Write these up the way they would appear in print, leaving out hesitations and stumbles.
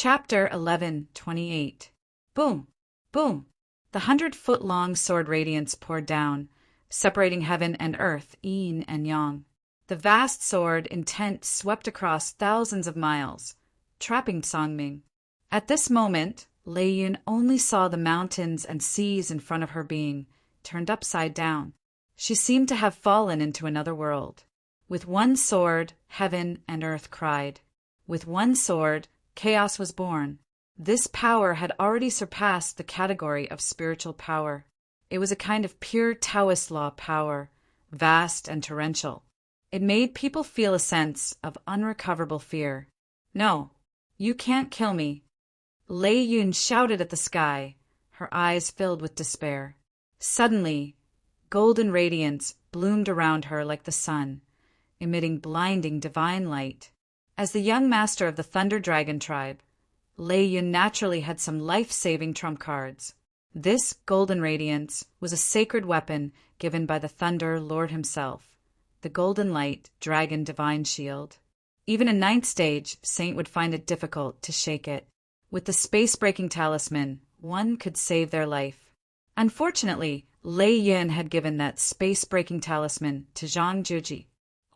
Chapter 11:28. Boom! Boom! The 100-foot-long sword radiance poured down, separating heaven and earth, yin and yang. The vast sword, intent, swept across thousands of miles, trapping Songming. At this moment, Lei Yun only saw the mountains and seas in front of her being, turned upside down. She seemed to have fallen into another world. With one sword, heaven and earth cried. With one sword, chaos was born. This power had already surpassed the category of spiritual power. It was a kind of pure Taoist law power, vast and torrential. It made people feel a sense of unrecoverable fear. "No, you can't kill me." Lei Yun shouted at the sky, her eyes filled with despair. Suddenly, golden radiance bloomed around her like the sun, emitting blinding divine light. As the young master of the Thunder Dragon tribe, Lei Yun naturally had some life-saving trump cards. This golden radiance was a sacred weapon given by the Thunder Lord himself, the Golden Light Dragon Divine Shield. Even in 9th stage, Saint would find it difficult to shake it. With the space-breaking talisman, one could save their life. Unfortunately, Lei Yun had given that space-breaking talisman to Zhang Juji.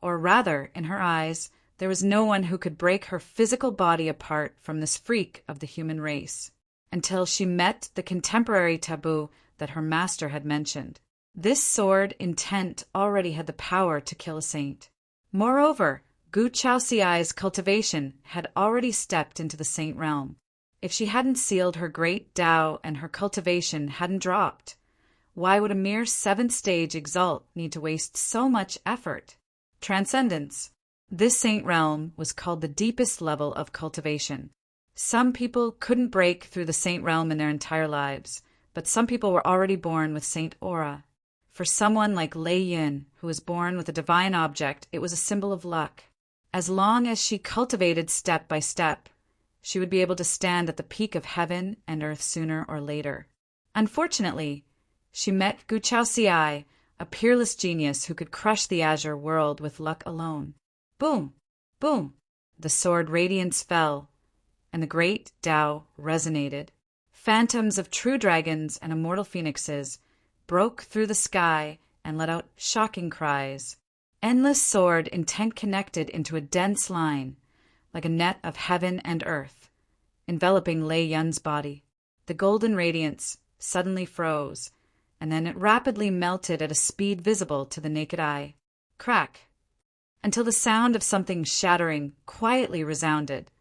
Or rather, in her eyes, there was no one who could break her physical body apart from this freak of the human race, until she met the contemporary taboo that her master had mentioned. This sword, intent, already had the power to kill a saint. Moreover, Gu Chaoxiai's cultivation had already stepped into the saint realm. If she hadn't sealed her great Tao and her cultivation hadn't dropped, why would a mere 7th stage exalt need to waste so much effort? Transcendence. This saint realm was called the deepest level of cultivation. Some people couldn't break through the saint realm in their entire lives, but some people were already born with saint aura. For someone like Lei Yun, who was born with a divine object, it was a symbol of luck. As long as she cultivated step by step, she would be able to stand at the peak of heaven and earth sooner or later. Unfortunately, she met Gu Chaoxiai, a peerless genius who could crush the azure world with luck alone. Boom! Boom! The sword radiance fell, and the great Tao resonated. Phantoms of true dragons and immortal phoenixes broke through the sky and let out shocking cries. Endless sword intent connected into a dense line, like a net of heaven and earth, enveloping Lei Yun's body. The golden radiance suddenly froze, and then it rapidly melted at a speed visible to the naked eye. Crack! Until the sound of something shattering quietly resounded.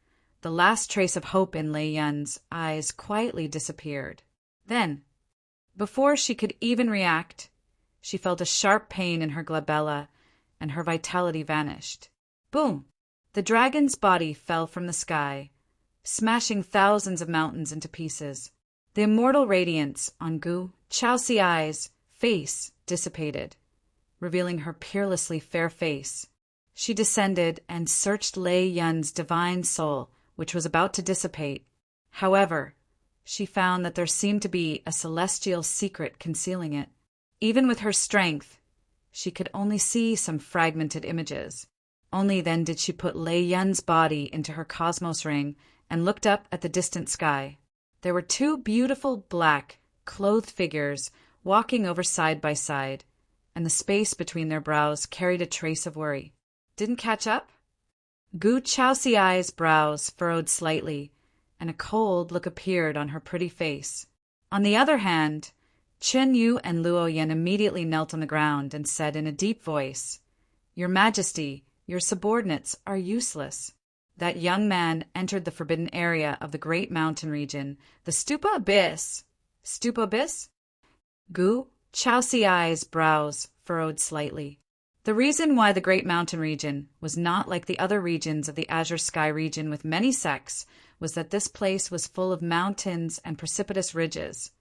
The last trace of hope in Lei Yun's eyes quietly disappeared. Then, before she could even react, she felt a sharp pain in her glabella, and her vitality vanished. Boom! The dragon's body fell from the sky, smashing thousands of mountains into pieces. The immortal radiance on Gu Chaoxiai's face dissipated, revealing her peerlessly fair face. She descended and searched Lei Yun's divine soul, which was about to dissipate. However, she found that there seemed to be a celestial secret concealing it. Even with her strength, she could only see some fragmented images. Only then did she put Lei Yun's body into her cosmos ring and looked up at the distant sky. There were 2 beautiful black, clothed figures walking over side by side, and the space between their brows carried a trace of worry. Didn't catch up? Gu Chaoxiai's brows furrowed slightly, and a cold look appeared on her pretty face. On the other hand, Chen Yu and Luo Yin immediately knelt on the ground and said in a deep voice, "Your Majesty, your subordinates are useless." That young man entered the forbidden area of the Great Mountain region, the Stupa Abyss. Stupa Abyss? Gu Chaoxiai's brows furrowed slightly. The reason why the Great Mountain region was not like the other regions of the Azure Sky region with many sects was that this place was full of mountains and precipitous ridges,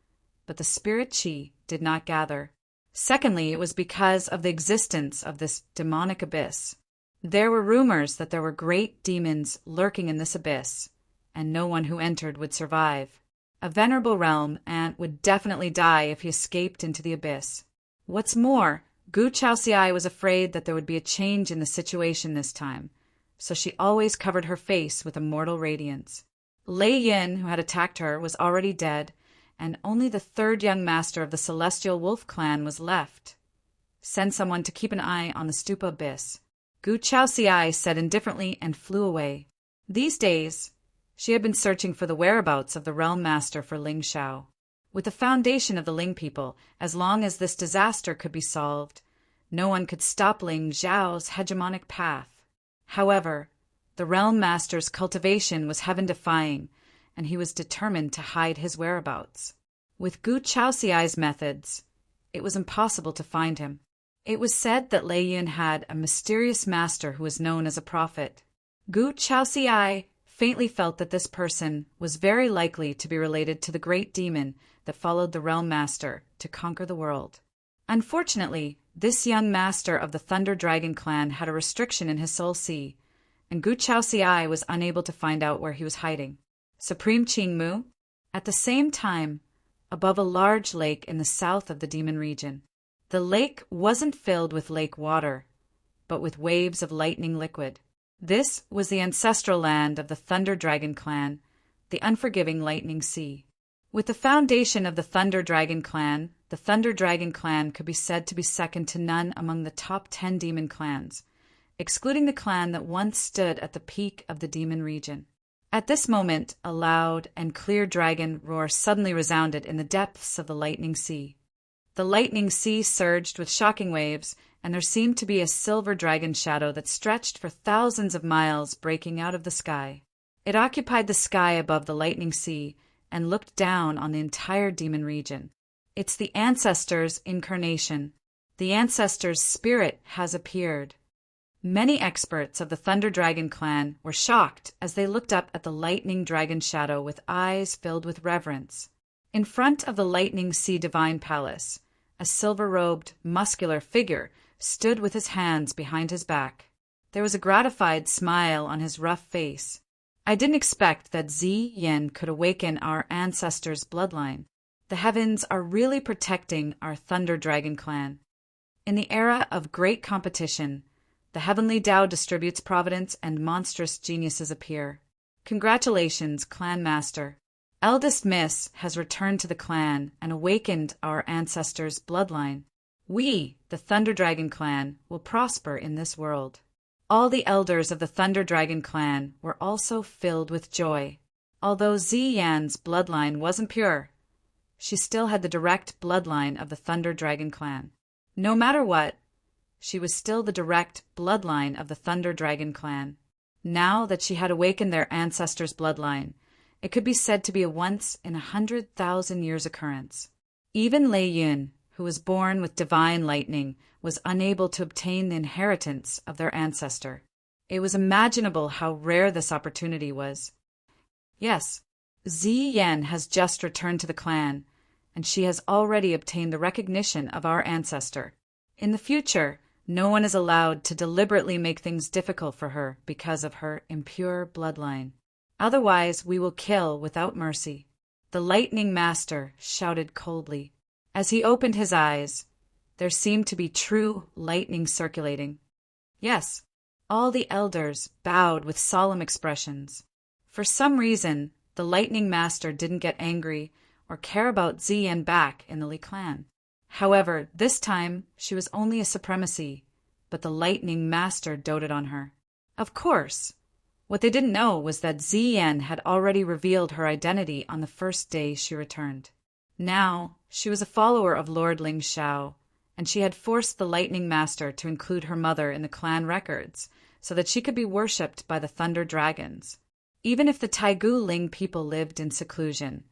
but the spirit Qi did not gather. Secondly, it was because of the existence of this demonic abyss. There were rumors that there were great demons lurking in this abyss, and no one who entered would survive. A venerable realm ant would definitely die if he escaped into the abyss. What's more, Gu Chaoxiai was afraid that there would be a change in the situation this time, so she always covered her face with immortal radiance. Lei Yin, who had attacked her, was already dead, and only the third young master of the Celestial Wolf clan was left. Send someone to keep an eye on the stupa abyss. Gu Chaoxiai said indifferently and flew away. These days, she had been searching for the whereabouts of the realm master for Ling Shao. With the foundation of the Ling people, as long as this disaster could be solved, no one could stop Ling Zhao's hegemonic path. However, the realm master's cultivation was heaven-defying, and he was determined to hide his whereabouts. With Gu Chaoxiai's methods, it was impossible to find him. It was said that Lei Yun had a mysterious master who was known as a prophet. Gu Chaoxiai faintly felt that this person was very likely to be related to the great demon that followed the realm master to conquer the world. Unfortunately, this young master of the Thunder Dragon clan had a restriction in his soul sea, and Gu Chaoxiai was unable to find out where he was hiding. Supreme Qingmu, at the same time, above a large lake in the south of the demon region. The lake wasn't filled with lake water, but with waves of lightning liquid. This was the ancestral land of the Thunder Dragon clan, the unforgiving Lightning Sea. With the foundation of the Thunder Dragon clan, the Thunder Dragon clan could be said to be second to none among the top 10 demon clans, excluding the clan that once stood at the peak of the demon region. At this moment, a loud and clear dragon roar suddenly resounded in the depths of the Lightning Sea. The Lightning Sea surged with shocking waves, and there seemed to be a silver dragon shadow that stretched for thousands of miles breaking out of the sky. It occupied the sky above the Lightning Sea and looked down on the entire demon region. It's the ancestors' incarnation. The ancestors' spirit has appeared. Many experts of the Thunder Dragon clan were shocked as they looked up at the lightning dragon shadow with eyes filled with reverence. In front of the Lightning Sea Divine Palace, a silver-robed, muscular figure stood with his hands behind his back. There was a gratified smile on his rough face. I didn't expect that Zi Yin could awaken our ancestors' bloodline. The heavens are really protecting our Thunder Dragon clan. In the era of great competition, the heavenly Tao distributes providence and monstrous geniuses appear. Congratulations, Clan Master. Eldest Miss has returned to the clan and awakened our ancestors' bloodline. We, the Thunder Dragon clan, will prosper in this world. All the elders of the Thunder Dragon clan were also filled with joy. Although Zi Yan's bloodline wasn't pure, she still had the direct bloodline of the Thunder Dragon clan. No matter what, she was still the direct bloodline of the Thunder Dragon clan. Now that she had awakened their ancestors' bloodline, it could be said to be a once-in-100,000 years occurrence. Even Lei Yun, who was born with divine lightning, was unable to obtain the inheritance of their ancestor. It was imaginable how rare this opportunity was. Yes, Zi Yan has just returned to the clan, and she has already obtained the recognition of our ancestor. In the future, no one is allowed to deliberately make things difficult for her because of her impure bloodline. Otherwise, we will kill without mercy. The Lightning Master shouted coldly. As he opened his eyes, there seemed to be true lightning circulating. Yes, all the elders bowed with solemn expressions. For some reason, the Lightning Master didn't get angry or care about Zi Yan back in the Li clan. However, this time she was only a supremacy, but the Lightning Master doted on her. Of course, what they didn't know was that Zi Yan had already revealed her identity on the first day she returned. Now, she was a follower of Lord Ling Shao, and she had forced the Lightning Master to include her mother in the clan records so that she could be worshipped by the Thunder Dragons. Even if the Taigu Ling people lived in seclusion,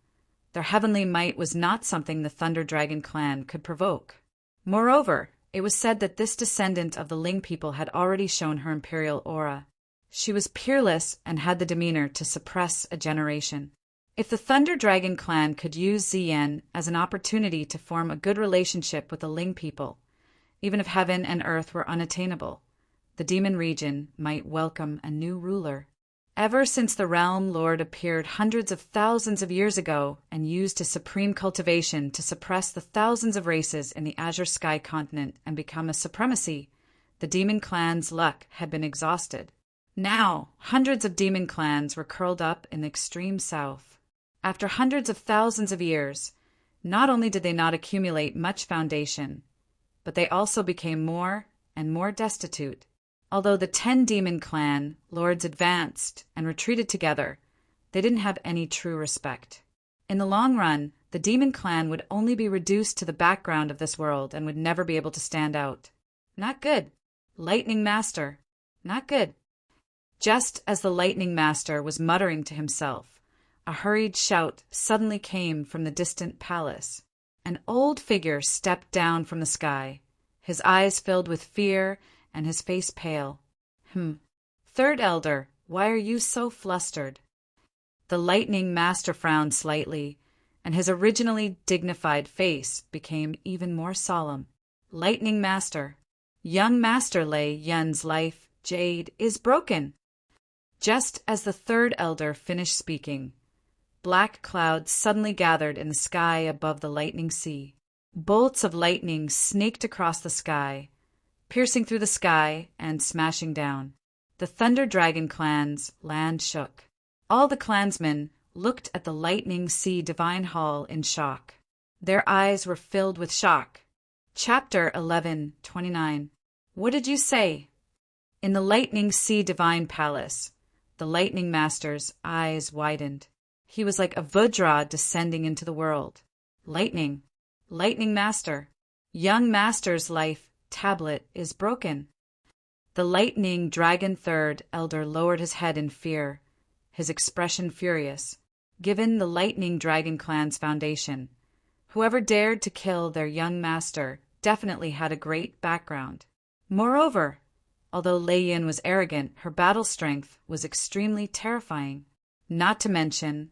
their heavenly might was not something the Thunder Dragon clan could provoke. Moreover, it was said that this descendant of the Ling people had already shown her imperial aura. She was peerless and had the demeanor to suppress a generation. If the Thunder Dragon clan could use Zi Yan as an opportunity to form a good relationship with the Ling people, even if heaven and earth were unattainable, the demon region might welcome a new ruler. Ever since the Realm Lord appeared hundreds of thousands of years ago and used his supreme cultivation to suppress the thousands of races in the Azure Sky continent and become a supremacy, the demon clan's luck had been exhausted. Now, hundreds of demon clans were curled up in the extreme south. After hundreds of thousands of years, not only did they not accumulate much foundation, but they also became more and more destitute. Although the 10 demon clan lords advanced and retreated together, they didn't have any true respect. In the long run, the demon clan would only be reduced to the background of this world and would never be able to stand out. Not good. Lightning Master. Not good. Just as the Lightning Master was muttering to himself, a hurried shout suddenly came from the distant palace. An old figure stepped down from the sky, his eyes filled with fear and his face pale. Third Elder, why are you so flustered? The Lightning Master frowned slightly, and his originally dignified face became even more solemn. Lightning Master, young Master Lei Yun's life, Jade, is broken. Just as the third elder finished speaking, black clouds suddenly gathered in the sky above the lightning sea. Bolts of lightning snaked across the sky, piercing through the sky and smashing down. The Thunder Dragon clan's land shook. All the clansmen looked at the lightning sea divine hall in shock. Their eyes were filled with shock. Chapter 11:29. What did you say? In the lightning sea divine palace, the Lightning Master's eyes widened. He was like a Vajra descending into the world. Lightning. Lightning Master. Young Master's life tablet is broken. The Lightning Dragon Third Elder lowered his head in fear, his expression furious. Given the Lightning Dragon clan's foundation, whoever dared to kill their young master definitely had a great background. Moreover, although Lei Yun was arrogant, her battle strength was extremely terrifying. Not to mention,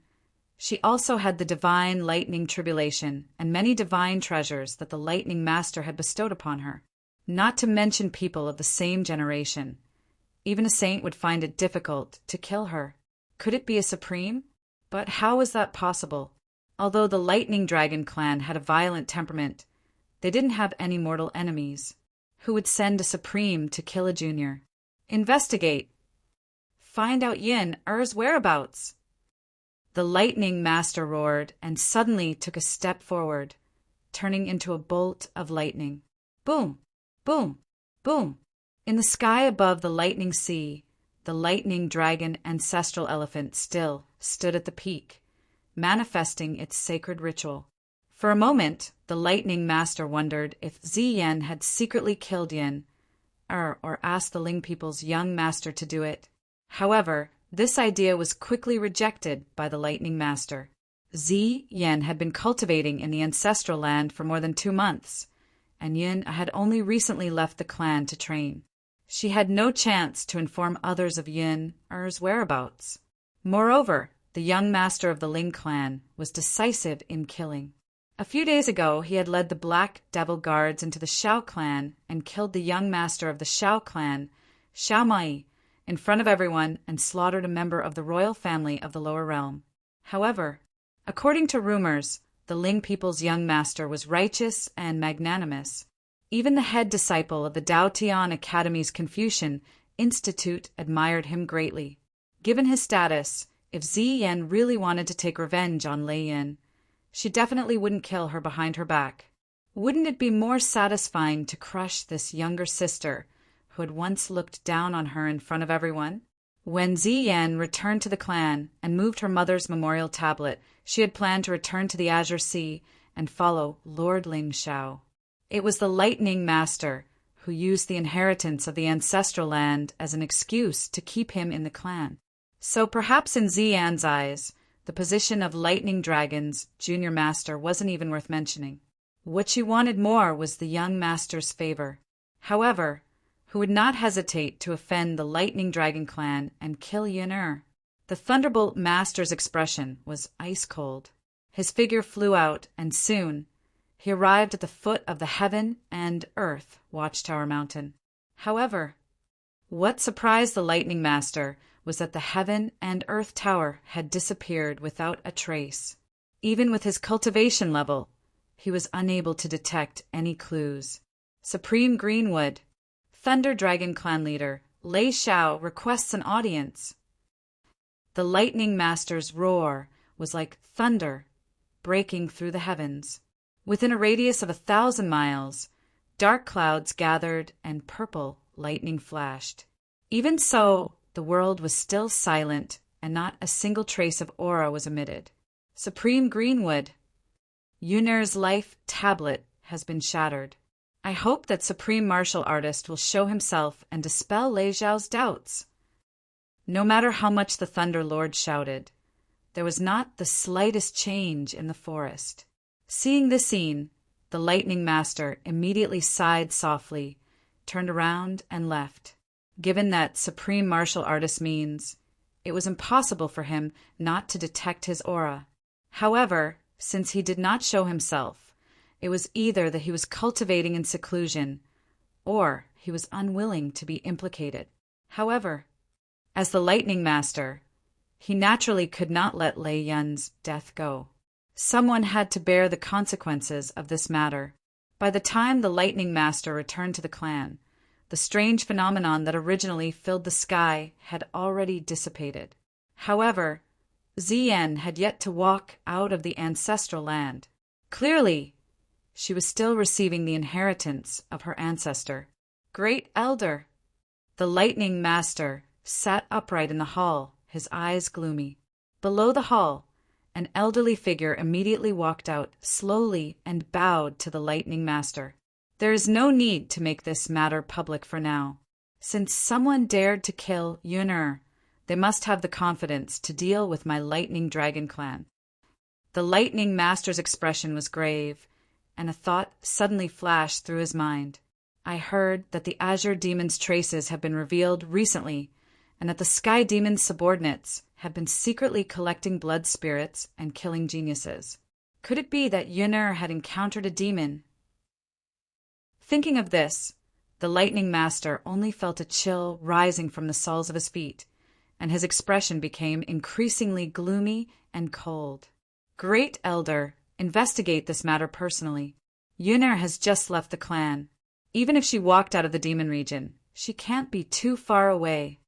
she also had the divine lightning tribulation and many divine treasures that the Lightning Master had bestowed upon her. Not to mention people of the same generation. Even a saint would find it difficult to kill her. Could it be a supreme? But how was that possible? Although the Lightning Dragon clan had a violent temperament, they didn't have any mortal enemies. Who would send a supreme to kill a junior? Investigate. Find out Yin Er's whereabouts. The Lightning Master roared and suddenly took a step forward, turning into a bolt of lightning. Boom! Boom! Boom! In the sky above the lightning sea, the Lightning Dragon ancestral elephant still stood at the peak, manifesting its sacred ritual. For a moment, the Lightning Master wondered if Ziyan had secretly killed Yin, or asked the Ling people's young master to do it. However, this idea was quickly rejected by the Lightning Master. Ziyan had been cultivating in the ancestral land for more than 2 months, and Yin had only recently left the clan to train. She had no chance to inform others of Yin Er's whereabouts. Moreover, the young master of the Ling clan was decisive in killing. A few days ago, he had led the Black Devil Guards into the Shao clan and killed the young master of the Shao clan, Xiao Mai, in front of everyone and slaughtered a member of the royal family of the lower realm. However, according to rumors, the Ling people's young master was righteous and magnanimous. Even the head disciple of the Dao Tian Academy's Confucian Institute admired him greatly. Given his status, if Ziyan really wanted to take revenge on Lei Yun, she definitely wouldn't kill her behind her back. Wouldn't it be more satisfying to crush this younger sister who had once looked down on her in front of everyone? When Ziyan returned to the clan and moved her mother's memorial tablet, she had planned to return to the Azure Sea and follow Lord Ling Shao. It was the Lightning Master who used the inheritance of the ancestral land as an excuse to keep him in the clan. So perhaps in Ziyan's eyes, the position of Lightning Dragon's junior master wasn't even worth mentioning. What she wanted more was the young master's favor. However, who would not hesitate to offend the Lightning Dragon clan and kill Yin Er? The Thunderbolt Master's expression was ice cold. His figure flew out, and soon he arrived at the foot of the Heaven and Earth Watchtower Mountain. However, what surprised the Lightning Master was that the Heaven and Earth Tower had disappeared without a trace. Even with his cultivation level, he was unable to detect any clues. Supreme Greenwood, Thunder Dragon clan leader, Lei Xiao requests an audience. The lightning master's roar was like thunder breaking through the heavens. Within a radius of 1,000 miles, dark clouds gathered and purple lightning flashed. Even so, the world was still silent and not a single trace of aura was emitted. Supreme Greenwood, Yun'er's life tablet has been shattered. I hope that Supreme Martial Artist will show himself and dispel Lei Xiao's doubts. No matter how much the Thunder Lord shouted, there was not the slightest change in the forest. Seeing this scene, the Lightning Master immediately sighed softly, turned around, and left. Given that Supreme Martial Artist means, it was impossible for him not to detect his aura. However, since he did not show himself, it was either that he was cultivating in seclusion, or he was unwilling to be implicated. However, as the Lightning Master, he naturally could not let Lei Yun's death go. Someone had to bear the consequences of this matter. By the time the Lightning Master returned to the clan, the strange phenomenon that originally filled the sky had already dissipated. However, Ziyan had yet to walk out of the ancestral land. Clearly, she was still receiving the inheritance of her ancestor. Great Elder! The Lightning Master sat upright in the hall, his eyes gloomy. Below the hall, an elderly figure immediately walked out slowly and bowed to the Lightning Master. There is no need to make this matter public for now. Since someone dared to kill Yun'er, they must have the confidence to deal with my Lightning Dragon clan. The Lightning Master's expression was grave, and a thought suddenly flashed through his mind. I heard that the Azure Demon's traces have been revealed recently, and that the Sky Demon's subordinates have been secretly collecting blood spirits and killing geniuses. Could it be that Yun'er had encountered a demon? Thinking of this, the Lightning Master only felt a chill rising from the soles of his feet, and his expression became increasingly gloomy and cold. Great Elder, investigate this matter personally. Yun'er has just left the clan. Even if she walked out of the demon region, she can't be too far away.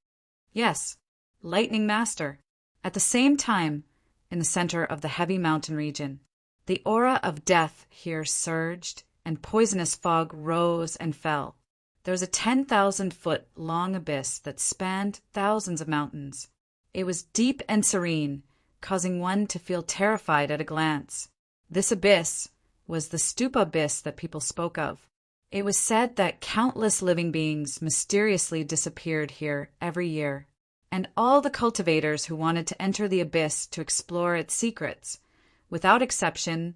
Yes, Lightning Master. At the same time, in the center of the heavy mountain region, the aura of death here surged, and poisonous fog rose and fell. There was a 10,000-foot long abyss that spanned thousands of mountains. It was deep and serene, causing one to feel terrified at a glance. This abyss was the stupa abyss that people spoke of. It was said that countless living beings mysteriously disappeared here every year, and all the cultivators who wanted to enter the abyss to explore its secrets, without exception,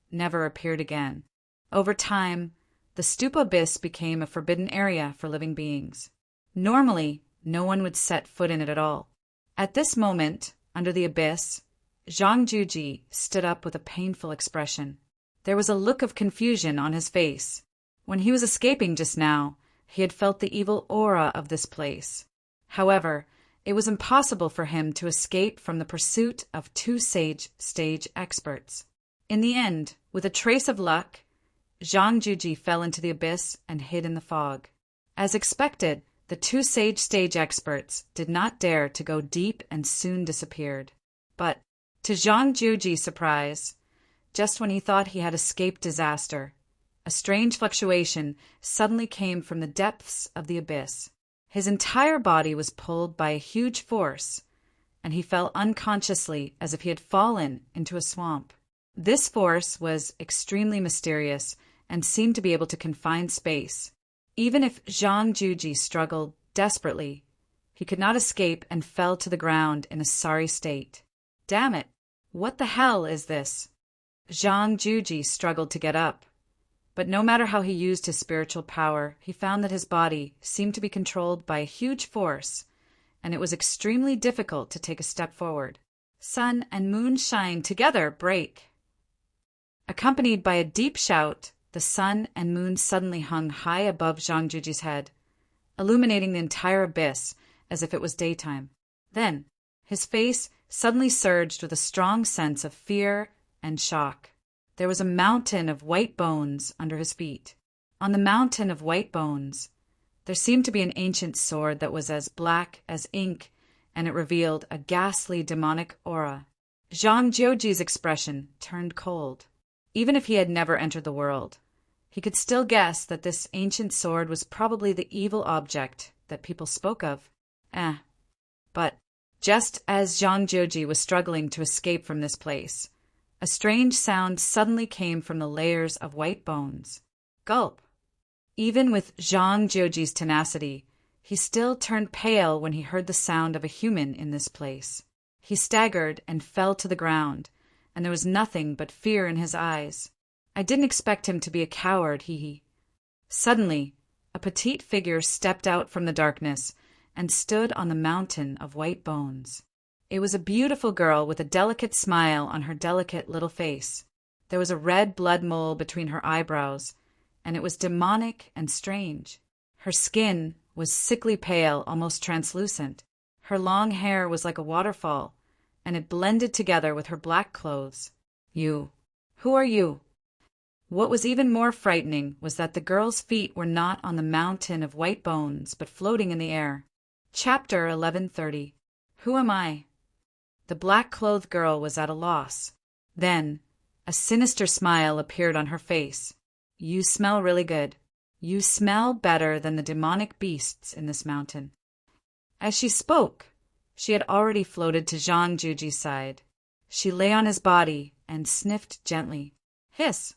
never appeared again. Over time, the stupa abyss became a forbidden area for living beings. Normally, no one would set foot in it at all. At this moment, under the abyss, Zhang Juji stood up with a painful expression. There was a look of confusion on his face. When he was escaping just now, he had felt the evil aura of this place. However, it was impossible for him to escape from the pursuit of two sage stage experts. In the end, with a trace of luck, Zhang Juji fell into the abyss and hid in the fog. As expected, the two sage stage experts did not dare to go deep and soon disappeared. But, to Zhang Juji's surprise, just when he thought he had escaped disaster, a strange fluctuation suddenly came from the depths of the abyss. His entire body was pulled by a huge force, and he fell unconsciously as if he had fallen into a swamp. This force was extremely mysterious and seemed to be able to confine space. Even if Zhang Juji struggled desperately, he could not escape and fell to the ground in a sorry state. Damn it! What the hell is this? Zhang Juji struggled to get up. But no matter how he used his spiritual power, he found that his body seemed to be controlled by a huge force, and it was extremely difficult to take a step forward. Sun and moon shine together, break. Accompanied by a deep shout, the sun and moon suddenly hung high above Zhang Juji's head, illuminating the entire abyss as if it was daytime. Then, his face suddenly surged with a strong sense of fear and shock. There was a mountain of white bones under his feet. On the mountain of white bones, There seemed to be an ancient sword that was as black as ink, and it revealed a ghastly demonic aura. Zhang Jiuji's expression turned cold. Even if he had never entered the world, he could still guess that this ancient sword was probably the evil object that people spoke of. But just as Zhang Jiuji was struggling to escape from this place, a strange sound suddenly came from the layers of white bones. Gulp! Even with Zhang Jiuji's tenacity, he still turned pale when he heard the sound of a human in this place. He staggered and fell to the ground, and there was nothing but fear in his eyes. I didn't expect him to be a coward, he. Suddenly, a petite figure stepped out from the darkness and stood on the mountain of white bones. It was a beautiful girl with a delicate smile on her delicate little face. There was a red blood mole between her eyebrows, and it was demonic and strange. Her skin was sickly pale, almost translucent. Her long hair was like a waterfall, and it blended together with her black clothes. You. Who are you? What was even more frightening was that the girl's feet were not on the mountain of white bones, but floating in the air. Chapter 1130. Who am I? The black-clothed girl was at a loss. Then, a sinister smile appeared on her face. You smell really good. You smell better than the demonic beasts in this mountain. As she spoke, she had already floated to Zhang Jiuji's side. She lay on his body and sniffed gently. Hiss!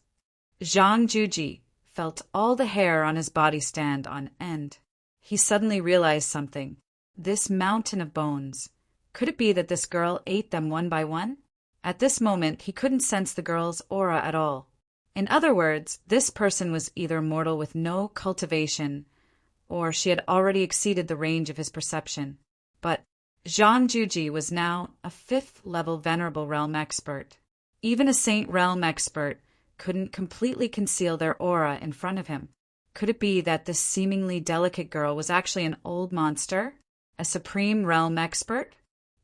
Zhang Jiuji felt all the hair on his body stand on end. He suddenly realized something. This mountain of bones. Could it be that this girl ate them one by one? At this moment, he couldn't sense the girl's aura at all. In other words, this person was either mortal with no cultivation, or she had already exceeded the range of his perception. But Zhang Jiuji was now a 5th-level Venerable Realm expert. Even a Saint Realm expert couldn't completely conceal their aura in front of him. Could it be that this seemingly delicate girl was actually an old monster? A Supreme Realm expert?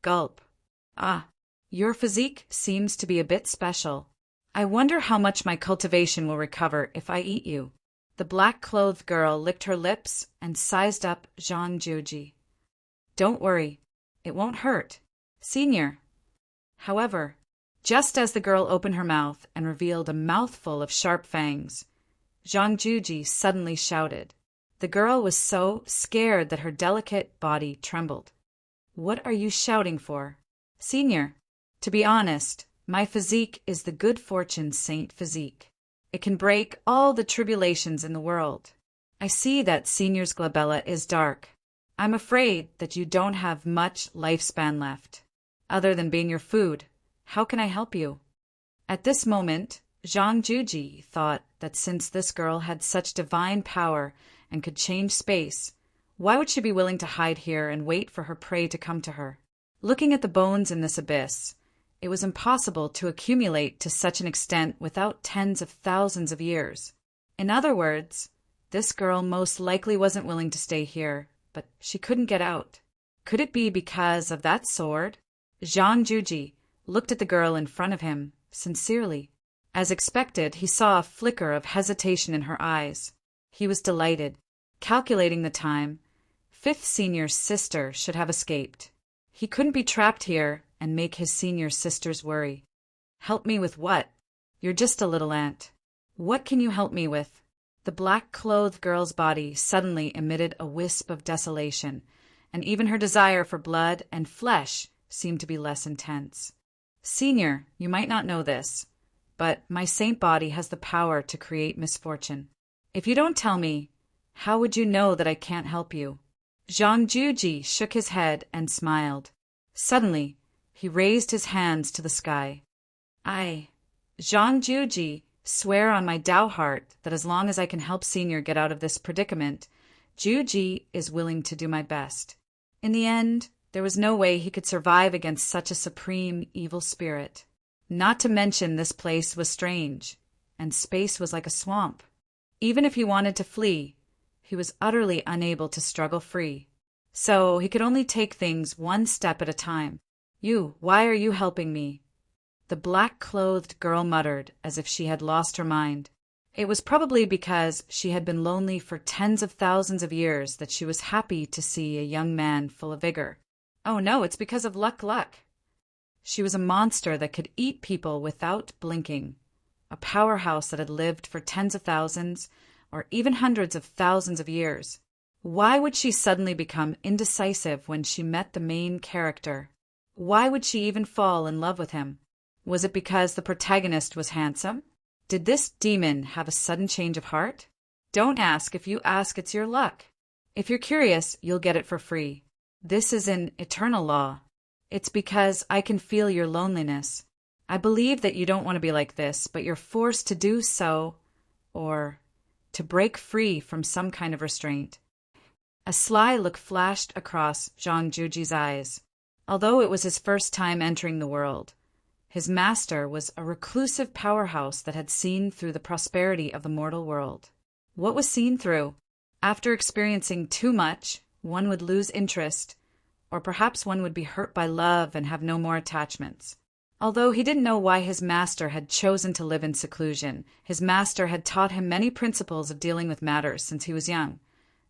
Gulp. Your physique seems to be a bit special. I wonder how much my cultivation will recover if I eat you. The black-clothed girl licked her lips and sized up Zhang Jiuji. Don't worry. It won't hurt. Senior. However, just as the girl opened her mouth and revealed a mouthful of sharp fangs, Zhang Jiuji suddenly shouted. The girl was so scared that her delicate body trembled. What are you shouting for? Senior, to be honest, my physique is the good fortune saint physique. It can break all the tribulations in the world. I see that Senior's glabella is dark. I'm afraid that you don't have much lifespan left. Other than being your food, how can I help you? At this moment, Zhang Jiuji thought that since this girl had such divine power and could change space, why would she be willing to hide here and wait for her prey to come to her? Looking at the bones in this abyss, it was impossible to accumulate to such an extent without tens of thousands of years. In other words, this girl most likely wasn't willing to stay here, but she couldn't get out. Could it be because of that sword? Zhang Jiuji looked at the girl in front of him, sincerely. As expected, he saw a flicker of hesitation in her eyes. He was delighted. Calculating the time, 5th Senior's sister should have escaped. He couldn't be trapped here and make his senior sisters worry. Help me with what? You're just a little ant. What can you help me with? The black-clothed girl's body suddenly emitted a wisp of desolation, and even her desire for blood and flesh seemed to be less intense. Senior, you might not know this, but my saint body has the power to create misfortune. If you don't tell me, how would you know that I can't help you? Zhang Jiuji shook his head and smiled. Suddenly, he raised his hands to the sky. I, Zhang Jiuji, swear on my Tao heart that as long as I can help Senior get out of this predicament, Jiuji is willing to do my best. In the end, there was no way he could survive against such a supreme evil spirit. Not to mention this place was strange, and space was like a swamp. Even if he wanted to flee, he was utterly unable to struggle free. So he could only take things one step at a time. Why are you helping me? The black-clothed girl muttered as if she had lost her mind. It was probably because she had been lonely for tens of thousands of years that she was happy to see a young man full of vigor. Oh no, it's because of luck. She was a monster that could eat people without blinking, a powerhouse that had lived for tens of thousands, or even hundreds of thousands of years. Why would she suddenly become indecisive when she met the main character? Why would she even fall in love with him? Was it because the protagonist was handsome? Did this demon have a sudden change of heart? Don't ask. If you ask, it's your luck. If you're curious, you'll get it for free. This is an eternal law. It's because I can feel your loneliness. I believe that you don't want to be like this, but you're forced to do so, or to break free from some kind of restraint. A sly look flashed across Zhang Juji's eyes. Although it was his first time entering the world, his master was a reclusive powerhouse that had seen through the prosperity of the mortal world. What was seen through? After experiencing too much, one would lose interest, or perhaps one would be hurt by love and have no more attachments. Although he didn't know why his master had chosen to live in seclusion, his master had taught him many principles of dealing with matters since he was young,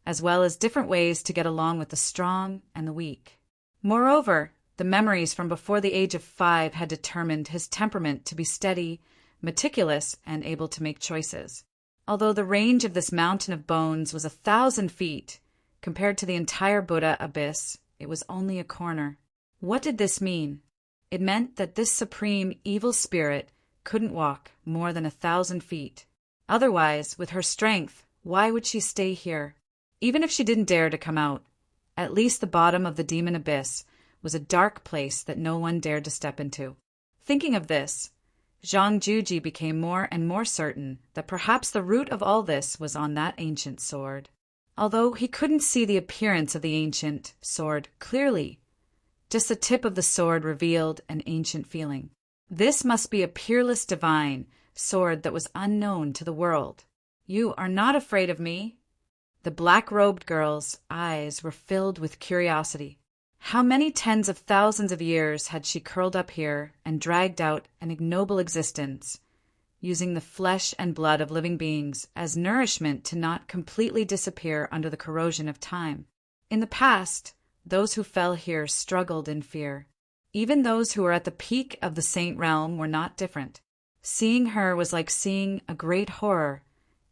as well as different ways to get along with the strong and the weak. Moreover, the memories from before the age of 5 had determined his temperament to be steady, meticulous, and able to make choices. Although the range of this mountain of bones was 1,000 feet, compared to the entire Buddha abyss, it was only a corner. What did this mean? It meant that this supreme evil spirit couldn't walk more than 1,000 feet. Otherwise, with her strength, why would she stay here? Even if she didn't dare to come out, at least the bottom of the demon abyss was a dark place that no one dared to step into. Thinking of this, Zhang Juji became more and more certain that perhaps the root of all this was on that ancient sword. Although he couldn't see the appearance of the ancient sword clearly, just the tip of the sword revealed an ancient feeling. This must be a peerless divine sword that was unknown to the world. You are not afraid of me? The black-robed girl's eyes were filled with curiosity. How many tens of thousands of years had she curled up here and dragged out an ignoble existence, using the flesh and blood of living beings as nourishment to not completely disappear under the corrosion of time? In the past, those who fell here struggled in fear. Even those who were at the peak of the saint realm were not different. Seeing her was like seeing a great horror,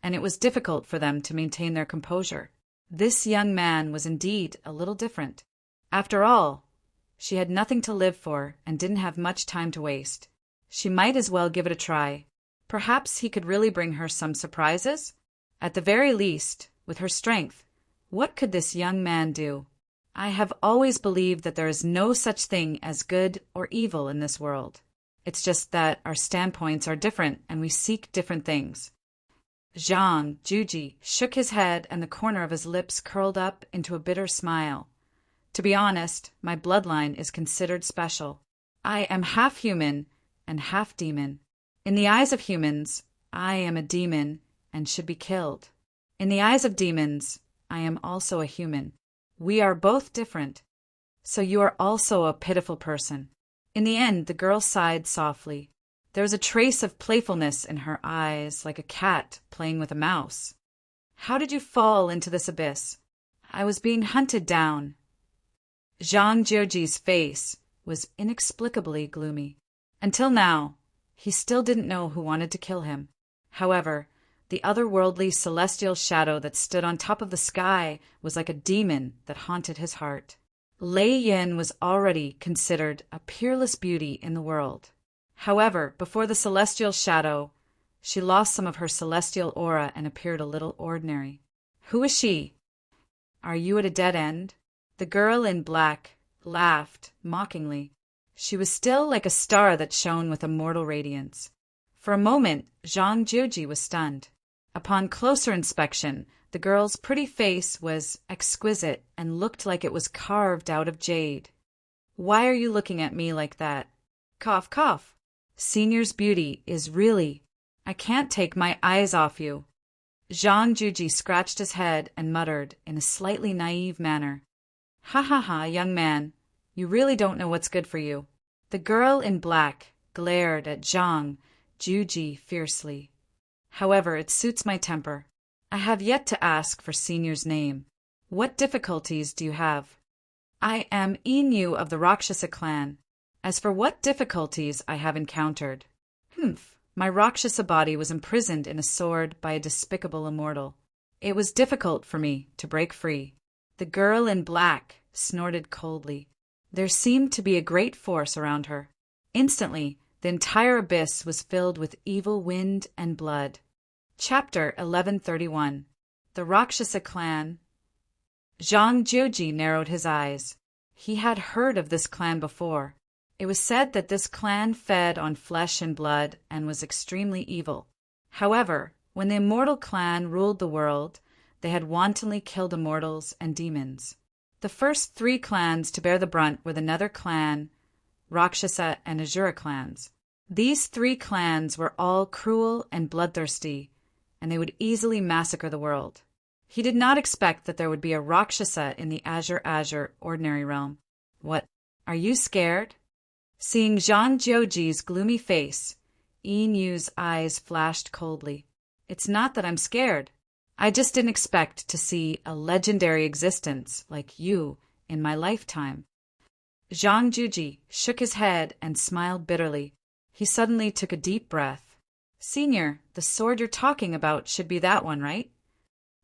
and it was difficult for them to maintain their composure. This young man was indeed a little different. After all, she had nothing to live for and didn't have much time to waste. She might as well give it a try. Perhaps he could really bring her some surprises? At the very least, with her strength, what could this young man do? I have always believed that there is no such thing as good or evil in this world. It's just that our standpoints are different and we seek different things. Zhang Juji shook his head and the corner of his lips curled up into a bitter smile. To be honest, my bloodline is considered special. I am half human and half demon. In the eyes of humans, I am a demon and should be killed. In the eyes of demons, I am also a human. We are both different. So you are also a pitiful person. In the end, the girl sighed softly. There was a trace of playfulness in her eyes, like a cat playing with a mouse. How did you fall into this abyss? I was being hunted down. Zhang Jioji's face was inexplicably gloomy. Until now, he still didn't know who wanted to kill him. However, the otherworldly celestial shadow that stood on top of the sky was like a demon that haunted his heart. Lei Yin was already considered a peerless beauty in the world. However, before the celestial shadow, she lost some of her celestial aura and appeared a little ordinary. Who is she? Are you at a dead end? The girl in black laughed mockingly. She was still like a star that shone with immortal radiance. For a moment, Zhang Juji was stunned. Upon closer inspection, the girl's pretty face was exquisite and looked like it was carved out of jade. Why are you looking at me like that? Cough, cough. Senior's beauty is really... I can't take my eyes off you. Zhang Juji scratched his head and muttered in a slightly naive manner. Ha ha ha, young man. You really don't know what's good for you. The girl in black glared at Zhang Juji fiercely. However, it suits my temper. I have yet to ask for Senior's name. What difficulties do you have? I am Inu of the Rakshasa clan. As for what difficulties I have encountered. My Rakshasa body was imprisoned in a sword by a despicable immortal. It was difficult for me to break free. The girl in black snorted coldly. There seemed to be a great force around her. Instantly, the entire abyss was filled with evil wind and blood. Chapter 1131. The Rakshasa Clan. Zhang Jiuji narrowed his eyes. He had heard of this clan before. It was said that this clan fed on flesh and blood and was extremely evil. However, when the immortal clan ruled the world, they had wantonly killed immortals and demons. The first 3 clans to bear the brunt were the Nether clan, Rakshasa, and Asura clans. These 3 clans were all cruel and bloodthirsty, and they would easily massacre the world. He did not expect that there would be a Rakshasa in the Azure ordinary realm. What, are you scared? Seeing Zhang Jiuji's gloomy face, Inu's eyes flashed coldly. It's not that I'm scared. I just didn't expect to see a legendary existence like you in my lifetime. Zhang Jiuji shook his head and smiled bitterly. He suddenly took a deep breath. Senior, the sword you're talking about should be that one, right?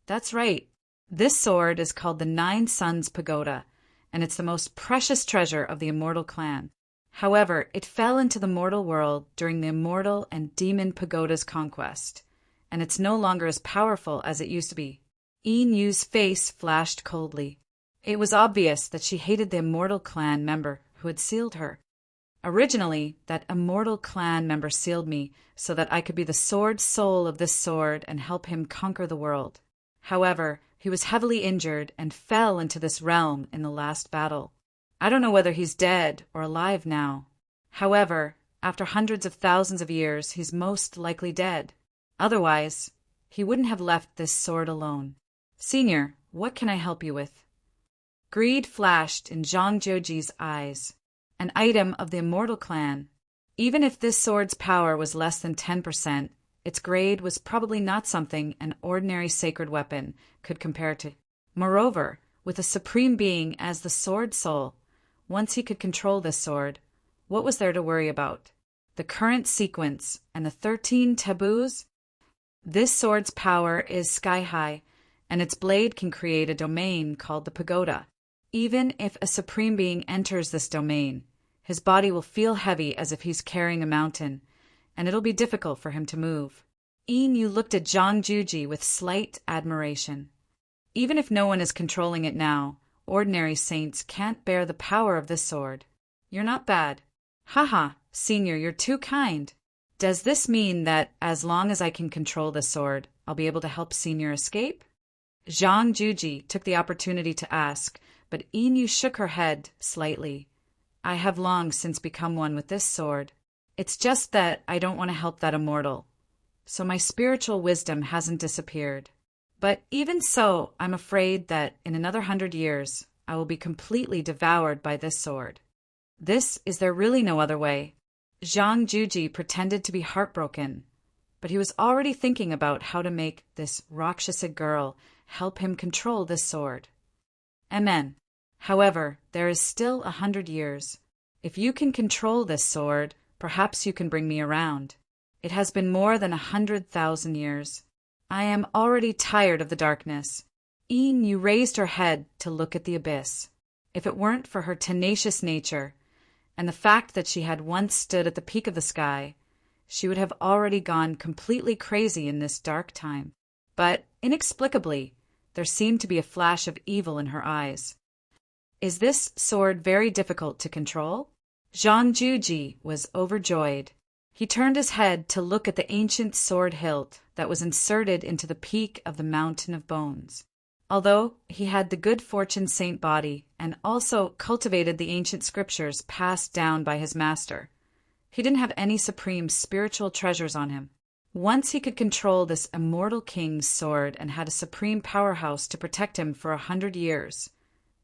That's right. This sword is called the 9 Suns Pagoda, and it's the most precious treasure of the immortal clan. However, it fell into the mortal world during the immortal and demon pagoda's conquest, and it's no longer as powerful as it used to be. Inu's face flashed coldly. It was obvious that she hated the immortal clan member who had sealed her. Originally, that immortal clan member sealed me so that I could be the sword soul of this sword and help him conquer the world. However, he was heavily injured and fell into this realm in the last battle. I don't know whether he's dead or alive now. However, after hundreds of thousands of years, he's most likely dead. Otherwise, he wouldn't have left this sword alone. Senior, what can I help you with? Greed flashed in Zhang Jiuji's eyes. An item of the immortal clan. Even if this sword's power was less than 10%, its grade was probably not something an ordinary sacred weapon could compare to. Moreover, with a supreme being as the sword soul, once he could control this sword, what was there to worry about? The current sequence and the 13 taboos? This sword's power is sky-high, and its blade can create a domain called the pagoda. Even if a supreme being enters this domain, his body will feel heavy as if he's carrying a mountain, and it'll be difficult for him to move. Inu looked at Zhang Jiuji with slight admiration. Even if no one is controlling it now, ordinary saints can't bear the power of this sword. You're not bad. Haha, Senior, you're too kind. Does this mean that as long as I can control this sword, I'll be able to help Senior escape? Zhang Jiuji took the opportunity to ask, but Inu shook her head slightly. I have long since become one with this sword. It's just that I don't want to help that immortal. So my spiritual wisdom hasn't disappeared. But even so, I'm afraid that in another 100 years, I will be completely devoured by this sword. Is there really no other way? Zhang Jiuji pretended to be heartbroken, but he was already thinking about how to make this Rakshasa girl help him control this sword. Amen. However, there is still 100 years. If you can control this sword, perhaps you can bring me around. It has been more than 100,000 years. I am already tired of the darkness. Inu raised her head to look at the abyss. If it weren't for her tenacious nature, and the fact that she had once stood at the peak of the sky, she would have already gone completely crazy in this dark time. But, inexplicably, there seemed to be a flash of evil in her eyes. Is this sword very difficult to control? Zhang Jiuji was overjoyed. He turned his head to look at the ancient sword hilt that was inserted into the peak of the mountain of bones. Although he had the good fortune saint body and also cultivated the ancient scriptures passed down by his master, he didn't have any supreme spiritual treasures on him. Once he could control this immortal king's sword and had a supreme powerhouse to protect him for 100 years,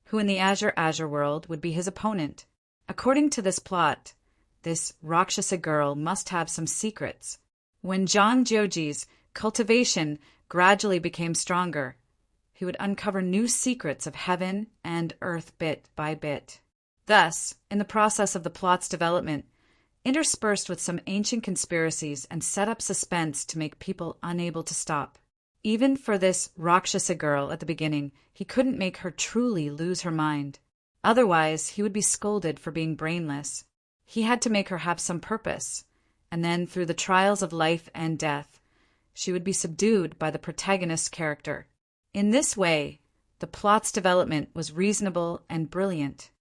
who in the Azure world would be his opponent. According to this plot, this Rakshasa girl must have some secrets. When Zhang Jiuji's cultivation gradually became stronger. He would uncover new secrets of heaven and earth bit by bit. Thus, in the process of the plot's development, interspersed with some ancient conspiracies and set up suspense to make people unable to stop. Even for this Rakshasa girl at the beginning, he couldn't make her truly lose her mind. Otherwise, he would be scolded for being brainless. He had to make her have some purpose, and then through the trials of life and death, she would be subdued by the protagonist's character. In this way, the plot's development was reasonable and brilliant.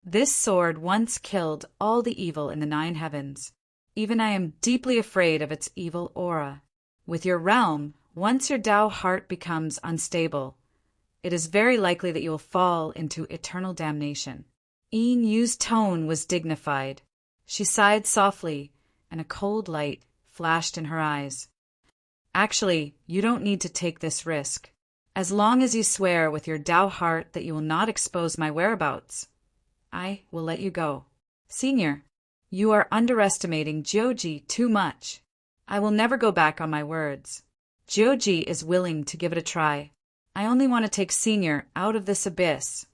This sword once killed all the evil in the 9 heavens. Even I am deeply afraid of its evil aura. With your realm, once your Tao heart becomes unstable, it is very likely that you will fall into eternal damnation. Yin Yu's tone was dignified. She sighed softly, and a cold light flashed in her eyes. Actually, you don't need to take this risk. As long as you swear with your Tao heart that you will not expose my whereabouts, I will let you go. Senior, you are underestimating Joji too much. I will never go back on my words. Joji is willing to give it a try. I only want to take Senior out of this abyss.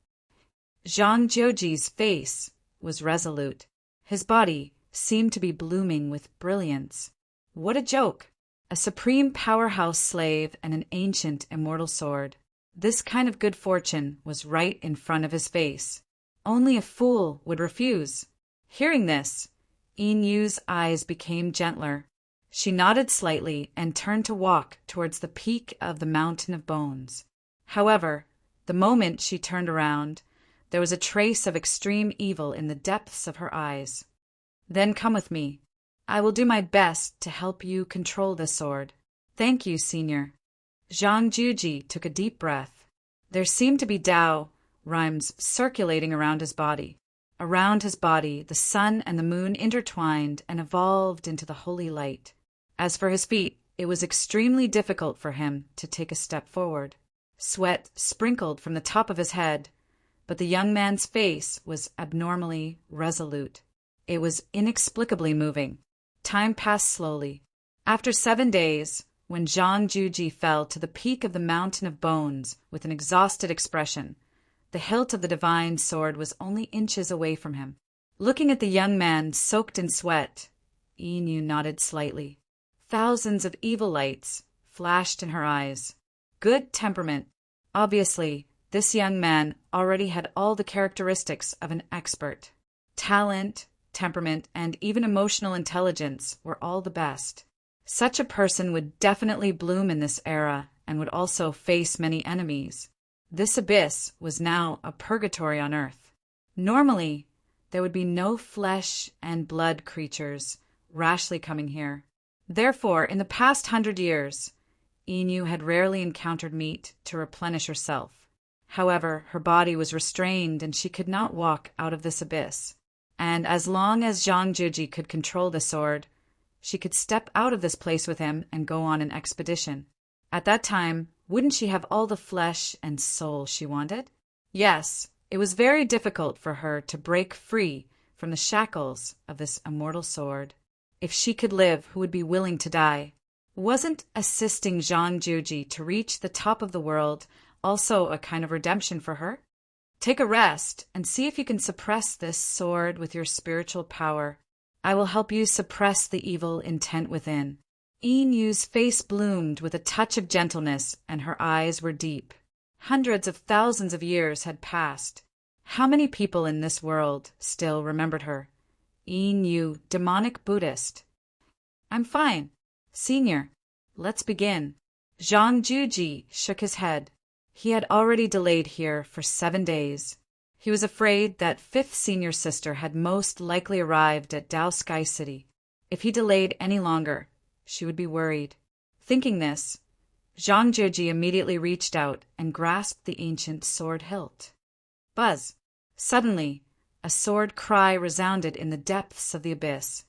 Zhang Joji's face was resolute. His body seemed to be blooming with brilliance. What a joke! A supreme powerhouse slave and an ancient immortal sword. This kind of good fortune was right in front of his face. Only a fool would refuse. Hearing this, Yin Yu's eyes became gentler. She nodded slightly and turned to walk towards the peak of the mountain of bones. However, the moment she turned around, there was a trace of extreme evil in the depths of her eyes. Then come with me. I will do my best to help you control this sword. Thank you, Senior. Zhang Juji took a deep breath. There seemed to be Tao rhymes circulating around his body. Around his body, the sun and the moon intertwined and evolved into the holy light. As for his feet, it was extremely difficult for him to take a step forward. Sweat sprinkled from the top of his head, but the young man's face was abnormally resolute. It was inexplicably moving. Time passed slowly. After 7 days, when Zhang Juji fell to the peak of the mountain of bones with an exhausted expression, the hilt of the divine sword was only inches away from him. Looking at the young man soaked in sweat, Yin Yu nodded slightly. Thousands of evil lights flashed in her eyes. Good temperament. Obviously, this young man already had all the characteristics of an expert. Talent, temperament, and even emotional intelligence were all the best. Such a person would definitely bloom in this era and would also face many enemies. This abyss was now a purgatory on earth. Normally, there would be no flesh and blood creatures rashly coming here. Therefore, in the past 100 years, Inu had rarely encountered meat to replenish herself. However, her body was restrained and she could not walk out of this abyss. And as long as Zhang Juji could control the sword, she could step out of this place with him and go on an expedition. At that time, wouldn't she have all the flesh and soul she wanted? Yes, it was very difficult for her to break free from the shackles of this immortal sword. If she could live, who would be willing to die? Wasn't assisting Zhang Juji to reach the top of the world also a kind of redemption for her? Take a rest and see if you can suppress this sword with your spiritual power. I will help you suppress the evil intent within. Yin Yu's face bloomed with a touch of gentleness, and her eyes were deep. Hundreds of thousands of years had passed. How many people in this world still remembered her? Yin Yu, demonic Buddhist. I'm fine. Senior, let's begin. Zhang Juji shook his head. He had already delayed here for 7 days. He was afraid that 5th senior sister had most likely arrived at Dao Sky City. If he delayed any longer, she would be worried. Thinking this, Zhang Juji immediately reached out and grasped the ancient sword hilt. Buzz! Suddenly, a sword cry resounded in the depths of the abyss.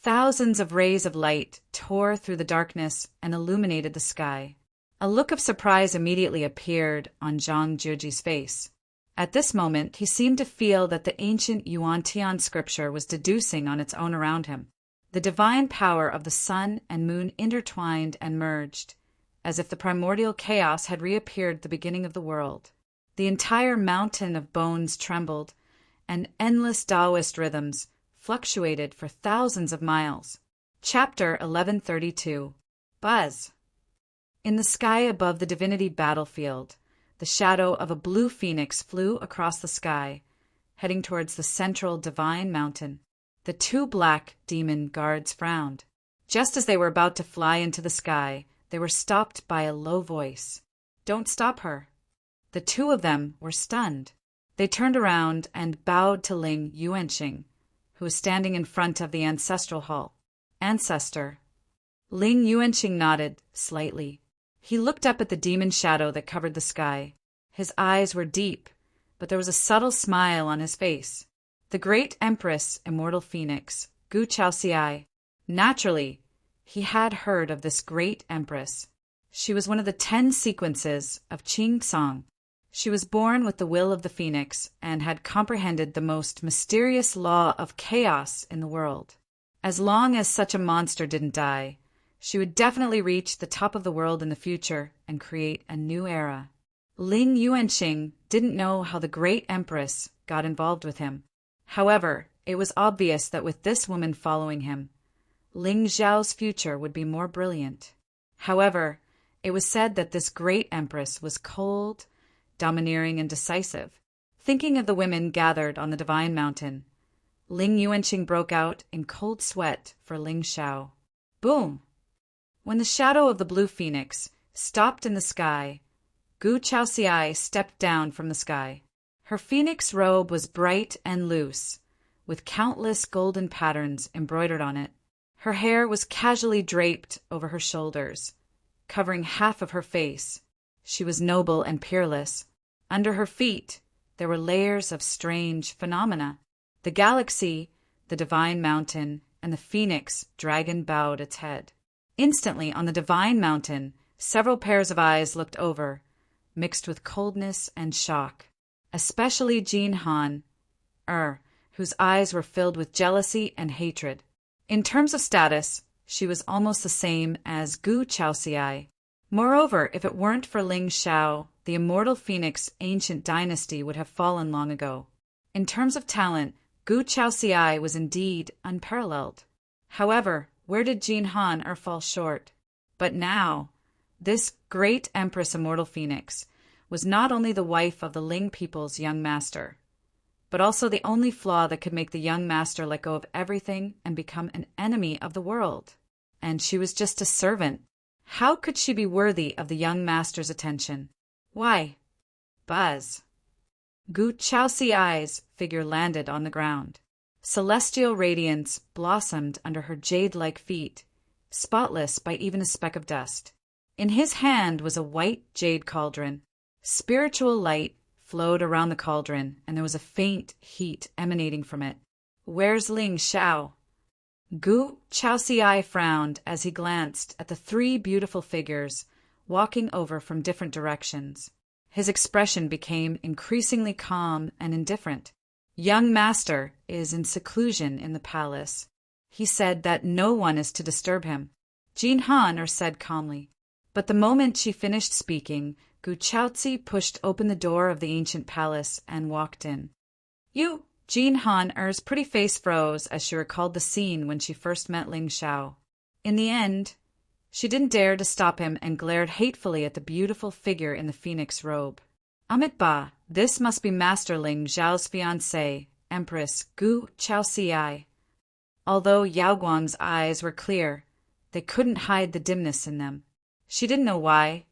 Thousands of rays of light tore through the darkness and illuminated the sky. A look of surprise immediately appeared on Zhang Juji's face. At this moment, he seemed to feel that the ancient Yuan-Tian scripture was deducing on its own around him. The divine power of the sun and moon intertwined and merged, as if the primordial chaos had reappeared at the beginning of the world. The entire mountain of bones trembled, and endless Taoist rhythms fluctuated for thousands of miles. Chapter 1132. Buzz. In the sky above the divinity battlefield, the shadow of a blue phoenix flew across the sky, heading towards the central divine mountain. The two black demon guards frowned. Just as they were about to fly into the sky, they were stopped by a low voice. "Don't stop her." The two of them were stunned. They turned around and bowed to Ling Yuanxing, who was standing in front of the ancestral hall. "Ancestor." Ling Yuanxing nodded slightly. He looked up at the demon shadow that covered the sky. His eyes were deep, but there was a subtle smile on his face. The great empress, immortal phoenix, Gu Chaoxiai. Naturally, he had heard of this great empress. She was one of the 10 sequences of Qing Song. She was born with the will of the phoenix and had comprehended the most mysterious law of chaos in the world. As long as such a monster didn't die, she would definitely reach the top of the world in the future and create a new era. Ling Yuanxing didn't know how the great empress got involved with him. However, it was obvious that with this woman following him, Ling Zhao's future would be more brilliant. However, it was said that this great empress was cold, domineering, and decisive. Thinking of the women gathered on the divine mountain, Ling Yuanxing broke out in cold sweat for Ling Zhao. Boom! When the shadow of the blue phoenix stopped in the sky, Gu Chaoxiai stepped down from the sky. Her phoenix robe was bright and loose, with countless golden patterns embroidered on it. Her hair was casually draped over her shoulders, covering half of her face. She was noble and peerless. Under her feet, there were layers of strange phenomena. The galaxy, the divine mountain, and the phoenix dragon bowed its head. Instantly, on the divine mountain, several pairs of eyes looked over, mixed with coldness and shock. Especially Jin Han, whose eyes were filled with jealousy and hatred. In terms of status, she was almost the same as Gu Chaoxiai. Moreover, if it weren't for Ling Zhao, the immortal phoenix ancient dynasty would have fallen long ago. In terms of talent, Gu Chaoxiai was indeed unparalleled. However, where did Jin Han fall short? But now, this great empress immortal phoenix was not only the wife of the Ling people's young master, but also the only flaw that could make the young master let go of everything and become an enemy of the world. And she was just a servant. How could she be worthy of the young master's attention? Why? Buzz. Gu Chaoxiai's figure landed on the ground. Celestial radiance blossomed under her jade-like feet, spotless by even a speck of dust. In his hand was a white jade cauldron. Spiritual light flowed around the cauldron, and there was a faint heat emanating from it. "Where's Ling Zhao?" Gu Chaoxiai frowned as he glanced at the 3 beautiful figures walking over from different directions. His expression became increasingly calm and indifferent. "Young master is in seclusion in the palace. He said that no one is to disturb him," Jin Han said calmly. But the moment she finished speaking, Gu Chaozi pushed open the door of the ancient palace and walked in. "You!" Jin Han's pretty face froze as she recalled the scene when she first met Ling Zhao. In the end, she didn't dare to stop him and glared hatefully at the beautiful figure in the phoenix robe. "Amitabha, this must be Master Ling Zhao's fiancée, Empress Gu Chaoxiai." Although Yao Guang's eyes were clear, they couldn't hide the dimness in them. She didn't know why,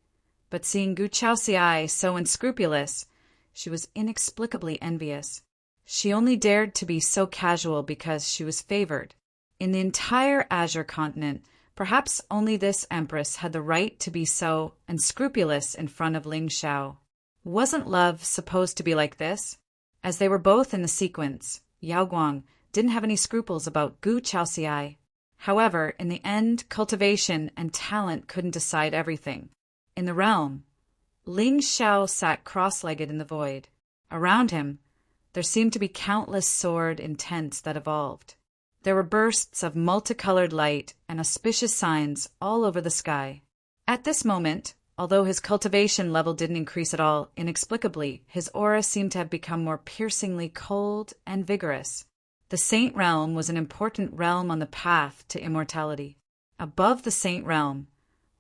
but seeing Gu Chaoxiai so unscrupulous, she was inexplicably envious. She only dared to be so casual because she was favored. In the entire Azure continent, perhaps only this empress had the right to be so unscrupulous in front of Ling Zhao. Wasn't love supposed to be like this? As they were both in the sequence, Yao Guang didn't have any scruples about Gu Chaoxiai. However, in the end, cultivation and talent couldn't decide everything. In the realm, Ling Zhao sat cross-legged in the void. Around him, there seemed to be countless sword intents that evolved. There were bursts of multicolored light and auspicious signs all over the sky. At this moment, although his cultivation level didn't increase at all, inexplicably, his aura seemed to have become more piercingly cold and vigorous. The Saint Realm was an important realm on the path to immortality. Above the Saint Realm,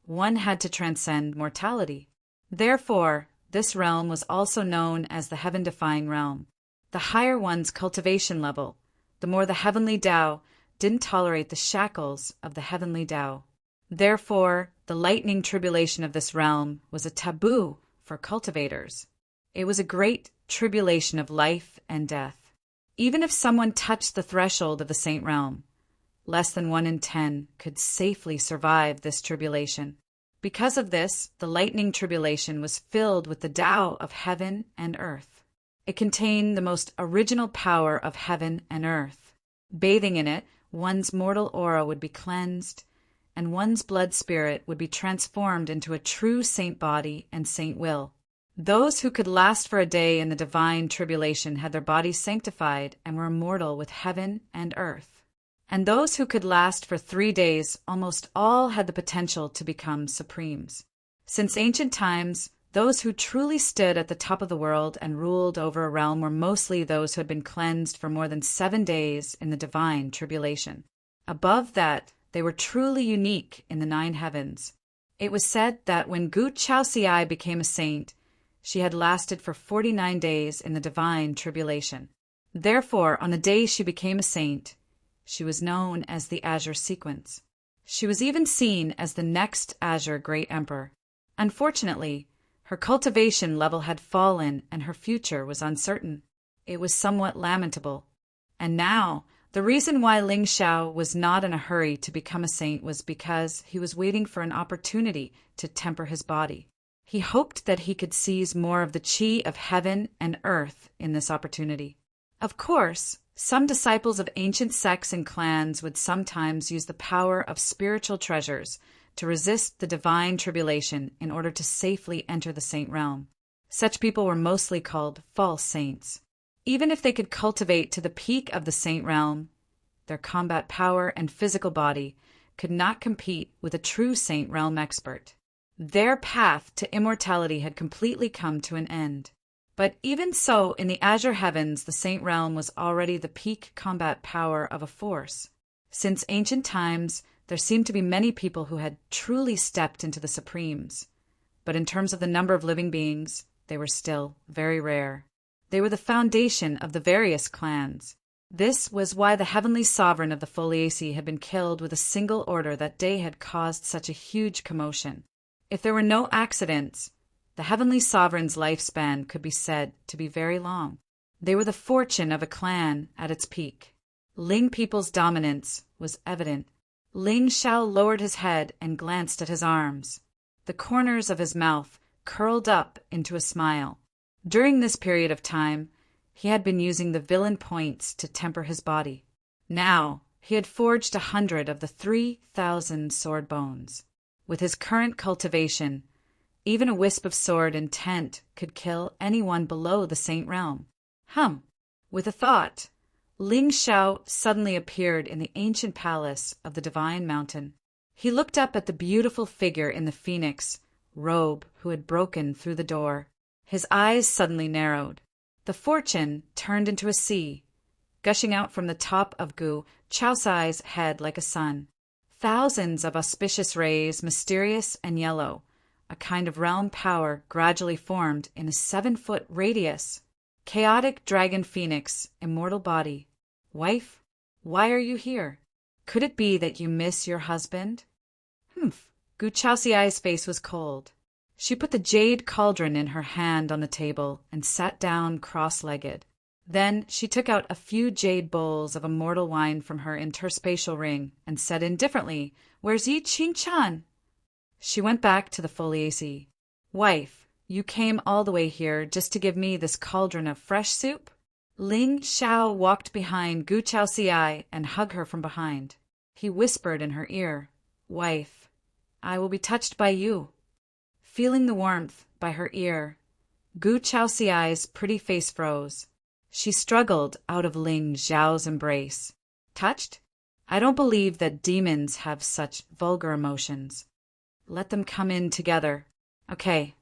one had to transcend mortality. Therefore, this realm was also known as the heaven-defying realm. The higher one's cultivation level, the more the heavenly Tao didn't tolerate the shackles of the heavenly Tao. Therefore, the lightning tribulation of this realm was a taboo for cultivators. It was a great tribulation of life and death. Even if someone touched the threshold of the Saint Realm, less than 1 in 10 could safely survive this tribulation. Because of this, the lightning tribulation was filled with the Tao of heaven and earth. It contained the most original power of heaven and earth. Bathing in it, one's mortal aura would be cleansed, and one's blood spirit would be transformed into a true saint body and saint will. Those who could last for a day in the divine tribulation had their bodies sanctified and were immortal with heaven and earth. And those who could last for 3 days, almost all had the potential to become supremes. Since ancient times, those who truly stood at the top of the world and ruled over a realm were mostly those who had been cleansed for more than 7 days in the divine tribulation. Above that, they were truly unique in the 9 heavens. It was said that when Gu Chaosiai became a saint, she had lasted for 49 days in the divine tribulation. Therefore, on the day she became a saint, she was known as the Azure Sequence. She was even seen as the next Azure Great Emperor. Unfortunately, her cultivation level had fallen and her future was uncertain. It was somewhat lamentable. And now, the reason why Ling Xiao was not in a hurry to become a saint was because he was waiting for an opportunity to temper his body. He hoped that he could seize more of the qi of heaven and earth in this opportunity. Of course, some disciples of ancient sects and clans would sometimes use the power of spiritual treasures to resist the divine tribulation in order to safely enter the saint realm. Such people were mostly called false saints. Even if they could cultivate to the peak of the saint realm, their combat power and physical body could not compete with a true saint realm expert. Their path to immortality had completely come to an end. But even so, in the azure heavens, the saint realm was already the peak combat power of a force. Since ancient times, there seemed to be many people who had truly stepped into the supremes. But in terms of the number of living beings, they were still very rare. They were the foundation of the various clans. This was why the heavenly sovereign of the Foliaceae had been killed with a single order that day had caused such a huge commotion. If there were no accidents, the heavenly sovereign's lifespan could be said to be very long. They were the fortune of a clan at its peak. Ling people's dominance was evident. Ling Xiao lowered his head and glanced at his arms. The corners of his mouth curled up into a smile. During this period of time, he had been using the villain points to temper his body. Now, he had forged 100 of the 3,000 sword bones. With his current cultivation, even a wisp of sword intent could kill anyone below the saint realm. With a thought, Ling Xiao suddenly appeared in the ancient palace of the Divine Mountain. He looked up at the beautiful figure in the phoenix robe who had broken through the door. His eyes suddenly narrowed. The fortune turned into a sea, gushing out from the top of Gu Chaosiai's head like a sun. Thousands of auspicious rays, mysterious and yellow, a kind of realm power gradually formed in a 7-foot radius. Chaotic dragon phoenix, immortal body. Wife, why are you here? Could it be that you miss your husband? Gu Chaosiai's face was cold. She put the jade cauldron in her hand on the table and sat down cross-legged. Then she took out a few jade bowls of immortal wine from her interspatial ring and said indifferently, "Where's Yi Qin-chan?" She went back to the Foliaceae. "Wife, you came all the way here just to give me this cauldron of fresh soup?" Ling Xiao walked behind Gu Chaosiai and hugged her from behind. He whispered in her ear, "Wife, I will be touched by you." Feeling the warmth by her ear, Gu Chaosiai's pretty face froze. She struggled out of Ling Xiao's embrace. "Touched? I don't believe that demons have such vulgar emotions. Let them come in together. Okay.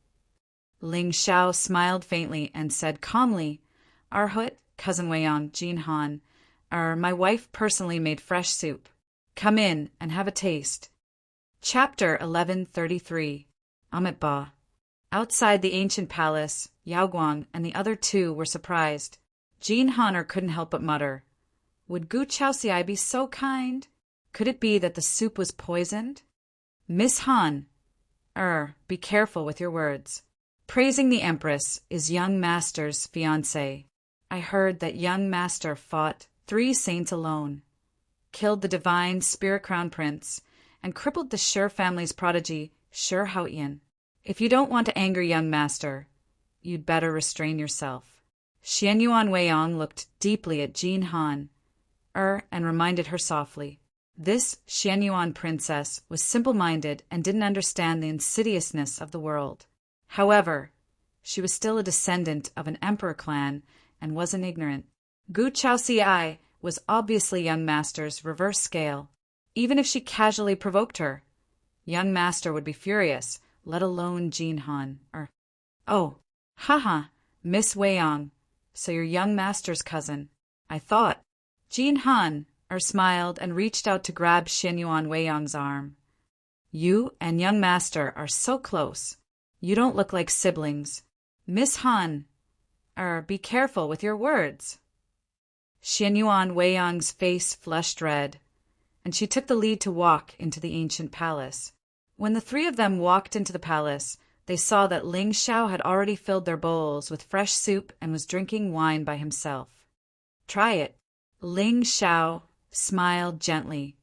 Ling Xiao smiled faintly and said calmly, Arhut, Cousin Weiyang, Jin Han, my wife personally made fresh soup. Come in and have a taste. Chapter 1133. Amitabha. Outside the ancient palace, Yao Guang and the other two were surprised. Jin Han couldn't help but mutter, Would Gu Chaoxiai be so kind? Could it be that the soup was poisoned? Miss Han, be careful with your words. Praising the Empress is young master's fiancé. I heard that young master fought 3 saints alone, killed the divine spirit crown prince, and crippled the Shi family's prodigy, Shi Haoyan. If you don't want to anger young master, you'd better restrain yourself. Xianyuan Weiyang looked deeply at Jin Han, and reminded her softly. This Xianyuan princess was simple-minded and didn't understand the insidiousness of the world. However, she was still a descendant of an emperor clan and wasn't ignorant. Gu Chaoxiai was obviously young master's reverse scale. Even if she casually provoked her, young master would be furious, let alone Jin Han. Oh, haha, Miss Weiyang, so you're young master's cousin. I thought. Jin Han smiled and reached out to grab Xianyuan Weiyang's arm. You and young master are so close. You don't look like siblings. Miss Han, be careful with your words. Xianyuan Weiyang's face flushed red, and she took the lead to walk into the ancient palace. When the 3 of them walked into the palace, they saw that Ling Xiao had already filled their bowls with fresh soup and was drinking wine by himself. Try it. Ling Xiao smiled gently,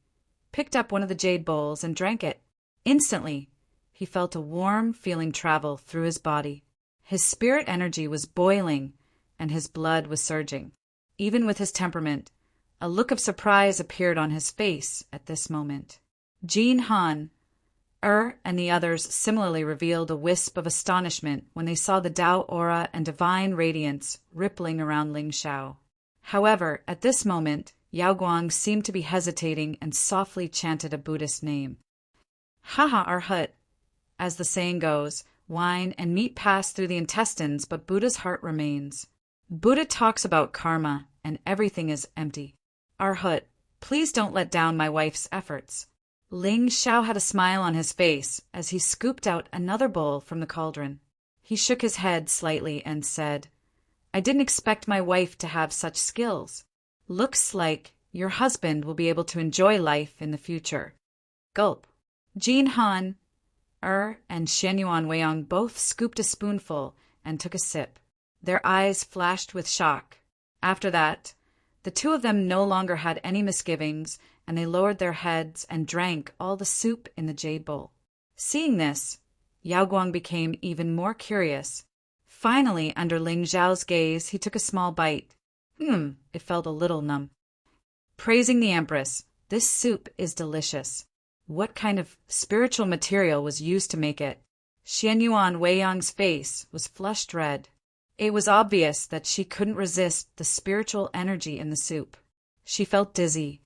picked up one of the jade bowls and drank it. Instantly, he felt a warm feeling travel through his body. His spirit energy was boiling, and his blood was surging. Even with his temperament, a look of surprise appeared on his face at this moment. Jin Han, and the others similarly revealed a wisp of astonishment when they saw the Tao aura and divine radiance rippling around Ling Xiao. However, at this moment, Yao Guang seemed to be hesitating and softly chanted a Buddhist name. Haha, Arhut. As the saying goes, wine and meat pass through the intestines, but Buddha's heart remains. Buddha talks about karma, and everything is empty. Arhut, please don't let down my wife's efforts. Ling Xiao had a smile on his face as he scooped out another bowl from the cauldron. He shook his head slightly and said, I didn't expect my wife to have such skills. Looks like your husband will be able to enjoy life in the future. Gulp. Jin Han, and Xianyuan Weiyang both scooped a spoonful and took a sip. Their eyes flashed with shock. After that, the 2 of them no longer had any misgivings, and they lowered their heads and drank all the soup in the jade bowl. Seeing this, Yao Guang became even more curious. Finally, under Ling Xiao's gaze, he took a small bite. It felt a little numb. Praising the Empress, this soup is delicious. What kind of spiritual material was used to make it? Xianyuan Weiyang's face was flushed red. It was obvious that she couldn't resist the spiritual energy in the soup. She felt dizzy.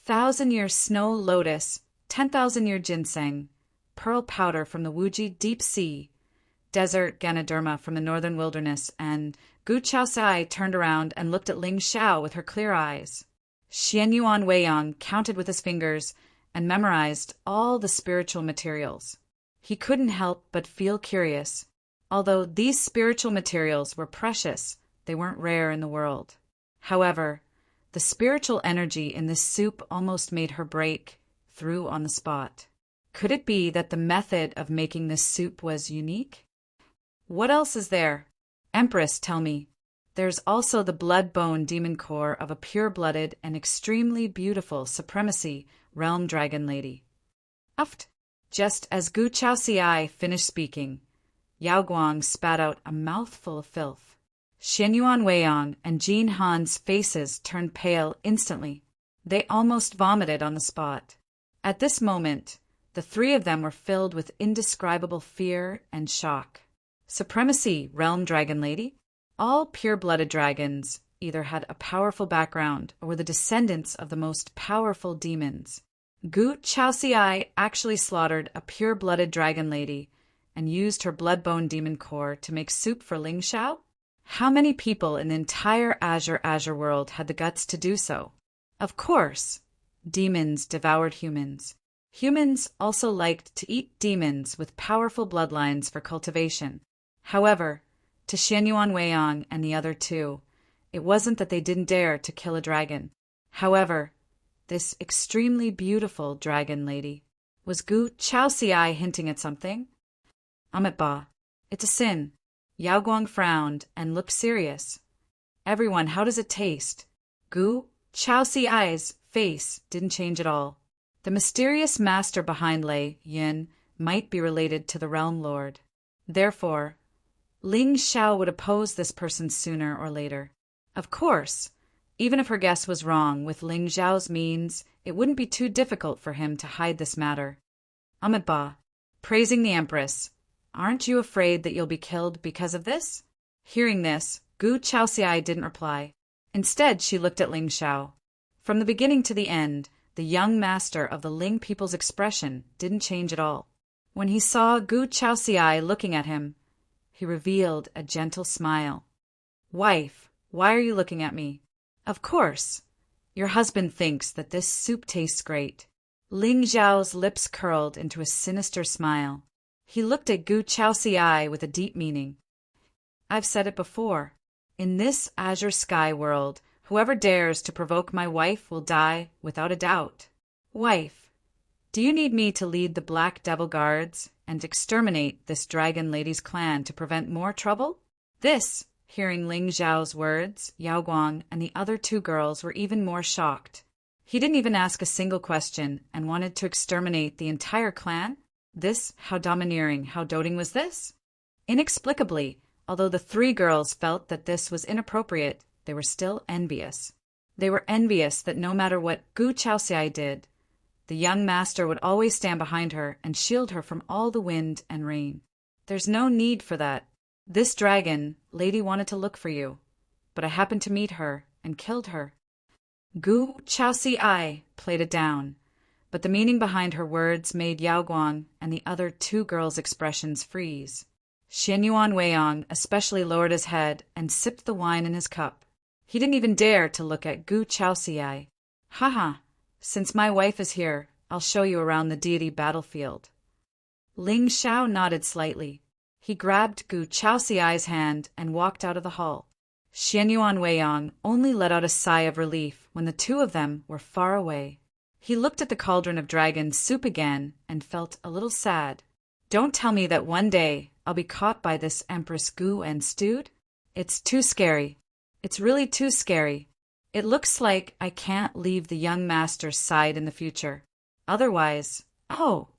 1,000-year snow lotus, 10,000-year ginseng, pearl powder from the Wuji deep sea, desert Ganoderma from the northern wilderness, and Gu Chaoxiai turned around and looked at Ling Xiao with her clear eyes. Xianyuan Weiyang counted with his fingers and memorized all the spiritual materials. He couldn't help but feel curious. Although these spiritual materials were precious, they weren't rare in the world. However, the spiritual energy in this soup almost made her break through on the spot. Could it be that the method of making this soup was unique? What else is there? Empress, tell me. There's also the blood-bone demon core of a pure-blooded and extremely beautiful supremacy realm dragon lady. Uft! Just as Gu Chaoxiai finished speaking, Yao Guang spat out a mouthful of filth. Xianyuan Weiyang and Jin Han's faces turned pale instantly. They almost vomited on the spot. At this moment, the 3 of them were filled with indescribable fear and shock. Supremacy, realm dragon lady? All pure-blooded dragons, either had a powerful background or were the descendants of the most powerful demons. Gu Chaoxiai actually slaughtered a pure-blooded dragon lady and used her blood-bone demon core to make soup for Ling Xiao? How many people in the entire Azure world had the guts to do so? Of course, demons devoured humans. Humans also liked to eat demons with powerful bloodlines for cultivation. However, to Xianyuan Weiyang and the other two, it wasn't that they didn't dare to kill a dragon. However, this extremely beautiful dragon lady. Was Gu Chaoxiai hinting at something? Amit Ba. It's a sin. Yao Guang frowned and looked serious. Everyone, how does it taste? Gu Chaoxiai's face didn't change at all. The mysterious master behind Lei Yin might be related to the Realm Lord. Therefore, Ling Xiao would oppose this person sooner or later. Of course, even if her guess was wrong, with Ling Xiao's means, it wouldn't be too difficult for him to hide this matter. Amit Ba, praising the Empress, aren't you afraid that you'll be killed because of this? Hearing this, Gu Chaoxiai didn't reply. Instead, she looked at Ling Xiao. From the beginning to the end, the young master of the Ling people's expression didn't change at all. When he saw Gu Chaoxiai looking at him, he revealed a gentle smile. Wife, why are you looking at me? Of course. Your husband thinks that this soup tastes great. Ling Xiao's lips curled into a sinister smile. He looked at Gu Chaoxiai with a deep meaning. I've said it before. In this azure sky world, whoever dares to provoke my wife will die without a doubt. Wife, do you need me to lead the Black Devil Guards and exterminate this dragon lady's clan to prevent more trouble? This, hearing Ling Xiao's words, Yao Guang and the other two girls were even more shocked. He didn't even ask a single question and wanted to exterminate the entire clan? This, how domineering, how doting was this? Inexplicably, although the three girls felt that this was inappropriate, they were still envious. They were envious that no matter what Gu Chaoxiai did, the young master would always stand behind her and shield her from all the wind and rain. There's no need for that. This dragon lady wanted to look for you, but I happened to meet her and killed her. Gu Chaoxiai played it down, but the meaning behind her words made Yao Guang and the other two girls' expressions freeze. Xianyuan Weiyang especially lowered his head and sipped the wine in his cup. He didn't even dare to look at Gu Chaoxiai. Haha, since my wife is here, I'll show you around the deity battlefield. Ling Xiao nodded slightly. He grabbed Gu Chaoxiai's hand and walked out of the hall. Xianyuan Weiyang only let out a sigh of relief when the two of them were far away. He looked at the cauldron of dragon soup again and felt a little sad. Don't tell me that one day I'll be caught by this Empress Gu and stewed? It's too scary. It's really too scary. It looks like I can't leave the young master's side in the future. Otherwise,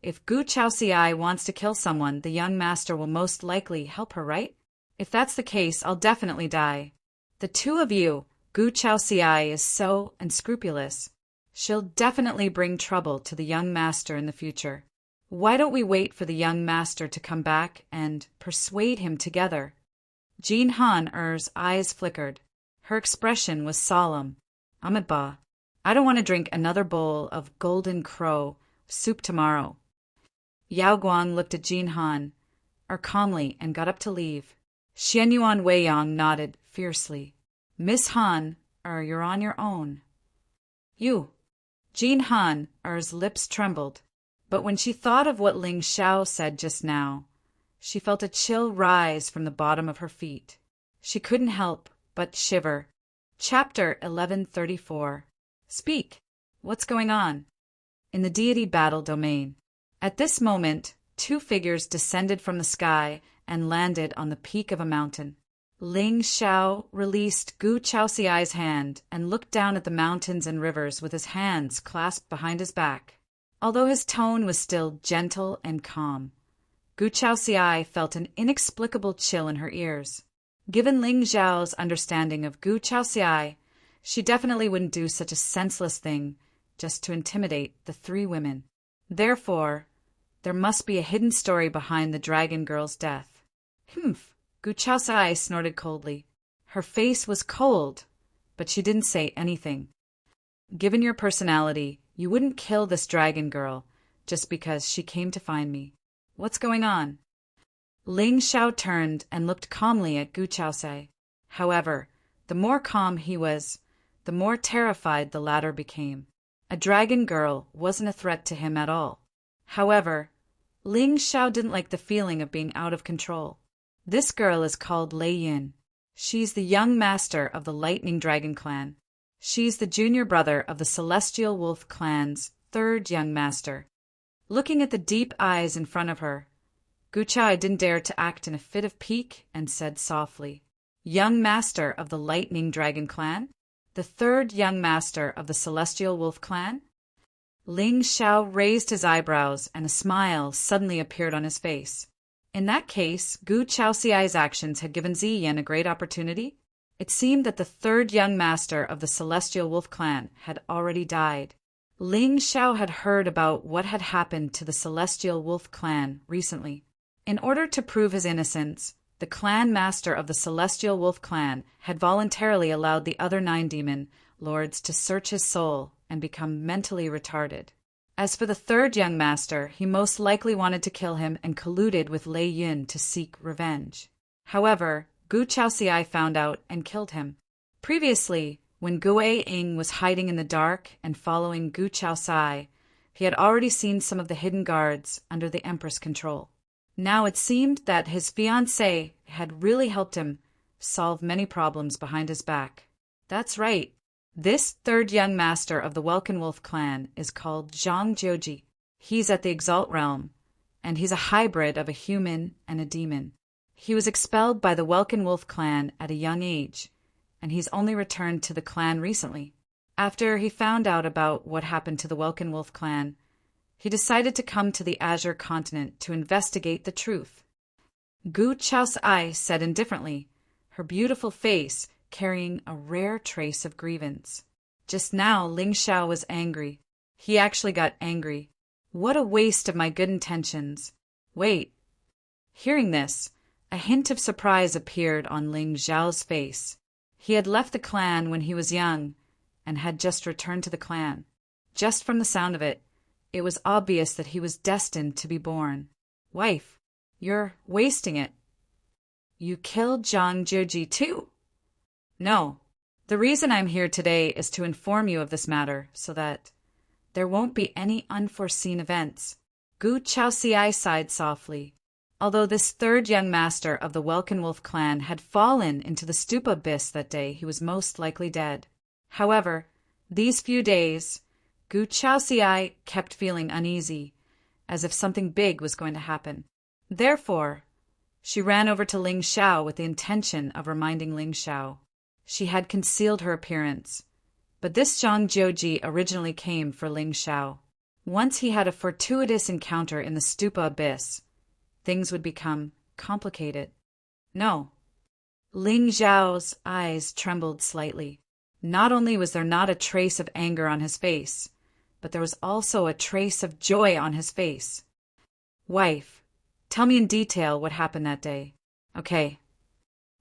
if Gu Chaoxiai wants to kill someone, the young master will most likely help her, right? If that's the case, I'll definitely die. The two of you, Gu Chaoxiai is so unscrupulous. She'll definitely bring trouble to the young master in the future. Why don't we wait for the young master to come back and persuade him together? Jean Han-er's eyes flickered. Her expression was solemn. Amit Ba, I don't want to drink another bowl of golden crow soup tomorrow. Yao Guang looked at Jean Han-er calmly and got up to leave. Xianyuan Weiyang nodded fiercely. Miss Han-er, you're on your own. You. Jean Han-er's lips trembled, but when she thought of what Ling Xiao said just now, she felt a chill rise from the bottom of her feet. She couldn't help but shiver. Chapter 1134. Speak. What's going on? In the deity battle domain. At this moment, two figures descended from the sky and landed on the peak of a mountain. Ling Xiao released Gu Chaoxiai's hand and looked down at the mountains and rivers with his hands clasped behind his back. Although his tone was still gentle and calm, Gu Chaoxiai felt an inexplicable chill in her ears. Given Ling Xiao's understanding of Gu Chaoxiai, she definitely wouldn't do such a senseless thing just to intimidate the three women. Therefore, there must be a hidden story behind the dragon girl's death. Humph! Gu Chaoxiai snorted coldly. Her face was cold, but she didn't say anything. Given your personality, you wouldn't kill this dragon girl just because she came to find me. What's going on? Ling Xiao turned and looked calmly at Gu Chaosai. However, the more calm he was, the more terrified the latter became. A dragon girl wasn't a threat to him at all. However, Ling Xiao didn't like the feeling of being out of control. This girl is called Lei Yin. She's the young master of the Lightning Dragon clan. She's the junior brother of the Celestial Wolf clan's third young master. Looking at the deep eyes in front of her, Gu Chai didn't dare to act in a fit of pique and said softly, "Young master of the Lightning Dragon clan? The third young master of the Celestial Wolf clan?" Ling Xiao raised his eyebrows and a smile suddenly appeared on his face. In that case, Gu Chaosiai's actions had given Ziyan a great opportunity. It seemed that the third young master of the Celestial Wolf clan had already died. Ling Xiao had heard about what had happened to the Celestial Wolf clan recently. In order to prove his innocence, the clan master of the Celestial Wolf clan had voluntarily allowed the other 9 demon lords to search his soul and become mentally retarded. As for the third young master, he most likely wanted to kill him and colluded with Lei Yun to seek revenge. However, Gu Chaosiai found out and killed him. Previously, when Gue Ying was hiding in the dark and following Gu Chaosai, he had already seen some of the hidden guards under the Empress' control. Now it seemed that his fiancée had really helped him solve many problems behind his back. That's right. This third young master of the Welkin Wolf clan is called Zhang Jiuji. He's at the Exalt realm, and he's a hybrid of a human and a demon. He was expelled by the Welkin Wolf clan at a young age, and he's only returned to the clan recently. After he found out about what happened to the Welkin Wolf clan, he decided to come to the Azure continent to investigate the truth. Gu Chaosai said indifferently, her beautiful face carrying a rare trace of grievance. Just now, Ling Xiao was angry. He actually got angry. What a waste of my good intentions. Wait. Hearing this, a hint of surprise appeared on Ling Xiao's face. He had left the clan when he was young and had just returned to the clan. Just from the sound of it, it was obvious that he was destined to be born. Wife, you're wasting it. You killed Zhang Jiuji too? No. The reason I'm here today is to inform you of this matter so that there won't be any unforeseen events. Gu Chaosiai sighed softly. Although this third young master of the Welkin Wolf clan had fallen into the stupa abyss that day, he was most likely dead. However, these few days, Gu Chaosiai kept feeling uneasy, as if something big was going to happen. Therefore, she ran over to Ling Xiao with the intention of reminding Ling Xiao. She had concealed her appearance, but this Zhang Jiuji originally came for Ling Xiao. Once he had a fortuitous encounter in the stupa abyss, things would become complicated. No. Ling Xiao's eyes trembled slightly. Not only was there not a trace of anger on his face, but there was also a trace of joy on his face. Wife, tell me in detail what happened that day. Okay.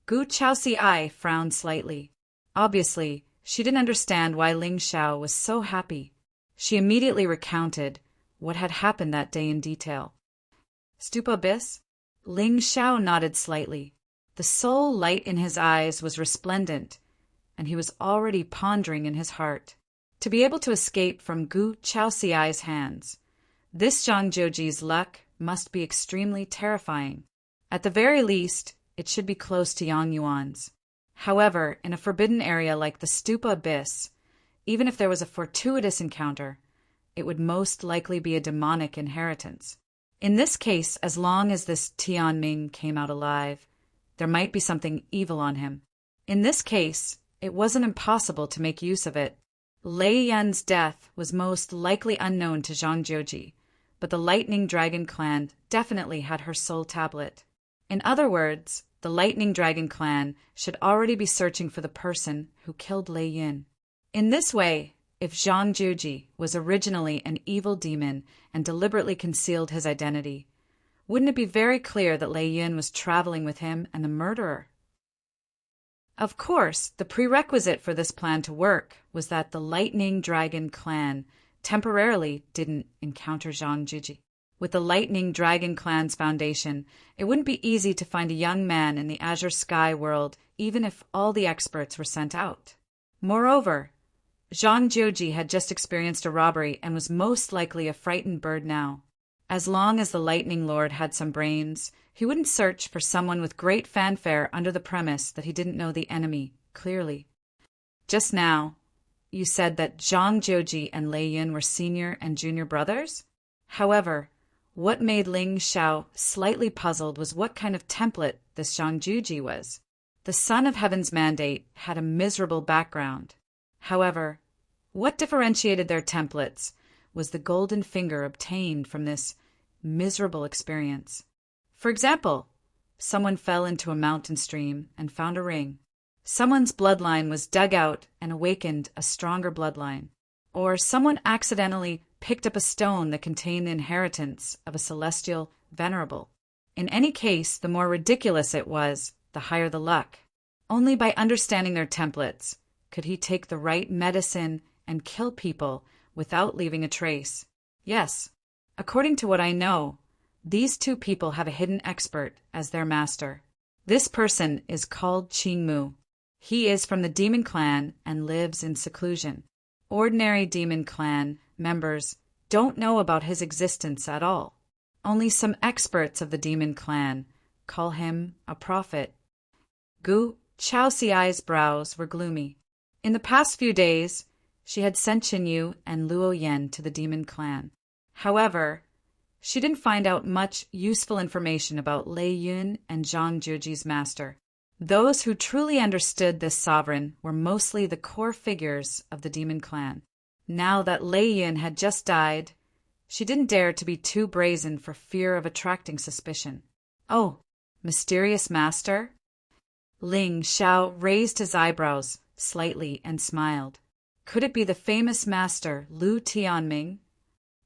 Gu Chaosiai frowned slightly. Obviously, she didn't understand why Ling Xiao was so happy. She immediately recounted what had happened that day in detail. Stupa abyss? Ling Xiao nodded slightly. The soul light in his eyes was resplendent, and he was already pondering in his heart. To be able to escape from Gu Chaosiai's hands, this Zhang Jiuji's luck must be extremely terrifying. At the very least, it should be close to Yang Yuan's. However, in a forbidden area like the Stupa Abyss, even if there was a fortuitous encounter, it would most likely be a demonic inheritance. In this case, as long as this Tianming came out alive, there might be something evil on him. In this case, it wasn't impossible to make use of it. Lei Yan's death was most likely unknown to Zhang Jiuji, but the Lightning Dragon clan definitely had her soul tablet. In other words, the Lightning Dragon clan should already be searching for the person who killed Lei Yin. In this way, if Zhang Jiuji was originally an evil demon and deliberately concealed his identity, wouldn't it be very clear that Lei Yin was traveling with him and the murderer? Of course, the prerequisite for this plan to work was that the Lightning Dragon clan temporarily didn't encounter Zhang Juji. With the Lightning Dragon clan's foundation, it wouldn't be easy to find a young man in the Azure Sky world even if all the experts were sent out. Moreover, Zhang Juji had just experienced a robbery and was most likely a frightened bird now. As long as the Lightning Lord had some brains, he wouldn't search for someone with great fanfare under the premise that he didn't know the enemy clearly. Just now, you said that Zhang Juji and Lei Yun were senior and junior brothers? However, what made Ling Xiao slightly puzzled was what kind of template this Zhang Juji was. The Son of Heaven's mandate had a miserable background. However, what differentiated their templates was the golden finger obtained from this miserable experience. For example, someone fell into a mountain stream and found a ring. Someone's bloodline was dug out and awakened a stronger bloodline. Or someone accidentally picked up a stone that contained the inheritance of a celestial venerable. In any case, the more ridiculous it was, the higher the luck. Only by understanding their templates could he take the right medicine and kill people without leaving a trace. Yes, according to what I know, these two people have a hidden expert as their master. This person is called Qingmu. He is from the Demon Clan and lives in seclusion. Ordinary Demon Clan members don't know about his existence at all. Only some experts of the Demon Clan call him a prophet. Gu Chaoxiai's brows were gloomy. In the past few days, she had sent Qinyu and Luo Yan to the Demon Clan. However, she didn't find out much useful information about Lei Yun and Zhang Juji's master. Those who truly understood this sovereign were mostly the core figures of the Demon Clan. Now that Lei Yun had just died, she didn't dare to be too brazen for fear of attracting suspicion. Oh, mysterious master? Ling Xiao raised his eyebrows slightly and smiled. Could it be the famous master Lu Tianming?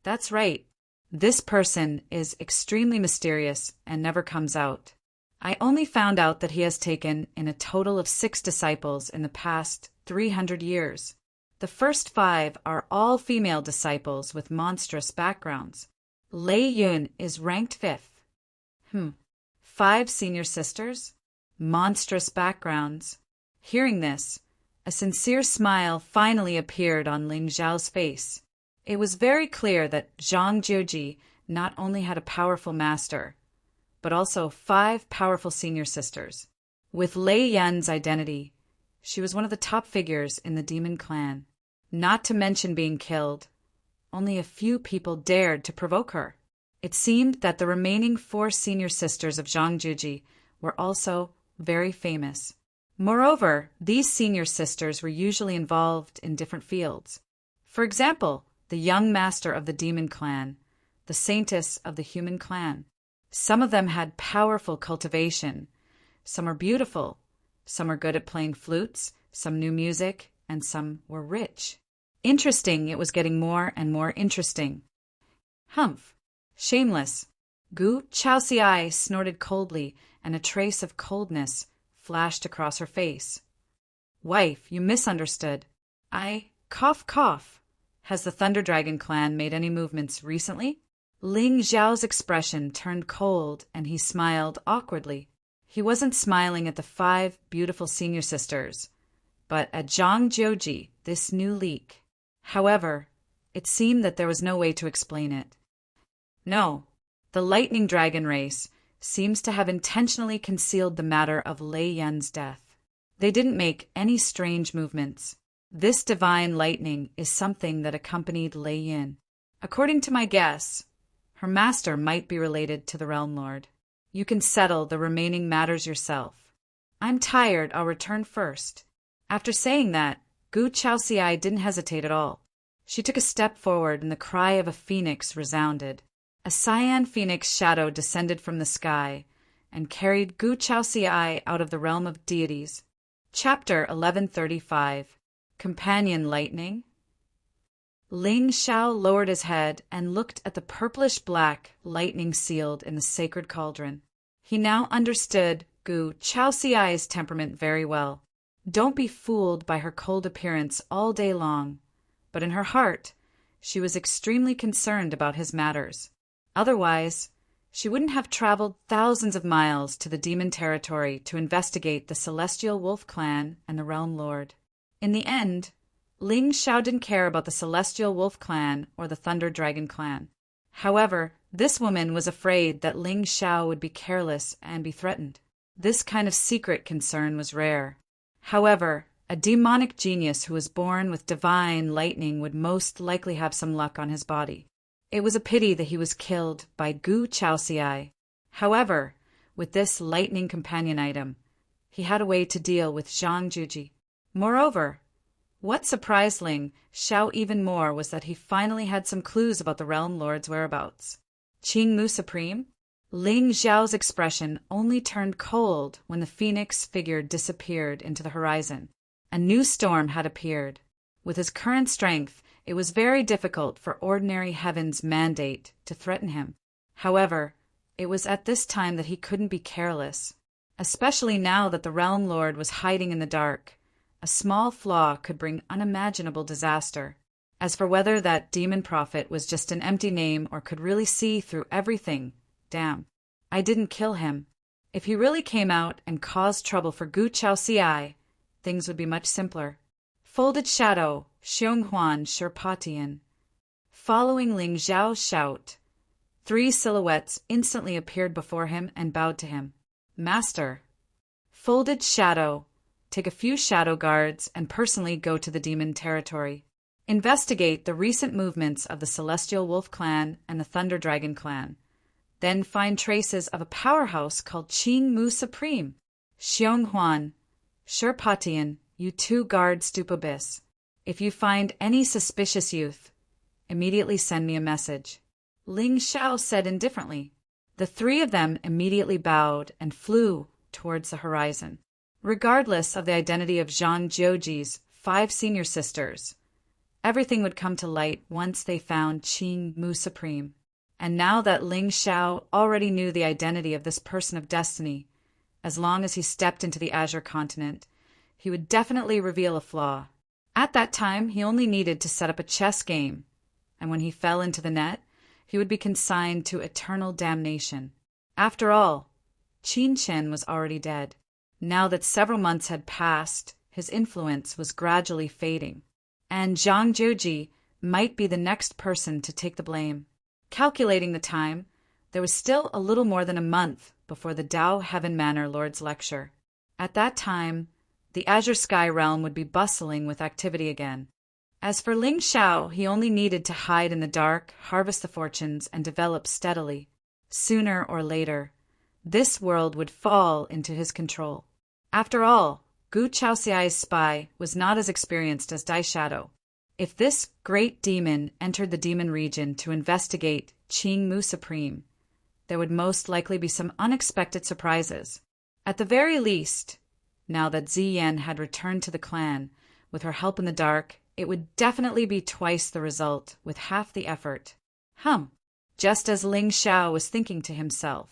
That's right. This person is extremely mysterious and never comes out. I only found out that he has taken in a total of 6 disciples in the past 300 years. The first 5 are all female disciples with monstrous backgrounds. Lei Yun is ranked 5th. 5 senior sisters? Monstrous backgrounds. Hearing this, a sincere smile finally appeared on Ling Xiao's face. It was very clear that Zhang Juji not only had a powerful master, but also 5 powerful senior sisters. With Lei Yun's identity, she was one of the top figures in the Demon Clan. Not to mention being killed, only a few people dared to provoke her. It seemed that the remaining 4 senior sisters of Zhang Juji were also very famous. Moreover, these senior sisters were usually involved in different fields. For example, the young master of the Demon Clan, the saintess of the Human Clan. Some of them had powerful cultivation. Some are beautiful. Some are good at playing flutes. Some knew music. And some were rich. Interesting, it was getting more and more interesting. Humph. Shameless. Gu Chaoxiai snorted coldly, and a trace of coldness flashed across her face. Wife, you misunderstood. Cough. Has the Thunder Dragon clan made any movements recently? Ling Xiao's expression turned cold, and he smiled awkwardly. He wasn't smiling at the 5 beautiful senior sisters, but at Zhang Juji, this new leak. However, it seemed that there was no way to explain it. No, the Lightning Dragon race seems to have intentionally concealed the matter of Lei Yun's death. They didn't make any strange movements. This divine lightning is something that accompanied Lei Yun. According to my guess, her master might be related to the Realm Lord. You can settle the remaining matters yourself. I'm tired, I'll return first. After saying that, Gu Chaoxiai didn't hesitate at all. She took a step forward and the cry of a phoenix resounded. A cyan phoenix shadow descended from the sky and carried Gu Chaoxiai out of the realm of deities. Chapter 1135. Companion Lightning. Ling Xiao lowered his head and looked at the purplish-black lightning sealed in the sacred cauldron. He now understood Gu Chaoxiai's temperament very well. Don't be fooled by her cold appearance all day long, but in her heart, she was extremely concerned about his matters. Otherwise, she wouldn't have traveled thousands of miles to the demon territory to investigate the Celestial Wolf Clan and the Realm Lord. In the end, Ling Xiao didn't care about the Celestial Wolf Clan or the Thunder Dragon Clan. However, this woman was afraid that Ling Xiao would be careless and be threatened. This kind of secret concern was rare. However, a demonic genius who was born with divine lightning would most likely have some luck on his body. It was a pity that he was killed by Gu Chaoxiai. However, with this lightning companion item, he had a way to deal with Zhang Juji. Moreover, what surprised Ling Xiao even more was that he finally had some clues about the Realm Lord's whereabouts. Qing Mu Supreme? Ling Xiao's expression only turned cold when the phoenix figure disappeared into the horizon. A new storm had appeared. With his current strength, it was very difficult for ordinary heaven's mandate to threaten him. However, it was at this time that he couldn't be careless. Especially now that the Realm Lord was hiding in the dark, a small flaw could bring unimaginable disaster. As for whether that demon prophet was just an empty name or could really see through everything, damn, I didn't kill him. If he really came out and caused trouble for Gu Chaoxiai, things would be much simpler. Folded shadow, Xionghuan Sherpatian. Following Ling Xiao's shout, 3 silhouettes instantly appeared before him and bowed to him. Master. Folded shadow. Take a few shadow guards and personally go to the demon territory. Investigate the recent movements of the Celestial Wolf Clan and the Thunder Dragon Clan. Then find traces of a powerhouse called Qing Mu Supreme. Xionghuan, Sherpatian, you 2 guard Stupabis. If you find any suspicious youth, immediately send me a message. Ling Xiao said indifferently. The 3 of them immediately bowed and flew towards the horizon. Regardless of the identity of Zhang Jiuji's 5 senior sisters, everything would come to light once they found Qing Mu Supreme. And now that Ling Xiao already knew the identity of this person of destiny, as long as he stepped into the Azure continent, he would definitely reveal a flaw. At that time, he only needed to set up a chess game, and when he fell into the net, he would be consigned to eternal damnation. After all, Qin Chen was already dead. Now that several months had passed, his influence was gradually fading, and Zhang Jiuji might be the next person to take the blame. Calculating the time, there was still a little more than a month before the Dao Heaven Manor Lord's lecture. At that time, the Azure Sky Realm would be bustling with activity again. As for Ling Xiao, he only needed to hide in the dark, harvest the fortunes, and develop steadily. Sooner or later, this world would fall into his control. After all, Gu Chaoxiai's spy was not as experienced as Dai Shadow. If this great demon entered the demon region to investigate Qing Mu Supreme, there would most likely be some unexpected surprises. At the very least, now that Ziyan had returned to the clan, with her help in the dark, it would definitely be twice the result with half the effort. Just as Ling Xiao was thinking to himself,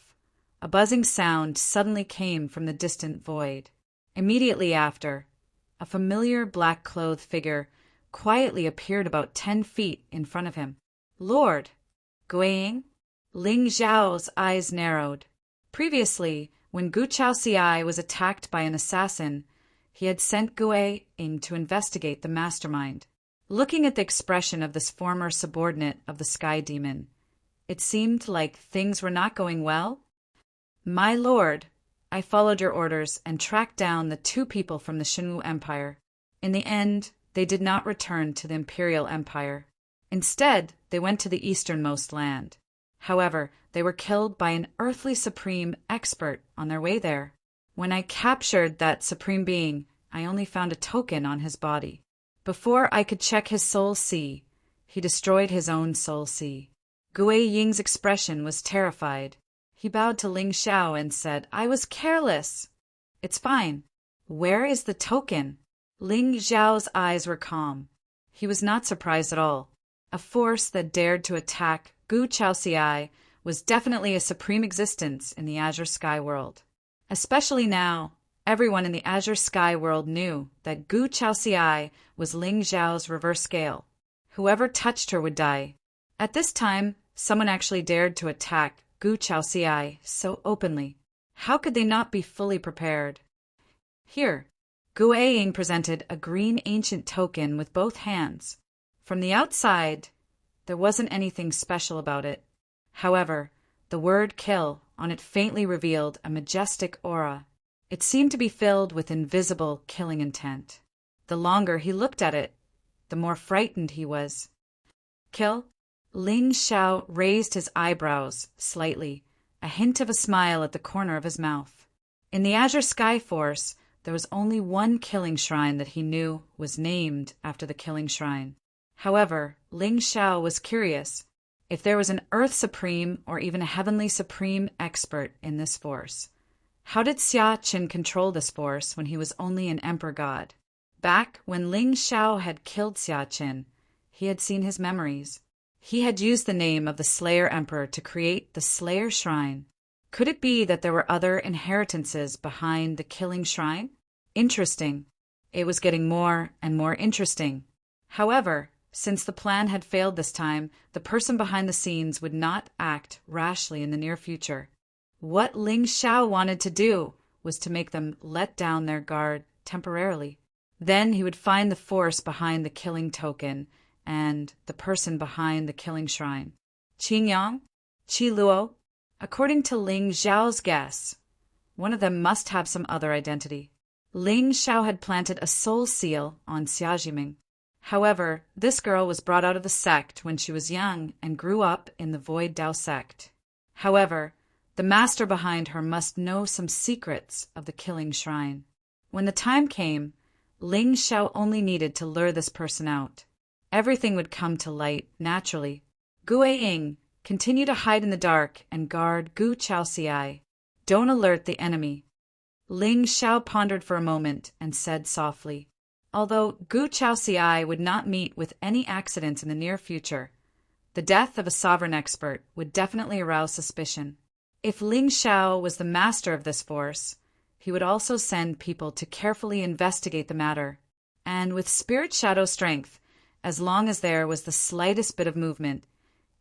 a buzzing sound suddenly came from the distant void. Immediately after, a familiar black-clothed figure quietly appeared about 10 feet in front of him. Lord! Guiying? Ling Xiao's eyes narrowed. Previously, when Gu Chaoxiai was attacked by an assassin, he had sent Guiying to investigate the mastermind. Looking at the expression of this former subordinate of the Sky Demon, it seemed like things were not going well. My lord, I followed your orders and tracked down the 2 people from the Xinwu Empire. In the end, they did not return to the Imperial Empire. Instead, they went to the easternmost land. However, they were killed by an earthly supreme expert on their way there. When I captured that supreme being, I only found a token on his body. Before I could check his soul sea, he destroyed his own soul sea. Guiying's expression was terrified. He bowed to Ling Xiao and said, I was careless. It's fine. Where is the token? Ling Xiao's eyes were calm. He was not surprised at all. A force that dared to attack Gu Chaoxiai was definitely a supreme existence in the Azure Sky world. Especially now, Everyone in the Azure Sky world knew that Gu Chaoxiai was Ling Zhao's reverse scale. Whoever touched her would die. At this time, someone actually dared to attack Gu Chaoxiai so openly. How could they not be fully prepared? Here, Gu Ying presented a green ancient token with both hands. From the outside, there wasn't anything special about it. However, the word kill on it faintly revealed a majestic aura. It seemed to be filled with invisible killing intent. The longer he looked at it, the more frightened he was. Kill? Ling Xiao raised his eyebrows slightly, a hint of a smile at the corner of his mouth. In the Azure Sky Force, there was only one killing shrine that he knew was named after the killing shrine. However, Ling Xiao was curious if there was an Earth Supreme or even a Heavenly Supreme expert in this force. How did Xia Qin control this force when he was only an emperor god? Back when Ling Xiao had killed Xia Qin, he had seen his memories. He had used the name of the Slayer Emperor to create the Slayer Shrine. Could it be that there were other inheritances behind the killing shrine? Interesting. It was getting more and more interesting. However, since the plan had failed this time, the person behind the scenes would not act rashly in the near future. What Ling Xiao wanted to do was to make them let down their guard temporarily. Then he would find the force behind the killing token and the person behind the killing shrine. Qin Yang? Qi Luo? According to Ling Xiao's guess, one of them must have some other identity. Ling Xiao had planted a soul seal on Xia Jiming. However, this girl was brought out of the sect when she was young and grew up in the Void Dao sect. However, the master behind her must know some secrets of the killing shrine. When the time came, Ling Xiao only needed to lure this person out. Everything would come to light naturally. Gu Ying, continue to hide in the dark and guard Gu Chaoxiai. Don't alert the enemy. Ling Xiao pondered for a moment and said softly, although Gu Chaoxiai would not meet with any accidents in the near future, the death of a sovereign expert would definitely arouse suspicion. If Ling Xiao was the master of this force, he would also send people to carefully investigate the matter. And with spirit shadow strength, as long as there was the slightest bit of movement,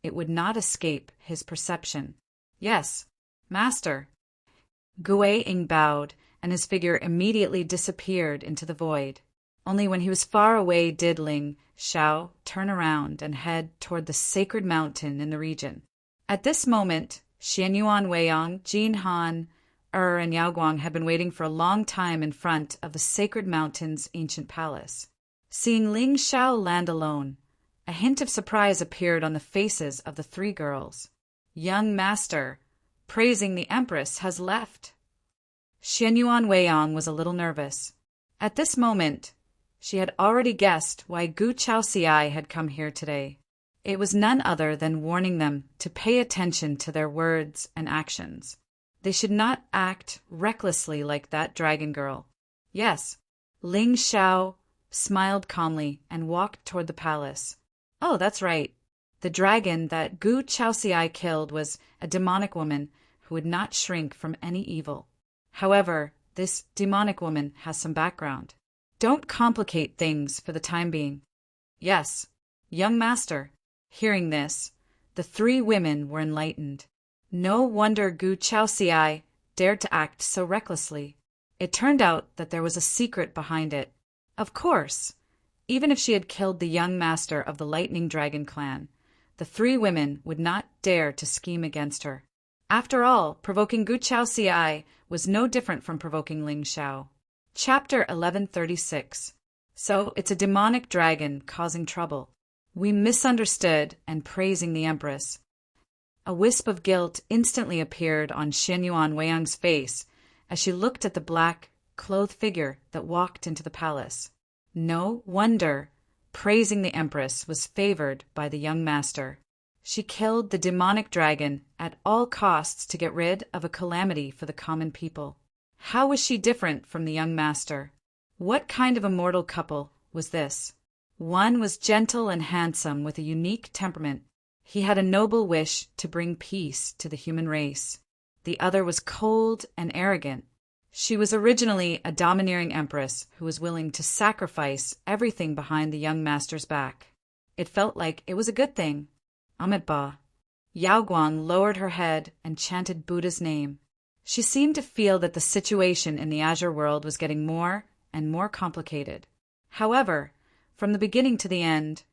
it would not escape his perception. Yes, master. Gu Ying bowed, and his figure immediately disappeared into the void. Only when he was far away did Ling Xiao turn around and head toward the sacred mountain in the region. At this moment, Xianyuan Weiyang, Jin Han, and Yao Guang had been waiting for a long time in front of the sacred mountain's ancient palace. Seeing Ling Xiao land alone, a hint of surprise appeared on the faces of the three girls. Young master, praising the empress, has left. Xianyuan Weiyang was a little nervous. At this moment, she had already guessed why Gu Chaoxiai had come here today. It was none other than warning them to pay attention to their words and actions. They should not act recklessly like that dragon girl. Yes, Ling Xiao smiled calmly and walked toward the palace. Oh, that's right. The dragon that Gu Chaoxiai killed was a demonic woman who would not shrink from any evil. However, this demonic woman has some background. Don't complicate things for the time being. Yes, young master. Hearing this, the three women were enlightened. No wonder Gu Chaoxiai dared to act so recklessly. It turned out that there was a secret behind it. Of course, even if she had killed the young master of the Lightning Dragon clan, the three women would not dare to scheme against her. After all, provoking Gu Chaoxiai was no different from provoking Ling Xiao. Chapter 1136. So it's a demonic dragon causing trouble. We misunderstood and praising the empress. A wisp of guilt instantly appeared on Xianyuan Weiyang's face as she looked at the black, clothed figure that walked into the palace. No wonder praising the empress was favored by the young master. She killed the demonic dragon at all costs to get rid of a calamity for the common people. How was she different from the young master? What kind of a mortal couple was this? One was gentle and handsome with a unique temperament. He had a noble wish to bring peace to the human race. The other was cold and arrogant. She was originally a domineering empress who was willing to sacrifice everything behind the young master's back. It felt like it was a good thing. Amitabha. Yaoguang lowered her head and chanted Buddha's name. She seemed to feel that the situation in the Azure world was getting more and more complicated. However, from the beginning to the end,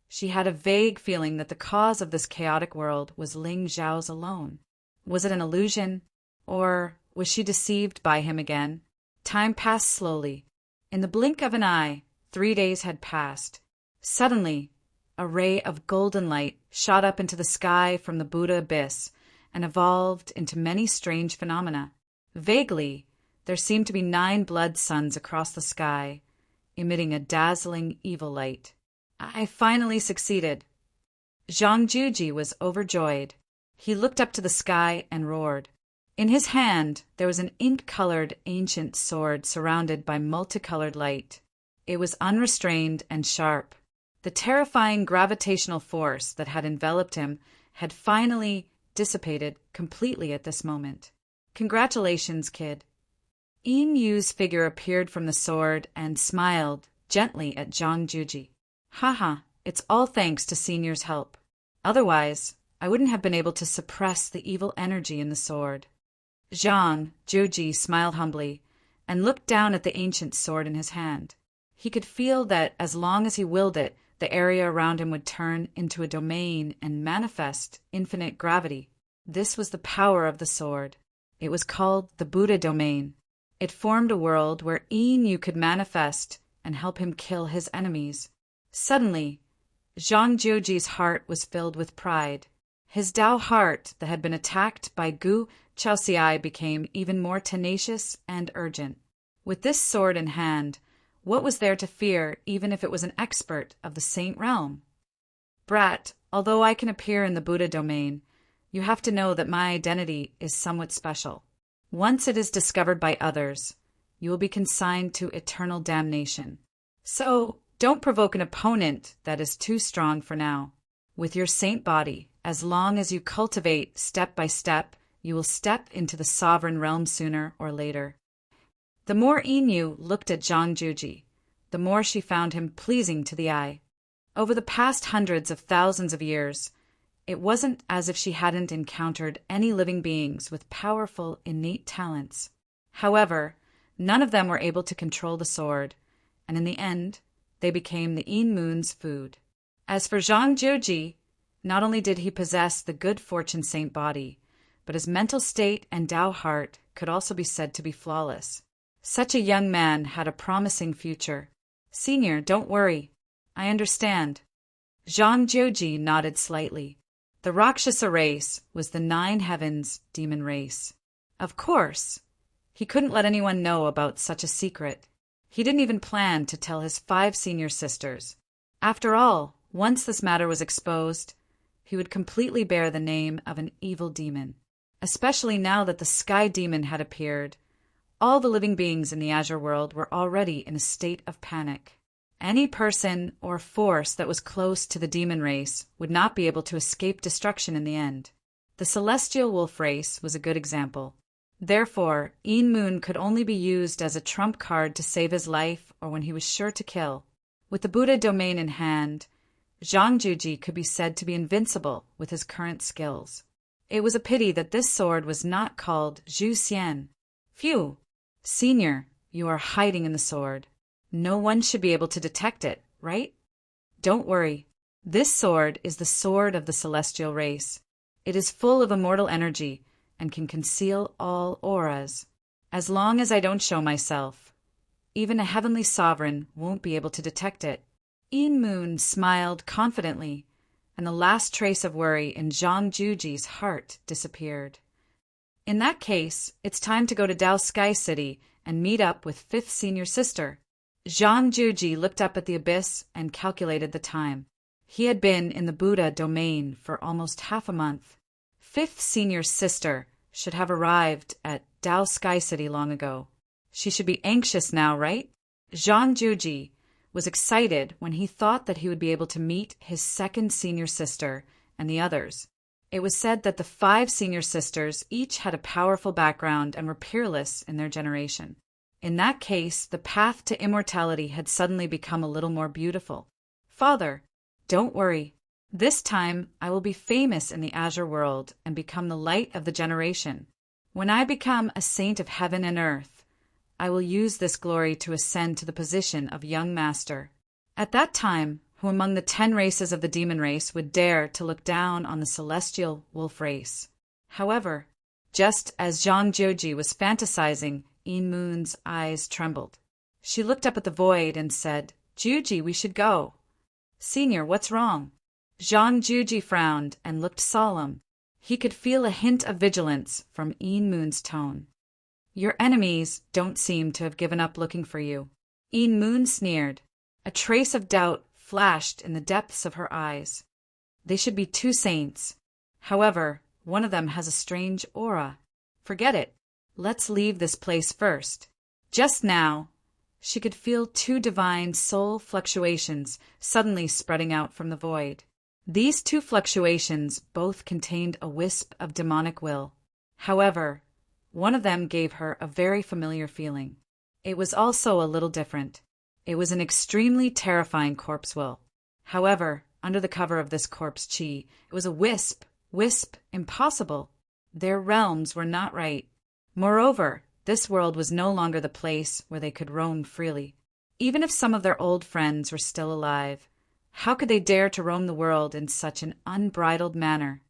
she had a vague feeling that the cause of this chaotic world was Ling Zhao's alone. Was it an illusion, or was she deceived by him again? Time passed slowly. In the blink of an eye, 3 days had passed. Suddenly, a ray of golden light shot up into the sky from the Buddha abyss and evolved into many strange phenomena. Vaguely, there seemed to be 9 blood suns across the sky, emitting a dazzling evil light. I finally succeeded. Zhang Juji was overjoyed. He looked up to the sky and roared. In his hand, there was an ink-colored ancient sword surrounded by multicolored light. It was unrestrained and sharp. The terrifying gravitational force that had enveloped him had finally dissipated completely at this moment. Congratulations, kid. Yin Yu's figure appeared from the sword and smiled gently at Zhang Juji. Haha, it's all thanks to Senior's help. Otherwise, I wouldn't have been able to suppress the evil energy in the sword. Zhang Juji smiled humbly and looked down at the ancient sword in his hand. He could feel that as long as he willed it, the area around him would turn into a domain and manifest infinite gravity. This was the power of the sword. It was called the Buddha domain. It formed a world where Yin Yu could manifest and help him kill his enemies. Suddenly, Zhang Juji's heart was filled with pride. His Tao heart that had been attacked by Gu Chaoxiai became even more tenacious and urgent. With this sword in hand, what was there to fear even if it was an expert of the Saint Realm? Brat, although I can appear in the Buddha domain, you have to know that my identity is somewhat special. Once it is discovered by others, you will be consigned to eternal damnation. So, don't provoke an opponent that is too strong for now. With your saint body, as long as you cultivate step by step, you will step into the sovereign realm sooner or later. The more Yin Yu looked at Zhang Juji, the more she found him pleasing to the eye. Over the past hundreds of thousands of years, it wasn't as if she hadn't encountered any living beings with powerful, innate talents. However, none of them were able to control the sword, and in the end, they became the Yin Moon's food. As for Zhang Juji, not only did he possess the good fortune saint body, but his mental state and Tao heart could also be said to be flawless. Such a young man had a promising future. Senior, don't worry. I understand. Zhang Juji nodded slightly. The Rakshasa race was the 9 heavens demon race. Of course, he couldn't let anyone know about such a secret. He didn't even plan to tell his 5 senior sisters. After all, once this matter was exposed, he would completely bear the name of an evil demon. Especially now that the Sky Demon had appeared, all the living beings in the Azure world were already in a state of panic. Any person or force that was close to the demon race would not be able to escape destruction in the end. The Celestial Wolf race was a good example. Therefore, Yin Moon could only be used as a trump card to save his life or when he was sure to kill. With the Buddha domain in hand, Zhang Juji could be said to be invincible with his current skills. It was a pity that this sword was not called Zhu Xian. Phew! Senior, you are hiding in the sword. No one should be able to detect it, right? Don't worry. This sword is the sword of the celestial race. It is full of immortal energy and can conceal all auras. As long as I don't show myself, even a heavenly sovereign won't be able to detect it. Yin Moon smiled confidently, and the last trace of worry in Zhang Juji's heart disappeared. In that case, it's time to go to Dao Sky City and meet up with 5th senior sister. Zhang Juji looked up at the abyss and calculated the time. He had been in the Buddha domain for almost half a month. 5th senior sister should have arrived at Dao Sky City long ago. She should be anxious now, right? Zhang Juji was excited when he thought that he would be able to meet his 2nd senior sister and the others. It was said that the 5 senior sisters each had a powerful background and were peerless in their generation. In that case, the path to immortality had suddenly become a little more beautiful. Father, don't worry. This time I will be famous in the azure world and become the light of the generation. When I become a saint of heaven and earth, I will use this glory to ascend to the position of young master. At that time, who among the 10 races of the demon race would dare to look down on the celestial wolf race? However, just as Zhang Jiuji was fantasizing, Yin Moon's eyes trembled. She looked up at the void and said, "Jiuji, we should go." "Senior, what's wrong?" Zhang Jiuji frowned and looked solemn. He could feel a hint of vigilance from Yin Moon's tone. "Your enemies don't seem to have given up looking for you." Yin Moon sneered. A trace of doubt flashed in the depths of her eyes. "They should be 2 saints. However, one of them has a strange aura. Forget it. Let's leave this place first." Just now, she could feel 2 divine soul fluctuations suddenly spreading out from the void. These 2 fluctuations both contained a wisp of demonic will. However, one of them gave her a very familiar feeling. It was also a little different. It was an extremely terrifying corpse will. However, under the cover of this corpse chi, it was a wisp, impossible. Their realms were not right. Moreover, this world was no longer the place where they could roam freely. Even if some of their old friends were still alive, how could they dare to roam the world in such an unbridled manner?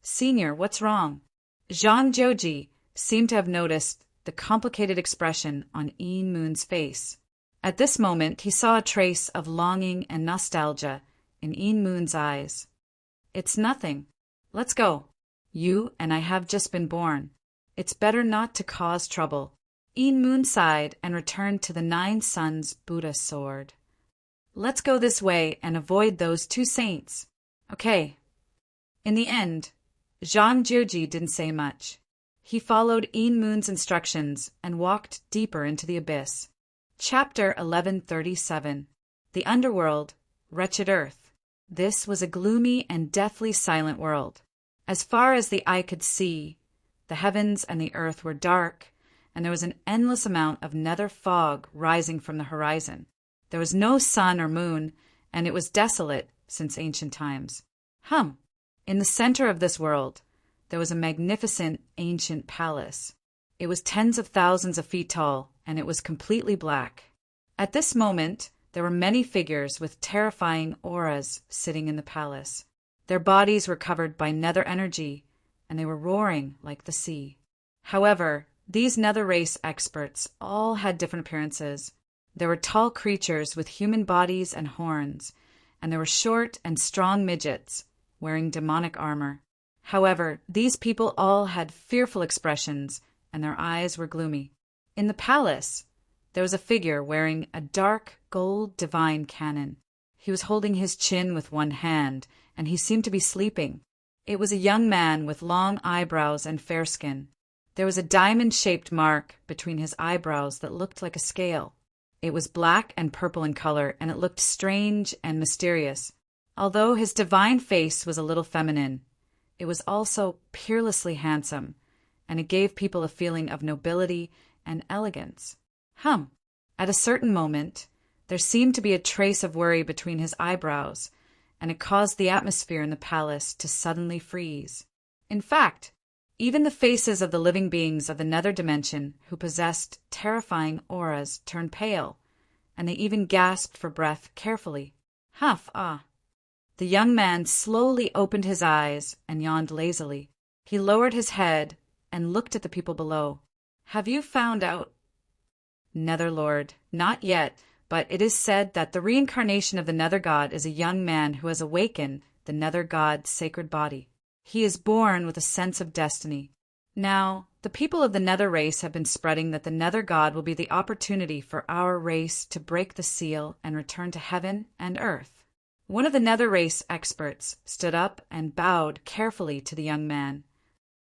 "Senior, what's wrong?" Zhang Jiuji seemed to have noticed the complicated expression on Yin Moon's face. At this moment, he saw a trace of longing and nostalgia in Yin Moon's eyes. "It's nothing. Let's go. You and I have just been born. It's better not to cause trouble." Yin Moon sighed and returned to the 9 Suns Buddha sword. "Let's go this way and avoid those 2 saints." "Okay." In the end, Zhang Jiuji didn't say much. He followed Yin Moon's instructions and walked deeper into the abyss. Chapter 1137. The Underworld, Wretched Earth. This was a gloomy and deathly silent world. As far as the eye could see, the heavens and the earth were dark, and there was an endless amount of nether fog rising from the horizon. There was no sun or moon, and it was desolate since ancient times. In the center of this world, there was a magnificent ancient palace. It was tens of thousands of feet tall, and it was completely black. At this moment, there were many figures with terrifying auras sitting in the palace. Their bodies were covered by nether energy, and they were roaring like the sea. However, these nether race experts all had different appearances. There were tall creatures with human bodies and horns, and there were short and strong midgets wearing demonic armor. However, these people all had fearful expressions, and their eyes were gloomy. In the palace, there was a figure wearing a dark gold divine cannon. He was holding his chin with one hand, and he seemed to be sleeping. It was a young man with long eyebrows and fair skin. There was a diamond-shaped mark between his eyebrows that looked like a scale. It was black and purple in color, and it looked strange and mysterious. Although his divine face was a little feminine, it was also peerlessly handsome, and it gave people a feeling of nobility and elegance. At a certain moment, there seemed to be a trace of worry between his eyebrows, and it caused the atmosphere in the palace to suddenly freeze. In fact, even the faces of the living beings of the nether dimension who possessed terrifying auras turned pale, and they even gasped for breath carefully. The young man slowly opened his eyes and yawned lazily. He lowered his head and looked at the people below. "Have you found out?" "Netherlord, not yet, but it is said that the reincarnation of the Nether God is a young man who has awakened the Nether God's sacred body. He is born with a sense of destiny. Now, the people of the Nether race have been spreading that the Nether God will be the opportunity for our race to break the seal and return to heaven and earth." One of the Nether race experts stood up and bowed carefully to the young man.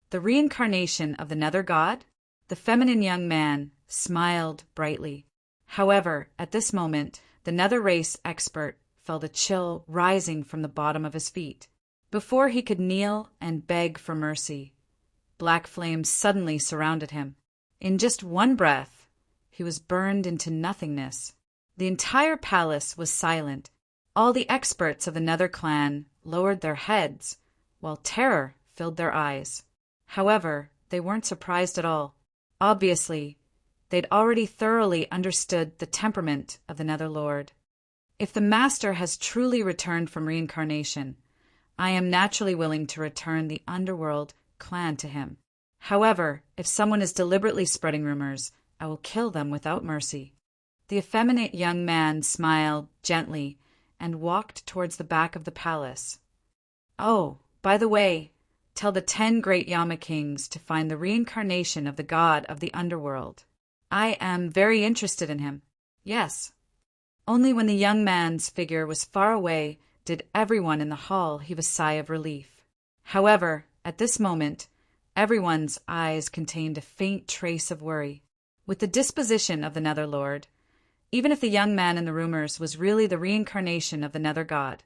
"The reincarnation of the Nether God?" The feminine young man smiled brightly. However, at this moment, the Nether race expert felt a chill rising from the bottom of his feet. Before he could kneel and beg for mercy, black flames suddenly surrounded him. In just one breath, he was burned into nothingness. The entire palace was silent. All the experts of the Nether clan lowered their heads, while terror filled their eyes. However, they weren't surprised at all. Obviously, they'd already thoroughly understood the temperament of the Nether Lord. If the Master has truly returned from reincarnation, I am naturally willing to return the Underworld clan to him. However, if someone is deliberately spreading rumors, I will kill them without mercy. The effeminate young man smiled gently and walked towards the back of the palace. Oh, by the way, tell the 10 great Yama kings to find the reincarnation of the god of the underworld. I am very interested in him. Yes. Only when the young man's figure was far away did everyone in the hall heave a sigh of relief. However, at this moment, everyone's eyes contained a faint trace of worry. With the disposition of the Nether Lord, even if the young man in the rumors was really the reincarnation of the Nether God,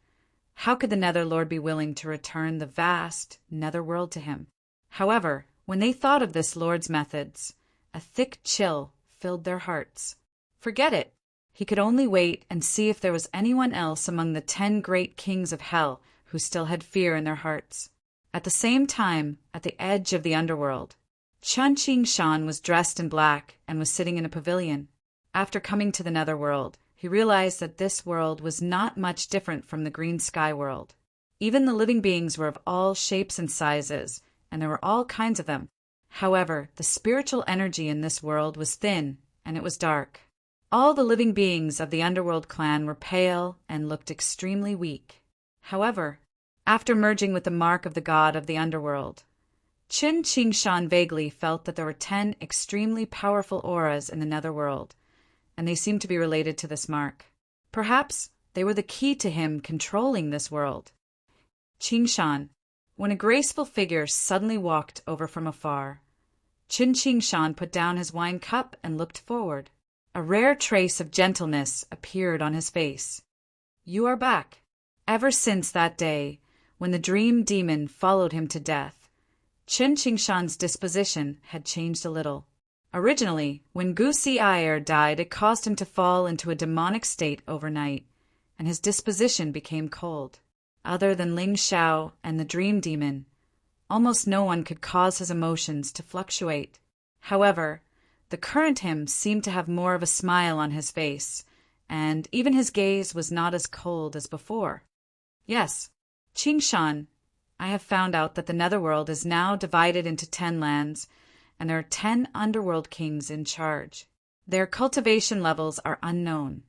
how could the Nether Lord be willing to return the vast Nether world to him? However, when they thought of this Lord's methods, a thick chill filled their hearts. Forget it. He could only wait and see if there was anyone else among the 10 great kings of hell who still had fear in their hearts. At the same time, at the edge of the underworld, Chun Ching Shan was dressed in black and was sitting in a pavilion. After coming to the Netherworld, he realized that this world was not much different from the green sky world. Even the living beings were of all shapes and sizes, and there were all kinds of them. However, the spiritual energy in this world was thin, and it was dark. All the living beings of the Underworld clan were pale and looked extremely weak. However, after merging with the mark of the god of the Underworld, Chun Ching Shan vaguely felt that there were 10 extremely powerful auras in the Netherworld, and they seemed to be related to this mark. Perhaps they were the key to him controlling this world. Ching Shan, when a graceful figure suddenly walked over from afar, Chun Ching Shan put down his wine cup and looked forward. A rare trace of gentleness appeared on his face. You are back. Ever since that day, when the dream demon followed him to death, Chun Ching Shan's disposition had changed a little. Originally, when Gu Si Ayer died, it caused him to fall into a demonic state overnight, and his disposition became cold. Other than Ling Xiao and the dream demon, almost no one could cause his emotions to fluctuate. However, the current him seemed to have more of a smile on his face, and even his gaze was not as cold as before. Yes, Ching Shan, I have found out that the Netherworld is now divided into 10 lands, and there are 10 Underworld kings in charge. Their cultivation levels are unknown,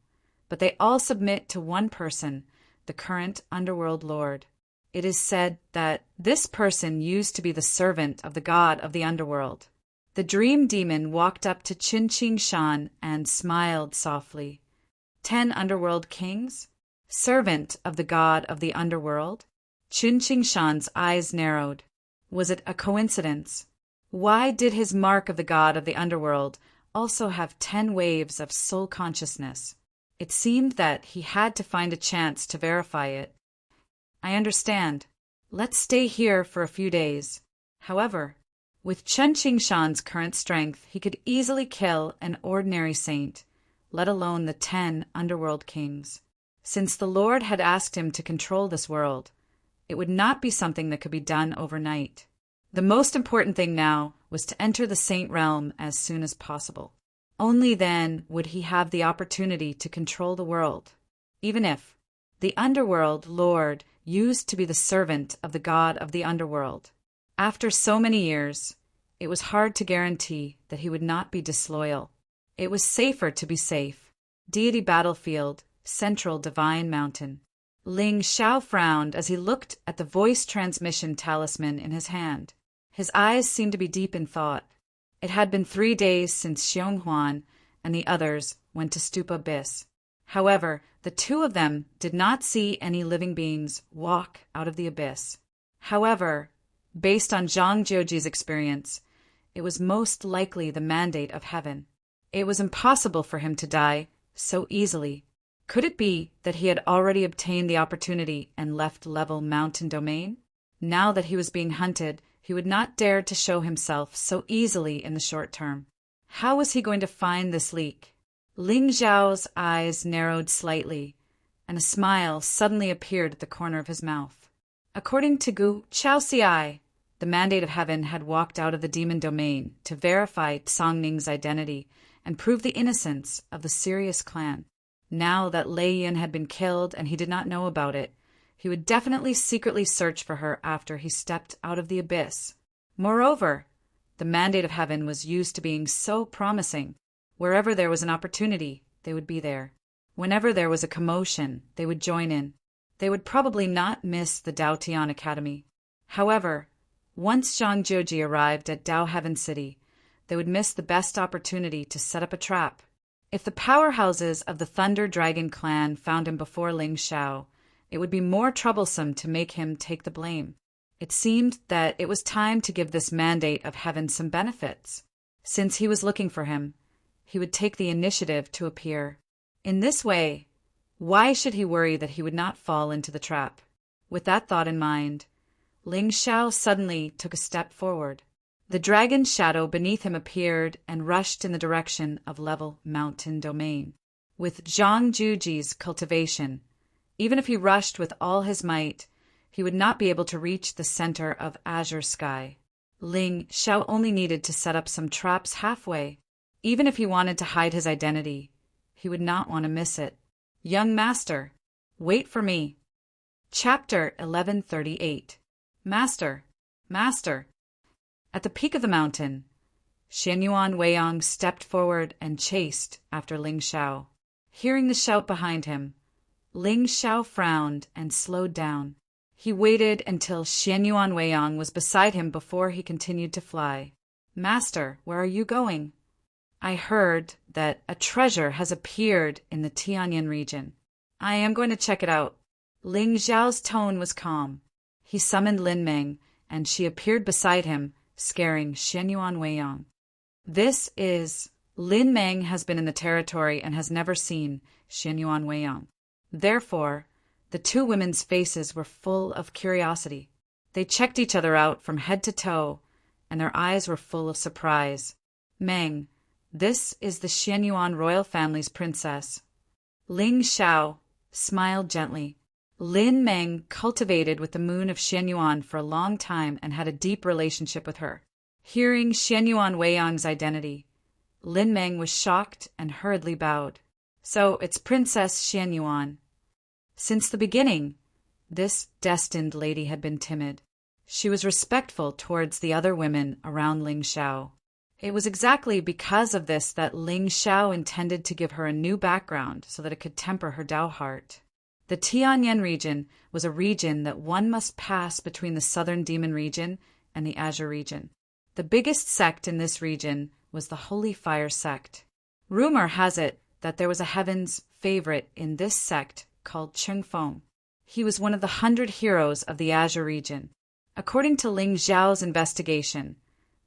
but they all submit to one person, the current Underworld Lord. It is said that this person used to be the servant of the god of the Underworld. The dream demon walked up to Chun Ching Shan and smiled softly. 10 Underworld kings? Servant of the god of the Underworld? Chun Ching Shan's eyes narrowed. Was it a coincidence? Why did his mark of the god of the Underworld also have 10 waves of soul consciousness? It seemed that he had to find a chance to verify it. I understand. Let's stay here for a few days. However, with Chun Ching Shan's current strength, he could easily kill an ordinary saint, let alone the 10 Underworld kings. Since the Lord had asked him to control this world, it would not be something that could be done overnight. The most important thing now was to enter the Saint Realm as soon as possible. Only then would he have the opportunity to control the world, even if the Underworld Lord used to be the servant of the god of the Underworld. After so many years, it was hard to guarantee that he would not be disloyal. It was safer to be safe. Deity Battlefield, Central Divine Mountain. Ling Xiao frowned as he looked at the voice transmission talisman in his hand. His eyes seemed to be deep in thought. It had been 3 days since Xiong Huan and the others went to Stupa Abyss. However, the 2 of them did not see any living beings walk out of the abyss. However, based on Zhang Jiuji's experience, it was most likely the mandate of heaven. It was impossible for him to die so easily. Could it be that he had already obtained the opportunity and left level mountain domain? Now that he was being hunted, he would not dare to show himself so easily in the short term. How was he going to find this leak? Ling Zhao's eyes narrowed slightly, and a smile suddenly appeared at the corner of his mouth. According to Gu Chaoxiai, the mandate of heaven had walked out of the demon domain to verify Song Ning's identity and prove the innocence of the Sirius clan. Now that Lei Yin had been killed and he did not know about it, he would definitely secretly search for her after he stepped out of the abyss. Moreover, the mandate of heaven was used to being so promising. Wherever there was an opportunity, they would be there. Whenever there was a commotion, they would join in. They would probably not miss the Dao Tian Academy. However, once Zhang Jiuji arrived at Dao Heaven City, they would miss the best opportunity to set up a trap. If the powerhouses of the Thunder Dragon clan found him before Ling Xiao, it would be more troublesome to make him take the blame. It seemed that it was time to give this mandate of heaven some benefits. Since he was looking for him, he would take the initiative to appear. In this way, why should he worry that he would not fall into the trap? With that thought in mind, Ling Xiao suddenly took a step forward. The dragon's shadow beneath him appeared and rushed in the direction of level mountain domain. With Zhang Juji's cultivation, even if he rushed with all his might, he would not be able to reach the center of azure sky. Ling Xiao only needed to set up some traps halfway. Even if he wanted to hide his identity, he would not want to miss it. Young master, wait for me. Chapter 1138. Master, Master. At the peak of the mountain, Xianyuan Weiyang stepped forward and chased after Ling Xiao. Hearing the shout behind him, Ling Xiao frowned and slowed down. He waited until Xianyuan Weiyang was beside him before he continued to fly. Master, where are you going? I heard that a treasure has appeared in the Tianyan region. I am going to check it out. Ling Xiao's tone was calm. He summoned Lin Meng, and she appeared beside him, scaring Xianyuan Weiyang. This is... Lin Meng has been in the territory and has never seen Xianyuan Weiyang. Therefore, the two women's faces were full of curiosity. They checked each other out from head to toe, and their eyes were full of surprise. Meng, this is the Xianyuan royal family's princess. Ling Xiao smiled gently. Lin Meng cultivated with the moon of Xianyuan for a long time and had a deep relationship with her. Hearing Xianyuan Weiyang's identity, Lin Meng was shocked and hurriedly bowed. So it's Princess Xianyuan. Since the beginning, this destined lady had been timid. She was respectful towards the other women around Ling Xiao. It was exactly because of this that Ling Xiao intended to give her a new background so that it could temper her Dao heart. The Tianyan region was a region that one must pass between the southern demon region and the azure region. The biggest sect in this region was the Holy Fire sect. Rumor has it that there was a heaven's favorite in this sect called Chengfeng. He was one of the 100 heroes of the azure region. According to Ling Zhao's investigation,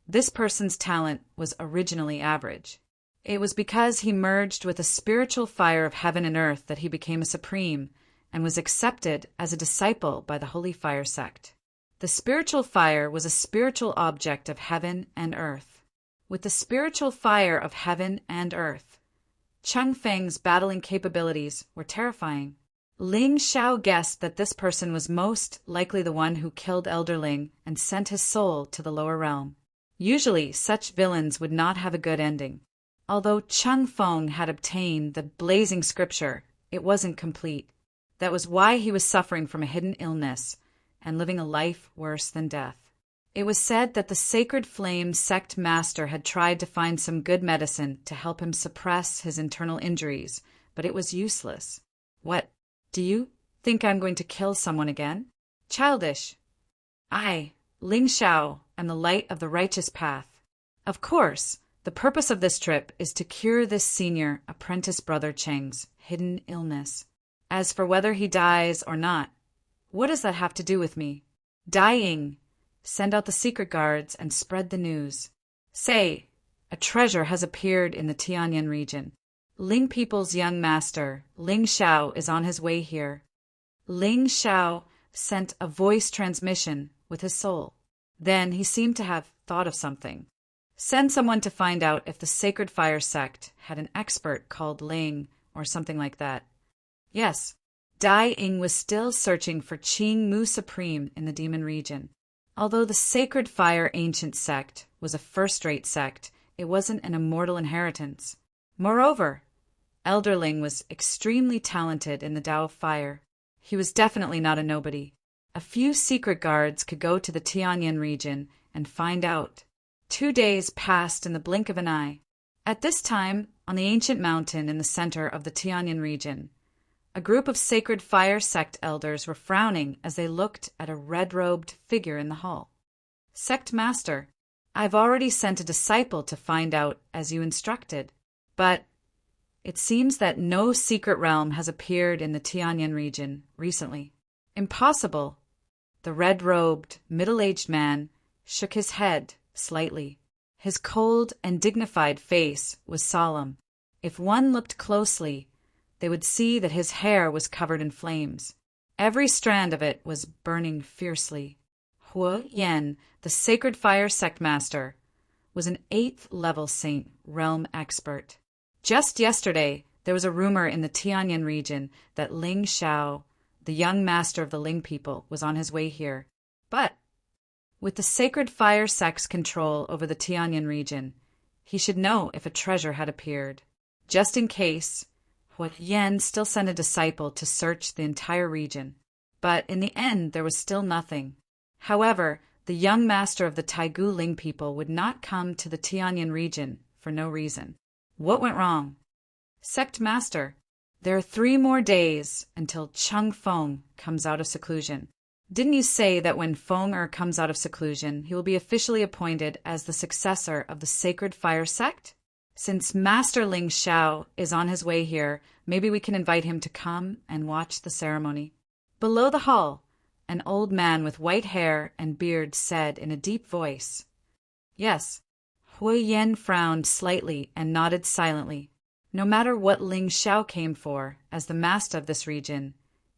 this person's talent was originally average. It was because he merged with a spiritual fire of heaven and earth that he became a supreme and was accepted as a disciple by the Holy Fire sect. The spiritual fire was a spiritual object of heaven and earth. With the spiritual fire of heaven and earth, Chengfeng's battling capabilities were terrifying. Ling Xiao guessed that this person was most likely the one who killed Elder Ling and sent his soul to the lower realm. Usually, such villains would not have a good ending. Although Chengfeng had obtained the blazing scripture, it wasn't complete. That was why he was suffering from a hidden illness and living a life worse than death. It was said that the Sacred Flame sect master had tried to find some good medicine to help him suppress his internal injuries, but it was useless. What? Do you think I'm going to kill someone again? Childish. I, Ling Xiao, am the light of the righteous path. Of course, the purpose of this trip is to cure this senior apprentice brother Cheng's hidden illness. As for whether he dies or not, what does that have to do with me? Dying. Send out the secret guards and spread the news. Say, a treasure has appeared in the Tianyan region. Ling people's young master, Ling Xiao, is on his way here. Ling Xiao sent a voice transmission with his soul. Then he seemed to have thought of something. Send someone to find out if the Sacred Fire sect had an expert called Ling or something like that. Yes, Dai Ying was still searching for Qing Mu Supreme in the demon region. Although the Sacred Fire ancient sect was a first-rate sect, it wasn't an immortal inheritance. Moreover, Elder Ling was extremely talented in the Tao of Fire. He was definitely not a nobody. A few secret guards could go to the Tianyan region and find out. 2 days passed in the blink of an eye. At this time, on the ancient mountain in the center of the Tianyan region, a group of Sacred Fire sect elders were frowning as they looked at a red-robed figure in the hall. Sect Master, I've already sent a disciple to find out as you instructed, but it seems that no secret realm has appeared in the Tianyan region recently. Impossible. The red-robed, middle-aged man shook his head slightly. His cold and dignified face was solemn. If one looked closely, they would see that his hair was covered in flames. Every strand of it was burning fiercely. Huo Yan, the Sacred Fire sect master, was an 8th-level Saint realm expert. Just yesterday, there was a rumor in the Tianyan region that Ling Xiao, the young master of the Ling people, was on his way here. But with the Sacred Fire sect's control over the Tianyan region, he should know if a treasure had appeared. Just in case, Huo Yan still sent a disciple to search the entire region. But in the end, there was still nothing. However, the young master of the Taigu Ling people would not come to the Tianyan region for no reason. What went wrong? Sect Master, there are 3 more days until Cheng Feng comes out of seclusion. Didn't you say that when Feng comes out of seclusion, he will be officially appointed as the successor of the Sacred Fire sect? Since Master Ling Xiao is on his way here, maybe we can invite him to come and watch the ceremony. Below the hall, an old man with white hair and beard said in a deep voice, "Yes." Huo Yan frowned slightly and nodded silently. No matter what Ling Xiao came for, as the master of this region,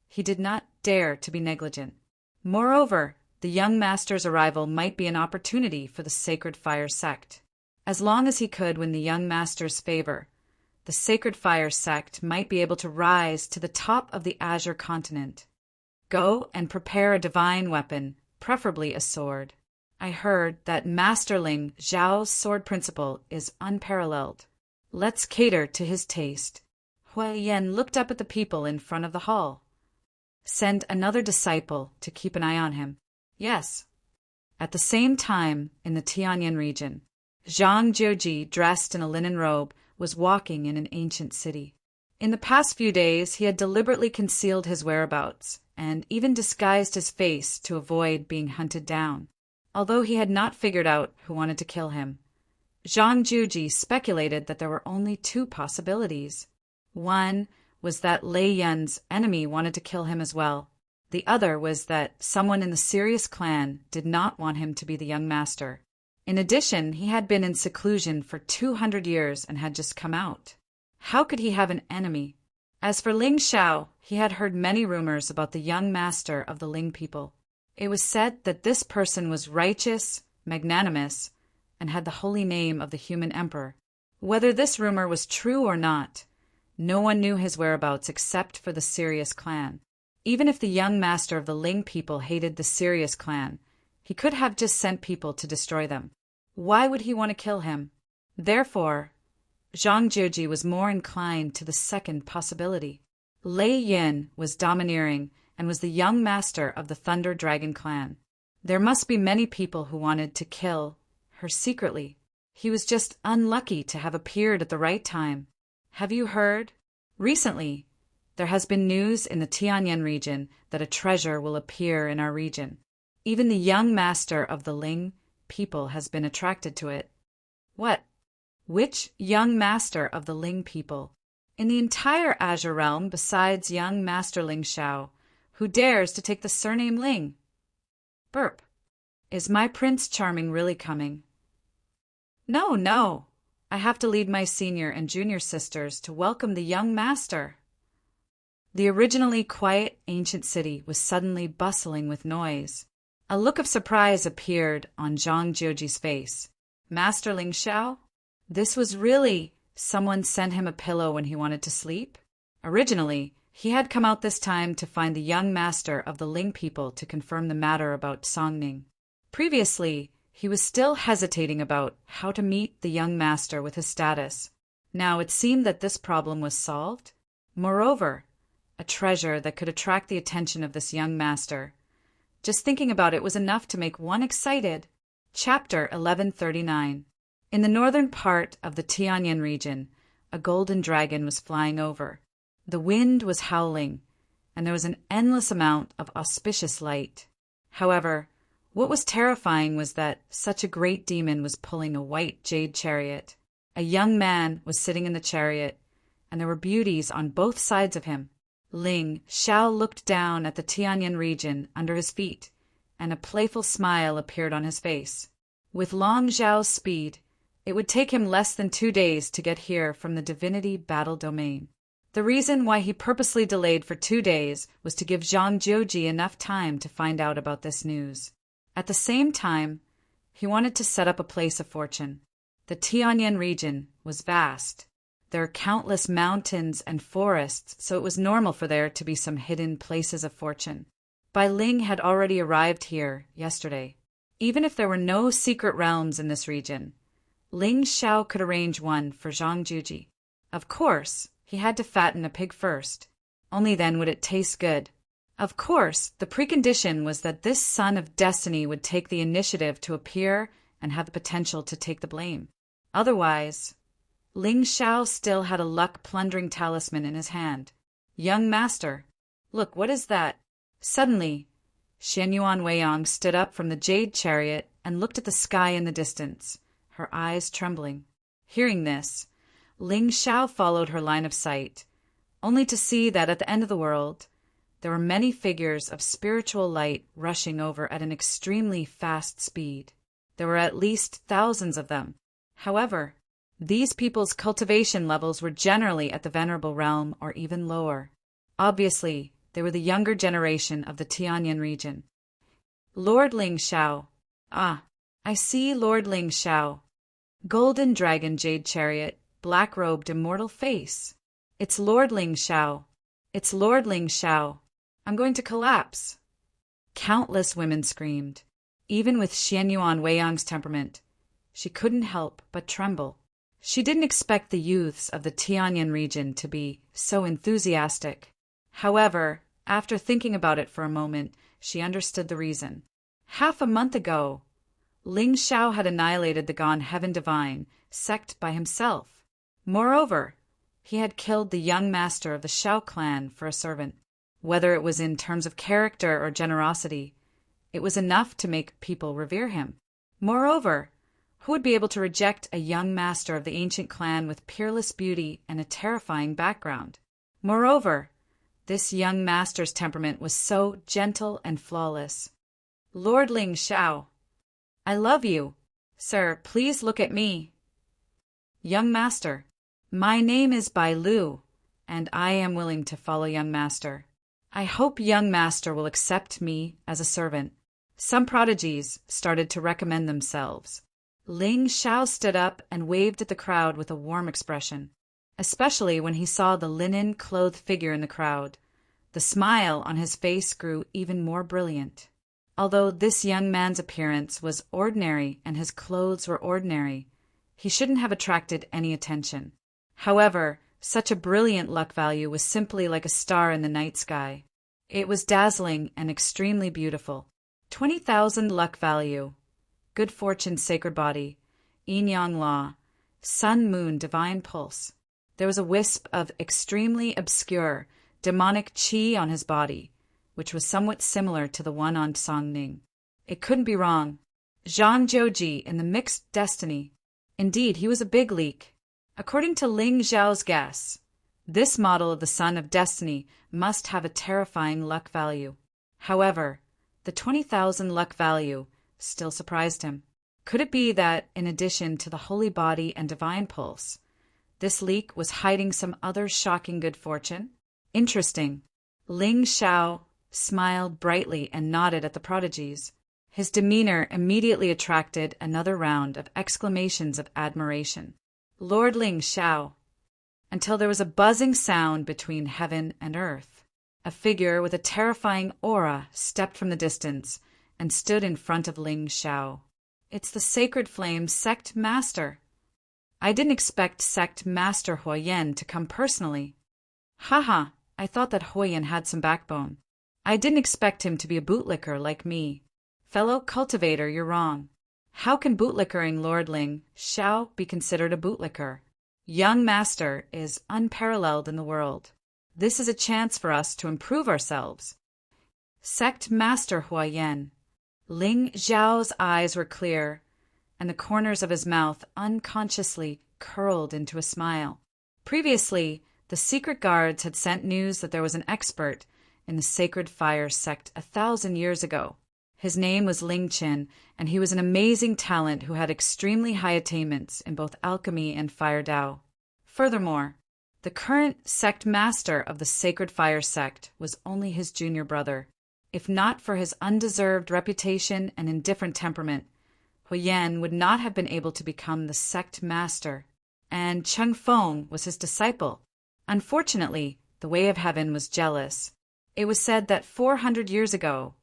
he did not dare to be negligent. Moreover, the young master's arrival might be an opportunity for the Sacred Fire sect. As long as he could win the young master's favor, the Sacred Fire sect might be able to rise to the top of the Azure continent. Go and prepare a divine weapon, preferably a sword. I heard that Master Ling Zhao's sword principle is unparalleled. Let's cater to his taste. Huo Yan looked up at the people in front of the hall. Send another disciple to keep an eye on him. Yes. At the same time, in the Tianyan region, Zhang Jiuji, dressed in a linen robe, was walking in an ancient city. In the past few days, he had deliberately concealed his whereabouts and even disguised his face to avoid being hunted down. Although he had not figured out who wanted to kill him, Zhang Jiuji speculated that there were only 2 possibilities. One was that Lei Yun's enemy wanted to kill him as well. The other was that someone in the Sirius clan did not want him to be the young master. In addition, he had been in seclusion for 200 years and had just come out. How could he have an enemy? As for Ling Xiao, he had heard many rumors about the young master of the Ling people. It was said that this person was righteous, magnanimous, and had the holy name of the human emperor. Whether this rumor was true or not, no one knew his whereabouts except for the Sirius clan. Even if the young master of the Ling people hated the Sirius clan, he could have just sent people to destroy them. Why would he want to kill him? Therefore, Zhang Jiuji was more inclined to the second possibility. Lei Yin was domineering and was the young master of the Thunder Dragon clan. There must be many people who wanted to kill her secretly. He was just unlucky to have appeared at the right time. Have you heard? Recently, there has been news in the Tianyan region that a treasure will appear in our region. Even the young master of the Ling people has been attracted to it. What? Which young master of the Ling people? In the entire Azure realm besides young Master Ling Xiao, who dares to take the surname Ling? Burp. Is my Prince Charming really coming? No, no. I have to lead my senior and junior sisters to welcome the young master. The originally quiet ancient city was suddenly bustling with noise. A look of surprise appeared on Zhang Jioji's face. Master Ling Xiao? This was really someone sent him a pillow when he wanted to sleep? Originally, he had come out this time to find the young master of the Ling people to confirm the matter about Songning. Previously, he was still hesitating about how to meet the young master with his status. Now it seemed that this problem was solved. Moreover, a treasure that could attract the attention of this young master. Just thinking about it was enough to make one excited. Chapter 1139. In the northern part of the Tianyan region, a golden dragon was flying over. The wind was howling, and there was an endless amount of auspicious light. However, what was terrifying was that such a great demon was pulling a white jade chariot. A young man was sitting in the chariot, and there were beauties on both sides of him. Ling Xiao looked down at the Tianyan region under his feet, and a playful smile appeared on his face. With Long Zhao's speed, it would take him less than 2 days to get here from the Divinity Battle Domain. The reason why he purposely delayed for 2 days was to give Zhang Jioji enough time to find out about this news. At the same time, he wanted to set up a place of fortune. The Tianyan region was vast. There are countless mountains and forests, so it was normal for there to be some hidden places of fortune. Bai Ling had already arrived here yesterday. Even if there were no secret realms in this region, Ling Xiao could arrange one for Zhang Jioji. Of course, he had to fatten a pig first. Only then would it taste good. Of course, the precondition was that this son of destiny would take the initiative to appear and have the potential to take the blame. Otherwise, Ling Xiao still had a luck-plundering talisman in his hand. Young master, look, what is that? Suddenly, Xianyuan Weiyang stood up from the jade chariot and looked at the sky in the distance, her eyes trembling. Hearing this, Ling Xiao followed her line of sight, only to see that at the end of the world, there were many figures of spiritual light rushing over at an extremely fast speed. There were at least thousands of them. However, these people's cultivation levels were generally at the venerable realm or even lower. Obviously, they were the younger generation of the Tianyan region. Lord Ling Xiao. Ah, I see Lord Ling Xiao. Golden dragon jade chariot, black-robed immortal face. It's Lord Ling Xiao. It's Lord Ling Xiao. I'm going to collapse. Countless women screamed. Even with Xianyuan Weiyang's temperament, she couldn't help but tremble. She didn't expect the youths of the Tianyan region to be so enthusiastic. However, after thinking about it for a moment, she understood the reason. Half a month ago, Ling Xiao had annihilated the Gone Heaven Divine sect by himself. Moreover, he had killed the young master of the Xiao clan for a servant. Whether it was in terms of character or generosity, it was enough to make people revere him. Moreover, who would be able to reject a young master of the ancient clan with peerless beauty and a terrifying background? Moreover, this young master's temperament was so gentle and flawless. Lord Ling Xiao, I love you. Sir, please look at me. Young master, my name is Bai Lu, and I am willing to follow young master. I hope young master will accept me as a servant. Some prodigies started to recommend themselves. Ling Xiao stood up and waved at the crowd with a warm expression, especially when he saw the linen-clothed figure in the crowd. The smile on his face grew even more brilliant. Although this young man's appearance was ordinary and his clothes were ordinary, he shouldn't have attracted any attention. However, such a brilliant luck value was simply like a star in the night sky. It was dazzling and extremely beautiful. 20,000 luck value. Good fortune sacred body. Yin-yang law. Sun moon divine pulse. There was a wisp of extremely obscure, demonic qi on his body, which was somewhat similar to the one on Songning. It couldn't be wrong. Zhang Jioji in the mixed destiny. Indeed, he was a big leak. According to Ling Xiao's guess, this model of the Son of Destiny must have a terrifying luck value. However, the 20,000 luck value still surprised him. Could it be that, in addition to the holy body and divine pulse, this leak was hiding some other shocking good fortune? Interesting. Ling Xiao smiled brightly and nodded at the prodigies. His demeanor immediately attracted another round of exclamations of admiration. Lord Ling Xiao, until there was a buzzing sound between heaven and earth. A figure with a terrifying aura stepped from the distance and stood in front of Ling Xiao. It's the Sacred Flame Sect Master. I didn't expect Sect Master Huoyan to come personally. Haha, I thought that Huoyan had some backbone. I didn't expect him to be a bootlicker like me. Fellow cultivator, you're wrong. How can bootlickering Lord Ling Xiao be considered a bootlicker? Young Master is unparalleled in the world. This is a chance for us to improve ourselves. Sect Master Huoyan. Ling Xiao's eyes were clear, and the corners of his mouth unconsciously curled into a smile. Previously, the secret guards had sent news that there was an expert in the Sacred Fire sect 1,000 years ago. His name was Ling Qin, and he was an amazing talent who had extremely high attainments in both alchemy and fire Dao. Furthermore, the current sect master of the Sacred Fire sect was only his junior brother. If not for his undeserved reputation and indifferent temperament, Huoyan would not have been able to become the sect master, and Cheng Feng was his disciple. Unfortunately, the Way of Heaven was jealous. It was said that 400 years ago,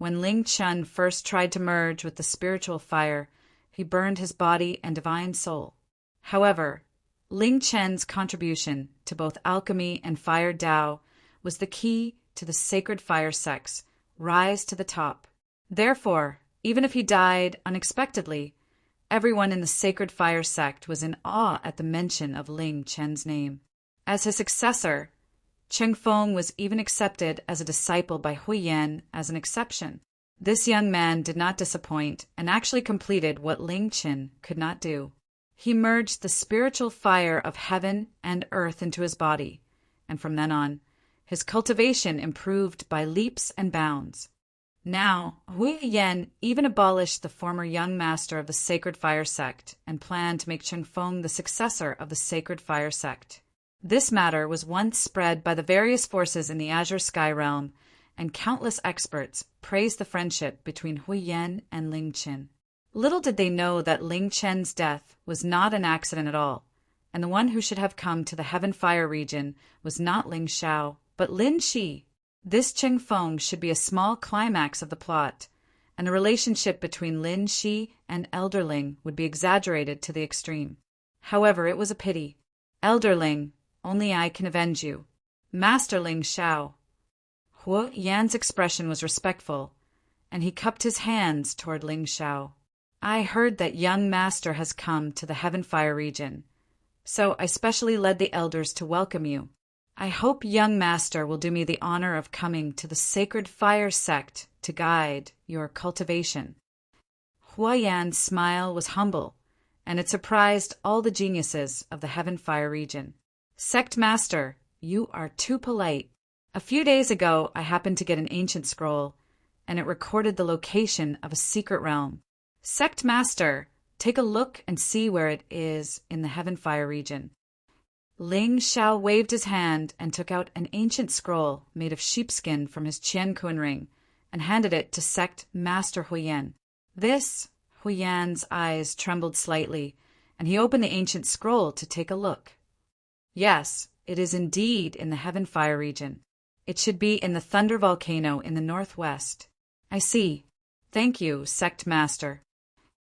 when Ling Chun first tried to merge with the spiritual fire, he burned his body and divine soul. However, Ling Chen's contribution to both alchemy and fire Dao was the key to the Sacred Fire sect's rise to the top. Therefore, even if he died unexpectedly, everyone in the Sacred Fire sect was in awe at the mention of Ling Chen's name. As his successor, Cheng Feng was even accepted as a disciple by Huoyan as an exception. This young man did not disappoint and actually completed what Ling Qin could not do. He merged the spiritual fire of heaven and earth into his body, and from then on, his cultivation improved by leaps and bounds. Now, Huoyan even abolished the former young master of the Sacred Fire sect and planned to make Cheng Feng the successor of the Sacred Fire sect. This matter was once spread by the various forces in the Azure Sky Realm, and countless experts praised the friendship between Huoyan and Ling Qin. Little did they know that Ling Chen's death was not an accident at all, and the one who should have come to the Heaven Fire region was not Ling Xiao, but Lin Shi. This Cheng Feng should be a small climax of the plot, and the relationship between Lin Shi and Elder Ling would be exaggerated to the extreme. However, it was a pity. Elder Ling, only I can avenge you. Master Ling Xiao. Huoyan's expression was respectful, and he cupped his hands toward Ling Xiao. I heard that young master has come to the Heaven Fire region, so I specially led the elders to welcome you. I hope young master will do me the honor of coming to the Sacred Fire sect to guide your cultivation. Huoyan's smile was humble, and it surprised all the geniuses of the Heaven Fire region. Sect master, you are too polite. A few days ago, I happened to get an ancient scroll, and it recorded the location of a secret realm. Sect master, take a look and see where it is in the Heaven Fire region. Ling Xiao waved his hand and took out an ancient scroll made of sheepskin from his Qian-kun ring and handed it to Sect Master Huoyan. Huoyan's eyes trembled slightly, and he opened the ancient scroll to take a look. Yes, it is indeed in the Heaven Fire region. It should be in the Thunder Volcano in the northwest. I see. Thank you, Sect Master.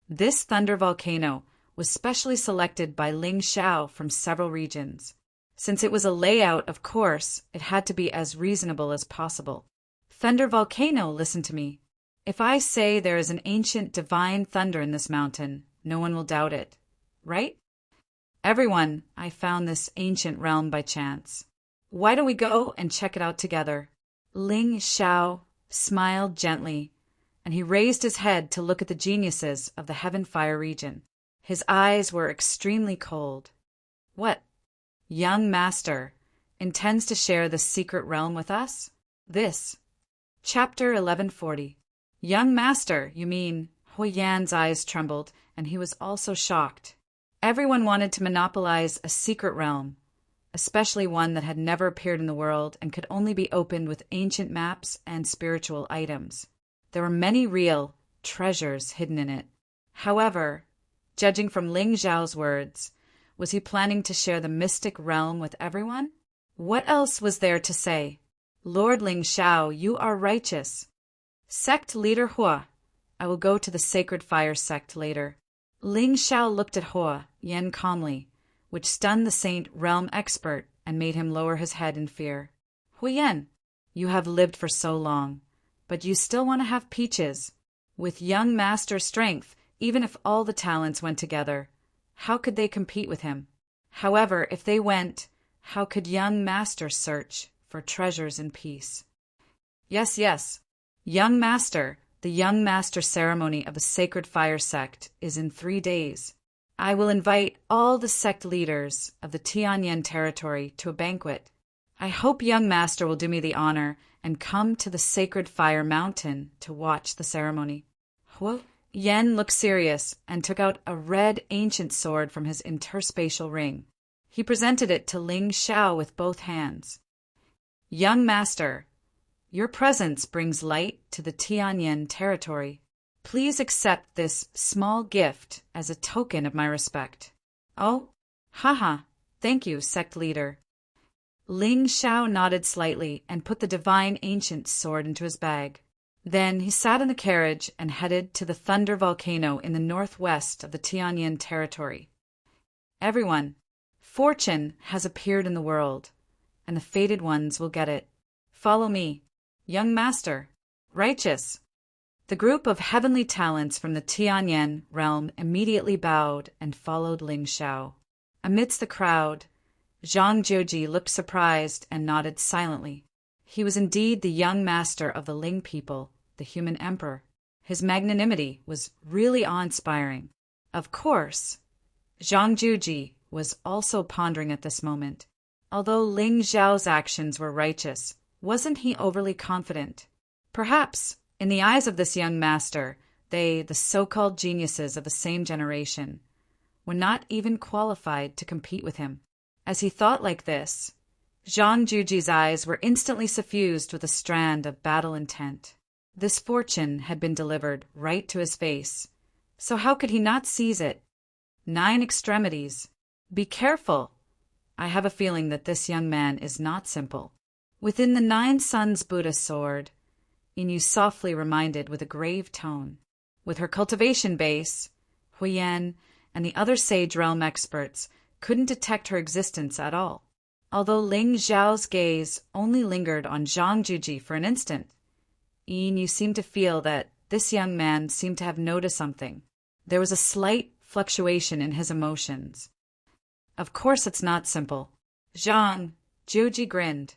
This Thunder Volcano was specially selected by Ling Xiao from several regions. Since it was a layout, of course, it had to be as reasonable as possible. Thunder Volcano, listen to me. If I say there is an ancient divine thunder in this mountain, no one will doubt it, right? Everyone, I found this ancient realm by chance. Why don't we go and check it out together? Ling Xiao smiled gently, and he raised his head to look at the geniuses of the Heaven Fire region. His eyes were extremely cold. What? Young master intends to share the secret realm with us? This. Chapter 1140. Young master, you mean? Huoyan's eyes trembled, and he was also shocked. Everyone wanted to monopolize a secret realm, especially one that had never appeared in the world and could only be opened with ancient maps and spiritual items. There were many real treasures hidden in it. However, judging from Ling Zhao's words, was he planning to share the mystic realm with everyone? What else was there to say? Lord Ling Xiao, you are righteous. Sect leader Hua, I will go to the Sacred Fire sect later. Ling Xiao looked at Hua Yan calmly, which stunned the Saint Realm expert and made him lower his head in fear. Hu Yan, you have lived for so long, but you still want to have peaches. With young master strength, even if all the talents went together, how could they compete with him? However, if they went, how could young master search for treasures in peace? Yes, yes. Young master, the young master ceremony of the Sacred Fire sect is in 3 days. I will invite all the sect leaders of the Tianyan territory to a banquet. I hope young master will do me the honor and come to the Sacred Fire Mountain to watch the ceremony. Hua Yan looked serious and took out a red ancient sword from his interspatial ring. He presented it to Ling Xiao with both hands. Young master, your presence brings light to the Tianyan territory. Please accept this small gift as a token of my respect. Oh, haha, thank you, sect leader. Ling Xiao nodded slightly and put the divine ancient sword into his bag. Then he sat in the carriage and headed to the Thunder Volcano in the northwest of the Tianyan territory. Everyone, fortune has appeared in the world, and the fated ones will get it. Follow me, young master, righteous. The group of heavenly talents from the Tianyan realm immediately bowed and followed Ling Xiao. Amidst the crowd, Zhang Jiuji looked surprised and nodded silently. He was indeed the young master of the Ling people, the human emperor. His magnanimity was really awe-inspiring. Of course, Zhang Jiuji was also pondering at this moment. Although Ling Zhao's actions were righteous, wasn't he overly confident? Perhaps, in the eyes of this young master, they, the so-called geniuses of the same generation, were not even qualified to compete with him. As he thought like this, Zhang Jiuji's eyes were instantly suffused with a strand of battle intent. This fortune had been delivered right to his face, so how could he not seize it? 9 extremities. Be careful! I have a feeling that this young man is not simple. Within the 9 Suns Buddha sword, Inu softly reminded with a grave tone. With her cultivation base, Huyen and the other sage realm experts couldn't detect her existence at all. Although Ling Zhao's gaze only lingered on Zhang Jiuji for an instant, Inu seemed to feel that this young man seemed to have noticed something. There was a slight fluctuation in his emotions. Of course it's not simple. Zhang Jiuji grinned.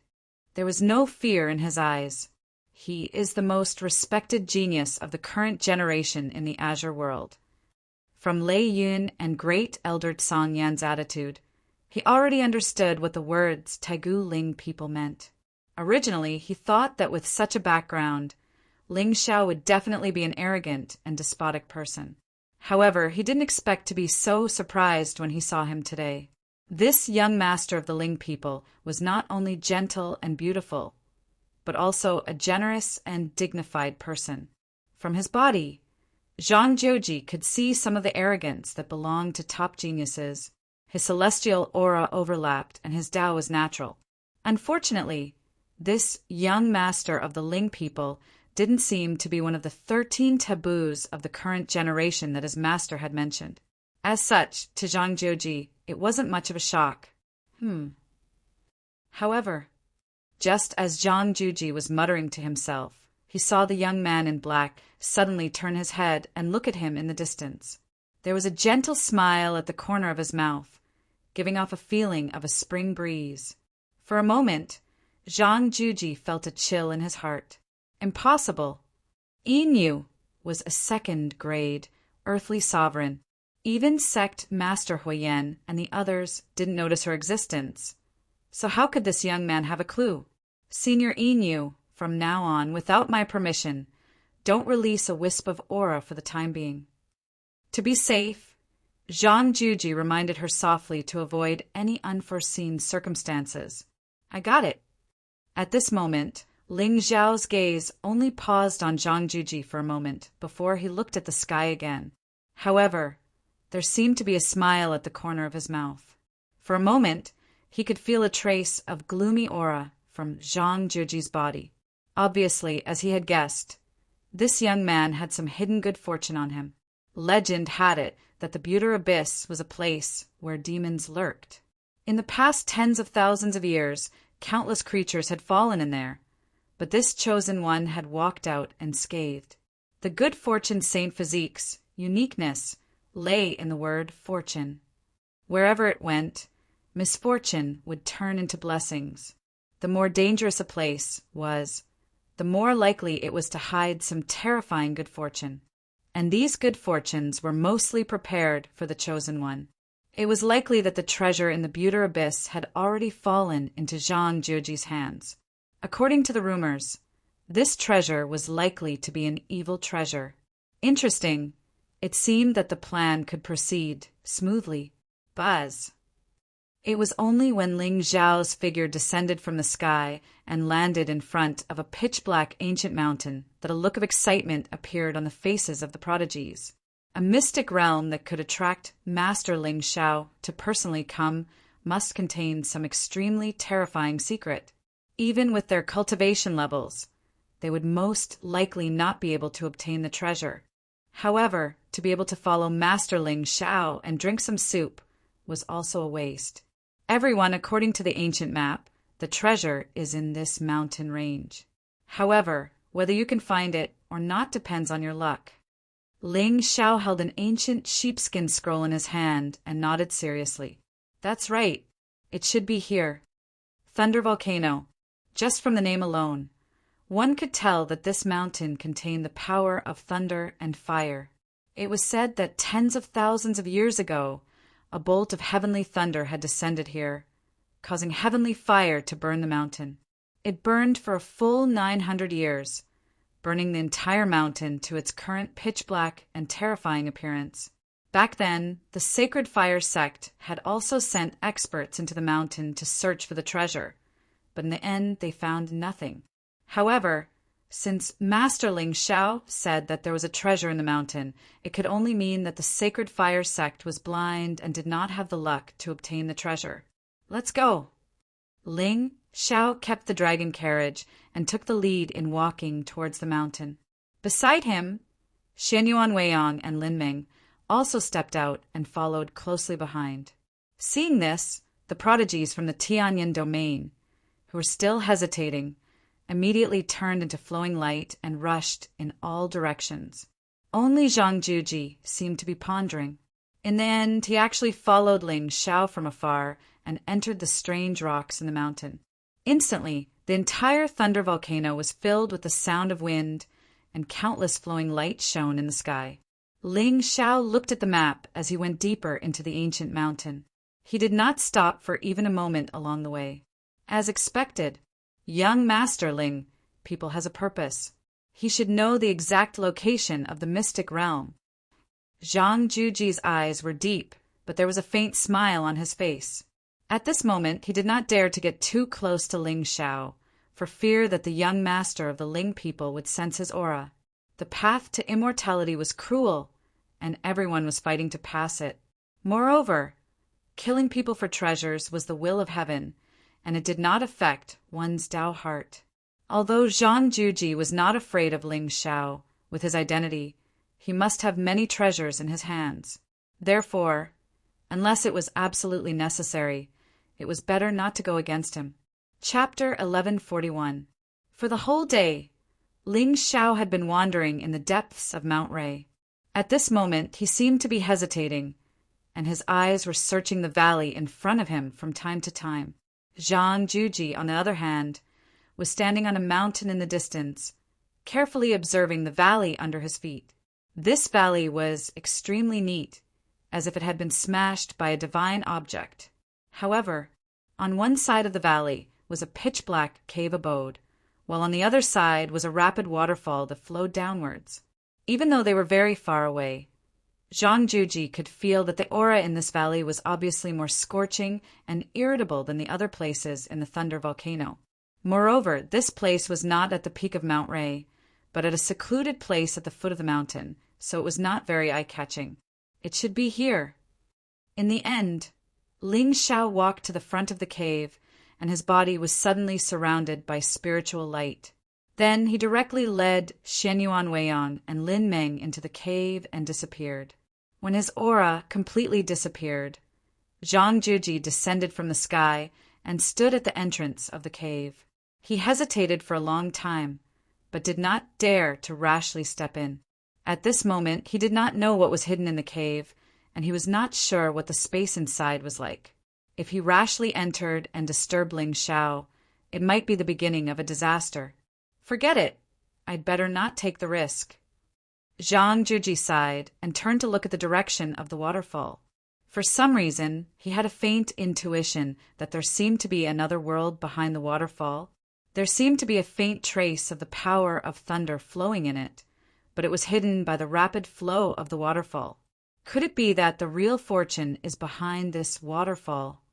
There was no fear in his eyes. He is the most respected genius of the current generation in the Azure world. From Lei Yun and great elder Song Yan's attitude, he already understood what the words Taigu Ling people meant. Originally, he thought that with such a background, Ling Xiao would definitely be an arrogant and despotic person. However, he didn't expect to be so surprised when he saw him today. This young master of the Ling people was not only gentle and beautiful, but also a generous and dignified person. From his body, Zhang Jiuji could see some of the arrogance that belonged to top geniuses. His celestial aura overlapped, and his Tao was natural. Unfortunately, this young master of the Ling people didn't seem to be one of the 13 taboos of the current generation that his master had mentioned. As such, to Zhang Jiuji, it wasn't much of a shock. However, just as Zhang Jiuji was muttering to himself, he saw the young man in black suddenly turn his head and look at him in the distance. There was a gentle smile at the corner of his mouth, giving off a feeling of a spring breeze. For a moment, Zhang Jiuji felt a chill in his heart. Impossible. Inu was a second-grade, earthly sovereign. Even sect Master Huyen and the others didn't notice her existence. So how could this young man have a clue? Senior Inu, from now on, without my permission, don't release a wisp of aura for the time being. To be safe, Zhang Jiuji reminded her softly to avoid any unforeseen circumstances. I got it. At this moment, Ling Xiao's gaze only paused on Zhang Juji for a moment before he looked at the sky again. However, there seemed to be a smile at the corner of his mouth. For a moment, he could feel a trace of gloomy aura from Zhang Juji's body. Obviously, as he had guessed, this young man had some hidden good fortune on him. Legend had it that the Buter Abyss was a place where demons lurked. In the past tens of thousands of years, countless creatures had fallen in there, but this chosen one had walked out unscathed. The good fortune Saint Physique's uniqueness lay in the word fortune. Wherever it went, misfortune would turn into blessings. The more dangerous a place was, the more likely it was to hide some terrifying good fortune. And these good fortunes were mostly prepared for the chosen one. It was likely that the treasure in the Buter Abyss had already fallen into Zhang Juji's hands. According to the rumors, this treasure was likely to be an evil treasure. Interesting, it seemed that the plan could proceed smoothly. Buzz. It was only when Ling Xiao's figure descended from the sky and landed in front of a pitch-black ancient mountain that a look of excitement appeared on the faces of the prodigies. A mystic realm that could attract Master Ling Xiao to personally come must contain some extremely terrifying secret. Even with their cultivation levels, they would most likely not be able to obtain the treasure. However, to be able to follow Master Ling Xiao and drink some soup was also a waste. Everyone, according to the ancient map, the treasure is in this mountain range. However, whether you can find it or not depends on your luck. Ling Xiao held an ancient sheepskin scroll in his hand and nodded seriously. That's right. It should be here. Thunder Volcano. Just from the name alone, one could tell that this mountain contained the power of thunder and fire. It was said that tens of thousands of years ago, a bolt of heavenly thunder had descended here, causing heavenly fire to burn the mountain. It burned for a full 900 years, burning the entire mountain to its current pitch-black and terrifying appearance. Back then, the Sacred Fire sect had also sent experts into the mountain to search for the treasure, but in the end they found nothing. However, since Master Ling Xiao said that there was a treasure in the mountain, it could only mean that the Sacred Fire sect was blind and did not have the luck to obtain the treasure. Let's go. Ling Xiao kept the dragon carriage and took the lead in walking towards the mountain. Beside him, Xianyuan Weiyang and Lin Ming also stepped out and followed closely behind. Seeing this, the prodigies from the Tianyin domain, who were still hesitating, immediately turned into flowing light and rushed in all directions. Only Zhang Juji seemed to be pondering. In the end, he actually followed Ling Xiao from afar and entered the strange rocks in the mountain. Instantly, the entire thunder volcano was filled with the sound of wind, and countless flowing lights shone in the sky. Ling Xiao looked at the map as he went deeper into the ancient mountain. He did not stop for even a moment along the way. As expected, young Master Ling People has a purpose. He should know the exact location of the mystic realm. Zhang Juji's eyes were deep, but there was a faint smile on his face. At this moment, he did not dare to get too close to Ling Xiao, for fear that the young master of the Ling people would sense his aura. The path to immortality was cruel, and everyone was fighting to pass it. Moreover, killing people for treasures was the will of heaven, and it did not affect one's Tao heart. Although Zhang Juji was not afraid of Ling Xiao with his identity, he must have many treasures in his hands. Therefore, unless it was absolutely necessary, it was better not to go against him. Chapter 1141. For the whole day, Ling Xiao had been wandering in the depths of Mount Ray. At this moment, he seemed to be hesitating, and his eyes were searching the valley in front of him from time to time. Zhang Juji, on the other hand, was standing on a mountain in the distance, carefully observing the valley under his feet. This valley was extremely neat, as if it had been smashed by a divine object. However, on one side of the valley was a pitch-black cave abode, while on the other side was a rapid waterfall that flowed downwards. Even though they were very far away, Zhang Juji could feel that the aura in this valley was obviously more scorching and irritable than the other places in the Thunder Volcano. Moreover, this place was not at the peak of Mount Ray, but at a secluded place at the foot of the mountain, so it was not very eye-catching. It should be here. In the end, Ling Xiao walked to the front of the cave, and his body was suddenly surrounded by spiritual light. Then he directly led Shenyuan Weiyang and Lin Meng into the cave and disappeared. When his aura completely disappeared, Zhang Juji descended from the sky and stood at the entrance of the cave. He hesitated for a long time, but did not dare to rashly step in. At this moment, he did not know what was hidden in the cave, and he was not sure what the space inside was like. If he rashly entered and disturbed Ling Xiao, it might be the beginning of a disaster. Forget it. I'd better not take the risk. Zhang Juji sighed and turned to look at the direction of the waterfall. For some reason, he had a faint intuition that there seemed to be another world behind the waterfall. There seemed to be a faint trace of the power of thunder flowing in it, but it was hidden by the rapid flow of the waterfall. Could it be that the real fortune is behind this waterfall?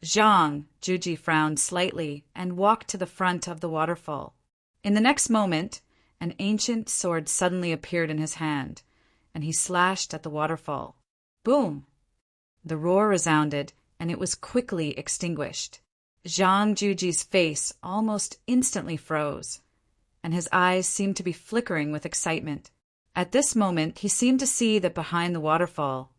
Zhang Juji frowned slightly and walked to the front of the waterfall. In the next moment, an ancient sword suddenly appeared in his hand, and he slashed at the waterfall. Boom! The roar resounded, and it was quickly extinguished. Zhang Juji's face almost instantly froze, and his eyes seemed to be flickering with excitement. At this moment, he seemed to see that behind the waterfall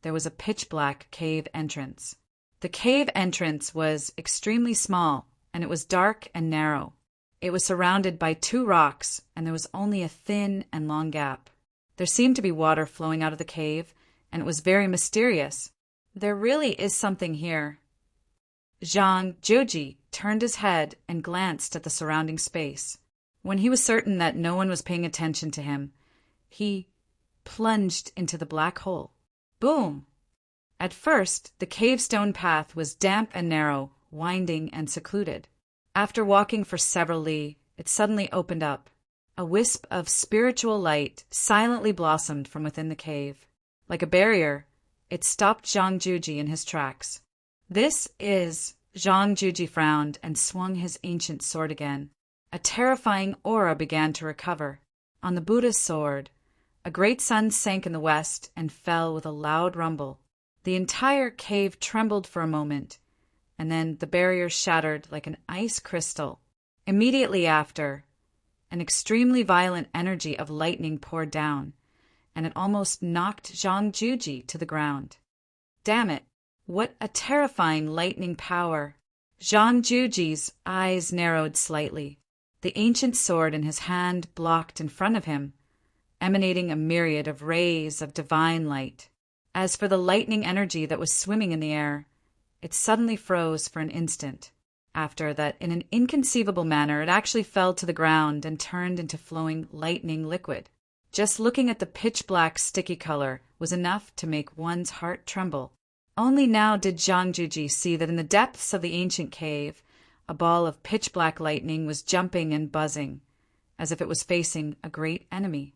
there was a pitch-black cave entrance. The cave entrance was extremely small, and it was dark and narrow. It was surrounded by 2 rocks, and there was only a thin and long gap. There seemed to be water flowing out of the cave, and it was very mysterious. There really is something here. Zhang Juji turned his head and glanced at the surrounding space. When he was certain that no one was paying attention to him, he plunged into the black hole. Boom! At first, the cave stone path was damp and narrow, winding and secluded. After walking for several li, it suddenly opened up. A wisp of spiritual light silently blossomed from within the cave. Like a barrier, it stopped Zhang Juji in his tracks. This is... Zhang Juji frowned and swung his ancient sword again. A terrifying aura began to recover. On the Buddha's sword, a great sun sank in the west and fell with a loud rumble. The entire cave trembled for a moment, and then the barrier shattered like an ice crystal. Immediately after, an extremely violent energy of lightning poured down, and it almost knocked Zhang Juji to the ground. Damn it! What a terrifying lightning power! Zhang Juji's eyes narrowed slightly. The ancient sword in his hand blocked in front of him, emanating a myriad of rays of divine light. As for the lightning energy that was swimming in the air, it suddenly froze for an instant. After that, in an inconceivable manner, it actually fell to the ground and turned into flowing lightning liquid. Just looking at the pitch-black sticky color was enough to make one's heart tremble. Only now did Zhang Juji see that in the depths of the ancient cave, a ball of pitch-black lightning was jumping and buzzing, as if it was facing a great enemy.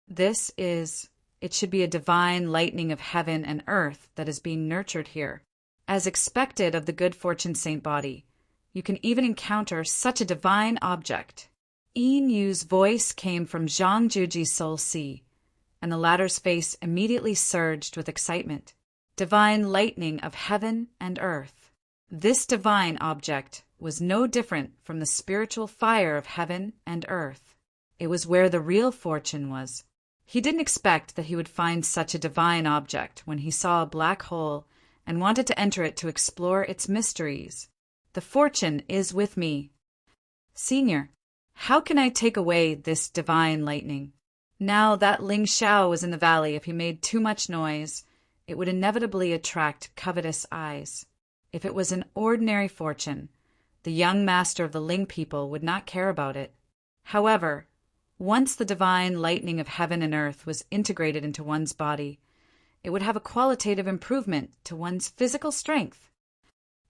It should be a divine lightning of heaven and earth that is being nurtured here. As expected of the good fortune saint body, you can even encounter such a divine object. Yin Yu's voice came from Zhang Juji's soul sea, and the latter's face immediately surged with excitement. Divine lightning of heaven and earth. This divine object was no different from the spiritual fire of heaven and earth. It was where the real fortune was. He didn't expect that he would find such a divine object when he saw a black hole and wanted to enter it to explore its mysteries. The fortune is with me. Senior, how can I take away this divine lightning? Now that Ling Xiao was in the valley, if he made too much noise, it would inevitably attract covetous eyes. If it was an ordinary fortune, the young master of the Ling people would not care about it. However, once the divine lightning of heaven and earth was integrated into one's body, it would have a qualitative improvement to one's physical strength.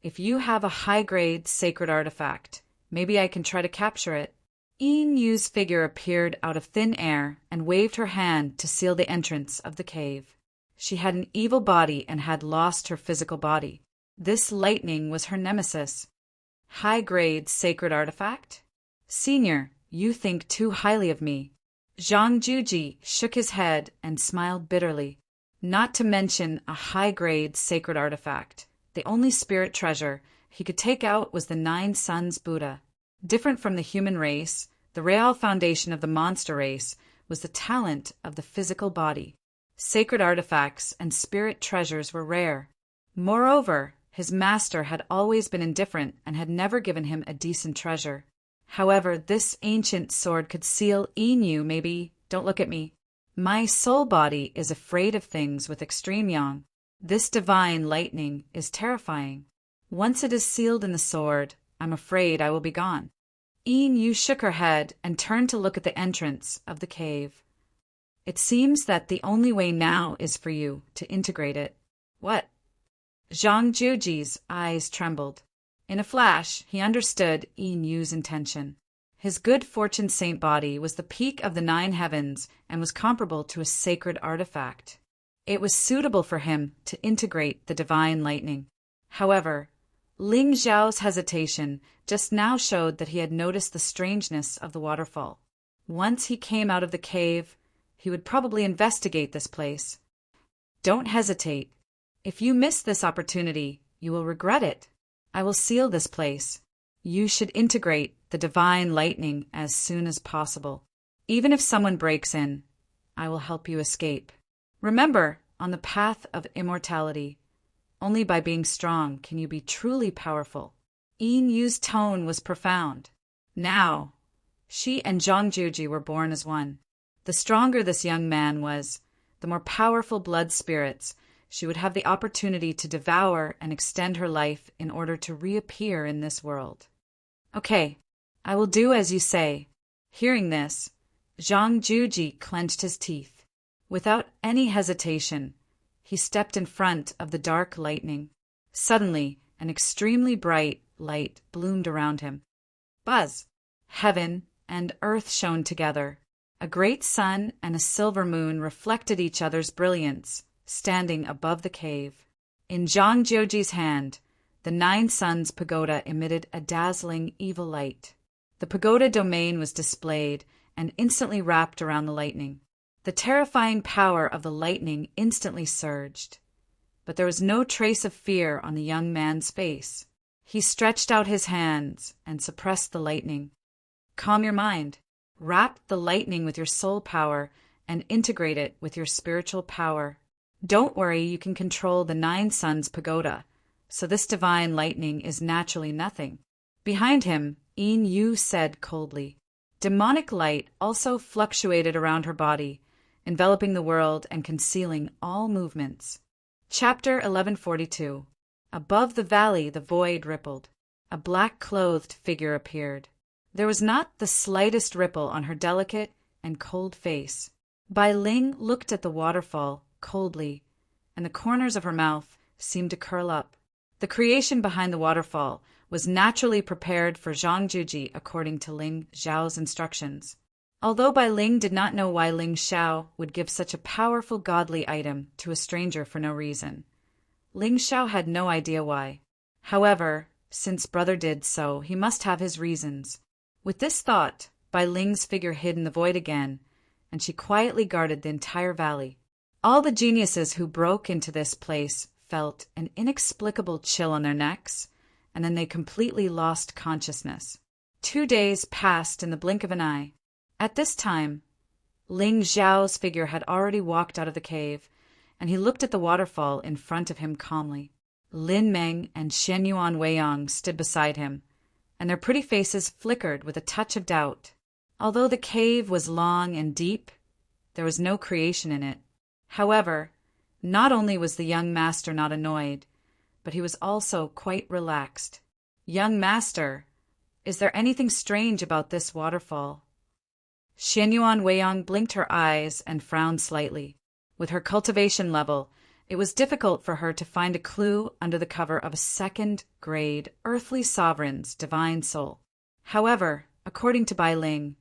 If you have a high-grade sacred artifact, maybe I can try to capture it. Yin Yu's figure appeared out of thin air and waved her hand to seal the entrance of the cave. She had an evil body and had lost her physical body. This lightning was her nemesis. High-grade sacred artifact? Senior, you think too highly of me. Zhang Juji shook his head and smiled bitterly. Not to mention a high-grade sacred artifact. The only spirit treasure he could take out was the 9 Suns Buddha. Different from the human race, the real foundation of the monster race was the talent of the physical body. Sacred artifacts and spirit treasures were rare. Moreover, his master had always been indifferent and had never given him a decent treasure. However, this ancient sword could seal Inu, maybe. Don't look at me. My soul body is afraid of things with extreme yang. This divine lightning is terrifying. Once it is sealed in the sword, I'm afraid I will be gone. Inu shook her head and turned to look at the entrance of the cave. It seems that the only way now is for you to integrate it. What? Zhang Juji's eyes trembled. In a flash, he understood Inu's intention. His good fortune saint body was the peak of the 9 heavens and was comparable to a sacred artifact. It was suitable for him to integrate the divine lightning. However, Ling Zhao's hesitation just now showed that he had noticed the strangeness of the waterfall. Once he came out of the cave, he would probably investigate this place. Don't hesitate. If you miss this opportunity, you will regret it. I will seal this place. You should integrate the divine lightning as soon as possible. Even if someone breaks in, I will help you escape. Remember, on the path of immortality, only by being strong can you be truly powerful. Inu's tone was profound. Now, she and Zhang Juji were born as one. The stronger this young man was, the more powerful blood spirits she would have the opportunity to devour and extend her life in order to reappear in this world. Okay, I will do as you say. Hearing this, Zhang Juji clenched his teeth. Without any hesitation, he stepped in front of the dark lightning. Suddenly, an extremely bright light bloomed around him. Buzz! Heaven and earth shone together. A great sun and a silver moon reflected each other's brilliance, standing above the cave. In Zhang Juji's hand, the 9 Suns pagoda emitted a dazzling evil light. The pagoda domain was displayed and instantly wrapped around the lightning. The terrifying power of the lightning instantly surged, but there was no trace of fear on the young man's face. He stretched out his hands and suppressed the lightning. Calm your mind. Wrap the lightning with your soul power and integrate it with your spiritual power. Don't worry, you can control the 9 Suns pagoda, so this divine lightning is naturally nothing. Behind him, Inu said coldly. Demonic light also fluctuated around her body, enveloping the world and concealing all movements. Chapter 1142. Above the valley the void rippled. A black-clothed figure appeared. There was not the slightest ripple on her delicate and cold face. Bai Ling looked at the waterfall coldly, and the corners of her mouth seemed to curl up. The creation behind the waterfall was naturally prepared for Zhang Juji according to Ling Zhao's instructions. Although Bai Ling did not know why Ling Xiao would give such a powerful godly item to a stranger for no reason, Ling Xiao had no idea why. However, since brother did so, he must have his reasons. With this thought, Bai Ling's figure hid in the void again, and she quietly guarded the entire valley. All the geniuses who broke into this place felt an inexplicable chill on their necks, and then they completely lost consciousness. 2 days passed in the blink of an eye. At this time, Ling Zhao's figure had already walked out of the cave, and he looked at the waterfall in front of him calmly. Lin Meng and Shenyuan Weiyang stood beside him, and their pretty faces flickered with a touch of doubt. Although the cave was long and deep, there was no creation in it. However, not only was the young master not annoyed, but he was also quite relaxed. Young master, is there anything strange about this waterfall? Shenyuan Weiyang blinked her eyes and frowned slightly. With her cultivation level, it was difficult for her to find a clue under the cover of a second-grade earthly sovereign's divine soul. However, according to Bai Ling,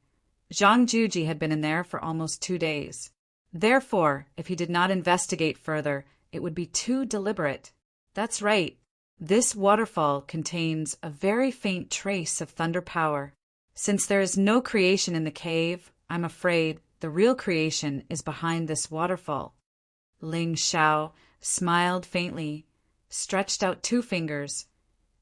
Zhang Juji had been in there for almost 2 days. Therefore, if he did not investigate further, it would be too deliberate. That's right. This waterfall contains a very faint trace of thunder power. Since there is no creation in the cave, I'm afraid the real creation is behind this waterfall. Ling Xiao smiled faintly, stretched out 2 fingers,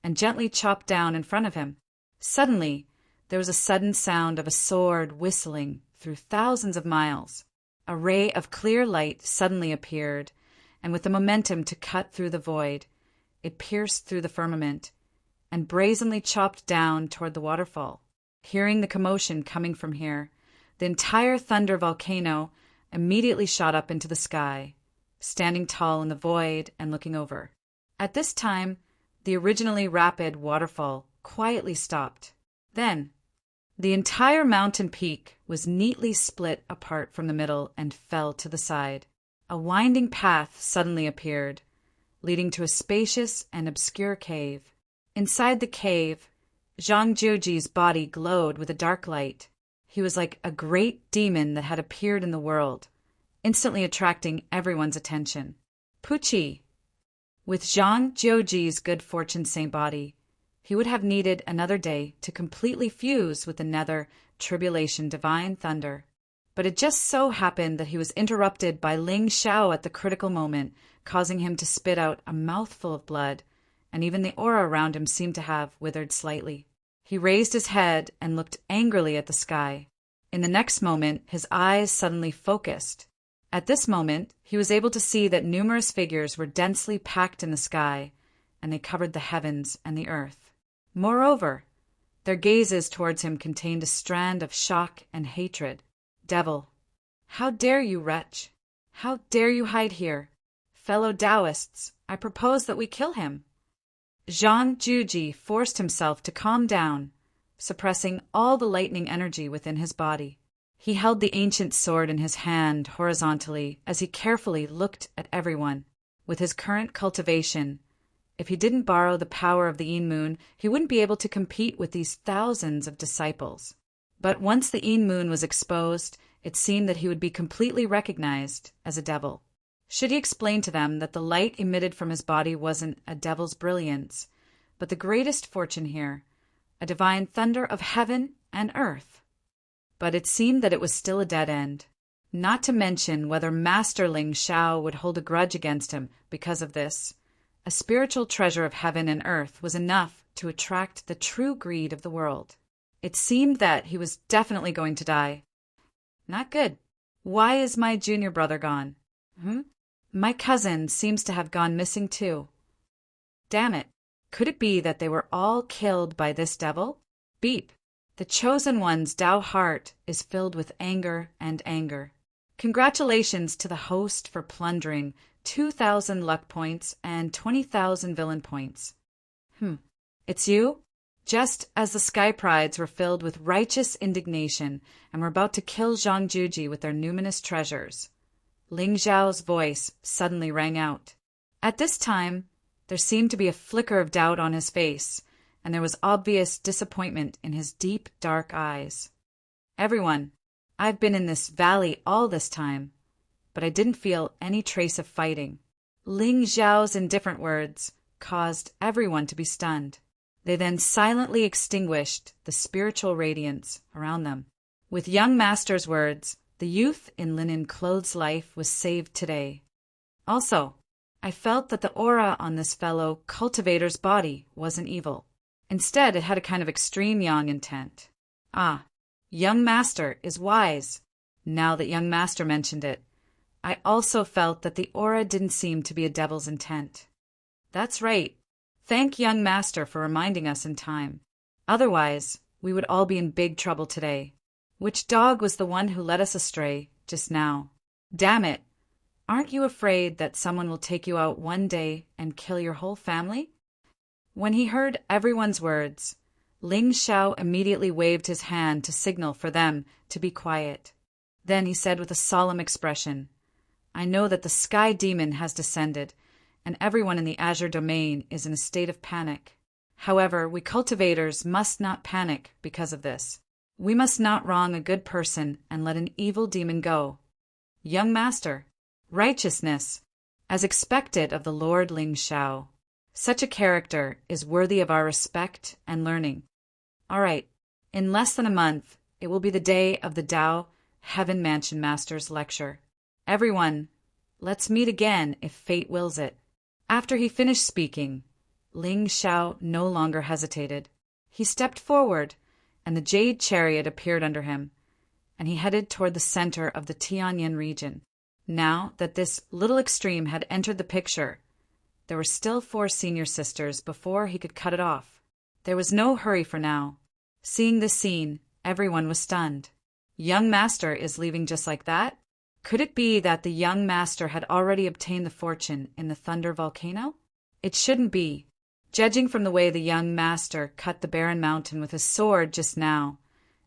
and gently chopped down in front of him. Suddenly, there was a sudden sound of a sword whistling through thousands of miles. A ray of clear light suddenly appeared, and with the momentum to cut through the void, it pierced through the firmament and brazenly chopped down toward the waterfall. Hearing the commotion coming from here, the entire thunder volcano immediately shot up into the sky, standing tall in the void and looking over. At this time, the originally rapid waterfall quietly stopped. Then, the entire mountain peak was neatly split apart from the middle and fell to the side. A winding path suddenly appeared, leading to a spacious and obscure cave. Inside the cave, Zhang Jiuji's body glowed with a dark light. He was like a great demon that had appeared in the world, instantly attracting everyone's attention. Puqi. With Zhang Jiuji's good fortune saint body, he would have needed another day to completely fuse with the nether tribulation divine thunder. But it just so happened that he was interrupted by Ling Xiao at the critical moment, causing him to spit out a mouthful of blood, and even the aura around him seemed to have withered slightly. He raised his head and looked angrily at the sky. In the next moment, his eyes suddenly focused. At this moment, he was able to see that numerous figures were densely packed in the sky, and they covered the heavens and the earth. Moreover, their gazes towards him contained a strand of shock and hatred. Devil, how dare you, wretch? How dare you hide here? Fellow Taoists, I propose that we kill him. Zhang Jiuji forced himself to calm down, suppressing all the lightning energy within his body. He held the ancient sword in his hand horizontally as he carefully looked at everyone. With his current cultivation, if he didn't borrow the power of the Yin Moon, he wouldn't be able to compete with these thousands of disciples. But once the Yin Moon was exposed, it seemed that he would be completely recognized as a devil. Should he explain to them that the light emitted from his body wasn't a devil's brilliance, but the greatest fortune here, a divine thunder of heaven and earth? But it seemed that it was still a dead end. Not to mention whether Master Ling Xiao would hold a grudge against him because of this. A spiritual treasure of heaven and earth was enough to attract the true greed of the world. It seemed that he was definitely going to die. Not good. Why is my junior brother gone? My cousin seems to have gone missing too. Damn it. Could it be that they were all killed by this devil? Beep. The chosen one's Tao heart is filled with anger and anger. Congratulations to the host for plundering 2,000 luck points and 20,000 villain points. It's you? Just as the Sky Prides were filled with righteous indignation and were about to kill Zhang Jiuji with their numinous treasures, Ling Xiao's voice suddenly rang out. At this time, there seemed to be a flicker of doubt on his face, and there was obvious disappointment in his deep, dark eyes. Everyone, I've been in this valley all this time, but I didn't feel any trace of fighting. Ling Xiao's indifferent words caused everyone to be stunned. They then silently extinguished the spiritual radiance around them. With young master's words, the youth in linen clothes' life was saved today. Also, I felt that the aura on this fellow cultivator's body wasn't evil. Instead, it had a kind of extreme yang intent. Ah, young master is wise. Now that young master mentioned it, I also felt that the aura didn't seem to be a devil's intent. That's right. Thank young master for reminding us in time. Otherwise, we would all be in big trouble today. Which dog was the one who led us astray just now? Damn it! Aren't you afraid that someone will take you out one day and kill your whole family? When he heard everyone's words, Ling Xiao immediately waved his hand to signal for them to be quiet. Then he said with a solemn expression, I know that the Sky Demon has descended, and everyone in the Azure Domain is in a state of panic. However, we cultivators must not panic because of this. We must not wrong a good person and let an evil demon go. Young master, righteousness, as expected of the Lord Ling Xiao. Such a character is worthy of our respect and learning. All right, in less than a month, it will be the day of the Tao Heaven Mansion Master's lecture. Everyone, let's meet again if fate wills it. After he finished speaking, Ling Xiao no longer hesitated. He stepped forward, and the jade chariot appeared under him, and he headed toward the center of the Tianyin region. Now that this little extreme had entered the picture, there were still 4 senior sisters before he could cut it off. There was no hurry for now. Seeing this scene, everyone was stunned. Young master is leaving just like that? Could it be that the young master had already obtained the fortune in the Thunder Volcano? It shouldn't be. Judging from the way the young master cut the barren mountain with his sword just now,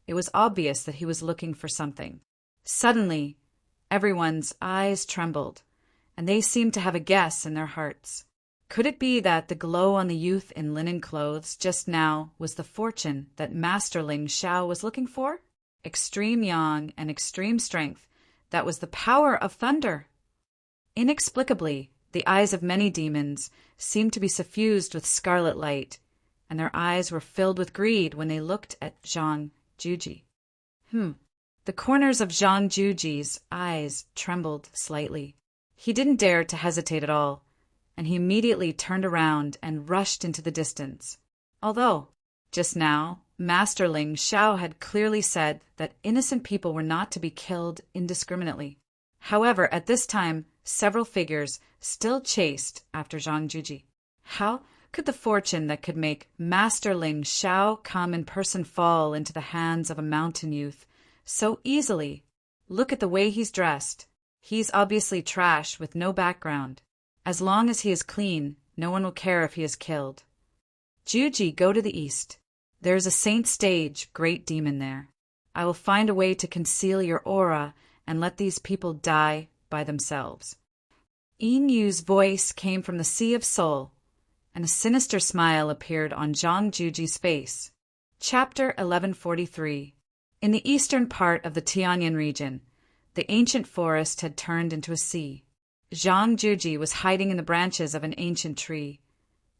it was obvious that he was looking for something. Suddenly, everyone's eyes trembled, and they seemed to have a guess in their hearts. Could it be that the glow on the youth in linen clothes just now was the fortune that Master Ling Xiao was looking for? Extreme yang and extreme strength, that was the power of thunder. Inexplicably, the eyes of many demons seemed to be suffused with scarlet light, and their eyes were filled with greed when they looked at Zhang Juji. The corners of Zhang Juji's eyes trembled slightly. He didn't dare to hesitate at all, and he immediately turned around and rushed into the distance. Although, just now, Master Ling Xiao had clearly said that innocent people were not to be killed indiscriminately. However, at this time, several figures still chased after Zhang Juji. How could the fortune that could make Master Ling Xiao come in person fall into the hands of a mountain youth so easily? Look at the way he's dressed. He's obviously trash with no background. As long as he is clean, no one will care if he is killed. Juji, go to the east. There is a saint stage, great demon there. I will find a way to conceal your aura and let these people die by themselves. Yin Yu's voice came from the Sea of Soul, and a sinister smile appeared on Zhang Juji's face. Chapter 1143. In the eastern part of the Tianyin region, the ancient forest had turned into a sea. Zhang Juji was hiding in the branches of an ancient tree,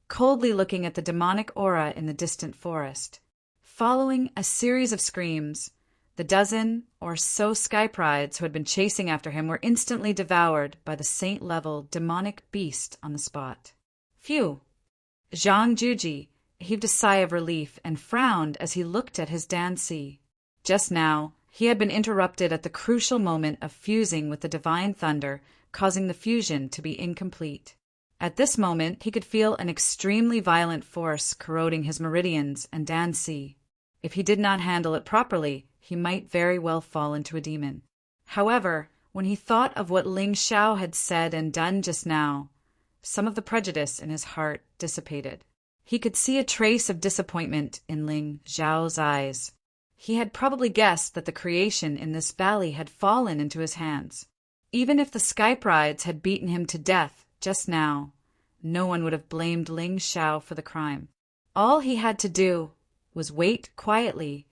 coldly looking at the demonic aura in the distant forest. Following a series of screams, the dozen or so sky prides who had been chasing after him were instantly devoured by the saint-level demonic beast on the spot. Phew! Zhang Juji heaved a sigh of relief and frowned as he looked at his Danci. Just now, he had been interrupted at the crucial moment of fusing with the divine thunder, causing the fusion to be incomplete. At this moment, he could feel an extremely violent force corroding his meridians and Danci. If he did not handle it properly, he might very well fall into a demon. However, when he thought of what Ling Xiao had said and done just now, some of the prejudice in his heart dissipated. He could see a trace of disappointment in Ling Xiao's eyes. He had probably guessed that the creation in this valley had fallen into his hands. Even if the sky prides had beaten him to death just now, no one would have blamed Ling Xiao for the crime. All he had to do was wait quietly,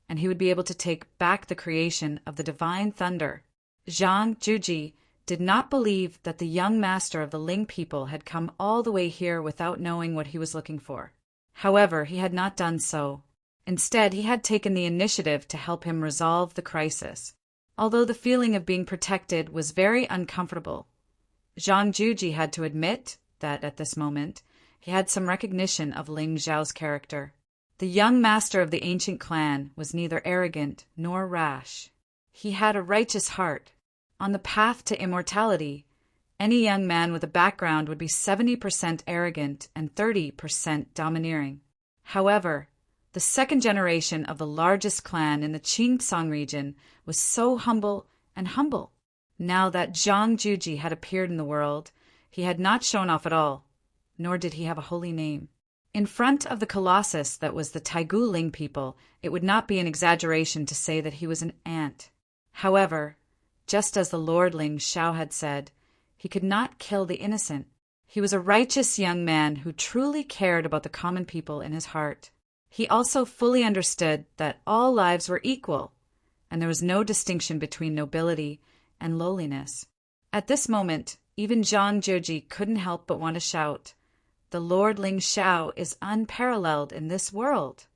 and he would be able to take back the creation of the divine thunder. Zhang Juji did not believe that the young master of the Ling people had come all the way here without knowing what he was looking for. However, he had not done so. Instead, he had taken the initiative to help him resolve the crisis. Although the feeling of being protected was very uncomfortable, Zhang Juji had to admit that at this moment he had some recognition of Ling Xiao's character. The young master of the ancient clan was neither arrogant nor rash. He had a righteous heart. On the path to immortality, any young man with a background would be 70% arrogant and 30% domineering. However, the second generation of the largest clan in the Qingtsang region was so humble and humble. Now that Zhang Juji had appeared in the world, he had not shown off at all, nor did he have a holy name. In front of the colossus that was the Taigu Ling people, it would not be an exaggeration to say that he was an ant. However, just as the Lord Ling Xiao had said, he could not kill the innocent. He was a righteous young man who truly cared about the common people in his heart. He also fully understood that all lives were equal, and there was no distinction between nobility and lowliness. At this moment, even Zhang Juji couldn't help but want to shout, the Lord Ling Xiao is unparalleled in this world.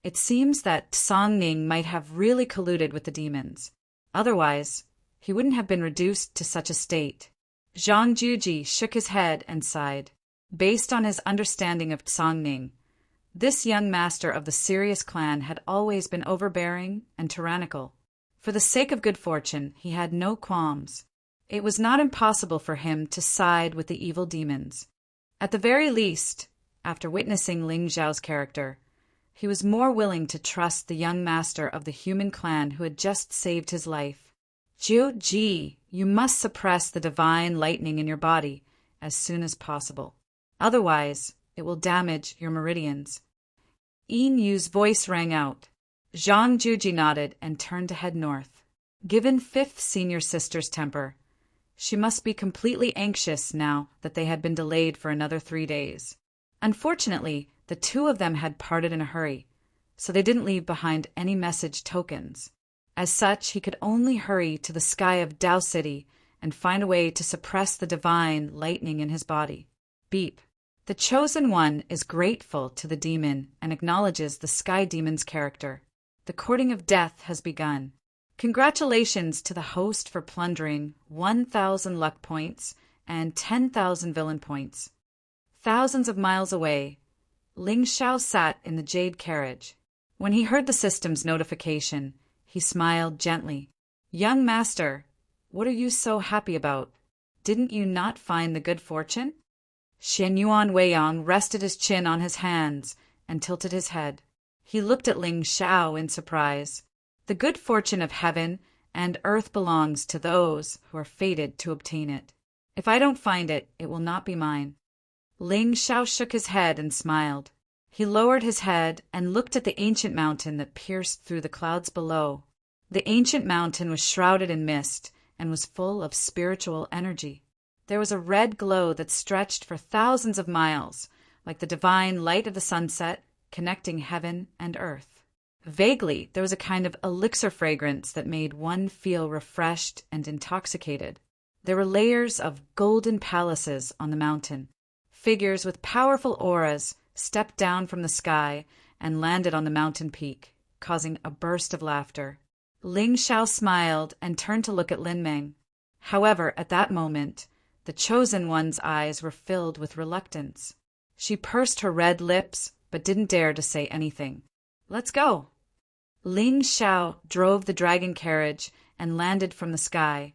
It seems that Songning might have really colluded with the demons. Otherwise, he wouldn't have been reduced to such a state. Zhang Juji shook his head and sighed. Based on his understanding of Songning, this young master of the Sirius clan had always been overbearing and tyrannical. For the sake of good fortune, he had no qualms. It was not impossible for him to side with the evil demons. At the very least, after witnessing Ling Xiao's character, he was more willing to trust the young master of the human clan who had just saved his life. Jiu Ji, you must suppress the divine lightning in your body as soon as possible. Otherwise, it will damage your meridians. Yin Yu's voice rang out. Zhang Juji nodded and turned to head north. Given fifth senior sister's temper, she must be completely anxious now that they had been delayed for another 3 days. Unfortunately, the two of them had parted in a hurry, so they didn't leave behind any message tokens. As such, he could only hurry to the sky of Dao City and find a way to suppress the divine lightning in his body. Beep. The Chosen One is grateful to the demon and acknowledges the Sky Demon's character. The courting of death has begun. Congratulations to the host for plundering 1,000 luck points and 10,000 villain points. Thousands of miles away, Ling Xiao sat in the jade carriage. When he heard the system's notification, he smiled gently. Young master, what are you so happy about? Didn't you not find the good fortune? Shen Yuan Weiyang rested his chin on his hands and tilted his head. He looked at Ling Xiao in surprise. The good fortune of heaven and earth belongs to those who are fated to obtain it. If I don't find it, it will not be mine. Ling Xiao shook his head and smiled. He lowered his head and looked at the ancient mountain that pierced through the clouds below. The ancient mountain was shrouded in mist and was full of spiritual energy. There was a red glow that stretched for thousands of miles, like the divine light of the sunset, connecting heaven and earth. Vaguely, there was a kind of elixir fragrance that made one feel refreshed and intoxicated. There were layers of golden palaces on the mountain. Figures with powerful auras stepped down from the sky and landed on the mountain peak, causing a burst of laughter. Ling Xiao smiled and turned to look at Lin Meng. However, at that moment, the Chosen One's eyes were filled with reluctance. She pursed her red lips, but didn't dare to say anything. Let's go. Ling Xiao drove the dragon carriage and landed from the sky,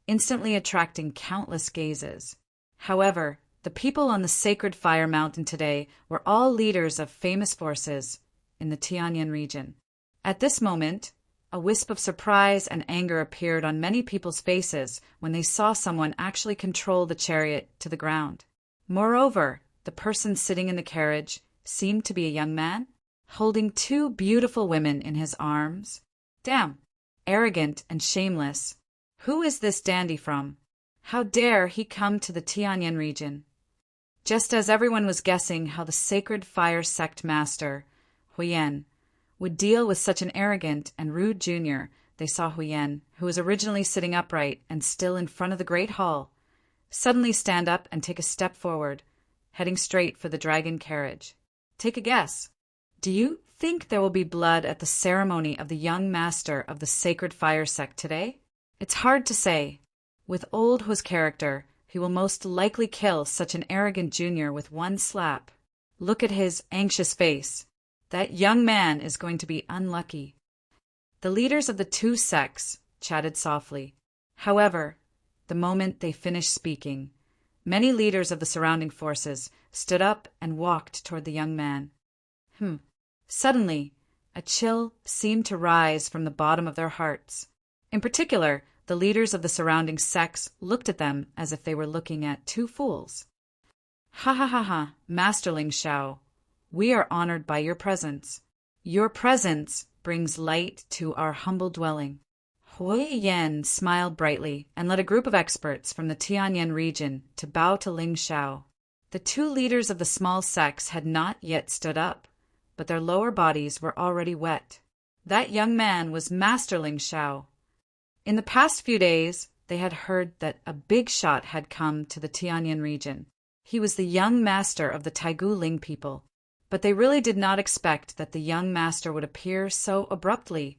instantly attracting countless gazes. However, the people on the sacred fire mountain today were all leaders of famous forces in the Tianyan region. At this moment, a wisp of surprise and anger appeared on many people's faces when they saw someone actually control the chariot to the ground. Moreover, the person sitting in the carriage seemed to be a young man, holding two beautiful women in his arms. Damn! Arrogant and shameless. Who is this dandy from? How dare he come to the Tianyan region? Just as everyone was guessing how the sacred fire sect master, Huyen, would deal with such an arrogant and rude junior, they saw Huyen, who was originally sitting upright and still in front of the great hall, suddenly stand up and take a step forward, heading straight for the dragon carriage. Take a guess. Do you think there will be blood at the ceremony of the young master of the sacred fire sect today? It's hard to say. With old Hu's character, he will most likely kill such an arrogant junior with one slap. Look at his anxious face. That young man is going to be unlucky. The leaders of the two sects chatted softly. However, the moment they finished speaking, many leaders of the surrounding forces stood up and walked toward the young man. Suddenly, a chill seemed to rise from the bottom of their hearts. In particular, the leaders of the surrounding sects looked at them as if they were looking at two fools. Ha ha ha ha, Master Ling Xiao. We are honored by your presence. Your presence brings light to our humble dwelling. Huyen smiled brightly and led a group of experts from the Tianyan region to bow to Ling Xiao. The two leaders of the small sects had not yet stood up, but their lower bodies were already wet. That young man was Master Ling Xiao. In the past few days, they had heard that a big shot had come to the Tianyan region. He was the young master of the Taigu Ling people, but they really did not expect that the young master would appear so abruptly,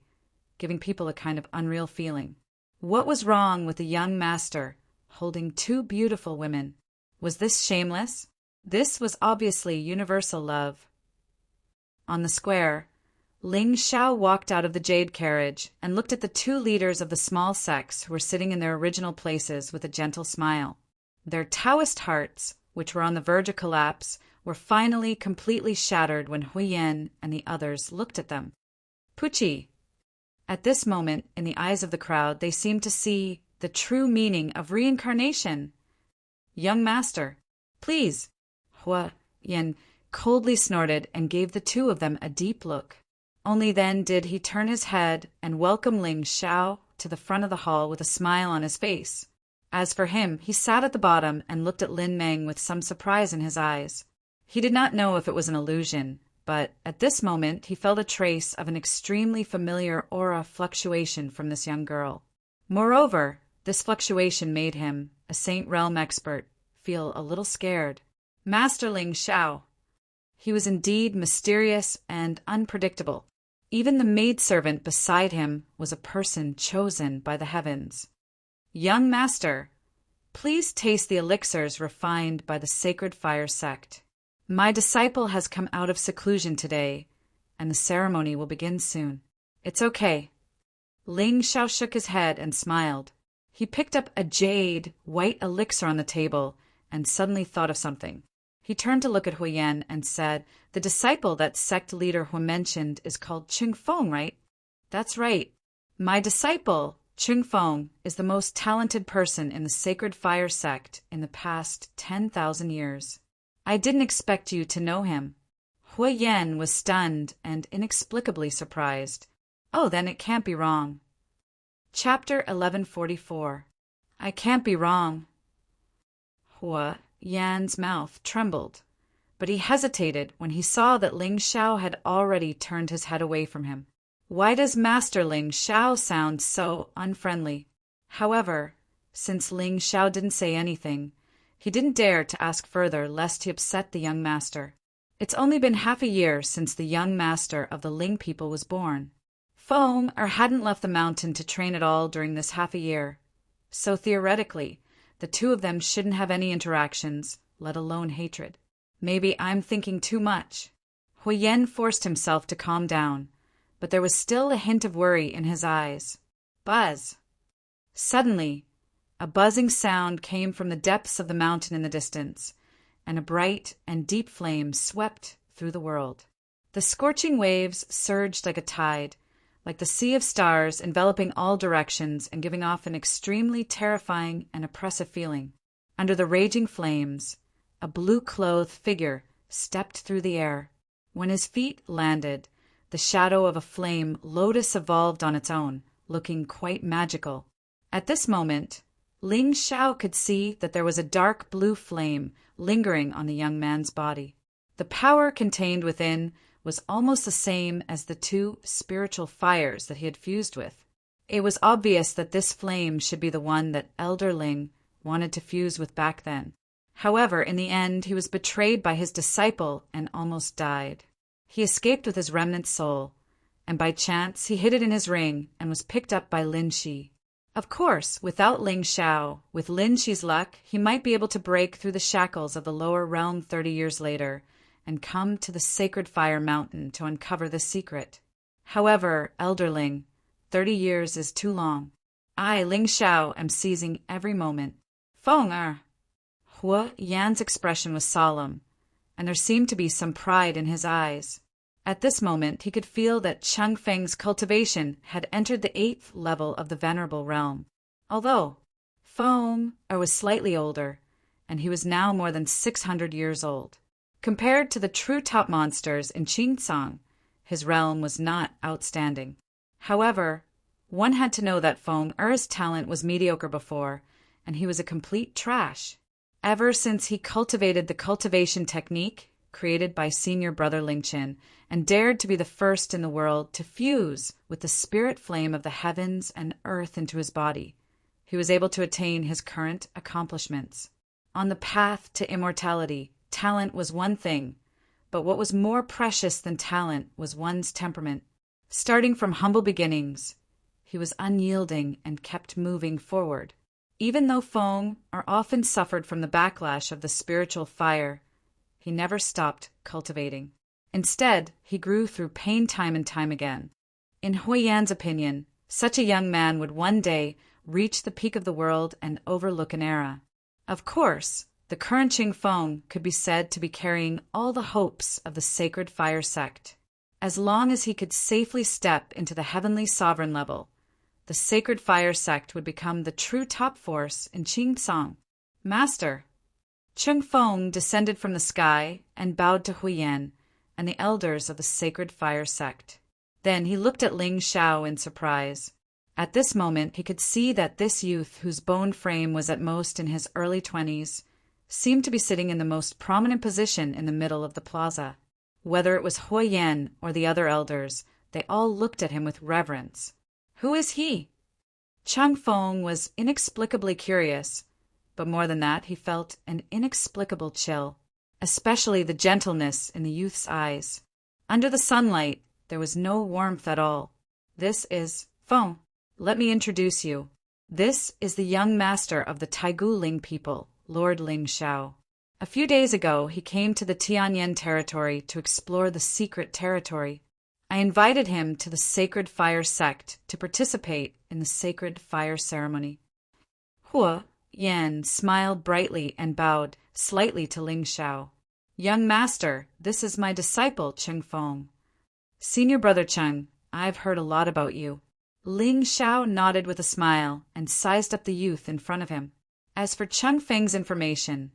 giving people a kind of unreal feeling. What was wrong with the young master holding two beautiful women? Was this shameless? This was obviously universal love. On the square, Ling Xiao walked out of the jade carriage and looked at the two leaders of the small sects who were sitting in their original places with a gentle smile. Their Taoist hearts, which were on the verge of collapse, were finally completely shattered when Huyen and the others looked at them. Puchi. At this moment, in the eyes of the crowd, they seemed to see the true meaning of reincarnation. Young master, please. Huyen coldly snorted and gave the two of them a deep look. Only then did he turn his head and welcome Ling Xiao to the front of the hall with a smile on his face. As for him, he sat at the bottom and looked at Lin Meng with some surprise in his eyes. He did not know if it was an illusion, but at this moment he felt a trace of an extremely familiar aura fluctuation from this young girl. Moreover, this fluctuation made him, a Saint Realm expert, feel a little scared. Master Ling Xiao. He was indeed mysterious and unpredictable. Even the maidservant beside him was a person chosen by the heavens. Young master, please taste the elixirs refined by the Sacred Fire sect. My disciple has come out of seclusion today, and the ceremony will begin soon. It's okay. Ling Xiao shook his head and smiled. He picked up a jade, white elixir on the table and suddenly thought of something. He turned to look at Huyen and said, "The disciple that sect leader Hu mentioned is called Chung Feng, right?" "That's right. My disciple, Chung Feng, is the most talented person in the Sacred Fire sect in the past 10,000 years. I didn't expect you to know him." Huyen was stunned and inexplicably surprised. Oh, then it can't be wrong. Chapter 1144. I can't be wrong. Huyen's mouth trembled, but he hesitated when he saw that Ling Xiao had already turned his head away from him. Why does Master Ling Xiao sound so unfriendly? However, since Ling Xiao didn't say anything, he didn't dare to ask further lest he upset the young master. It's only been half a year since the young master of the Ling people was born. Foam hadn't left the mountain to train at all during this half a year, so theoretically, the two of them shouldn't have any interactions, let alone hatred. Maybe I'm thinking too much. Huyen forced himself to calm down, but there was still a hint of worry in his eyes. Buzz. Suddenly, a buzzing sound came from the depths of the mountain in the distance, and a bright and deep flame swept through the world. The scorching waves surged like a tide, like the sea of stars enveloping all directions and giving off an extremely terrifying and oppressive feeling. Under the raging flames, a blue-clothed figure stepped through the air. When his feet landed, the shadow of a flame lotus evolved on its own, looking quite magical. At this moment, Ling Xiao could see that there was a dark blue flame lingering on the young man's body. The power contained within was almost the same as the two spiritual fires that he had fused with. It was obvious that this flame should be the one that Elder Ling wanted to fuse with back then. However, in the end, he was betrayed by his disciple and almost died. He escaped with his remnant soul, and by chance he hid it in his ring and was picked up by Lin Shi. Of course, without Ling Xiao, with Lin Shi's luck, he might be able to break through the shackles of the lower realm 30 years later and come to the Sacred Fire Mountain to uncover the secret. However, Elder Ling, 30 years is too long. I, Ling Xiao, am seizing every moment. Feng Huyen's expression was solemn, and there seemed to be some pride in his eyes. At this moment, he could feel that Cheng Feng's cultivation had entered the 8th level of the Venerable Realm. Although Feng was slightly older, and he was now more than 600 years old. Compared to the true top monsters in Qingsong, his realm was not outstanding. However, one had to know that Feng's talent was mediocre before, and he was a complete trash. Ever since he cultivated the cultivation technique created by senior brother Lingqin and dared to be the first in the world to fuse with the spirit flame of the heavens and earth into his body, he was able to attain his current accomplishments. On the path to immortality, talent was one thing, but what was more precious than talent was one's temperament. Starting from humble beginnings, he was unyielding and kept moving forward. Even though Feng are often suffered from the backlash of the spiritual fire, he never stopped cultivating. Instead, he grew through pain time and time again. In Huiyan's opinion, such a young man would one day reach the peak of the world and overlook an era. Of course, the current Qing Feng could be said to be carrying all the hopes of the Sacred Fire sect. As long as he could safely step into the heavenly sovereign level, the Sacred Fire sect would become the true top force in Qingcang. Master. Qing Feng descended from the sky and bowed to Huiyan and the elders of the Sacred Fire sect. Then he looked at Ling Xiao in surprise. At this moment he could see that this youth, whose boned frame was at most in his early 20s, seemed to be sitting in the most prominent position in the middle of the plaza. Whether it was Huiyan or the other elders, they all looked at him with reverence. Who is he? Qing Feng was inexplicably curious, but more than that, he felt an inexplicable chill, especially the gentleness in the youth's eyes. Under the sunlight, there was no warmth at all. This is Feng. Let me introduce you. This is the young master of the Taigu Ling people, Lord Ling Xiao. A few days ago, he came to the Tianyan territory to explore the secret territory. I invited him to the Sacred Fire sect to participate in the Sacred Fire ceremony. Huiyan smiled brightly and bowed slightly to Ling Xiao. Young master, this is my disciple, Qing Feng. Senior brother Cheng, I've heard a lot about you. Ling Xiao nodded with a smile and sized up the youth in front of him. As for Cheng Feng's information,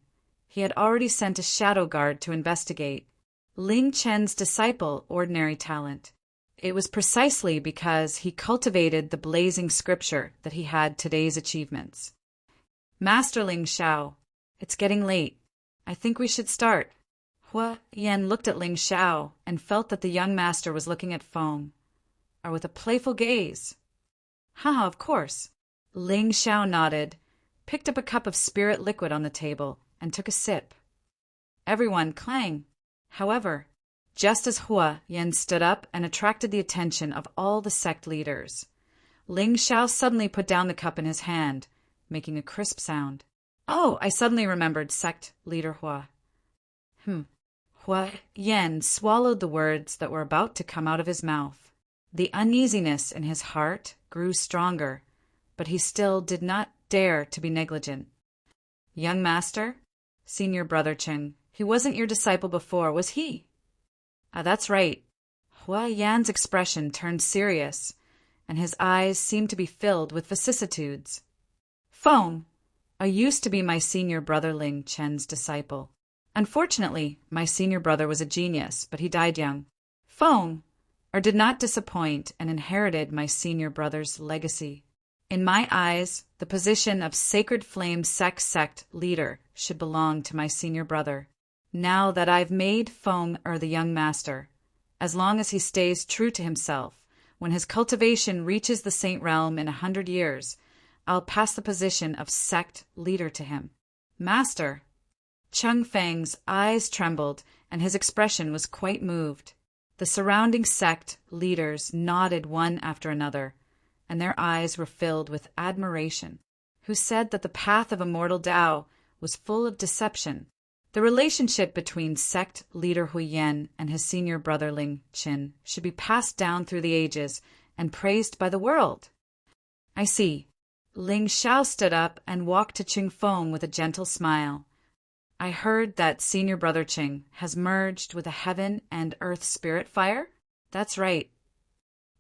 he had already sent a shadow guard to investigate Ling Chen's disciple ordinary talent. It was precisely because he cultivated the blazing scripture that he had today's achievements. Master Ling Xiao, it's getting late. I think we should start. Huiyan looked at Ling Xiao and felt that the young master was looking at Feng, or with a playful gaze. Haha, of course. Ling Xiao nodded, picked up a cup of spirit liquid on the table, and took a sip. Everyone clang. However, just as Huiyan stood up and attracted the attention of all the sect leaders, Ling Xiao suddenly put down the cup in his hand, making a crisp sound. Oh, I suddenly remembered sect leader Hua. Huiyan swallowed the words that were about to come out of his mouth. The uneasiness in his heart grew stronger, but he still did not dare to be negligent. Young master, senior brother Cheng, he wasn't your disciple before, was he? That's right. Huiyan's expression turned serious, and his eyes seemed to be filled with vicissitudes. Feng, I used to be my senior brother Ling Chen's disciple. Unfortunately, my senior brother was a genius, but he died young. Feng, did not disappoint and inherited my senior brother's legacy. In my eyes, the position of Sacred Flame sect leader should belong to my senior brother. Now that I've made Feng the young master, as long as he stays true to himself, when his cultivation reaches the saint realm in 100 years, I'll pass the position of sect leader to him. Master. Cheng Feng's eyes trembled, and his expression was quite moved. The surrounding sect leaders nodded one after another, and their eyes were filled with admiration. Who said that the path of immortal Tao was full of deception? The relationship between sect leader Huiyan and his senior brother Ling Qin should be passed down through the ages and praised by the world. I see. Ling Xiao stood up and walked to Qing Feng with a gentle smile. I heard that senior brother Qing has merged with a heaven and earth spirit fire? That's right.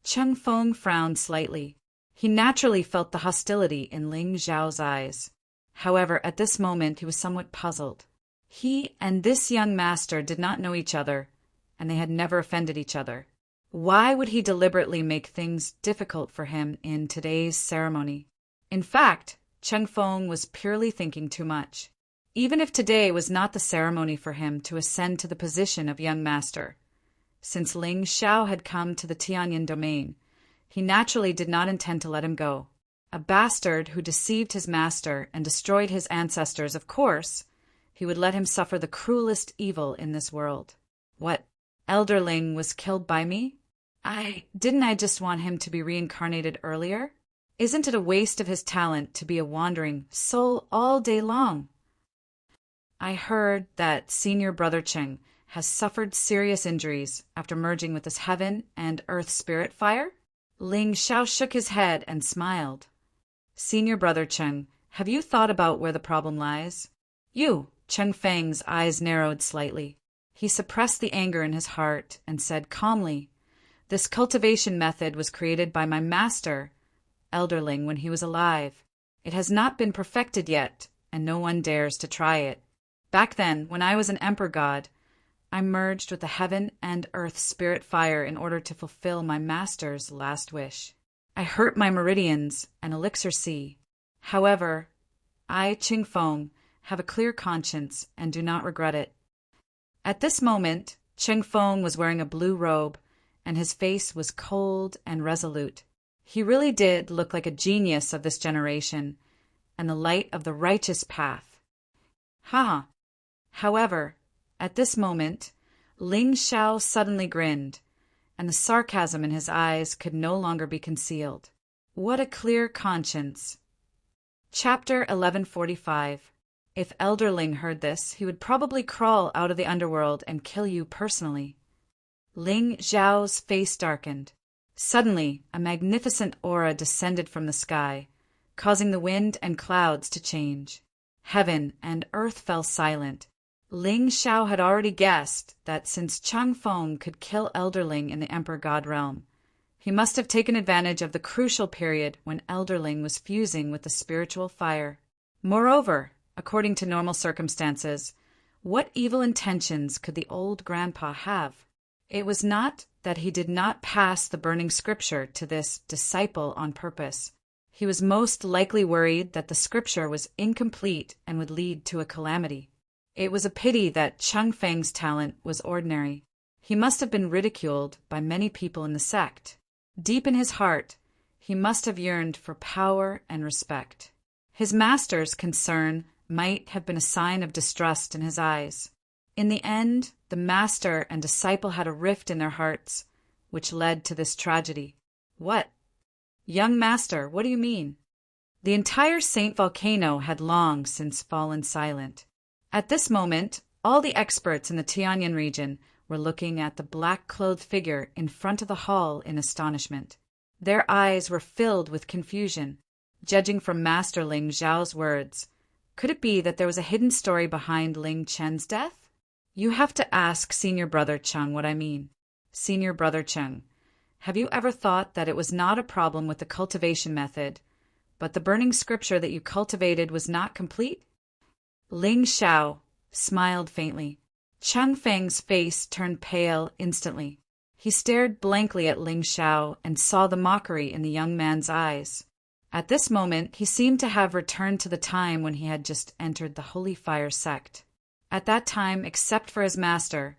Qing Feng frowned slightly. He naturally felt the hostility in Ling Xiao's eyes. However, at this moment he was somewhat puzzled. He and this young master did not know each other, and they had never offended each other. Why would he deliberately make things difficult for him in today's ceremony? In fact, Qing Feng was purely thinking too much. Even if today was not the ceremony for him to ascend to the position of young master, since Ling Xiao had come to the Tianyan domain, he naturally did not intend to let him go. A bastard who deceived his master and destroyed his ancestors, of course, he would let him suffer the cruelest evil in this world. What? Elderling was killed by me? Didn't I just want him to be reincarnated earlier? Isn't it a waste of his talent to be a wandering soul all day long? I heard that Senior Brother Cheng has suffered serious injuries after merging with this heaven and earth spirit fire? Ling Xiao shook his head and smiled. Senior Brother Cheng, have you thought about where the problem lies? Cheng Feng's eyes narrowed slightly. He suppressed the anger in his heart and said calmly, "This cultivation method was created by my master, Elderling, when he was alive. It has not been perfected yet, and no one dares to try it. Back then, when I was an emperor god, I merged with the heaven and earth spirit fire in order to fulfill my master's last wish. I hurt my meridians and elixir sea. However, I, Qing Feng, have a clear conscience and do not regret it." At this moment, Qing Feng was wearing a blue robe, and his face was cold and resolute. He really did look like a genius of this generation, and the light of the righteous path. However, at this moment, Ling Xiao suddenly grinned, and the sarcasm in his eyes could no longer be concealed. What a clear conscience! Chapter 1145. If Elderling heard this, he would probably crawl out of the underworld and kill you personally. Ling Xiao's face darkened. Suddenly, a magnificent aura descended from the sky, causing the wind and clouds to change. Heaven and earth fell silent. Ling Xiao had already guessed that since Chang Feng could kill Elderling in the Emperor God realm, he must have taken advantage of the crucial period when Elderling was fusing with the spiritual fire. Moreover, according to normal circumstances, what evil intentions could the old grandpa have? It was not that he did not pass the burning scripture to this disciple on purpose. He was most likely worried that the scripture was incomplete and would lead to a calamity. It was a pity that Cheng Feng's talent was ordinary. He must have been ridiculed by many people in the sect. Deep in his heart, he must have yearned for power and respect. His master's concern might have been a sign of distrust in his eyes. In the end, the master and disciple had a rift in their hearts, which led to this tragedy. What? Young master, what do you mean? The entire Saint Volcano had long since fallen silent. At this moment, all the experts in the Tianyan region were looking at the black-clothed figure in front of the hall in astonishment. Their eyes were filled with confusion. Judging from Master Ling Xiao's words, could it be that there was a hidden story behind Ling Chen's death? You have to ask Senior Brother Cheng what I mean. Senior Brother Cheng, have you ever thought that it was not a problem with the cultivation method, but the burning scripture that you cultivated was not complete? Ling Xiao smiled faintly. Cheng Feng's face turned pale instantly. He stared blankly at Ling Xiao and saw the mockery in the young man's eyes. At this moment, he seemed to have returned to the time when he had just entered the Holy Fire sect. At that time, except for his master,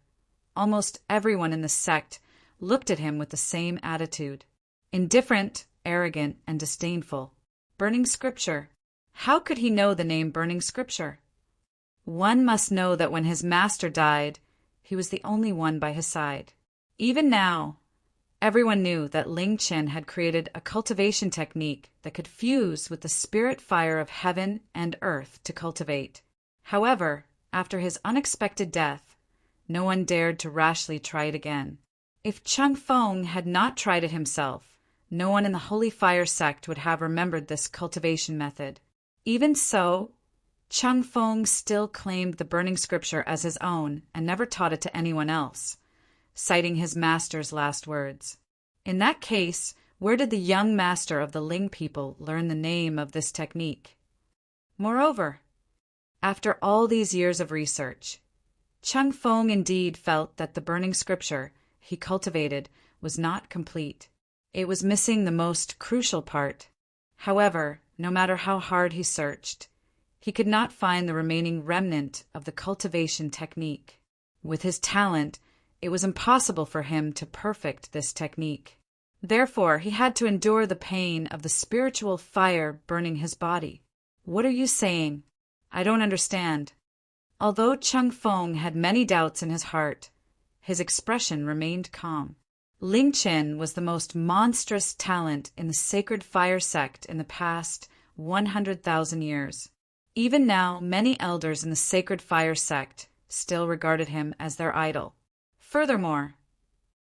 almost everyone in the sect looked at him with the same attitude. Indifferent, arrogant, and disdainful. Burning scripture. How could he know the name burning scripture? One must know that when his master died, he was the only one by his side. Even now, everyone knew that Ling Chen had created a cultivation technique that could fuse with the spirit fire of heaven and earth to cultivate. However, after his unexpected death, no one dared to rashly try it again. If Cheng Feng had not tried it himself, no one in the Holy Fire sect would have remembered this cultivation method. Even so, Cheng Feng still claimed the burning scripture as his own and never taught it to anyone else, citing his master's last words. In that case, where did the young master of the Ling people learn the name of this technique? Moreover, after all these years of research, Cheng Feng indeed felt that the burning scripture he cultivated was not complete. It was missing the most crucial part. However, no matter how hard he searched, he could not find the remaining remnant of the cultivation technique. With his talent, it was impossible for him to perfect this technique. Therefore, he had to endure the pain of the spiritual fire burning his body. What are you saying? I don't understand. Although Cheng Feng had many doubts in his heart, his expression remained calm. Ling Qin was the most monstrous talent in the sacred fire sect in the past 100,000 years. Even now, many elders in the sacred fire sect still regarded him as their idol. Furthermore,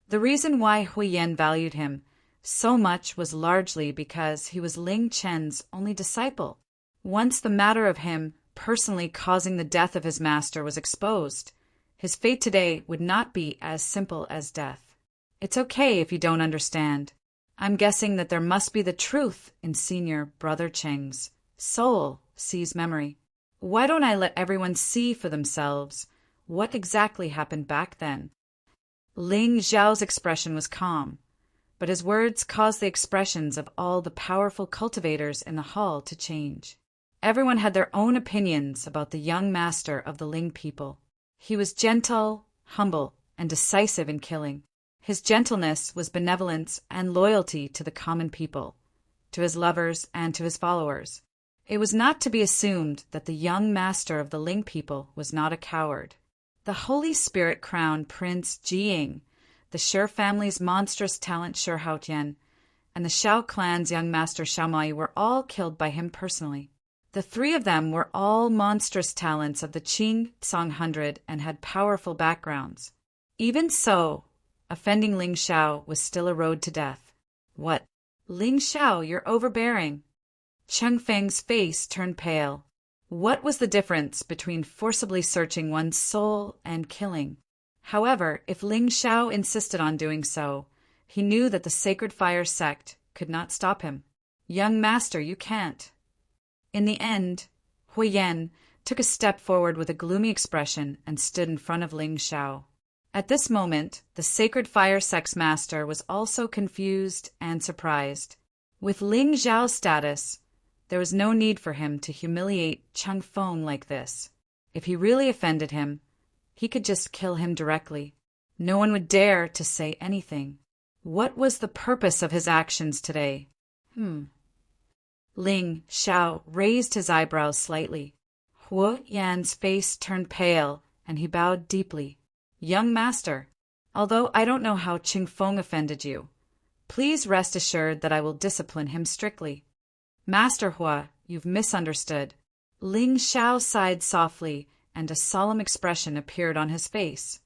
the reason why Huyen valued him so much was largely because he was Ling Chen's only disciple. Once the matter of him personally causing the death of his master was exposed, his fate today would not be as simple as death. It's okay if you don't understand. I'm guessing that there must be the truth in Senior Brother Cheng's soul sees memory. Why don't I let everyone see for themselves what exactly happened back then? Ling Zhao's expression was calm, but his words caused the expressions of all the powerful cultivators in the hall to change. Everyone had their own opinions about the young master of the Ling people. He was gentle, humble, and decisive in killing. His gentleness was benevolence and loyalty to the common people, to his lovers and to his followers. It was not to be assumed that the young master of the Ling people was not a coward. The Holy Spirit crowned Prince Jiying, the Shi family's monstrous talent Shi Haotian, and the Shao clan's young master Xiaomai were all killed by him personally. The three of them were all monstrous talents of the Qing Tsong 100 and had powerful backgrounds. Even so, offending Ling Xiao was still a road to death. What? Ling Xiao, you're overbearing. Cheng Feng's face turned pale. What was the difference between forcibly searching one's soul and killing? However, if Ling Xiao insisted on doing so, he knew that the Sacred Fire sect could not stop him. Young master, you can't. In the end, Huyen took a step forward with a gloomy expression and stood in front of Ling Xiao. At this moment, the Sacred Fire sect's master was also confused and surprised. With Ling Xiao's status, there was no need for him to humiliate Cheng Feng like this. If he really offended him, he could just kill him directly. No one would dare to say anything. What was the purpose of his actions today? Ling Xiao raised his eyebrows slightly. Huo Yan's face turned pale, and he bowed deeply. Young master, although I don't know how Cheng Feng offended you, please rest assured that I will discipline him strictly. Master Hua, you've misunderstood. Ling Xiao sighed softly, and a solemn expression appeared on his face.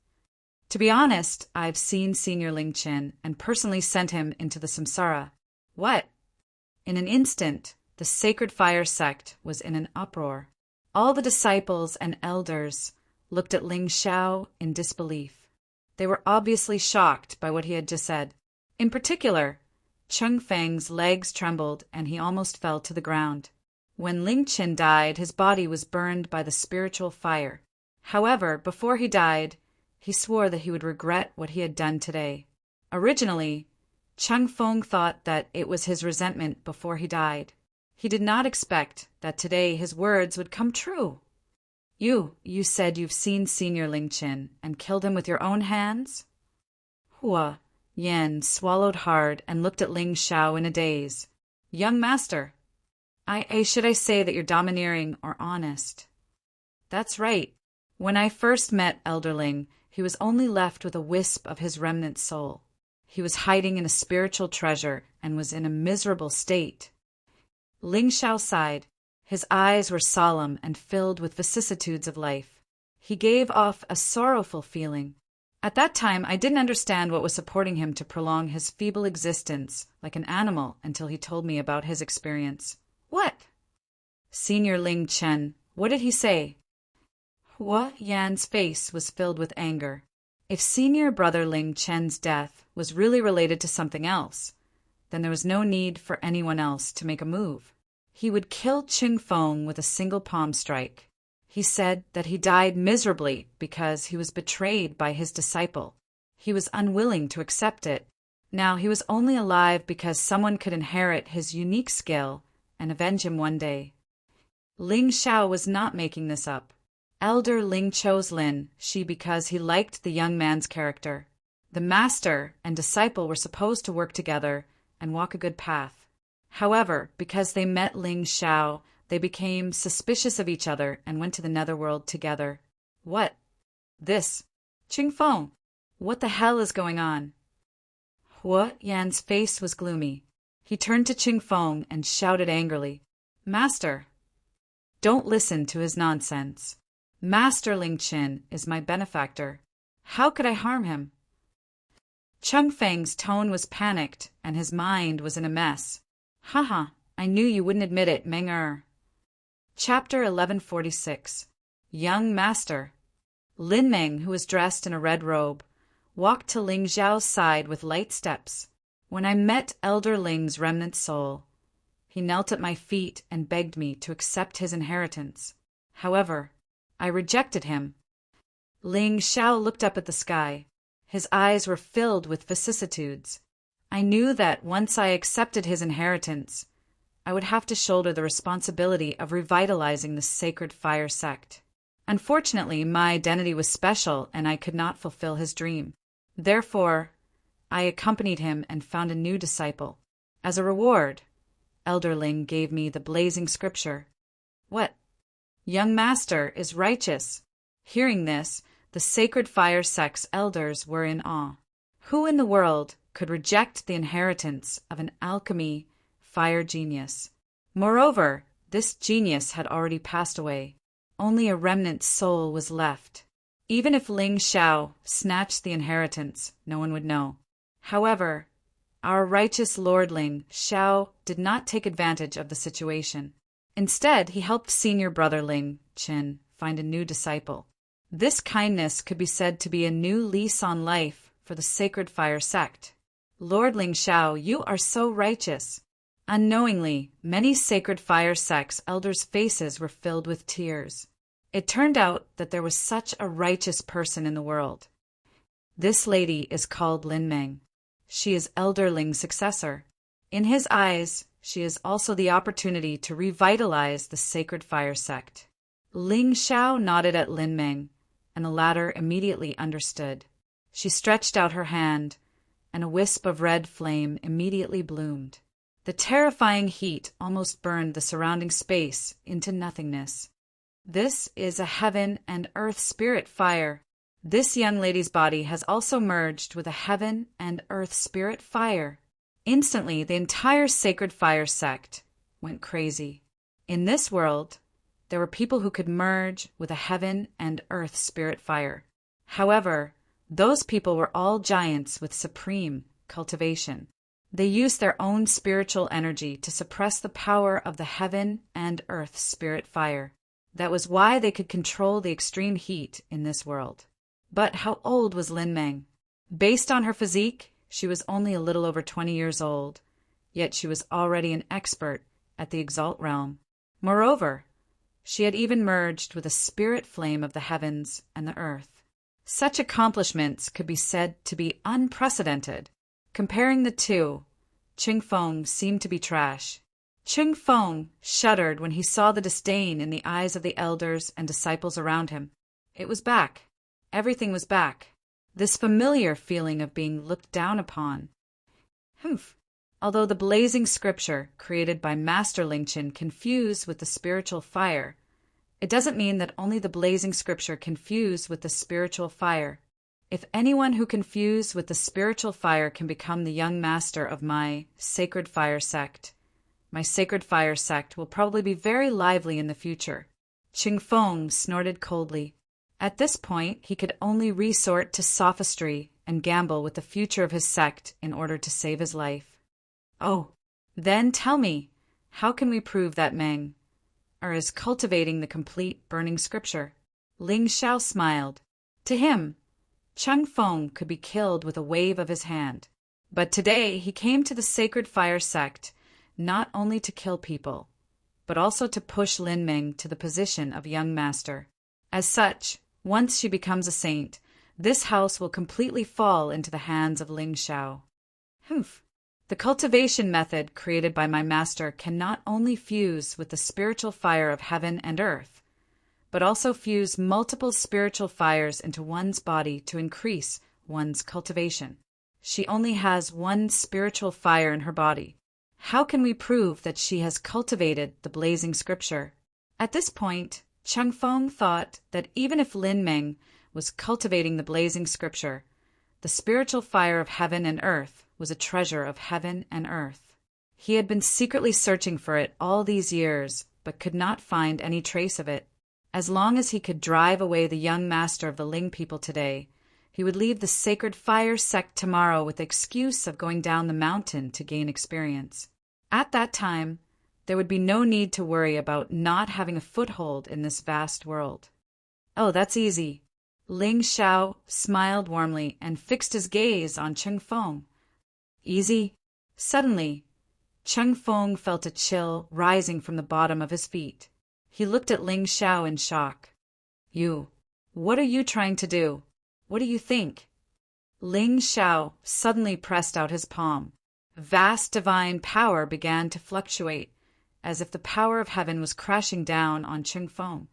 To be honest, I've seen Senior Ling Qin and personally sent him into the samsara. What? In an instant, the Sacred Fire sect was in an uproar. All the disciples and elders looked at Ling Xiao in disbelief. They were obviously shocked by what he had just said. In particular, Cheng Feng's legs trembled and he almost fell to the ground. When Ling Qin died, his body was burned by the spiritual fire. However, before he died, he swore that he would regret what he had done today. Originally, Cheng Feng thought that it was his resentment before he died. He did not expect that today his words would come true. You said you've seen Senior Ling Qin and killed him with your own hands? Hua Yan swallowed hard and looked at Ling Xiao in a daze. Young master, should I say that you're domineering or honest? That's right. When I first met Elder Ling, he was only left with a wisp of his remnant soul. He was hiding in a spiritual treasure and was in a miserable state. Ling Xiao sighed. His eyes were solemn and filled with vicissitudes of life. He gave off a sorrowful feeling. At that time, I didn't understand what was supporting him to prolong his feeble existence like an animal until he told me about his experience. What? Senior Ling Chen, what did he say? Hua Yan's face was filled with anger. If Senior Brother Ling Chen's death was really related to something else, then there was no need for anyone else to make a move. He would kill Cheng Feng with a single palm strike. He said that he died miserably because he was betrayed by his disciple. He was unwilling to accept it. Now he was only alive because someone could inherit his unique skill and avenge him one day. Ling Xiao was not making this up. Elder Ling chose Lin, because he liked the young man's character. The master and disciple were supposed to work together and walk a good path. However, because they met Ling Xiao, they became suspicious of each other and went to the netherworld together. What? This. Ching Feng, what the hell is going on? Hua Yan's face was gloomy. He turned to Ching Feng and shouted angrily, Master! Don't listen to his nonsense. Master Ling Qin is my benefactor. How could I harm him? Cheng Feng's tone was panicked, and his mind was in a mess. Haha, I knew you wouldn't admit it, Meng-er. Chapter 1146. Young Master. Lin Meng, who was dressed in a red robe, walked to Ling Zhao's side with light steps. When I met Elder Ling's remnant soul, he knelt at my feet and begged me to accept his inheritance. However, I rejected him. Ling Zhao looked up at the sky. His eyes were filled with vicissitudes. I knew that once I accepted his inheritance, I would have to shoulder the responsibility of revitalizing the sacred fire sect. Unfortunately, my identity was special and I could not fulfill his dream. Therefore, I accompanied him and found a new disciple. As a reward, Elder Ling gave me the blazing scripture. What? Young Master is righteous. Hearing this, the sacred fire sect's elders were in awe. Who in the world could reject the inheritance of an alchemy fire genius? Moreover, this genius had already passed away. Only a remnant soul was left. Even if Ling Zhao snatched the inheritance, no one would know. However, our righteous Lord Ling Zhao did not take advantage of the situation. Instead, he helped senior brother Ling Qin find a new disciple. This kindness could be said to be a new lease on life for the sacred fire sect. Lord Ling Zhao, you are so righteous. Unknowingly, many sacred fire sect's elders' faces were filled with tears. It turned out that there was such a righteous person in the world. This lady is called Lin Meng. She is Elder Ling's successor. In his eyes, she is also the opportunity to revitalize the sacred fire sect. Ling Zhao nodded at Lin Meng, and the latter immediately understood. She stretched out her hand, and a wisp of red flame immediately bloomed. The terrifying heat almost burned the surrounding space into nothingness. This is a heaven and earth spirit fire. This young lady's body has also merged with a heaven and earth spirit fire. Instantly, the entire sacred fire sect went crazy. In this world, there were people who could merge with a heaven and earth spirit fire. However, those people were all giants with supreme cultivation. They used their own spiritual energy to suppress the power of the heaven and earth spirit fire. That was why they could control the extreme heat in this world. But how old was Lin Meng? Based on her physique, she was only a little over 20 years old, yet she was already an expert at the Exalt realm. Moreover, she had even merged with a spirit flame of the heavens and the earth. Such accomplishments could be said to be unprecedented. Comparing the two, Ching Feng seemed to be trash. Ching Feng shuddered when he saw the disdain in the eyes of the elders and disciples around him. It was back. Everything was back. This familiar feeling of being looked down upon. Humph. Although the blazing scripture created by Master Ling Qin confused with the spiritual fire, it doesn't mean that only the blazing scripture confused with the spiritual fire. If anyone who confused with the spiritual fire can become the young master of my sacred fire sect, my sacred fire sect will probably be very lively in the future. Ching Feng snorted coldly. At this point, he could only resort to sophistry and gamble with the future of his sect in order to save his life. Oh, then tell me, how can we prove that Meng is cultivating the complete burning scripture? Ling Zhao smiled. To him, Cheng Feng could be killed with a wave of his hand. But today he came to the sacred fire sect not only to kill people, but also to push Lin Meng to the position of young master. As such, once she becomes a saint, this house will completely fall into the hands of Ling Zhao. Humph. The cultivation method created by my master can not only fuse with the spiritual fire of heaven and earth, but also fuse multiple spiritual fires into one's body to increase one's cultivation. She only has one spiritual fire in her body. How can we prove that she has cultivated the blazing scripture? At this point, Cheng Feng thought that even if Lin Meng was cultivating the blazing scripture, the spiritual fire of heaven and earth was a treasure of heaven and earth. He had been secretly searching for it all these years, but could not find any trace of it. As long as he could drive away the young master of the Ling people today, he would leave the sacred fire sect tomorrow with the excuse of going down the mountain to gain experience. At that time, there would be no need to worry about not having a foothold in this vast world. Oh, that's easy. Ling Xiao smiled warmly and fixed his gaze on Cheng Feng. Easy? Suddenly, Cheng Feng felt a chill rising from the bottom of his feet. He looked at Ling Xiao in shock. What are you trying to do? What do you think? Ling Xiao suddenly pressed out his palm. Vast divine power began to fluctuate, as if the power of heaven was crashing down on Cheng Feng.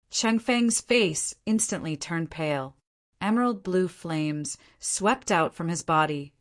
Cheng Feng's face instantly turned pale. Emerald blue flames swept out from his body,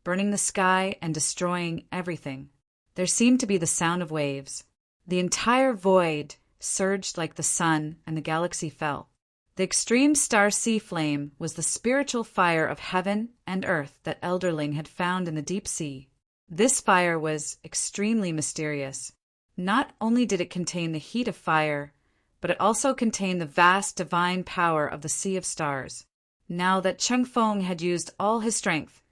burning the sky and destroying everything. There seemed to be the sound of waves. The entire void surged like the sun, and the galaxy fell. The extreme star sea flame was the spiritual fire of heaven and earth that Elderling had found in the deep sea. This fire was extremely mysterious. Not only did it contain the heat of fire, but it also contained the vast divine power of the Sea of Stars. Now that Cheng Feng had used all his strength,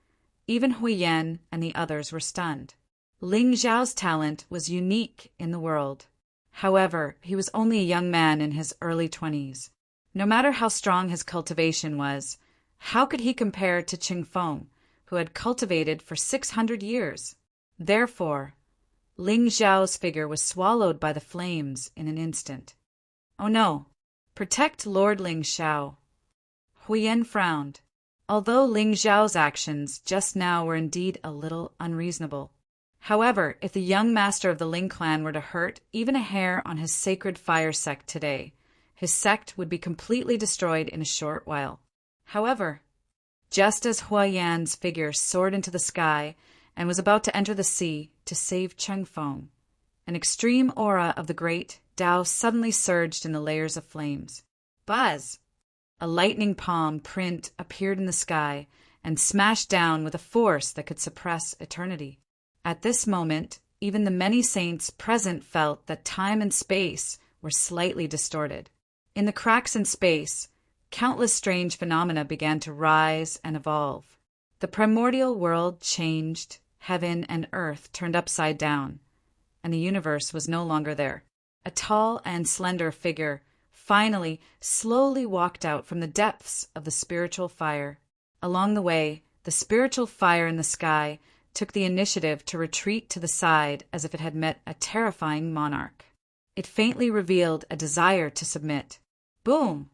even Huiyan and the others were stunned. Ling Xiao's talent was unique in the world. However, he was only a young man in his early 20s. No matter how strong his cultivation was, how could he compare to Cheng Feng, who had cultivated for 600 years? Therefore, Ling Xiao's figure was swallowed by the flames in an instant. Oh no! Protect Lord Ling Xiao! Huiyan frowned. Although Ling Xiao's actions just now were indeed a little unreasonable. However, if the young master of the Ling clan were to hurt even a hair on his sacred fire sect today, his sect would be completely destroyed in a short while. However, just as Huiyan's figure soared into the sky and was about to enter the sea to save Cheng Feng, an extreme aura of the great Tao suddenly surged in the layers of flames. Buzz! A lightning palm print appeared in the sky and smashed down with a force that could suppress eternity. At this moment, even the many saints present felt that time and space were slightly distorted. In the cracks in space, countless strange phenomena began to rise and evolve. The primordial world changed, heaven and earth turned upside down, and the universe was no longer there. A tall and slender figure finally slowly walked out from the depths of the spiritual fire. Along the way, the spiritual fire in the sky took the initiative to retreat to the side as if it had met a terrifying monarch. It faintly revealed a desire to submit. Boom!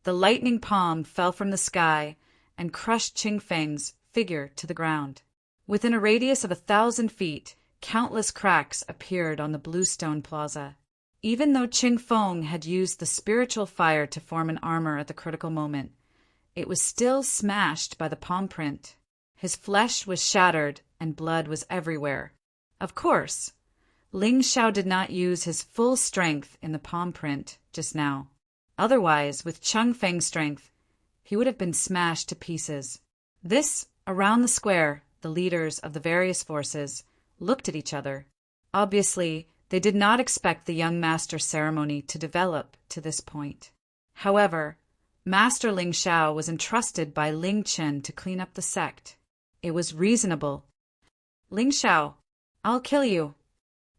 The lightning palm fell from the sky and crushed Cheng Feng's figure to the ground. Within a radius of 1,000 feet, countless cracks appeared on the bluestone plaza. Even though Cheng Feng had used the spiritual fire to form an armor at the critical moment, it was still smashed by the palm print. His flesh was shattered and blood was everywhere. Of course, Ling Xiao did not use his full strength in the palm print just now. Otherwise, with Cheng Feng's strength, he would have been smashed to pieces. Around the square, the leaders of the various forces looked at each other. Obviously, they did not expect the young master's ceremony to develop to this point. However, Master Ling Xiao was entrusted by Ling Chen to clean up the sect. It was reasonable. Ling Xiao, I'll kill you.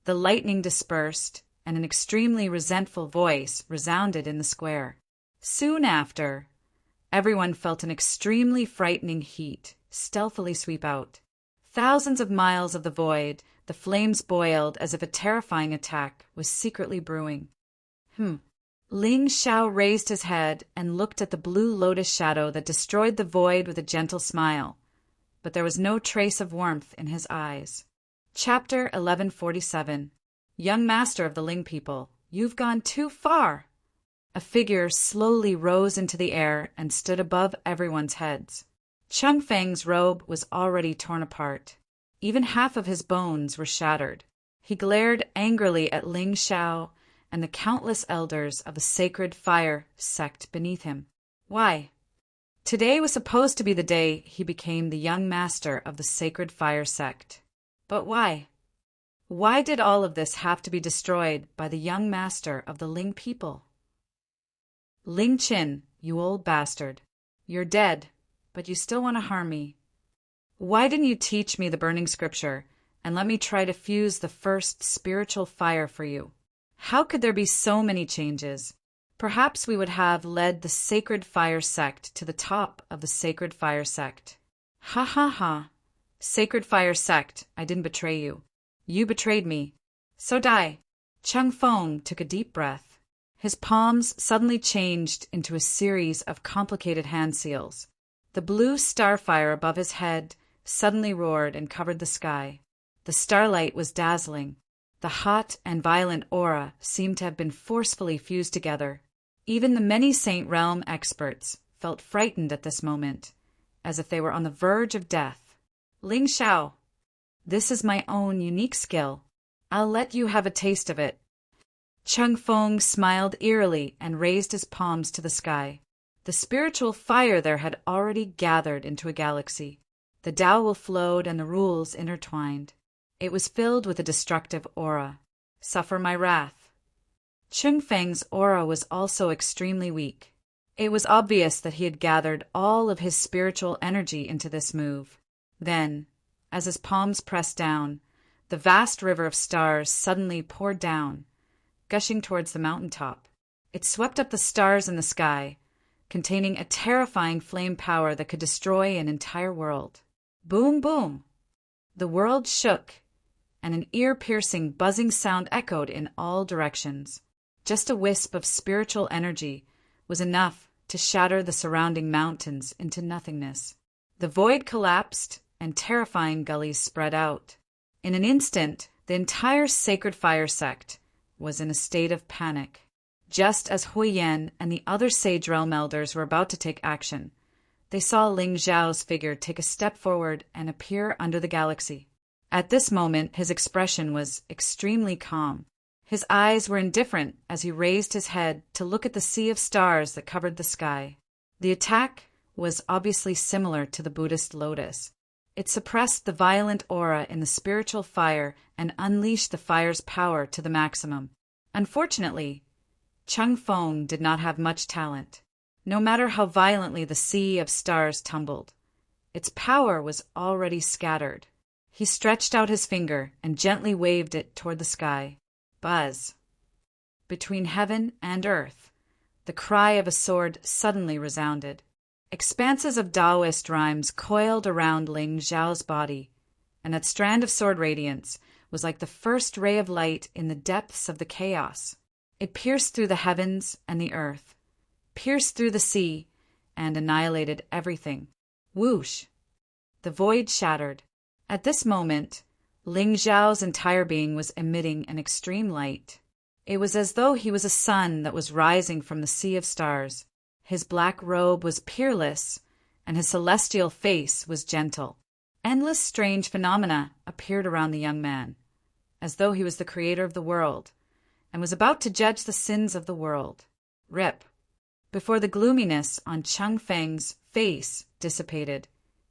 The lightning dispersed, and an extremely resentful voice resounded in the square. Soon after, everyone felt an extremely frightening heat stealthily sweep out. Thousands of miles of the void, the flames boiled as if a terrifying attack was secretly brewing. Ling Xiao raised his head and looked at the blue lotus shadow that destroyed the void with a gentle smile, but there was no trace of warmth in his eyes. Chapter 1147. Young Master of the Ling People, you've gone too far. A figure slowly rose into the air and stood above everyone's heads. Cheng Feng's robe was already torn apart. Even half of his bones were shattered. He glared angrily at Ling Xiao and the countless elders of the Sacred Fire sect beneath him. Why? Today was supposed to be the day he became the young master of the Sacred Fire sect. But why? Why did all of this have to be destroyed by the young master of the Ling people? Ling Qin, you old bastard. You're dead, but you still want to harm me. Why didn't you teach me the burning scripture and let me try to fuse the first spiritual fire for you? How could there be so many changes? Perhaps we would have led the Sacred Fire sect to the top of the Sacred Fire sect. Ha ha ha. Sacred Fire sect, I didn't betray you. You betrayed me. So die. Cheng Feng took a deep breath. His palms suddenly changed into a series of complicated hand seals. The blue starfire above his head suddenly roared and covered the sky. The starlight was dazzling. The hot and violent aura seemed to have been forcefully fused together. Even the many Saint Realm experts felt frightened at this moment, as if they were on the verge of death. Ling Xiao, this is my own unique skill. I'll let you have a taste of it. Cheng Feng smiled eerily and raised his palms to the sky. The spiritual fire there had already gathered into a galaxy. The Tao will flowed and the rules intertwined. It was filled with a destructive aura. Suffer my wrath. Cheng Feng's aura was also extremely weak. It was obvious that he had gathered all of his spiritual energy into this move. Then, as his palms pressed down, the vast river of stars suddenly poured down, gushing towards the mountaintop. It swept up the stars in the sky, containing a terrifying flame power that could destroy an entire world. Boom, boom! The world shook, and an ear-piercing buzzing sound echoed in all directions. Just a wisp of spiritual energy was enough to shatter the surrounding mountains into nothingness. The void collapsed, and terrifying gullies spread out. In an instant, the entire Sacred Fire sect was in a state of panic. Just as Hui Yan and the other Sage Realm elders were about to take action, they saw Ling Xiao's figure take a step forward and appear under the galaxy. At this moment, his expression was extremely calm. His eyes were indifferent as he raised his head to look at the sea of stars that covered the sky. The attack was obviously similar to the Buddhist lotus. It suppressed the violent aura in the spiritual fire and unleashed the fire's power to the maximum. Unfortunately, Cheng Feng did not have much talent. No matter how violently the sea of stars tumbled, its power was already scattered. He stretched out his finger and gently waved it toward the sky. Buzz! Between heaven and earth, the cry of a sword suddenly resounded. Expanses of Taoist rhymes coiled around Ling Xiao's body, and that strand of sword radiance was like the first ray of light in the depths of the chaos. It pierced through the heavens and the earth, pierced through the sea, and annihilated everything. Whoosh! The void shattered. At this moment, Ling Xiao's entire being was emitting an extreme light. It was as though he was a sun that was rising from the sea of stars. His black robe was peerless, and his celestial face was gentle. Endless strange phenomena appeared around the young man, as though he was the creator of the world, and was about to judge the sins of the world. Rip! Before the gloominess on Cheng Feng's face dissipated,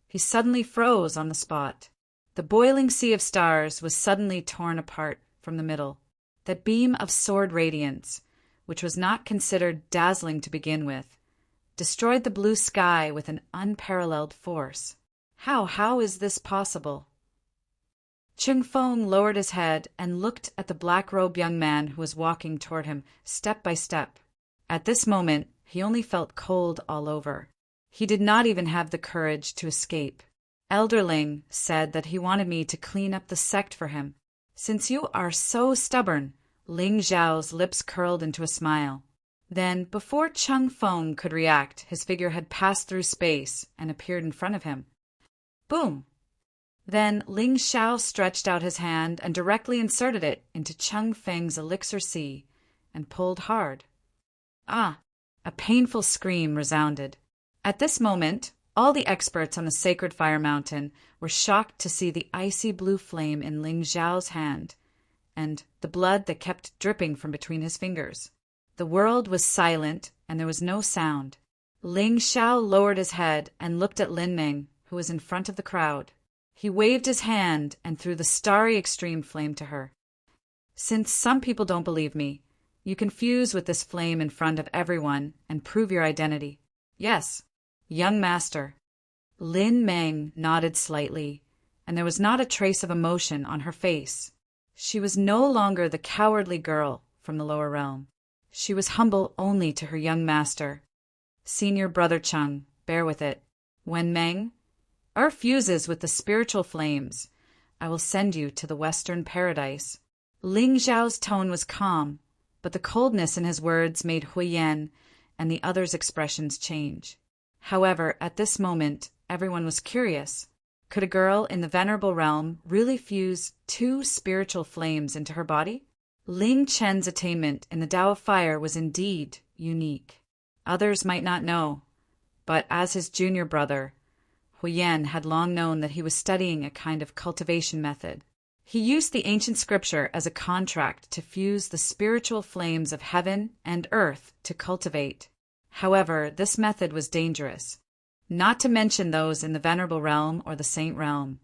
he suddenly froze on the spot. The boiling sea of stars was suddenly torn apart from the middle. That beam of sword radiance, which was not considered dazzling to begin with, destroyed the blue sky with an unparalleled force. How is this possible? Cheng Feng lowered his head and looked at the black-robed young man who was walking toward him, step by step. At this moment, he only felt cold all over. He did not even have the courage to escape. Elder Ling said that he wanted me to clean up the sect for him. Since you are so stubborn, Ling Xiao's lips curled into a smile. Then, before Cheng Feng could react, his figure had passed through space and appeared in front of him. Boom! Then Ling Xiao stretched out his hand and directly inserted it into Cheng Feng's elixir sea and pulled hard. Ah! A painful scream resounded. At this moment, all the experts on the Sacred Fire Mountain were shocked to see the icy blue flame in Ling Xiao's hand and the blood that kept dripping from between his fingers. The world was silent, and there was no sound. Ling Xiao lowered his head and looked at Lin Ming, who was in front of the crowd. He waved his hand and threw the starry extreme flame to her. Since some people don't believe me, you can fuse with this flame in front of everyone and prove your identity. Yes, young master. Lin Ming nodded slightly, and there was not a trace of emotion on her face. She was no longer the cowardly girl from the lower realm. She was humble only to her young master. Senior brother Chung, bear with it. Wen Meng, our fuses with the spiritual flames. I will send you to the Western Paradise. Ling Zhao's tone was calm, but the coldness in his words made Huyen and the others' expressions change. However, at this moment, everyone was curious. Could a girl in the Venerable Realm really fuse 2 spiritual flames into her body? Ling Chen's attainment in the Tao of Fire was indeed unique. Others might not know, but as his junior brother, Huyen had long known that he was studying a kind of cultivation method. He used the ancient scripture as a contract to fuse the spiritual flames of heaven and earth to cultivate. However, this method was dangerous, not to mention those in the Venerable Realm or the Saint Realm.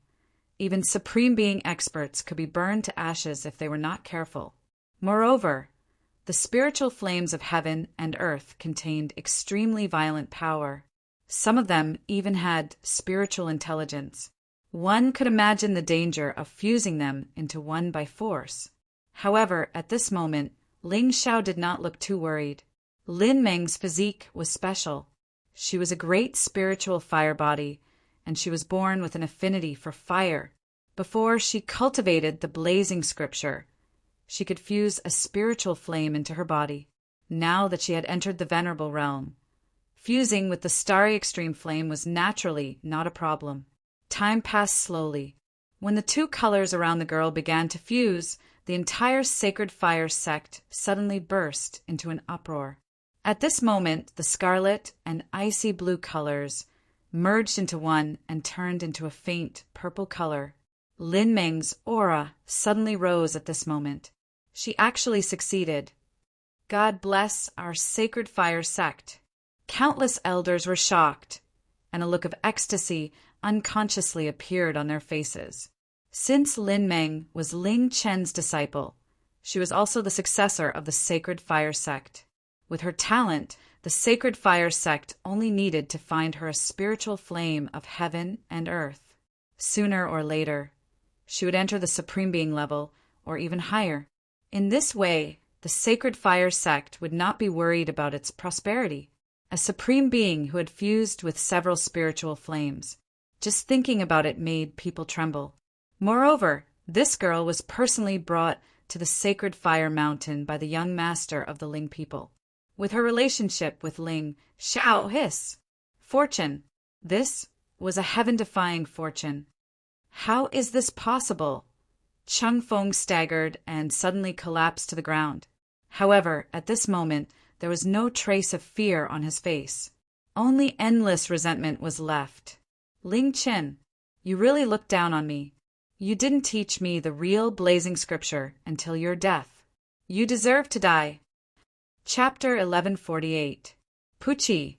Even Supreme Being experts could be burned to ashes if they were not careful. Moreover, the spiritual flames of heaven and earth contained extremely violent power. Some of them even had spiritual intelligence. One could imagine the danger of fusing them into one by force. However, at this moment, Ling Xiao did not look too worried. Lin Meng's physique was special. She was a great spiritual fire body, and she was born with an affinity for fire. Before she cultivated the blazing scripture, she could fuse a spiritual flame into her body. Now that she had entered the Venerable Realm, fusing with the starry extreme flame was naturally not a problem. Time passed slowly. When the 2 colors around the girl began to fuse, the entire Sacred Fire sect suddenly burst into an uproar. At this moment, the scarlet and icy blue colors merged into one and turned into a faint purple color. Lin Meng's aura suddenly rose at this moment. She actually succeeded. God bless our Sacred Fire sect. Countless elders were shocked, and a look of ecstasy unconsciously appeared on their faces. Since Lin Meng was Ling Chen's disciple, she was also the successor of the Sacred Fire sect. With her talent, the Sacred Fire sect only needed to find her a spiritual flame of heaven and earth. Sooner or later, she would enter the Supreme Being level, or even higher. In this way, the Sacred Fire sect would not be worried about its prosperity. A Supreme Being who had fused with several spiritual flames. Just thinking about it made people tremble. Moreover, this girl was personally brought to the Sacred Fire Mountain by the young master of the Ling people. With her relationship with Ling Xiao His fortune, this was a heaven-defying fortune. How is this possible? Chung Feng staggered and suddenly collapsed to the ground. However, at this moment, there was no trace of fear on his face. Only endless resentment was left. Ling Qin, you really looked down on me. You didn't teach me the real blazing scripture until your death. You deserve to die. Chapter 1148. Puchi.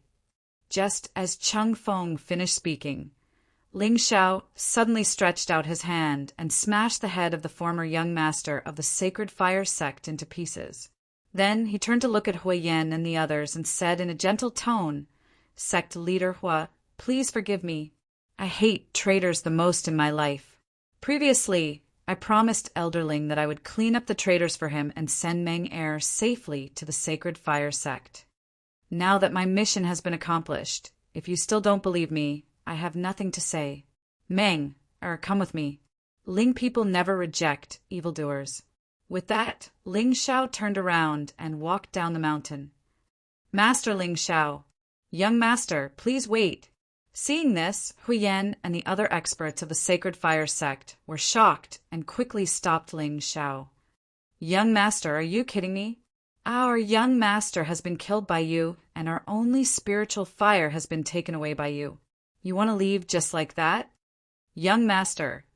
Just as Chung Feng finished speaking, Ling Xiao suddenly stretched out his hand and smashed the head of the former young master of the Sacred Fire sect into pieces. Then he turned to look at Huyen and the others and said in a gentle tone, Sect leader Hua, please forgive me. I hate traitors the most in my life. Previously, I promised Elderling that I would clean up the traitors for him and send Meng Er safely to the Sacred Fire sect. Now that my mission has been accomplished, if you still don't believe me, I have nothing to say. Meng Er, come with me. Ling people never reject evildoers. With that, Ling Xiao turned around and walked down the mountain. Master Ling Xiao. Young master, please wait. Seeing this, Huyen and the other experts of the Sacred Fire sect were shocked and quickly stopped Ling Xiao. Young master, are you kidding me? Our young master has been killed by you, and our only spiritual fire has been taken away by you. You want to leave just like that? Young master,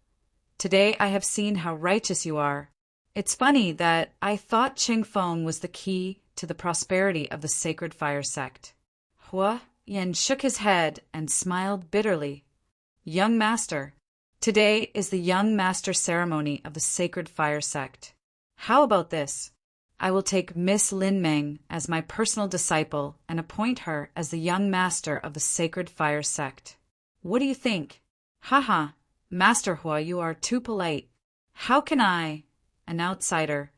today I have seen how righteous you are. It's funny that I thought Qing Feng was the key to the prosperity of the Sacred Fire sect. Hua Yen shook his head and smiled bitterly. Young Master, today is the Young Master ceremony of the Sacred Fire sect. How about this? I will take Miss Lin Meng as my personal disciple and appoint her as the Young Master of the Sacred Fire sect. What do you think? Haha, Master Hua, you are too polite. How can I, an outsider,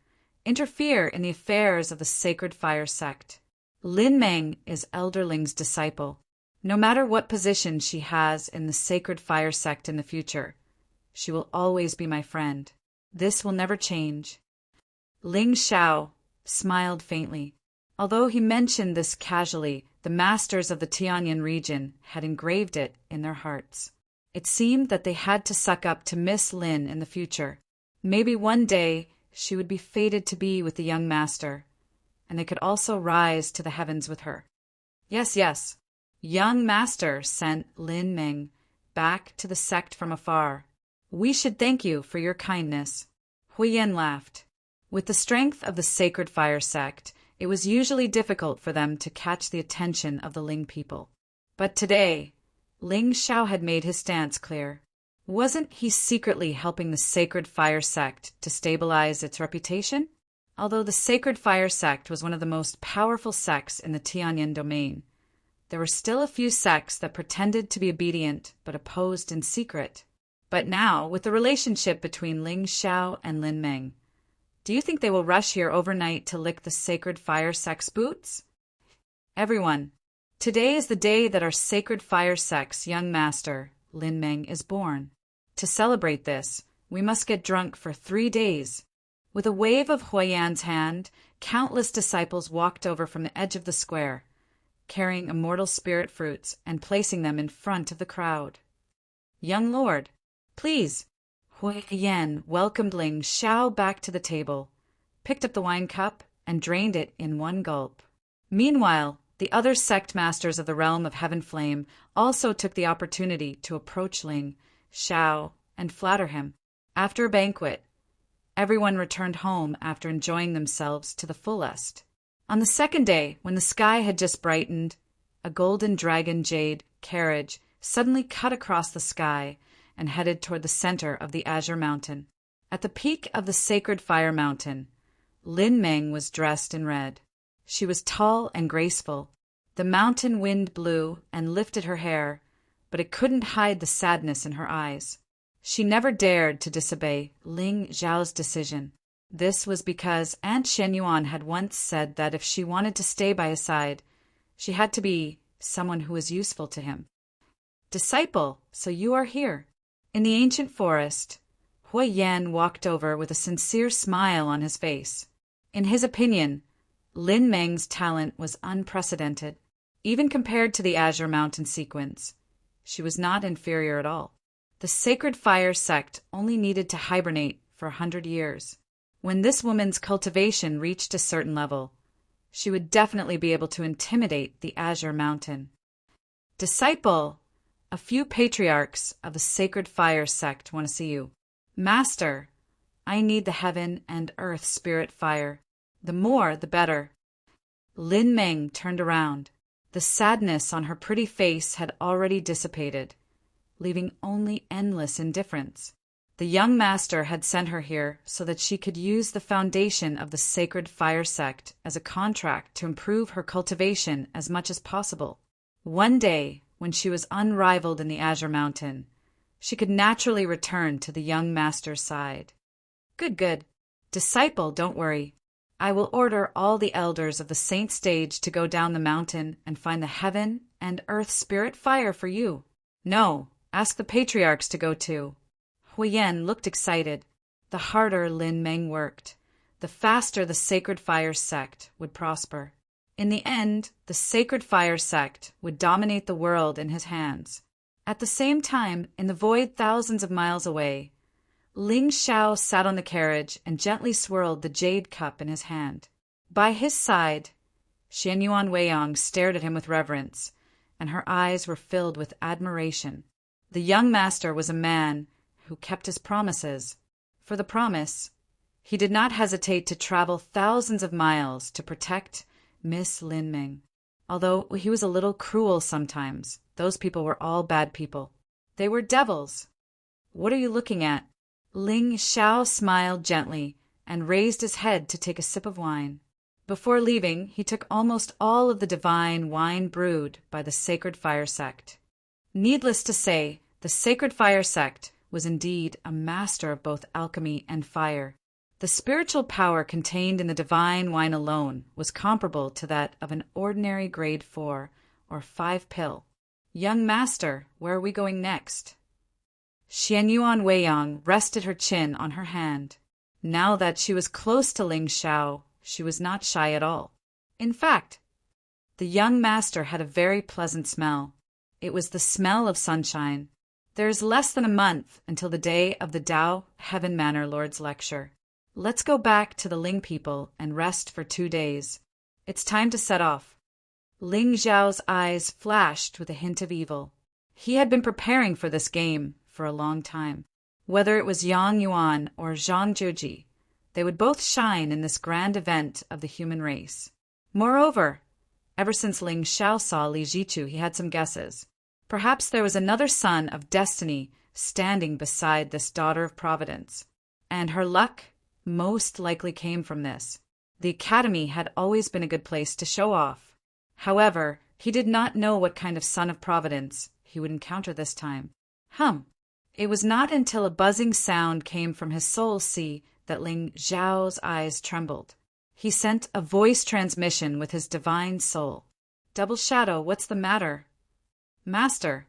interfere in the affairs of the Sacred Fire sect? Lin Meng is Elder Ling's disciple. No matter what position she has in the Sacred Fire sect in the future, she will always be my friend. This will never change. Ling Xiao smiled faintly. Although he mentioned this casually, the masters of the Tianyan region had engraved it in their hearts. It seemed that they had to suck up to Miss Lin in the future. Maybe one day she would be fated to be with the young master, and they could also rise to the heavens with her. Yes, yes. Young Master sent Lin Meng back to the sect from afar. We should thank you for your kindness. Huiyan laughed. With the strength of the Sacred Fire sect, it was usually difficult for them to catch the attention of the Ling people. But today, Ling Xiao had made his stance clear. Wasn't he secretly helping the Sacred Fire sect to stabilize its reputation? Although the Sacred Fire sect was one of the most powerful sects in the Tianyan domain, there were still a few sects that pretended to be obedient but opposed in secret. But now, with the relationship between Ling Xiao and Lin Meng, do you think they will rush here overnight to lick the Sacred Fire sect's boots? Everyone, today is the day that our Sacred Fire sect's young master, Lin Meng, is born. To celebrate this, we must get drunk for 3 days. With a wave of Huiyan's hand, countless disciples walked over from the edge of the square, carrying immortal spirit fruits and placing them in front of the crowd. Young Lord, please. Huiyan welcomed Ling Xiao back to the table, picked up the wine cup, and drained it in one gulp. Meanwhile, the other sect masters of the realm of Heaven Flame also took the opportunity to approach Ling Xiao and flatter him. After a banquet, everyone returned home after enjoying themselves to the fullest. On the second day, when the sky had just brightened, a golden dragon jade carriage suddenly cut across the sky and headed toward the center of the Azure Mountain. At the peak of the Sacred Fire Mountain, Lin Meng was dressed in red. She was tall and graceful. The mountain wind blew and lifted her hair, but it couldn't hide the sadness in her eyes. She never dared to disobey Ling Zhao's decision. This was because Aunt Shenyuan had once said that if she wanted to stay by his side, she had to be someone who was useful to him. Disciple, so you are here. In the ancient forest, Huiyan walked over with a sincere smile on his face. In his opinion, Lin Meng's talent was unprecedented. Even compared to the Azure Mountain sequence, she was not inferior at all. The Sacred Fire sect only needed to hibernate for 100 years. When this woman's cultivation reached a certain level, she would definitely be able to intimidate the Azure Mountain. Disciple, a few patriarchs of the Sacred Fire sect want to see you. Master, I need the heaven and earth spirit fire. The more, the better. Lin Meng turned around. The sadness on her pretty face had already dissipated, leaving only endless indifference. The young master had sent her here so that she could use the foundation of the Sacred Fire sect as a contract to improve her cultivation as much as possible. One day, when she was unrivaled in the Azure Mountain, she could naturally return to the young master's side. Good, good. Disciple, don't worry. I will order all the elders of the Saint Stage to go down the mountain and find the heaven and earth spirit fire for you. No, ask the patriarchs to go too. Huiyan looked excited. The harder Lin Meng worked, the faster the Sacred Fire sect would prosper. In the end, the Sacred Fire sect would dominate the world in his hands. At the same time, in the void thousands of miles away, Ling Xiao sat on the carriage and gently swirled the jade cup in his hand. By his side, Xianyuan Weiyang stared at him with reverence, and her eyes were filled with admiration. The young master was a man who kept his promises. For the promise, He did not hesitate to travel thousands of miles to protect Miss Lin Ming. Although he was a little cruel sometimes, those people were all bad people. They were devils. What are you looking at? Ling Xiao smiled gently and raised his head to take a sip of wine. Before leaving, he took almost all of the divine wine brewed by the Sacred Fire sect. Needless to say, the Sacred Fire sect was indeed a master of both alchemy and fire. The spiritual power contained in the divine wine alone was comparable to that of an ordinary grade 4 or 5 pill. Young master, where are we going next? Xianyuan Weiyang rested her chin on her hand. Now that she was close to Ling Xiao, she was not shy at all. In fact, the young master had a very pleasant smell. It was the smell of sunshine. There is less than a month until the day of the Dao Heaven Manor Lord's lecture. Let's go back to the Ling people and rest for 2 days. It's time to set off. Ling Xiao's eyes flashed with a hint of evil. He had been preparing for this game for a long time. Whether it was Yang Yuan or Zhang Jiuji, they would both shine in this grand event of the human race. Moreover, ever since Ling Xiao saw Li Jichu, he had some guesses. Perhaps there was another son of destiny standing beside this daughter of Providence, and her luck most likely came from this. The academy had always been a good place to show off. However, he did not know what kind of son of Providence he would encounter this time. It was not until a buzzing sound came from his soul sea that Ling Xiao's eyes trembled. He sent a voice transmission with his divine soul. Double Shadow, what's the matter? Master,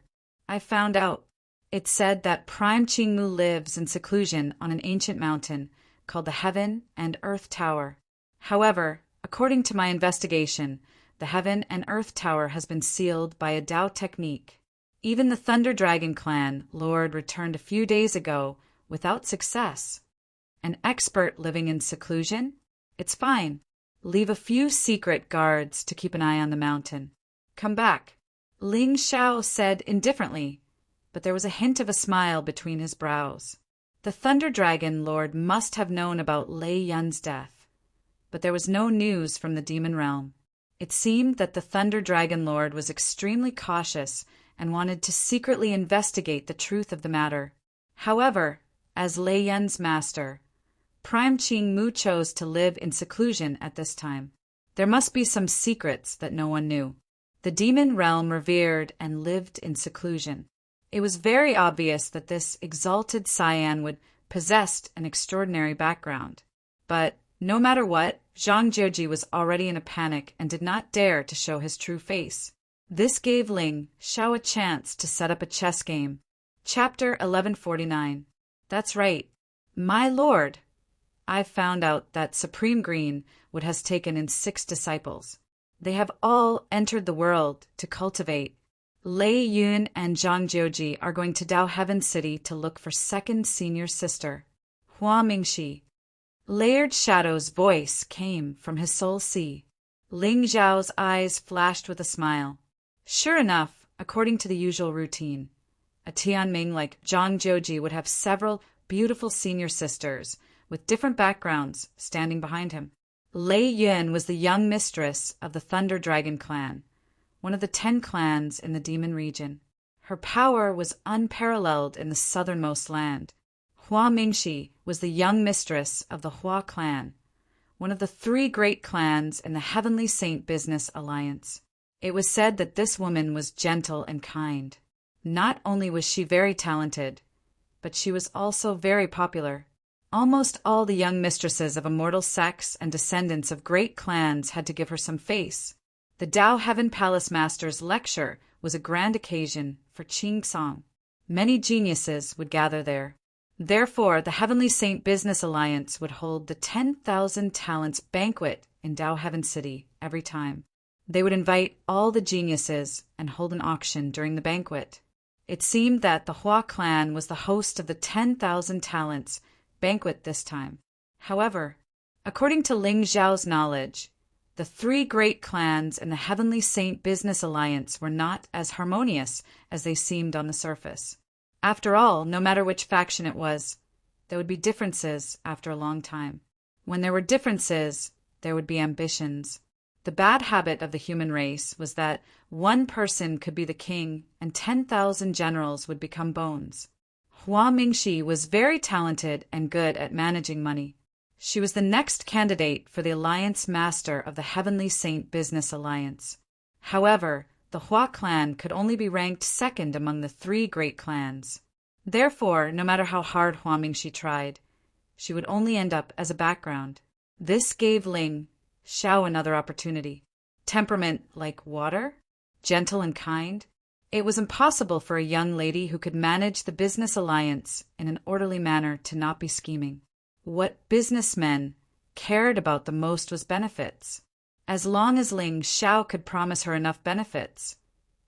I found out. It said that Prime Qingmu lives in seclusion on an ancient mountain called the Heaven and Earth Tower. However, according to my investigation, the Heaven and Earth Tower has been sealed by a Dao technique. Even the Thunder Dragon clan lord returned a few days ago without success. An expert living in seclusion? It's fine. Leave a few secret guards to keep an eye on the mountain. Come back. Ling Xiao said indifferently, but there was a hint of a smile between his brows. The Thunder Dragon Lord must have known about Lei Yun's death, but there was no news from the demon realm. It seemed that the Thunder Dragon Lord was extremely cautious and wanted to secretly investigate the truth of the matter. However, as Lei Yun's master, Prime Qingmu chose to live in seclusion at this time. There must be some secrets that no one knew. The demon realm revered and lived in seclusion. It was very obvious that this exalted Cyan would possess an extraordinary background. But no matter what, Zhang Jiuji was already in a panic and did not dare to show his true face. This gave Ling Xiao a chance to set up a chess game. Chapter 1149. That's right. My lord, I've found out that Supreme Green would has taken in 6 disciples. They have all entered the world to cultivate. Lei Yun and Zhang Jiuji are going to Dao Heaven City to look for second senior sister, Hua Mingxi. Layered Shadow's voice came from his soul sea. Ling Xiao's eyes flashed with a smile. Sure enough, according to the usual routine, a Tianming like Zhang Jiuji would have several beautiful senior sisters with different backgrounds standing behind him. Lei Yun was the young mistress of the Thunder Dragon clan, one of the 10 clans in the Demon region. Her power was unparalleled in the southernmost land. Hua Mingxi was the young mistress of the Hua clan, one of the 3 great clans in the Heavenly Saint Business Alliance. It was said that this woman was gentle and kind. Not only was she very talented, but she was also very popular. Almost all the young mistresses of immortal sects and descendants of great clans had to give her some face. The Dao Heaven Palace Master's lecture was a grand occasion for Qing Song. Many geniuses would gather there. Therefore, the Heavenly Saint Business Alliance would hold the 10,000 Talents Banquet in Dao Heaven City every time. They would invite all the geniuses and hold an auction during the banquet. It seemed that the Hua clan was the host of the 10,000 Talents Banquet this time. However, according to Ling Xiao's knowledge, the 3 great clans in the Heavenly Saint Business Alliance were not as harmonious as they seemed on the surface. After all, no matter which faction it was, there would be differences after a long time. When there were differences, there would be ambitions. The bad habit of the human race was that one person could be the king and 10,000 generals would become bones. Hua Mingxi was very talented and good at managing money. She was the next candidate for the Alliance Master of the Heavenly Saint Business Alliance. However, the Hua clan could only be ranked second among the 3 great clans. Therefore, no matter how hard Hua Mingxi tried, she would only end up as a background. This gave Ling Xiao another opportunity. Temperament like water? Gentle and kind? It was impossible for a young lady who could manage the business alliance in an orderly manner to not be scheming. What businessmen cared about the most was benefits. As long as Ling Xiao could promise her enough benefits,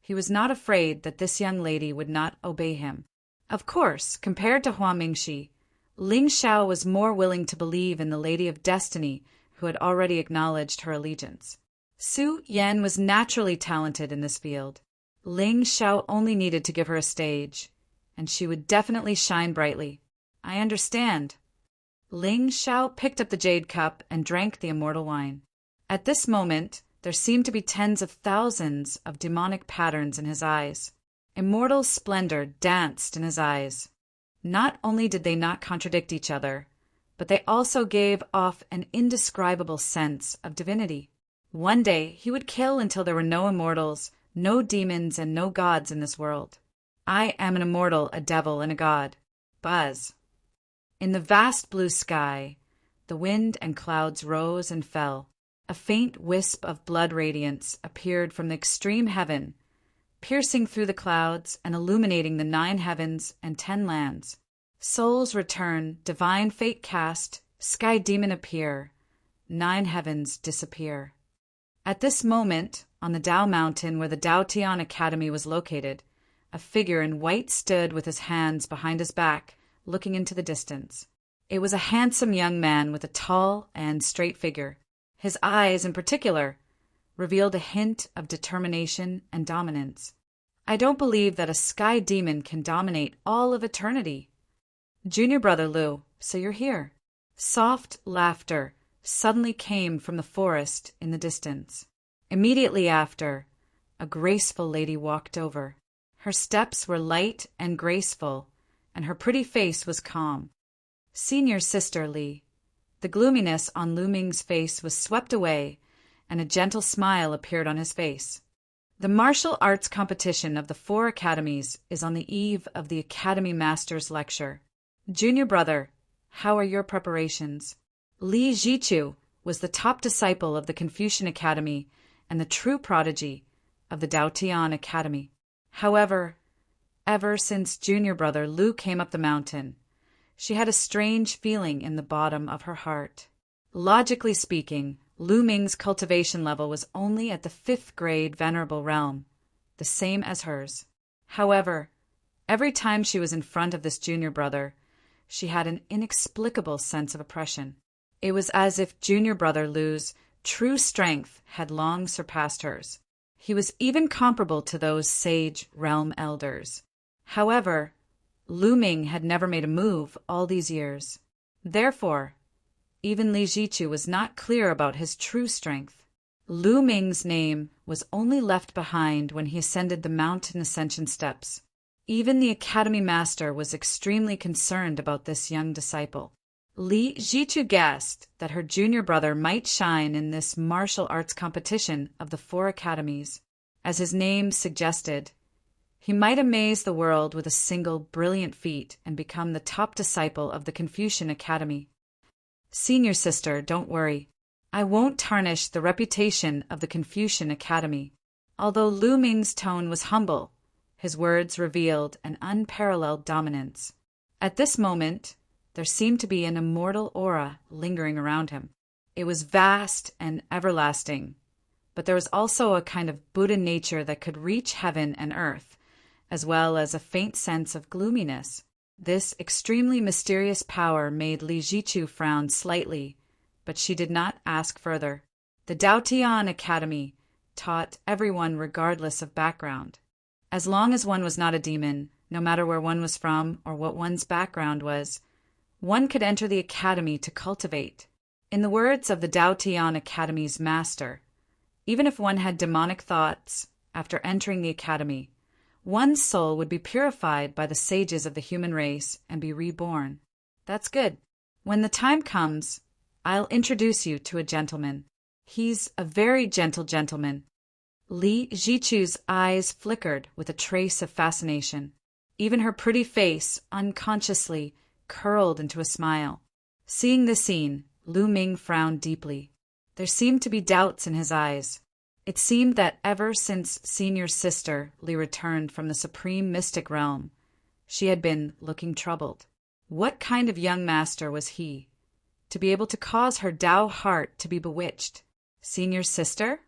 he was not afraid that this young lady would not obey him. Of course, compared to Hua Mingxi, Ling Xiao was more willing to believe in the Lady of Destiny who had already acknowledged her allegiance. Su Yan was naturally talented in this field. Ling Xiao only needed to give her a stage, and she would definitely shine brightly. I understand. Ling Xiao picked up the jade cup and drank the immortal wine. At this moment, there seemed to be tens of thousands of demonic patterns in his eyes. Immortal splendor danced in his eyes. Not only did they not contradict each other, but they also gave off an indescribable sense of divinity. One day, he would kill until there were no immortals, no demons, and no gods in this world. I am an immortal, a devil, and a god. Buzz. In the vast blue sky, the wind and clouds rose and fell. A faint wisp of blood radiance appeared from the extreme heaven, piercing through the clouds and illuminating the 9 heavens and 10 lands. Souls return, divine fate cast, sky demon appear, 9 heavens disappear. At this moment, on the Dao Mountain where the Dao Tian Academy was located, a figure in white stood with his hands behind his back, looking into the distance. It was a handsome young man with a tall and straight figure. His eyes, in particular, revealed a hint of determination and dominance. I don't believe that a sky demon can dominate all of eternity. Junior brother Lu, so you're here. Soft laughter suddenly came from the forest in the distance. Immediately after, a graceful lady walked over. Her steps were light and graceful, and her pretty face was calm. Senior sister Li. The gloominess on Lu Ming's face was swept away, and a gentle smile appeared on his face. The martial arts competition of the 4 academies is on the eve of the Academy Master's lecture. Junior brother, how are your preparations? Li Zhichu was the top disciple of the Confucian Academy and the true prodigy of the Dao Tian Academy. However, ever since junior brother Lu came up the mountain, she had a strange feeling in the bottom of her heart. Logically speaking, Lu Ming's cultivation level was only at the 5th grade Venerable Realm, the same as hers. However, every time she was in front of this junior brother, she had an inexplicable sense of oppression. It was as if junior brother Lu's true strength had long surpassed hers. He was even comparable to those sage realm elders. However, Lu Ming had never made a move all these years. Therefore, even Li Zhichu was not clear about his true strength. Lu Ming's name was only left behind when he ascended the mountain ascension steps. Even the Academy Master was extremely concerned about this young disciple. Li Zhichu guessed that her junior brother might shine in this martial arts competition of the 4 academies. As his name suggested, he might amaze the world with a single brilliant feat and become the top disciple of the Confucian Academy. Senior sister, don't worry. I won't tarnish the reputation of the Confucian Academy. Although Lu Ming's tone was humble, his words revealed an unparalleled dominance. At this moment, there seemed to be an immortal aura lingering around him. It was vast and everlasting, but there was also a kind of Buddha nature that could reach heaven and earth, as well as a faint sense of gloominess. This extremely mysterious power made Li Zhichu frown slightly, but she did not ask further. The Dao Tian Academy taught everyone regardless of background. As long as one was not a demon, no matter where one was from or what one's background was, one could enter the academy to cultivate. In the words of the Tao Tian Academy's master, even if one had demonic thoughts after entering the academy, one's soul would be purified by the sages of the human race and be reborn. That's good. When the time comes, I'll introduce you to a gentleman. He's a very gentle gentleman. Li Jichu's eyes flickered with a trace of fascination. Even her pretty face, unconsciously, curled into a smile. Seeing the scene, Lu Ming frowned deeply. There seemed to be doubts in his eyes. It seemed that ever since Senior's sister, Li, returned from the supreme mystic realm, she had been looking troubled. What kind of young master was he, to be able to cause her Tao heart to be bewitched? Senior's sister?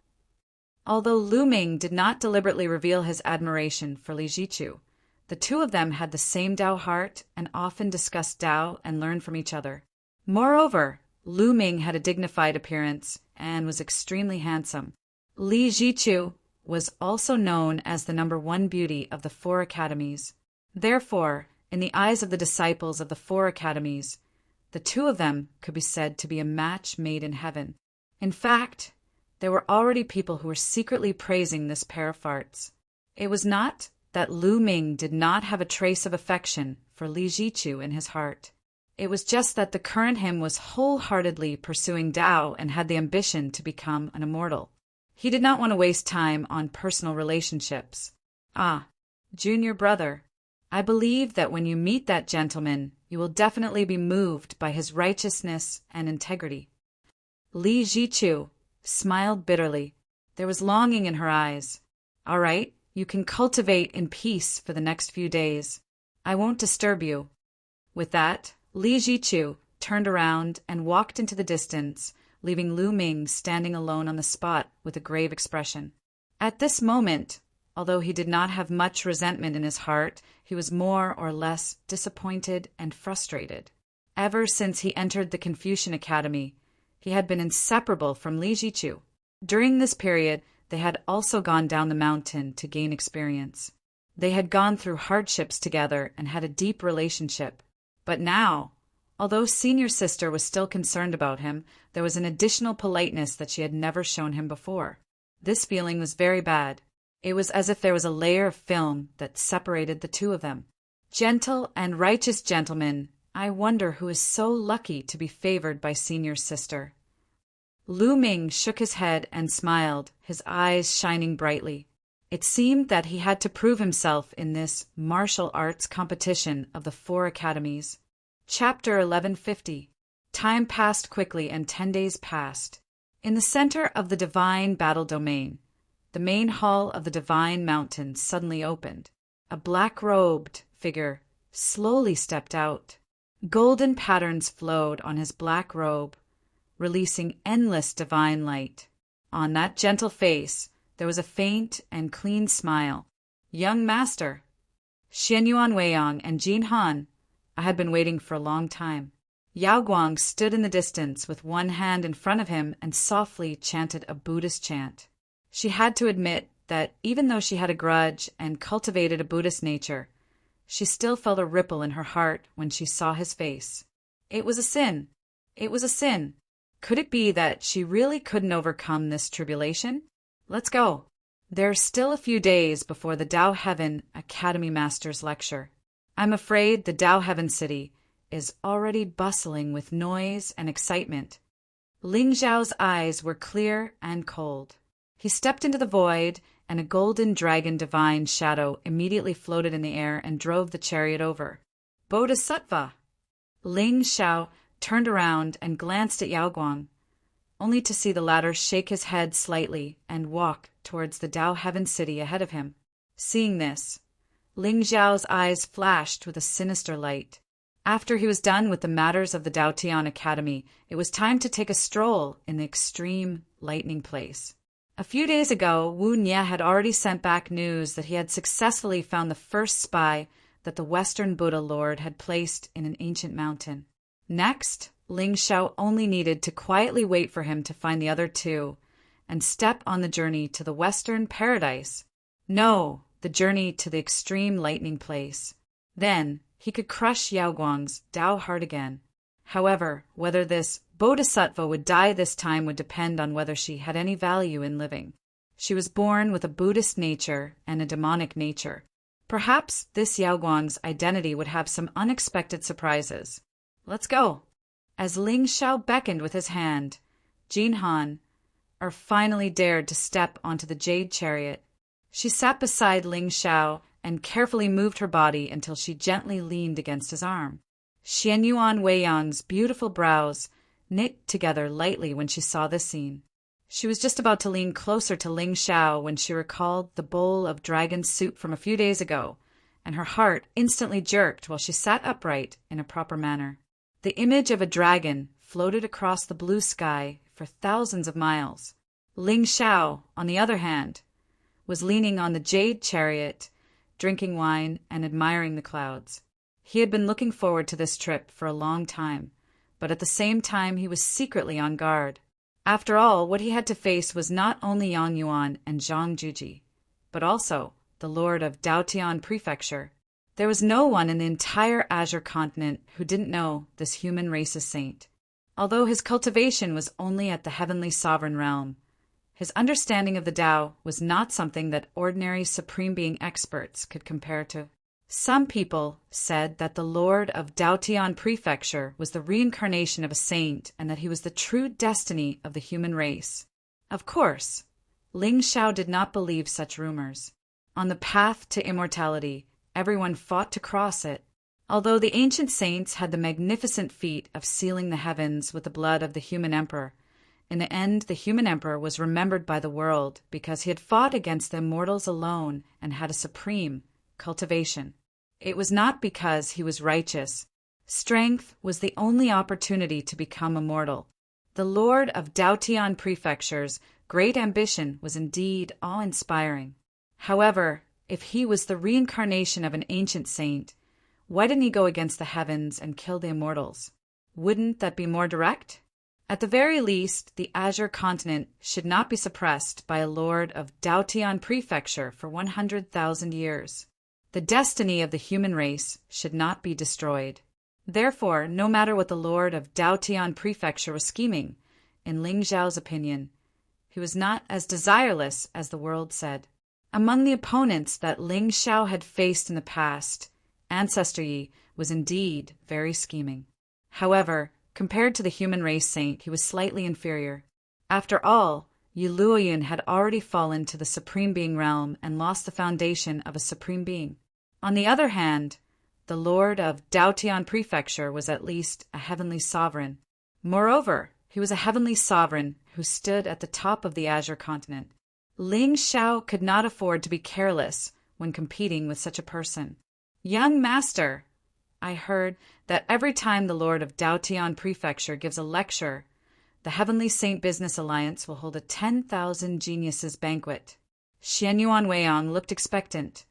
Although Lu Ming did not deliberately reveal his admiration for Li Jichu, the two of them had the same Tao heart and often discussed Tao and learned from each other. Moreover, Lu Ming had a dignified appearance and was extremely handsome. Li Jichu was also known as the #1 beauty of the 4 academies. Therefore, in the eyes of the disciples of the 4 academies, the two of them could be said to be a match made in heaven. In fact, there were already people who were secretly praising this pair of farts. It was not that Lu Ming did not have a trace of affection for Li Jichu in his heart. It was just that the current him was wholeheartedly pursuing Tao and had the ambition to become an immortal. He did not want to waste time on personal relationships. Ah, junior brother, I believe that when you meet that gentleman, you will definitely be moved by his righteousness and integrity. Li Jichu smiled bitterly. There was longing in her eyes. All right, you can cultivate in peace for the next few days. I won't disturb you. With that, Li Jichu turned around and walked into the distance, leaving Lu Ming standing alone on the spot with a grave expression. At this moment, although he did not have much resentment in his heart, he was more or less disappointed and frustrated. Ever since he entered the Confucian Academy, he had been inseparable from Li Jichu. During this period, they had also gone down the mountain to gain experience. They had gone through hardships together and had a deep relationship. But now, although Senior Sister was still concerned about him, there was an additional politeness that she had never shown him before. This feeling was very bad. It was as if there was a layer of film that separated the two of them. Gentle and righteous gentleman, I wonder who is so lucky to be favored by Senior Sister. Lu Ming shook his head and smiled, his eyes shining brightly. It seemed that he had to prove himself in this martial arts competition of the 4 academies. Chapter 1150. Time passed quickly and 10 days passed. In the center of the divine battle domain, the main hall of the divine mountain suddenly opened. A black-robed figure slowly stepped out. Golden patterns flowed on his black robe, releasing endless divine light. On that gentle face, there was a faint and clean smile. Young master, Xian Yuan Weiyang and Jin Han, I had been waiting for a long time. Yao Guang stood in the distance with one hand in front of him and softly chanted a Buddhist chant. She had to admit that even though she had a grudge and cultivated a Buddhist nature, she still felt a ripple in her heart when she saw his face. It was a sin. It was a sin. Could it be that she really couldn't overcome this tribulation? Let's go. There are still a few days before the Tao Heaven Academy Master's lecture. I'm afraid the Tao Heaven City is already bustling with noise and excitement. Ling Zhao's eyes were clear and cold. He stepped into the void, and a golden dragon divine shadow immediately floated in the air and drove the chariot over. Bodhisattva! Ling Zhao turned around and glanced at Yao Guang, only to see the latter shake his head slightly and walk towards the Tao Heaven City ahead of him. Seeing this, Ling Zhao's eyes flashed with a sinister light. After he was done with the matters of the Tao Tian Academy, it was time to take a stroll in the extreme lightning place. A few days ago, Wu Nye had already sent back news that he had successfully found the first spy that the Western Buddha Lord had placed in an ancient mountain. Next, Ling Zhao only needed to quietly wait for him to find the other two and step on the journey to the Western Paradise. No, the journey to the extreme lightning place. Then he could crush Yao Guang's Tao heart again. However, whether this Bodhisattva would die this time would depend on whether she had any value in living. She was born with a Buddhist nature and a demonic nature. Perhaps this Yaoguang's identity would have some unexpected surprises. Let's go. As Ling Xiao beckoned with his hand, Jin Han finally dared to step onto the jade chariot. She sat beside Ling Xiao and carefully moved her body until she gently leaned against his arm. Xianyuan Weiyang's beautiful brows knit together lightly when she saw this scene. She was just about to lean closer to Ling Xiao when she recalled the bowl of dragon soup from a few days ago, and her heart instantly jerked while she sat upright in a proper manner. The image of a dragon floated across the blue sky for thousands of miles. Ling Xiao, on the other hand, was leaning on the jade chariot, drinking wine and admiring the clouds. He had been looking forward to this trip for a long time, but at the same time he was secretly on guard. After all, what he had to face was not only Yang Yuan and Zhang Juji, but also the lord of Daotian Prefecture. There was no one in the entire Azure continent who didn't know this human race's saint. Although his cultivation was only at the heavenly sovereign realm, his understanding of the Tao was not something that ordinary supreme being experts could compare to. Some people said that the lord of Daotian Prefecture was the reincarnation of a saint and that he was the true destiny of the human race. Of course, Ling Xiao did not believe such rumors. On the path to immortality, everyone fought to cross it. Although the ancient saints had the magnificent feat of sealing the heavens with the blood of the human emperor, in the end the human emperor was remembered by the world because he had fought against the immortals alone and had a supreme cultivation. It was not because he was righteous. Strength was the only opportunity to become immortal. The lord of Daotian Prefecture's great ambition was indeed awe-inspiring. However, if he was the reincarnation of an ancient saint, why didn't he go against the heavens and kill the immortals? Wouldn't that be more direct? At the very least, the Azure continent should not be suppressed by a lord of Daotian Prefecture for 100,000 years. The destiny of the human race should not be destroyed. Therefore, no matter what the lord of Daotian Prefecture was scheming, in Ling Xiao's opinion, he was not as desireless as the world said. Among the opponents that Ling Xiao had faced in the past, Ancestor Yi was indeed very scheming. However, compared to the human race saint, he was slightly inferior. After all, Yu Luoyun had already fallen to the Supreme Being realm and lost the foundation of a Supreme Being. On the other hand, the lord of Daotian Prefecture was at least a heavenly sovereign. Moreover, he was a heavenly sovereign who stood at the top of the Azure continent. Ling Xiao could not afford to be careless when competing with such a person. Young master, I heard that every time the lord of Daotian Prefecture gives a lecture, the Heavenly Saint Business Alliance will hold a 10,000 geniuses banquet. Xianyuan Weiyang looked expectant,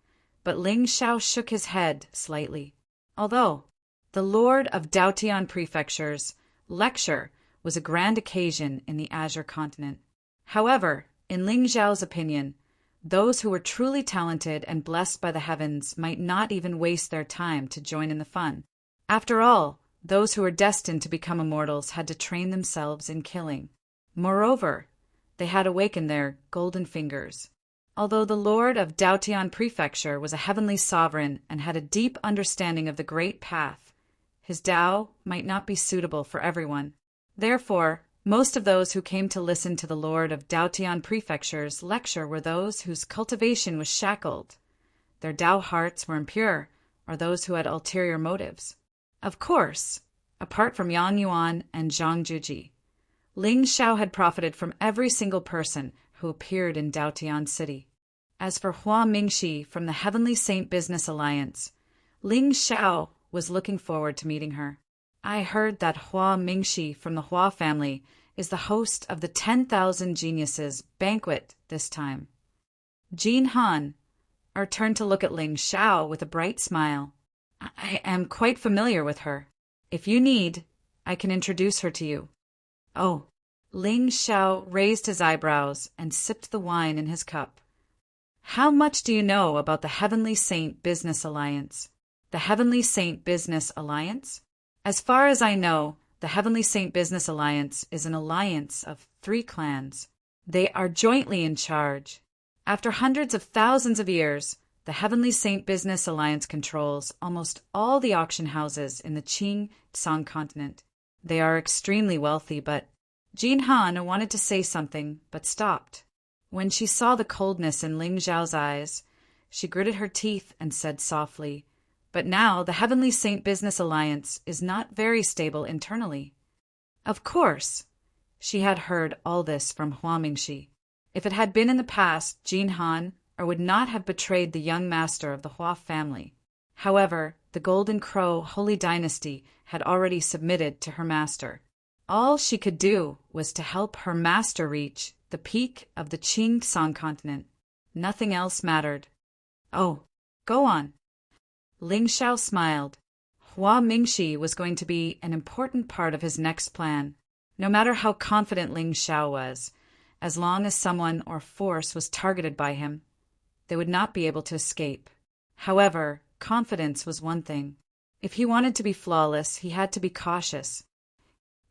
but Ling Xiao shook his head slightly. Although the lord of Daotian Prefecture's lecture was a grand occasion in the Azure continent. However, in Ling Xiao's opinion, those who were truly talented and blessed by the heavens might not even waste their time to join in the fun. After all, those who were destined to become immortals had to train themselves in killing. Moreover, they had awakened their golden fingers. Although the lord of Daotian Prefecture was a heavenly sovereign and had a deep understanding of the great path, his Tao might not be suitable for everyone. Therefore, most of those who came to listen to the lord of Daotian Prefecture's lecture were those whose cultivation was shackled. Their Tao hearts were impure, or those who had ulterior motives. Of course, apart from Yang Yuan and Zhang Juji, Ling Xiao had profited from every single person who appeared in Daotian City. As for Hua Mingxi from the Heavenly Saint Business Alliance, Ling Xiao was looking forward to meeting her. I heard that Hua Mingxi from the Hua family is the host of the 10,000 Geniuses banquet this time. Jin Han turned to look at Ling Xiao with a bright smile. I am quite familiar with her. If you need, I can introduce her to you. Oh, Ling Xiao raised his eyebrows and sipped the wine in his cup. How much do you know about the Heavenly Saint Business Alliance? The Heavenly Saint Business Alliance? As far as I know, The Heavenly Saint Business Alliance is an alliance of 3 clans. They are jointly in charge. After hundreds of thousands of years, the Heavenly Saint Business Alliance controls almost all the auction houses in the Qing Tsang continent. They are extremely wealthy, but Jin Han wanted to say something, but stopped. When she saw the coldness in Ling Xiao's eyes, she gritted her teeth and said softly, "But now the Heavenly Saint Business Alliance is not very stable internally." Of course, she had heard all this from Hua Mingxi. If it had been in the past, Jin Han would not have betrayed the young master of the Hua family. However, the Golden Crow Holy Dynasty had already submitted to her master. All she could do was to help her master reach the peak of the Qing Tsang continent. Nothing else mattered. "Oh, go on." Ling Xiao smiled. Hua Mingxi was going to be an important part of his next plan. No matter how confident Ling Xiao was, as long as someone or force was targeted by him, they would not be able to escape. However, confidence was one thing. If he wanted to be flawless, he had to be cautious.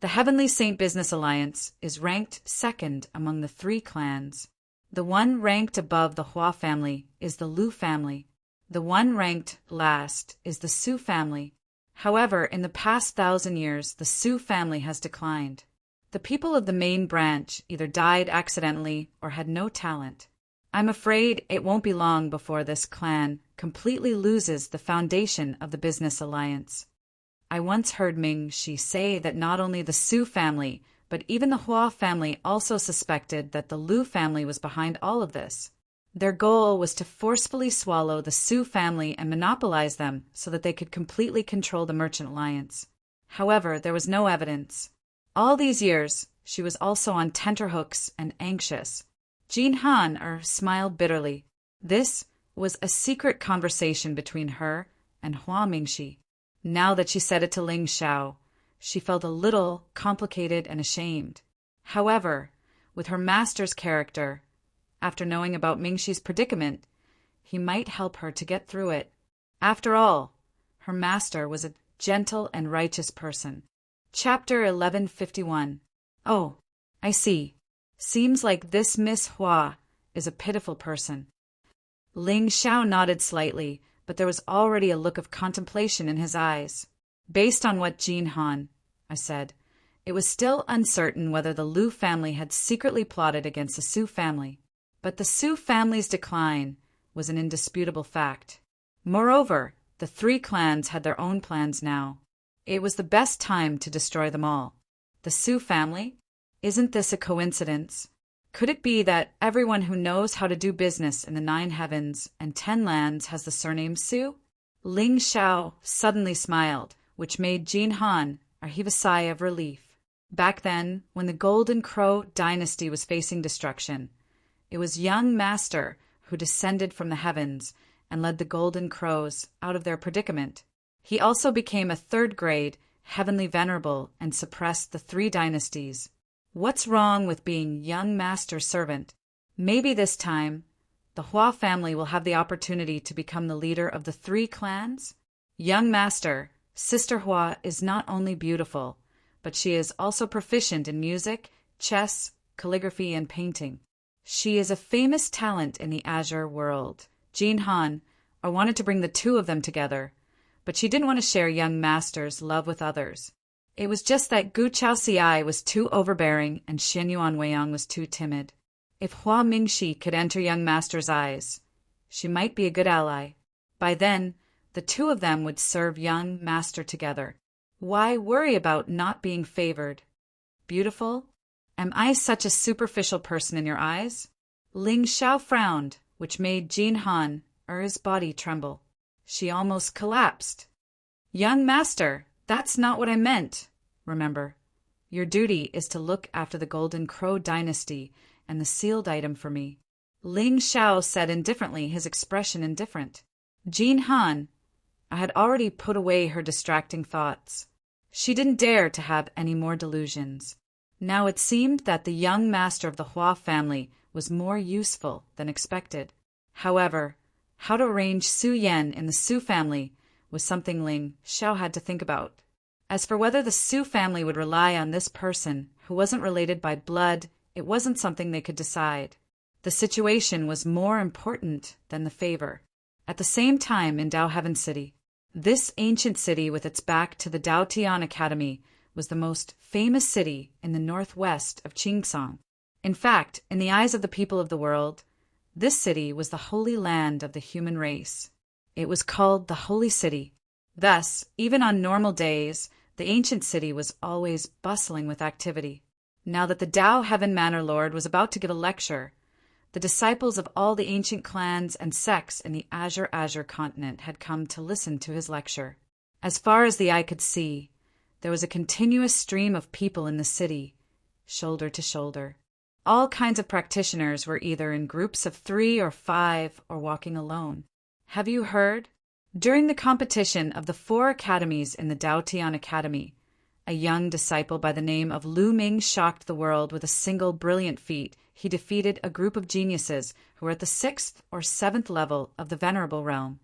The Heavenly Saint Business Alliance is ranked second among the 3 clans. The one ranked above the Hua family is the Lu family. The one ranked last is the Su family. However, in the past 1,000 years, the Su family has declined. The people of the main branch either died accidentally or had no talent. I'm afraid it won't be long before this clan completely loses the foundation of the business alliance. I once heard Ming Shi say that not only the Su family, but even the Hua family also suspected that the Lu family was behind all of this. Their goal was to forcefully swallow the Su family and monopolize them so that they could completely control the merchant alliance. However, there was no evidence. All these years, she was also on tenterhooks and anxious. Jin Han smiled bitterly. This was a secret conversation between her and Hua Mingxi. Now that she said it to Ling Xiao, she felt a little complicated and ashamed. However, with her master's character, after knowing about Mingxi's predicament, he might help her to get through it. After all, her master was a gentle and righteous person. Chapter 1151. Oh, I see. Seems like this Miss Hua is a pitiful person. Ling Xiao nodded slightly, but there was already a look of contemplation in his eyes. Based on what Jin Han, I said, it was still uncertain whether the Lu family had secretly plotted against the Su family. But the Su family's decline was an indisputable fact. Moreover, the 3 clans had their own plans now. It was the best time to destroy them all. The Su family? Isn't this a coincidence? Could it be that everyone who knows how to do business in the 9 heavens and 10 lands has the surname Su? Ling Xiao suddenly smiled, which made Jin Han heave a sigh of relief. Back then, when the Golden Crow dynasty was facing destruction, it was young Master who descended from the heavens and led the Golden Crows out of their predicament. He also became a 3rd grade Heavenly Venerable and suppressed the 3 dynasties. What's wrong with being young Master's servant? Maybe this time, the Hua family will have the opportunity to become the leader of the 3 clans? Young Master, Sister Hua is not only beautiful, but she is also proficient in music, chess, calligraphy, and painting. She is a famous talent in the Azure world. Jin Han wanted to bring the 2 of them together, but she didn't want to share young Master's love with others. It was just that Gu Chaoxiai was too overbearing and Xin Yuan Weiyang was too timid. If Hua Mingxi could enter young Master's eyes, she might be a good ally. By then, the 2 of them would serve young Master together. Why worry about not being favored? Beautiful? Am I such a superficial person in your eyes? Ling Xiao frowned, which made Jin Han his body tremble. She almost collapsed. Young Master, that's not what I meant. Remember, your duty is to look after the Golden Crow dynasty and the sealed item for me. Ling Xiao said indifferently, his expression indifferent. Jin Han had already put away her distracting thoughts. She didn't dare to have any more delusions. Now it seemed that the young Master of the Hua family was more useful than expected. However, how to arrange Su Yan in the Su family was something Ling Xiao had to think about. As for whether the Sioux family would rely on this person, who wasn't related by blood, it wasn't something they could decide. The situation was more important than the favor. At the same time in Dowhaven City, this ancient city with its back to the Daotian Academy was the most famous city in the northwest of Chingsong. In fact, in the eyes of the people of the world, this city was the holy land of the human race. It was called the Holy City. Thus, even on normal days, the ancient city was always bustling with activity. Now that the Dowhaven Manor Lord was about to give a lecture, the disciples of all the ancient clans and sects in the Azure continent had come to listen to his lecture. As far as the eye could see, there was a continuous stream of people in the city, shoulder to shoulder. All kinds of practitioners were either in groups of 3 or 5 or walking alone. Have you heard? During the competition of the 4 academies in the Daotian Academy, a young disciple by the name of Lu Ming shocked the world with a single brilliant feat. He defeated a group of geniuses who were at the 6th or 7th level of the Venerable Realm.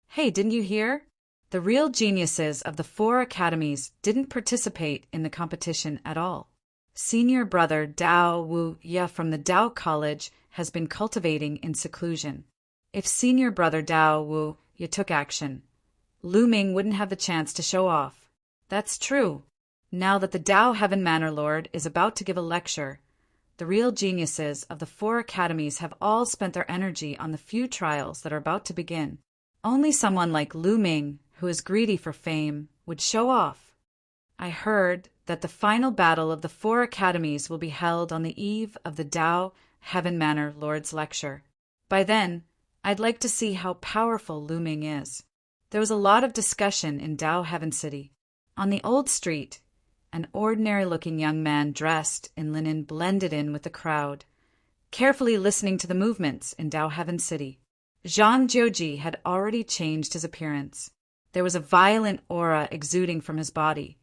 Hey, didn't you hear? The real geniuses of the 4 academies didn't participate in the competition at all. Senior brother Dao Wu Ye from the Dao College has been cultivating in seclusion. If senior brother Dao Wu Ye took action, Lu Ming wouldn't have the chance to show off. That's true. Now that the Dowhaven Manor Lord is about to give a lecture, the real geniuses of the 4 academies have all spent their energy on the few trials that are about to begin. Only someone like Lu Ming, who is greedy for fame, would show off. I heard that the final battle of the 4 academies will be held on the eve of the Dowhaven Manor Lord's lecture. By then, I'd like to see how powerful Lu Ming is. There was a lot of discussion in Dowhaven City. On the old street, an ordinary-looking young man dressed in linen blended in with the crowd, carefully listening to the movements in Dowhaven City. Zhang Jiuji had already changed his appearance. There was a violent aura exuding from his body,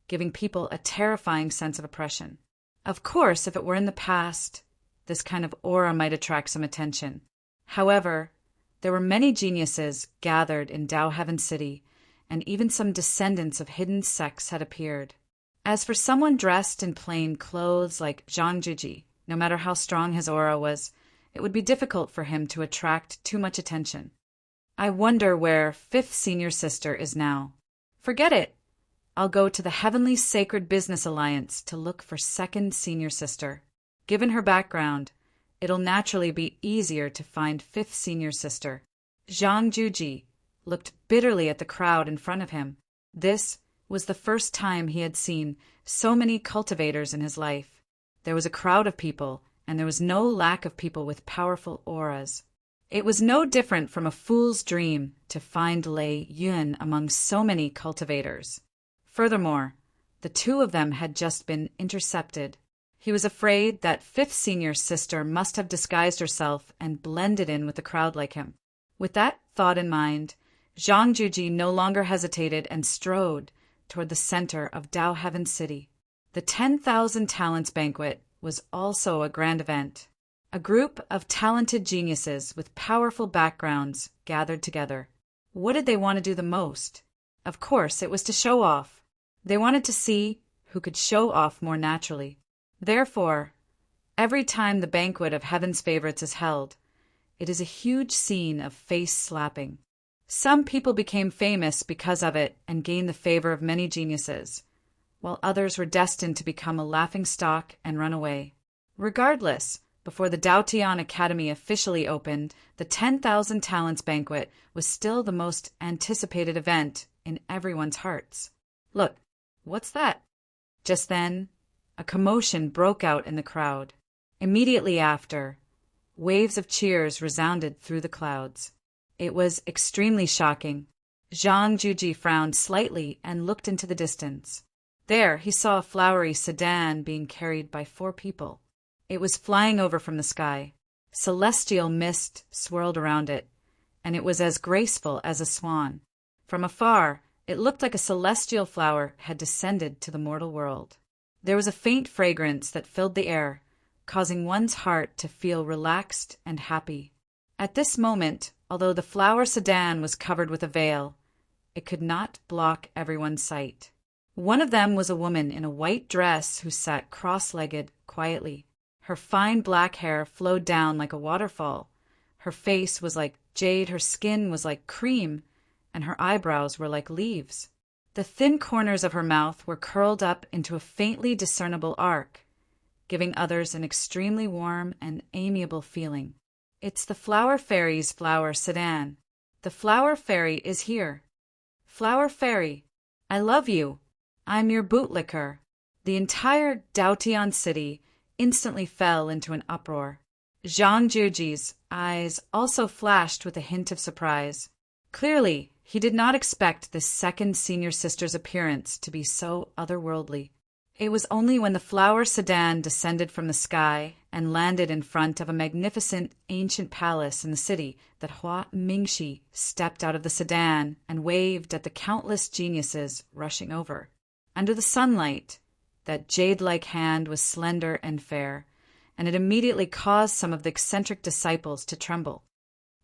giving people a terrifying sense of oppression. Of course, if it were in the past, this kind of aura might attract some attention. However, there were many geniuses gathered in Dowhaven City, and even some descendants of hidden sects had appeared. As for someone dressed in plain clothes like Zhang Jiji, no matter how strong his aura was, it would be difficult for him to attract too much attention. I wonder where 5th Senior Sister is now. Forget it. I'll go to the Heavenly Sacred Business Alliance to look for 2nd Senior Sister. Given her background, it'll naturally be easier to find 5th Senior Sister. Zhang Juji looked bitterly at the crowd in front of him. This was the first time he had seen so many cultivators in his life. There was a crowd of people, and there was no lack of people with powerful auras. It was no different from a fool's dream to find Lei Yun among so many cultivators. Furthermore, the 2 of them had just been intercepted. He was afraid that 5th Senior Sister must have disguised herself and blended in with the crowd like him. With that thought in mind, Zhang Juji no longer hesitated and strode toward the center of Dowhaven City. The 10,000 Talents Banquet was also a grand event. A group of talented geniuses with powerful backgrounds gathered together. What did they want to do the most? Of course, it was to show off. They wanted to see who could show off more naturally. Therefore, every time the banquet of Heaven's favorites is held, it is a huge scene of face-slapping. Some people became famous because of it and gained the favor of many geniuses, while others were destined to become a laughingstock and run away. Regardless, before the Daotian Academy officially opened, the 10,000 Talents Banquet was still the most anticipated event in everyone's hearts. Look, what's that? Just then, a commotion broke out in the crowd. Immediately after, waves of cheers resounded through the clouds. It was extremely shocking. Zhang Juji frowned slightly and looked into the distance. There, he saw a flowery sedan being carried by 4 people. It was flying over from the sky. Celestial mist swirled around it, and it was as graceful as a swan. From afar, it looked like a celestial flower had descended to the mortal world. There was a faint fragrance that filled the air, causing one's heart to feel relaxed and happy. At this moment, although the flower sedan was covered with a veil, it could not block everyone's sight. One of them was a woman in a white dress who sat cross-legged quietly. Her fine black hair flowed down like a waterfall. Her face was like jade, her skin was like cream, and her eyebrows were like leaves. The thin corners of her mouth were curled up into a faintly discernible arc, giving others an extremely warm and amiable feeling. It's the Flower Fairy's flower sedan. The Flower Fairy is here. Flower Fairy, I love you. I'm your bootlicker. The entire Daotian city instantly fell into an uproar. Zhang Juji's eyes also flashed with a hint of surprise. Clearly, he did not expect this second senior sister's appearance to be so otherworldly. It was only when the flower sedan descended from the sky and landed in front of a magnificent ancient palace in the city that Hua Mingxi stepped out of the sedan and waved at the countless geniuses rushing over. Under the sunlight, that jade-like hand was slender and fair, and it immediately caused some of the eccentric disciples to tremble.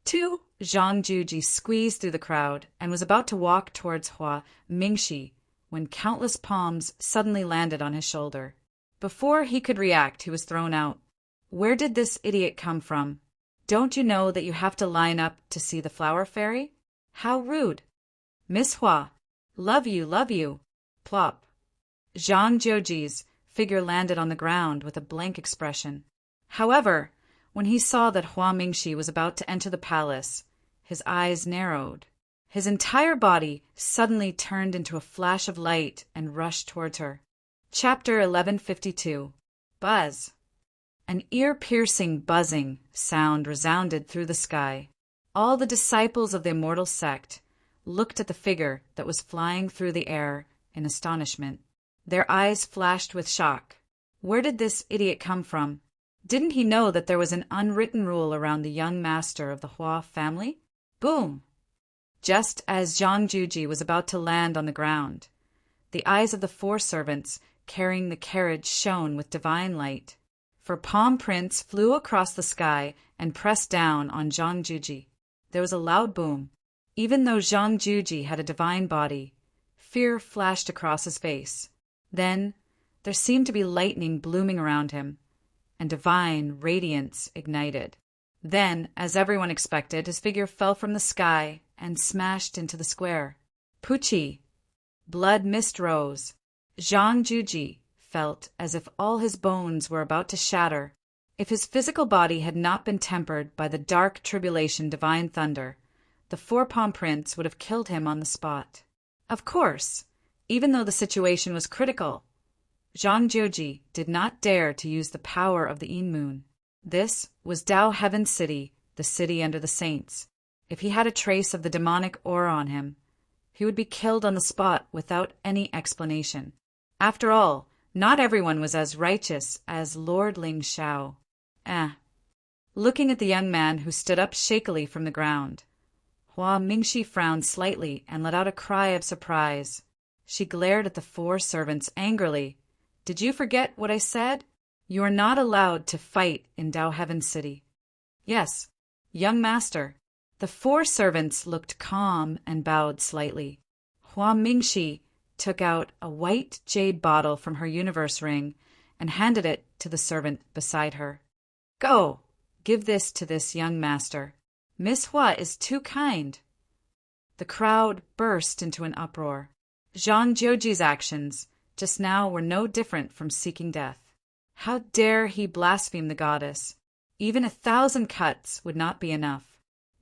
Zhang Juji squeezed through the crowd and was about to walk towards Hua Mingxi when countless palms suddenly landed on his shoulder. Before he could react, he was thrown out. Where did this idiot come from? Don't you know that you have to line up to see the Flower Fairy? How rude! Miss Hua, love you. Plop. Zhang Juji's figure landed on the ground with a blank expression. However, when he saw that Hua Mingxi was about to enter the palace, his eyes narrowed. His entire body suddenly turned into a flash of light and rushed towards her. Chapter 1152. Buzz. An ear-piercing buzzing sound resounded through the sky. All the disciples of the immortal sect looked at the figure that was flying through the air in astonishment. Their eyes flashed with shock. Where did this idiot come from? Didn't he know that there was an unwritten rule around the young master of the Hua family? Boom! Just as Zhang Juji was about to land on the ground, the eyes of the 4 servants carrying the carriage shone with divine light. For palm prints flew across the sky and pressed down on Zhang Juji. There was a loud boom. Even though Zhang Juji had a divine body, fear flashed across his face. Then there seemed to be lightning blooming around him, and divine radiance ignited. Then, as everyone expected, his figure fell from the sky and smashed into the square. Pucci! Blood mist rose. Zhang Juji felt as if all his bones were about to shatter. If his physical body had not been tempered by the dark tribulation divine thunder, the 4 palm prints would have killed him on the spot. Of course, even though the situation was critical, Zhang Juji did not dare to use the power of the Yin Moon. This was Dao Heaven City, the city under the saints. If he had a trace of the demonic aura on him, he would be killed on the spot without any explanation. After all, not everyone was as righteous as Lord Ling Shao. Looking at the young man who stood up shakily from the ground, Hua Mingxi frowned slightly and let out a cry of surprise. She glared at the 4 servants angrily. Did you forget what I said? You are not allowed to fight in Dao Heaven City. Yes, young master. The 4 servants looked calm and bowed slightly. Hua Mingxi took out a white jade bottle from her universe ring and handed it to the servant beside her. Go, give this to this young master. Miss Hua is too kind. The crowd burst into an uproar. Zhang Juji's actions just now were no different from seeking death. How dare he blaspheme the goddess? Even 1,000 cuts would not be enough.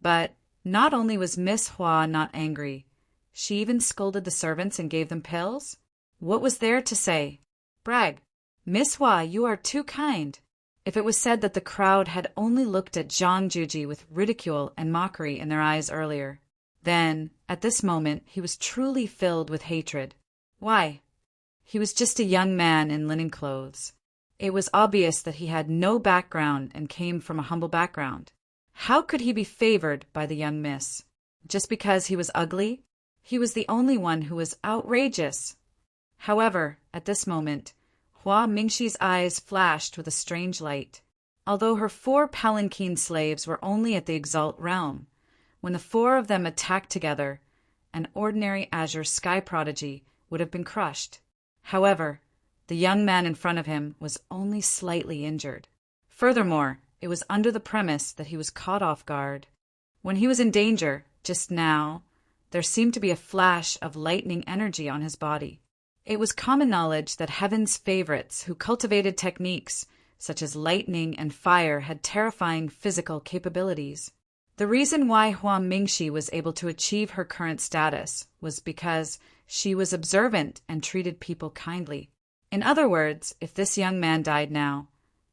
But not only was Miss Hua not angry, she even scolded the servants and gave them pills. What was there to say? Brag. Miss Hua, you are too kind. If it was said that the crowd had only looked at Zhang Juji with ridicule and mockery in their eyes earlier, then, at this moment, he was truly filled with hatred. Why? He was just a young man in linen clothes. It was obvious that he had no background and came from a humble background. How could he be favored by the young miss? Just because he was ugly? He was the only one who was outrageous. However, at this moment, Hua Mingxi's eyes flashed with a strange light. Although her 4 palanquin slaves were only at the Exalt realm, when the 4 of them attacked together, an ordinary azure sky prodigy would have been crushed. However, the young man in front of him was only slightly injured. Furthermore, it was under the premise that he was caught off guard. When he was in danger, just now, there seemed to be a flash of lightning energy on his body. It was common knowledge that heaven's favorites who cultivated techniques such as lightning and fire had terrifying physical capabilities. The reason why Hua Mingxi was able to achieve her current status was because she was observant and treated people kindly. In other words, if this young man died now,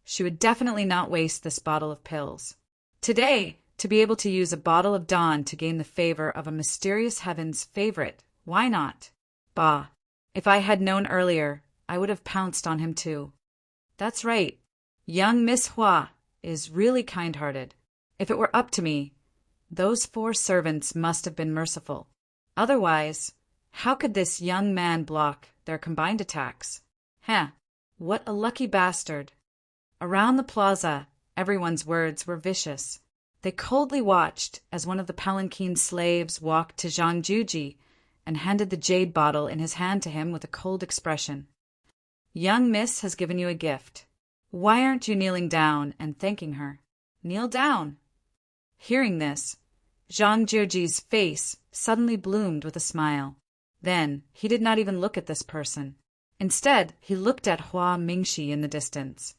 she would definitely not waste this bottle of pills. Today, to be able to use a bottle of dawn to gain the favor of a mysterious heaven's favorite, why not? Bah! If I had known earlier, I would have pounced on him too. That's right. Young Miss Hua is really kind-hearted. If it were up to me, those 4 servants must have been merciful. Otherwise, how could this young man block their combined attacks? What a lucky bastard. Around the plaza, everyone's words were vicious. They coldly watched as one of the palanquin slaves walked to Zhang Juji and handed the jade bottle in his hand to him with a cold expression. Young miss has given you a gift. Why aren't you kneeling down and thanking her? Kneel down. Hearing this, Zhang Juji's face suddenly bloomed with a smile. Then he did not even look at this person. Instead, he looked at Hua Mingxi in the distance.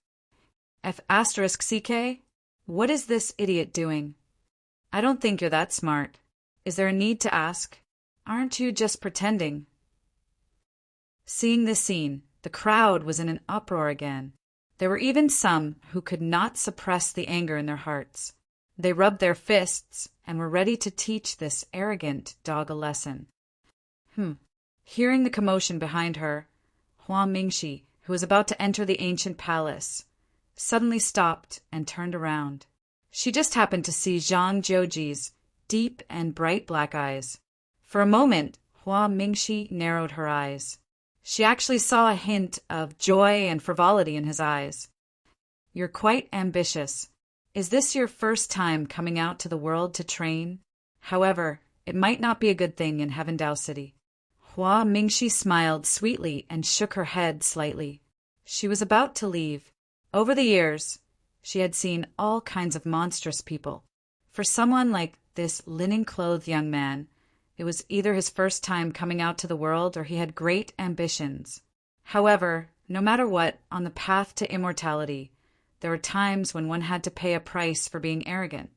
F***CK? What is this idiot doing? I don't think you're that smart. Is there a need to ask? Aren't you just pretending? Seeing this scene, the crowd was in an uproar again. There were even some who could not suppress the anger in their hearts. They rubbed their fists and were ready to teach this arrogant dog a lesson. Hearing the commotion behind her, Hua Mingxi, who was about to enter the ancient palace, suddenly stopped and turned around. She just happened to see Zhang Juji's deep and bright black eyes. For a moment, Hua Mingxi narrowed her eyes. She actually saw a hint of joy and frivolity in his eyes. You're quite ambitious. Is this your first time coming out to the world to train? However, it might not be a good thing in Heaven Dao City. Hua Mingxi smiled sweetly and shook her head slightly. She was about to leave. Over the years, she had seen all kinds of monstrous people. For someone like this linen-clothed young man, it was either his first time coming out to the world or he had great ambitions. However, no matter what, on the path to immortality, there were times when one had to pay a price for being arrogant.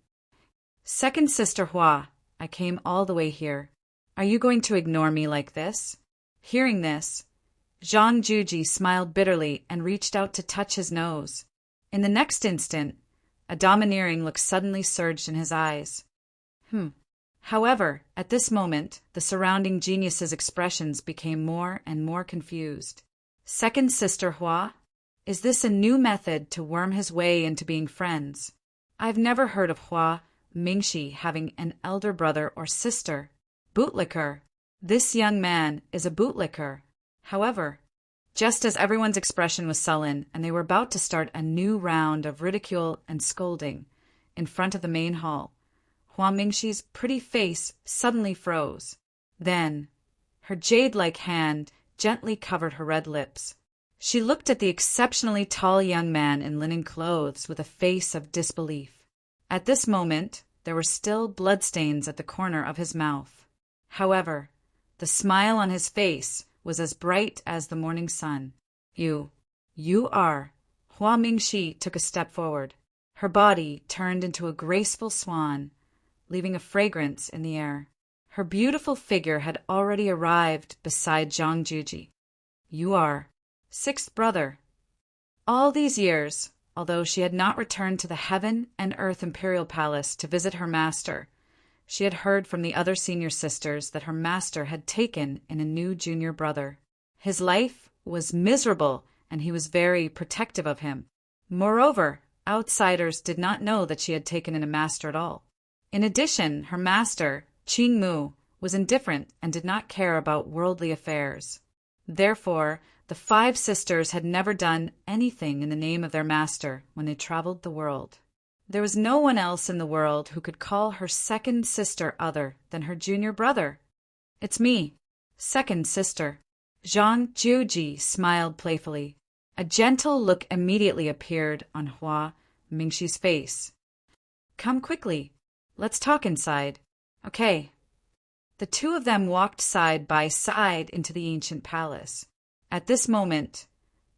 Second Sister Hua, I came all the way here. Are you going to ignore me like this? Hearing this, Zhang Juji smiled bitterly and reached out to touch his nose. In the next instant, a domineering look suddenly surged in his eyes. However, at this moment, the surrounding genius's expressions became more and more confused. Second Sister Hua? Is this a new method to worm his way into being friends? I've never heard of Hua Mingxi having an elder brother or sister. Bootlicker. This young man is a bootlicker. However, just as everyone's expression was sullen and they were about to start a new round of ridicule and scolding in front of the main hall, Hua Mingxi's pretty face suddenly froze. Then, her jade-like hand gently covered her red lips. She looked at the exceptionally tall young man in linen clothes with a face of disbelief. At this moment, there were still bloodstains at the corner of his mouth. However, the smile on his face was as bright as the morning sun. You are. Hua Mingxi took a step forward. Her body turned into a graceful swan, leaving a fragrance in the air. Her beautiful figure had already arrived beside Zhang Juji. You are. Sixth brother. All these years, although she had not returned to the Heaven and Earth Imperial Palace to visit her master, she had heard from the other senior sisters that her master had taken in a new junior brother. His life was miserable, and he was very protective of him. Moreover, outsiders did not know that she had taken in a master at all. In addition, her master, Qing Mu, was indifferent and did not care about worldly affairs. Therefore, the 5 sisters had never done anything in the name of their master when they traveled the world. There was no one else in the world who could call her second sister other than her junior brother. It's me, second sister. Zhang Jiuji smiled playfully. A gentle look immediately appeared on Hua Mingxi's face. Come quickly. Let's talk inside. Okay. The two of them walked side by side into the ancient palace. At this moment,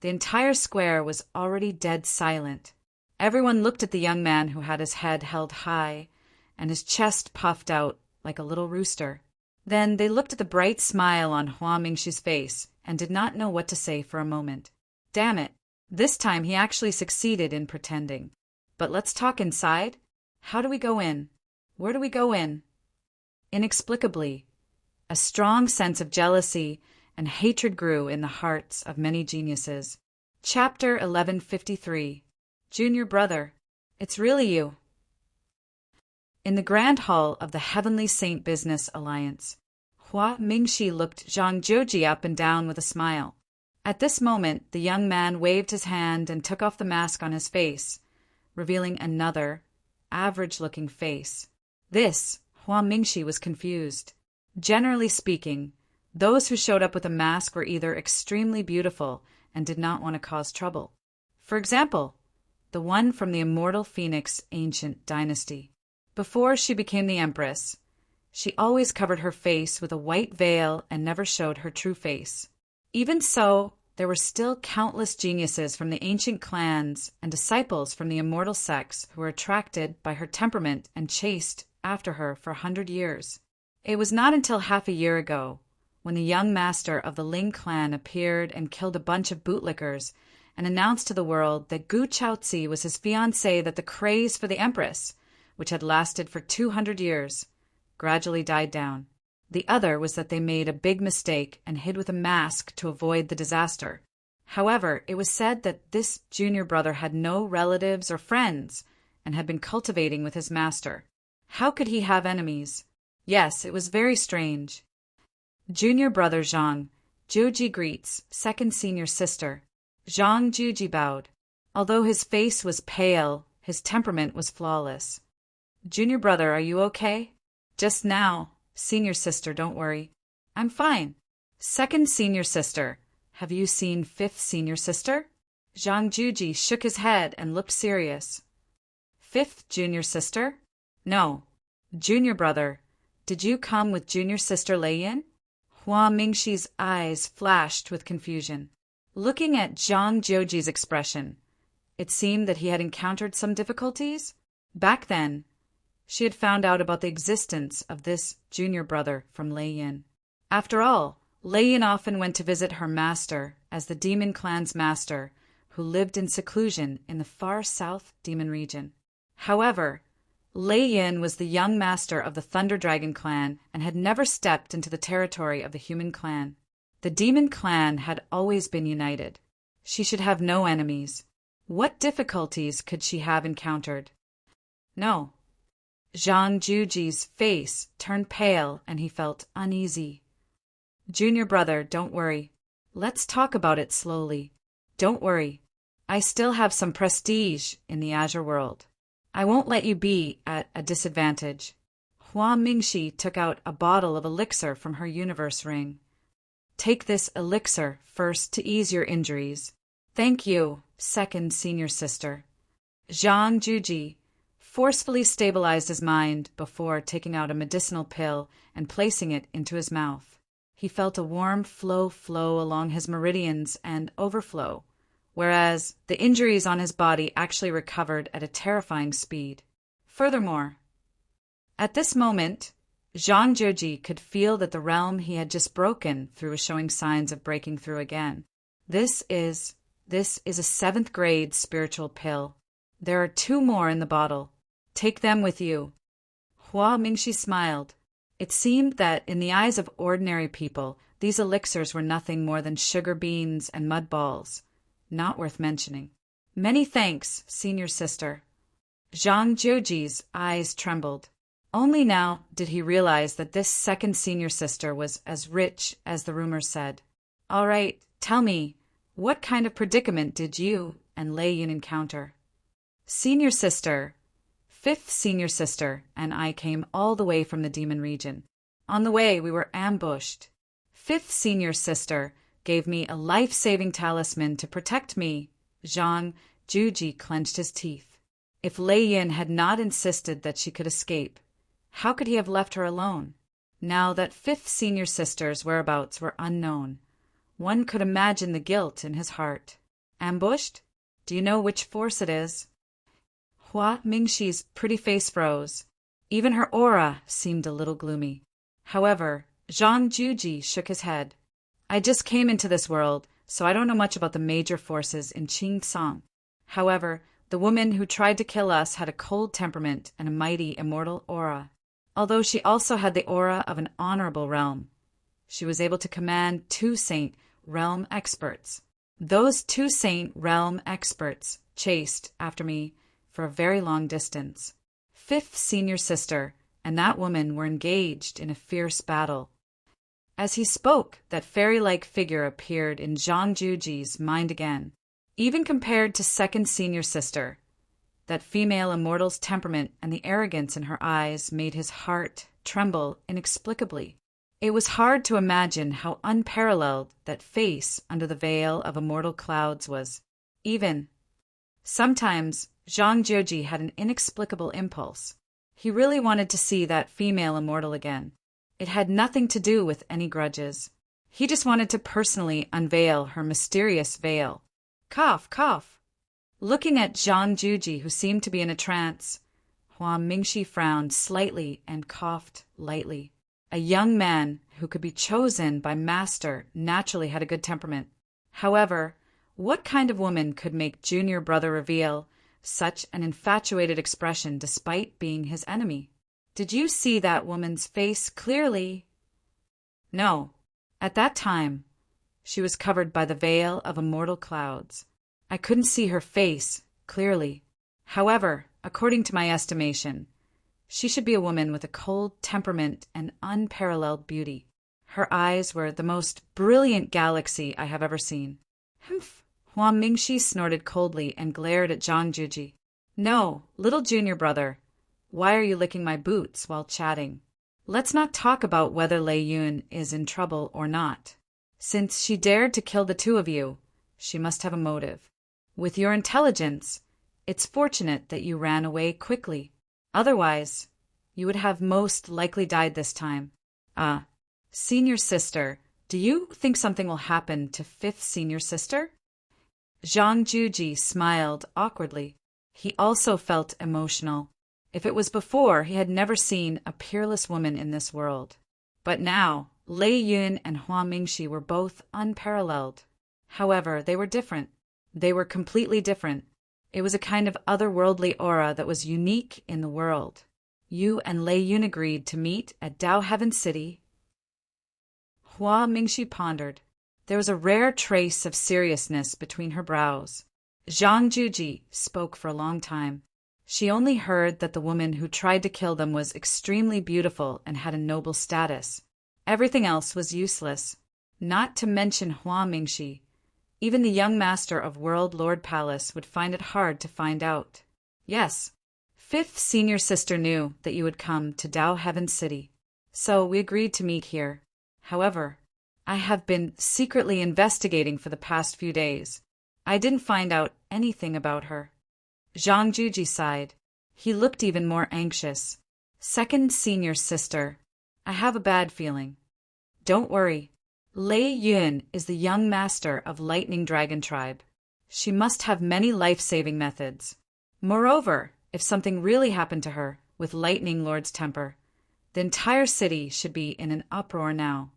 the entire square was already dead silent. Everyone looked at the young man who had his head held high and his chest puffed out like a little rooster. Then they looked at the bright smile on Hua Mingxi's face and did not know what to say for a moment. Damn it. This time he actually succeeded in pretending. But let's talk inside. How do we go in? Where do we go in? Inexplicably, a strong sense of jealousy and hatred grew in the hearts of many geniuses. Chapter 1153. Junior Brother. It's really you. In the grand hall of the Heavenly Saint Business Alliance, Hua Mingxi looked Zhang Jiuji up and down with a smile. At this moment, the young man waved his hand and took off the mask on his face, revealing another, average-looking face. This, Hua Mingxi was confused. Generally speaking, those who showed up with a mask were either extremely beautiful and did not want to cause trouble. For example, the one from the immortal Phoenix ancient dynasty. Before she became the empress, she always covered her face with a white veil and never showed her true face. Even so, there were still countless geniuses from the ancient clans and disciples from the immortal sects who were attracted by her temperament and chased after her for 100 years. It was not until half a year ago, when the young master of the Ling clan appeared and killed a bunch of bootlickers and announced to the world that Gu Chaozi was his fiancée, that the craze for the empress, which had lasted for 200 years, gradually died down. The other was that they made a big mistake and hid with a mask to avoid the disaster. However, it was said that this junior brother had no relatives or friends and had been cultivating with his master. How could he have enemies? Yes, it was very strange. Junior brother Zhang Jiuji greets second senior sister. Zhang Jiuji bowed. Although his face was pale, his temperament was flawless. Junior brother, are you okay? Just now. Senior sister, don't worry. I'm fine. Second senior sister, have you seen fifth senior sister? Zhang Jiuji shook his head and looked serious. Fifth junior sister? No. Junior brother, did you come with junior sister Lei Yin? Hua Mingxi's eyes flashed with confusion. Looking at Zhang Jiuji's expression, it seemed that he had encountered some difficulties. Back then, she had found out about the existence of this junior brother from Lei Yin. After all, Lei Yin often went to visit her master as the demon clan's master, who lived in seclusion in the far south demon region. However, Lei Yin was the young master of the Thunder Dragon clan and had never stepped into the territory of the human clan. The demon clan had always been united. She should have no enemies. What difficulties could she have encountered? No. Zhang Jiuji's face turned pale and he felt uneasy. Junior brother, don't worry. Let's talk about it slowly. Don't worry. I still have some prestige in the Azure world. I won't let you be at a disadvantage. Hua Mingxi took out a bottle of elixir from her universe ring. Take this elixir first to ease your injuries. Thank you, second senior sister. Zhang Jiuji forcefully stabilized his mind before taking out a medicinal pill and placing it into his mouth. He felt a warm flow along his meridians and overflow, whereas the injuries on his body actually recovered at a terrifying speed. Furthermore, at this moment, Zhang Jiuji could feel that the realm he had just broken through was showing signs of breaking through again. This is a 7th grade spiritual pill. There are 2 more in the bottle. Take them with you. Hua Mingxi smiled. It seemed that in the eyes of ordinary people, these elixirs were nothing more than sugar beans and mud balls. Not worth mentioning. Many thanks, senior sister. Zhang Jiuji's eyes trembled. Only now did he realize that this second senior sister was as rich as the rumors said. All right, tell me, what kind of predicament did you and Lei Yin encounter? Senior sister, 5th senior sister, and I came all the way from the demon region. On the way, we were ambushed. 5th senior sister, gave me a life-saving talisman to protect me. Zhang Juji clenched his teeth. If Lei Yin had not insisted that she could escape, how could he have left her alone? Now that fifth senior sister's whereabouts were unknown, one could imagine the guilt in his heart. Ambushed? Do you know which force it is? Hua Mingxi's pretty face froze. Even her aura seemed a little gloomy. However, Zhang Juji shook his head. I just came into this world, so I don't know much about the major forces in Qingcang. However, the woman who tried to kill us had a cold temperament and a mighty immortal aura. Although she also had the aura of an honorable realm, she was able to command 2 Saint realm experts. Those 2 Saint realm experts chased after me for a very long distance. Fifth senior sister and that woman were engaged in a fierce battle. As he spoke, that fairy-like figure appeared in Zhang Juji's mind again. Even compared to second senior sister, that female immortal's temperament and the arrogance in her eyes made his heart tremble inexplicably. It was hard to imagine how unparalleled that face under the veil of immortal clouds was. Even sometimes, Zhang Juji had an inexplicable impulse. He really wanted to see that female immortal again. It had nothing to do with any grudges. He just wanted to personally unveil her mysterious veil. Cough, cough. Looking at Zhang Juji, who seemed to be in a trance, Hua Mingxi frowned slightly and coughed lightly. A young man who could be chosen by master naturally had a good temperament. However, what kind of woman could make junior brother reveal such an infatuated expression despite being his enemy? Did you see that woman's face clearly? No. At that time, she was covered by the veil of immortal clouds. I couldn't see her face clearly. However, according to my estimation, she should be a woman with a cold temperament and unparalleled beauty. Her eyes were the most brilliant galaxy I have ever seen. Humph! Hua Mingxi snorted coldly and glared at Zhang Juji. No, little junior brother, why are you licking my boots while chatting? Let's not talk about whether Lei Yun is in trouble or not. Since she dared to kill the 2 of you, she must have a motive. With your intelligence, it's fortunate that you ran away quickly. Otherwise, you would have most likely died this time. Senior sister, do you think something will happen to fifth senior sister? Zhang Juji smiled awkwardly. He also felt emotional. If it was before, he had never seen a peerless woman in this world. But now, Lei Yun and Hua Mingxi were both unparalleled. However, they were different. They were completely different. It was a kind of otherworldly aura that was unique in the world. You and Lei Yun agreed to meet at Dao Heaven City. Hua Mingxi pondered. There was a rare trace of seriousness between her brows. Zhang Juji spoke for a long time. She only heard that the woman who tried to kill them was extremely beautiful and had a noble status. Everything else was useless. Not to mention Hua Mingxi. Even the young master of World Lord Palace would find it hard to find out. Yes, fifth senior sister knew that you would come to Dao Heaven City, so we agreed to meet here. However, I have been secretly investigating for the past few days. I didn't find out anything about her. Zhang Juji sighed. He looked even more anxious. Second senior sister, I have a bad feeling. Don't worry. Lei Yun is the young master of Lightning Dragon Tribe. She must have many life-saving methods. Moreover, if something really happened to her with Lightning Lord's temper, the entire city should be in an uproar now.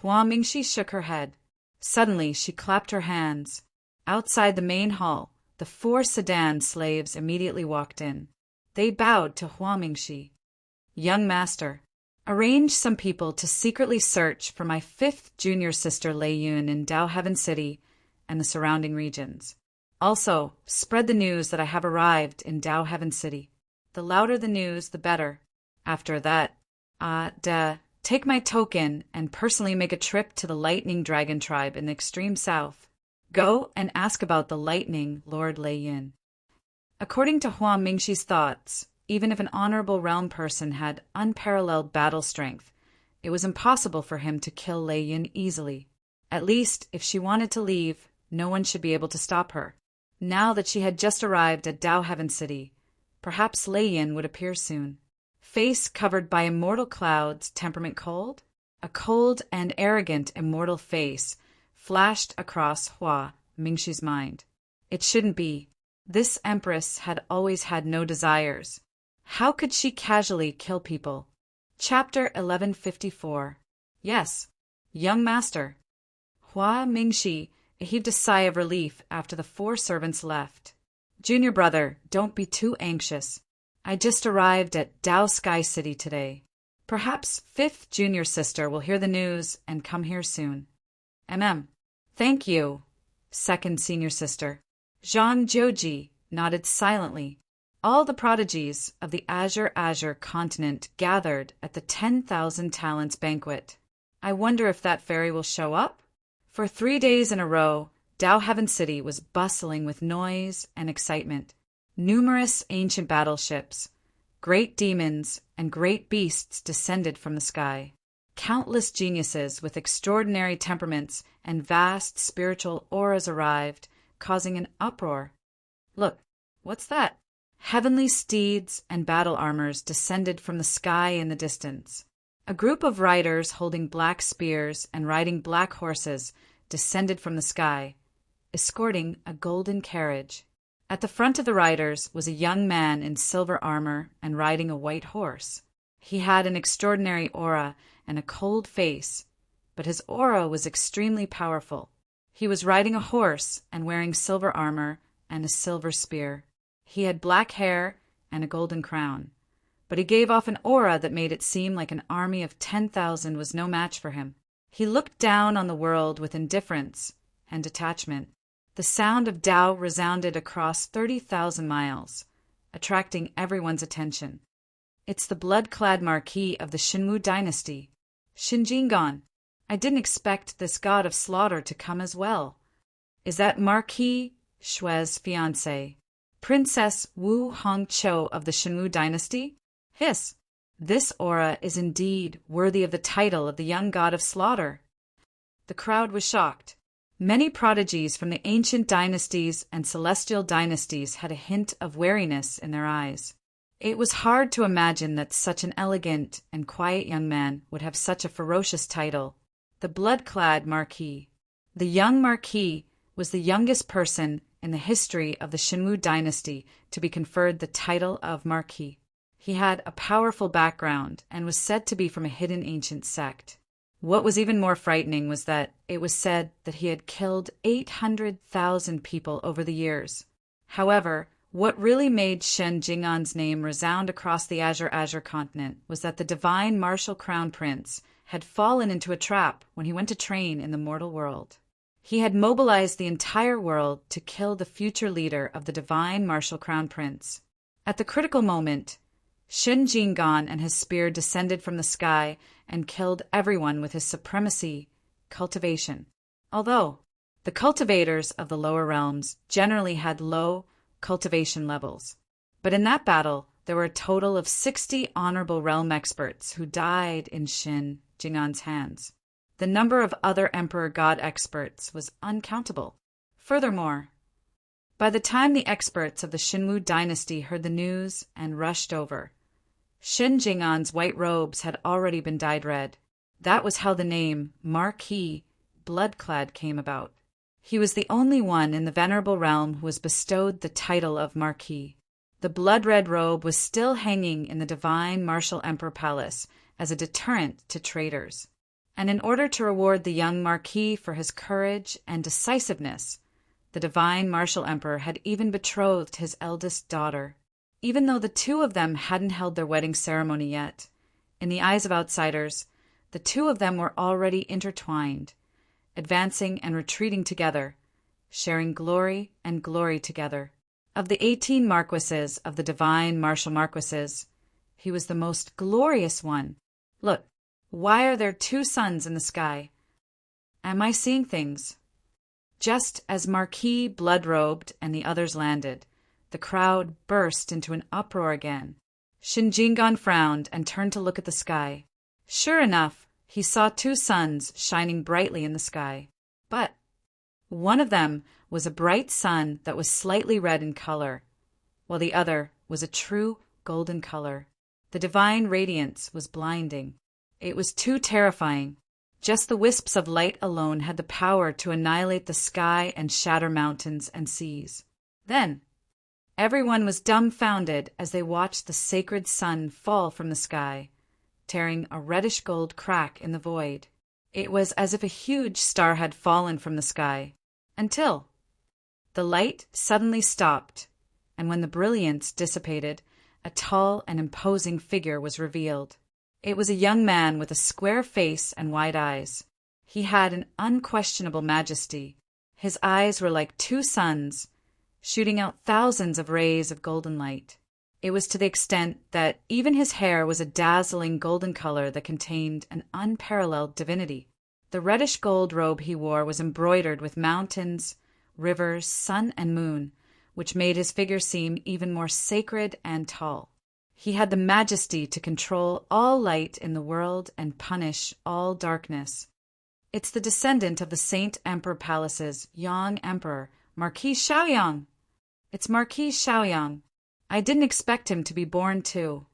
Hua Mingxi shook her head. Suddenly, she clapped her hands. Outside the main hall, the 4 sedan slaves immediately walked in. They bowed to Hua Mingxi. Young master, arrange some people to secretly search for my 5th junior sister Lei Yun in Dao Heaven City and the surrounding regions. Also, spread the news that I have arrived in Dao Heaven City. The louder the news, the better. After that, take my token and personally make a trip to the Lightning Dragon Tribe in the extreme south. Go and ask about the Lightning Lord Lei Yun. According to Hua Mingxi's thoughts, even if an honorable realm person had unparalleled battle strength, it was impossible for him to kill Lei Yun easily. At least, if she wanted to leave, no one should be able to stop her. Now that she had just arrived at Tao Heaven City, perhaps Lei Yin would appear soon. Face covered by immortal clouds, temperament cold? A cold and arrogant immortal face flashed across Hua Mingxi's mind. It shouldn't be. This empress had always had no desires. How could she casually kill people? Chapter 1154. Yes, young master. Hua Mingxi heaved a sigh of relief after the 4 servants left. Junior brother, don't be too anxious. I just arrived at Tao Sky City today. Perhaps 5th junior sister will hear the news and come here soon. Thank you, 2nd senior sister. Zhang Jiuji nodded silently. All the prodigies of the Azure continent gathered at the 10,000 talents banquet. I wonder if that fairy will show up? For 3 days in a row, Tao Heaven City was bustling with noise and excitement. Numerous ancient battleships, great demons, and great beasts descended from the sky. Countless geniuses with extraordinary temperaments and vast spiritual auras arrived, causing an uproar. Look, what's that? Heavenly steeds and battle armors descended from the sky in the distance. A group of riders holding black spears and riding black horses descended from the sky, escorting a golden carriage. At the front of the riders was a young man in silver armor and riding a white horse. He had an extraordinary aura and a cold face, but his aura was extremely powerful. He was riding a horse and wearing silver armor and a silver spear. He had black hair and a golden crown, but he gave off an aura that made it seem like an army of 10,000 was no match for him. He looked down on the world with indifference and detachment. The sound of Tao resounded across 30,000 miles, attracting everyone's attention. It's the blood-clad marquis of the Shinwu dynasty, Xin Jingan. I didn't expect this god of slaughter to come as well. Is that Marquis Shui's fiancée, Princess Wu Hongqiu of the Shinwu dynasty? Hiss! This aura is indeed worthy of the title of the young god of slaughter. The crowd was shocked. Many prodigies from the ancient dynasties and celestial dynasties had a hint of wariness in their eyes. It was hard to imagine that such an elegant and quiet young man would have such a ferocious title, the blood-clad Marquis. The young Marquis was the youngest person in the history of the Shinwu dynasty to be conferred the title of Marquis. He had a powerful background and was said to be from a hidden ancient sect. What was even more frightening was that it was said that he had killed 800,000 people over the years. However, what really made Shen Jing'an's name resound across the Azure continent was that the divine martial crown prince had fallen into a trap when he went to train in the mortal world. He had mobilized the entire world to kill the future leader of the divine martial crown prince. At the critical moment, Shen Jing'an and his spear descended from the sky and killed everyone with his supremacy cultivation. Although the cultivators of the lower realms generally had low cultivation levels. But in that battle, there were a total of 60 honorable realm experts who died in Shen Jing'an's hands. The number of other Emperor God experts was uncountable. Furthermore, by the time the experts of the Shinwu dynasty heard the news and rushed over, Shen Jing'an's white robes had already been dyed red. That was how the name Marquis Bloodclad came about. He was the only one in the venerable realm who was bestowed the title of Marquis. The blood-red robe was still hanging in the divine martial emperor palace as a deterrent to traitors. And in order to reward the young Marquis for his courage and decisiveness, the divine martial emperor had even betrothed his eldest daughter. Even though the two of them hadn't held their wedding ceremony yet, in the eyes of outsiders, the two of them were already intertwined, advancing and retreating together, sharing glory and glory together. Of the 18 marquises of the divine martial marquises, he was the most glorious one. Look, why are there 2 suns in the sky? Am I seeing things? Just as Marquis blood-robed and the others landed, the crowd burst into an uproar again. Shen Jing'an frowned and turned to look at the sky. Sure enough, he saw 2 suns shining brightly in the sky. But one of them was a bright sun that was slightly red in color, while the other was a true golden color. The divine radiance was blinding. It was too terrifying. Just the wisps of light alone had the power to annihilate the sky and shatter mountains and seas. Then, everyone was dumbfounded as they watched the sacred sun fall from the sky, tearing a reddish-gold crack in the void. It was as if a huge star had fallen from the sky, until the light suddenly stopped, and when the brilliance dissipated, a tall and imposing figure was revealed. It was a young man with a square face and wide eyes. He had an unquestionable majesty. His eyes were like two suns, shooting out thousands of rays of golden light. It was to the extent that even his hair was a dazzling golden color that contained an unparalleled divinity. The reddish gold robe he wore was embroidered with mountains, rivers, sun, and moon, which made his figure seem even more sacred and tall. He had the majesty to control all light in the world and punish all darkness. It's the descendant of the Saint Emperor Palace's Yang Emperor, Marquis Shaoyang. It's Marquis Shaoyang. I didn't expect him to be born too.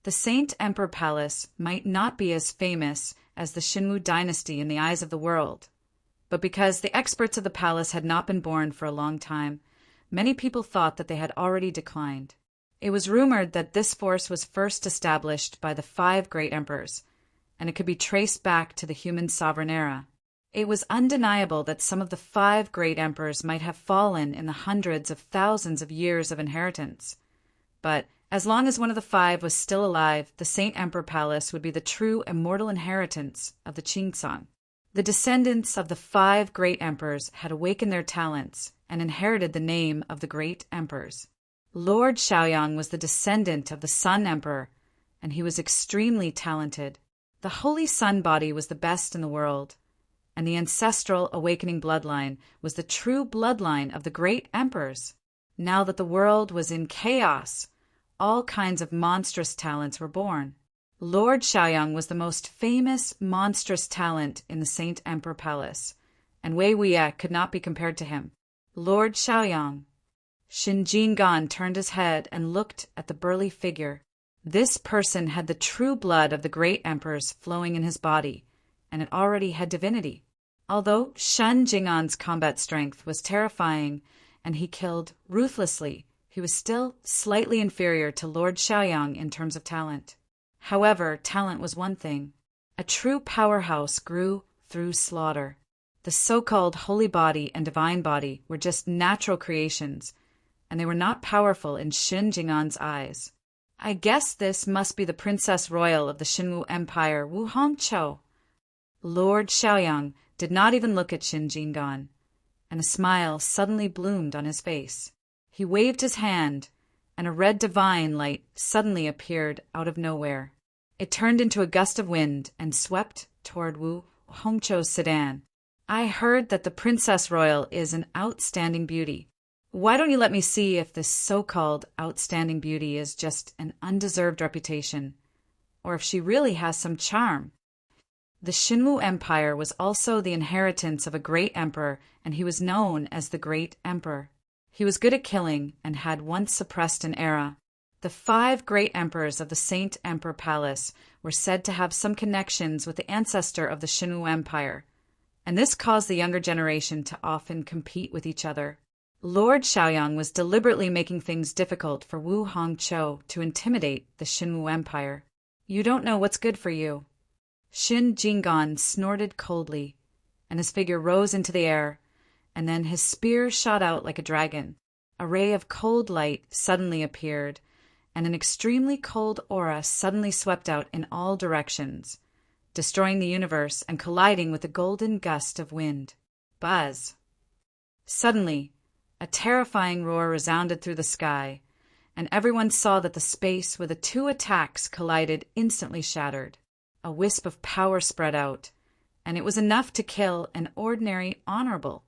The Saint Emperor Palace might not be as famous as the Xinwu dynasty in the eyes of the world, but because the experts of the palace had not been born for a long time, many people thought that they had already declined. It was rumored that this force was first established by the 5 great emperors, and it could be traced back to the human sovereign era. It was undeniable that some of the 5 great emperors might have fallen in the hundreds of thousands of years of inheritance. But as long as one of the 5 was still alive, the Saint Emperor Palace would be the true immortal inheritance of the Qingcang. The descendants of the 5 great emperors had awakened their talents and inherited the name of the great emperors. Lord Shaoyang was the descendant of the Sun Emperor, and he was extremely talented. The Holy Sun body was the best in the world, and the ancestral awakening bloodline was the true bloodline of the great emperors. Now that the world was in chaos, all kinds of monstrous talents were born. Lord Shaoyang was the most famous monstrous talent in the Saint Emperor Palace, and Wei Wuye could not be compared to him. Lord Shaoyang. Xin Jingan turned his head and looked at the burly figure. This person had the true blood of the great emperors flowing in his body, and it already had divinity. Although Shen Jing'an's combat strength was terrifying and he killed ruthlessly, he was still slightly inferior to Lord Shaoyang in terms of talent. However, talent was one thing. A true powerhouse grew through slaughter. The so-called holy body and divine body were just natural creations, and they were not powerful in Xin Jing'an's eyes. I guess this must be the Princess Royal of the Xinwu Empire, Wu Hongqiu. Lord Shaoyang did not even look at Xin Jingan, and a smile suddenly bloomed on his face. He waved his hand, and a red divine light suddenly appeared out of nowhere. It turned into a gust of wind and swept toward Wu Hongqiu's sedan. I heard that the Princess Royal is an outstanding beauty. Why don't you let me see if this so-called outstanding beauty is just an undeserved reputation, or if she really has some charm? The Xinwu Empire was also the inheritance of a great emperor, and he was known as the Great Emperor. He was good at killing and had once suppressed an era. The 5 great emperors of the Saint Emperor Palace were said to have some connections with the ancestor of the Xinwu Empire, and this caused the younger generation to often compete with each other. Lord Shaoyang was deliberately making things difficult for Wu Hongqiu to intimidate the Xinwu Empire. You don't know what's good for you. Xin Jingan snorted coldly, and his figure rose into the air, and then his spear shot out like a dragon. A ray of cold light suddenly appeared, and an extremely cold aura suddenly swept out in all directions, destroying the universe and colliding with a golden gust of wind. Buzz! Suddenly, a terrifying roar resounded through the sky, and everyone saw that the space where the 2 attacks collided instantly shattered. A wisp of power spread out, and it was enough to kill an ordinary honorable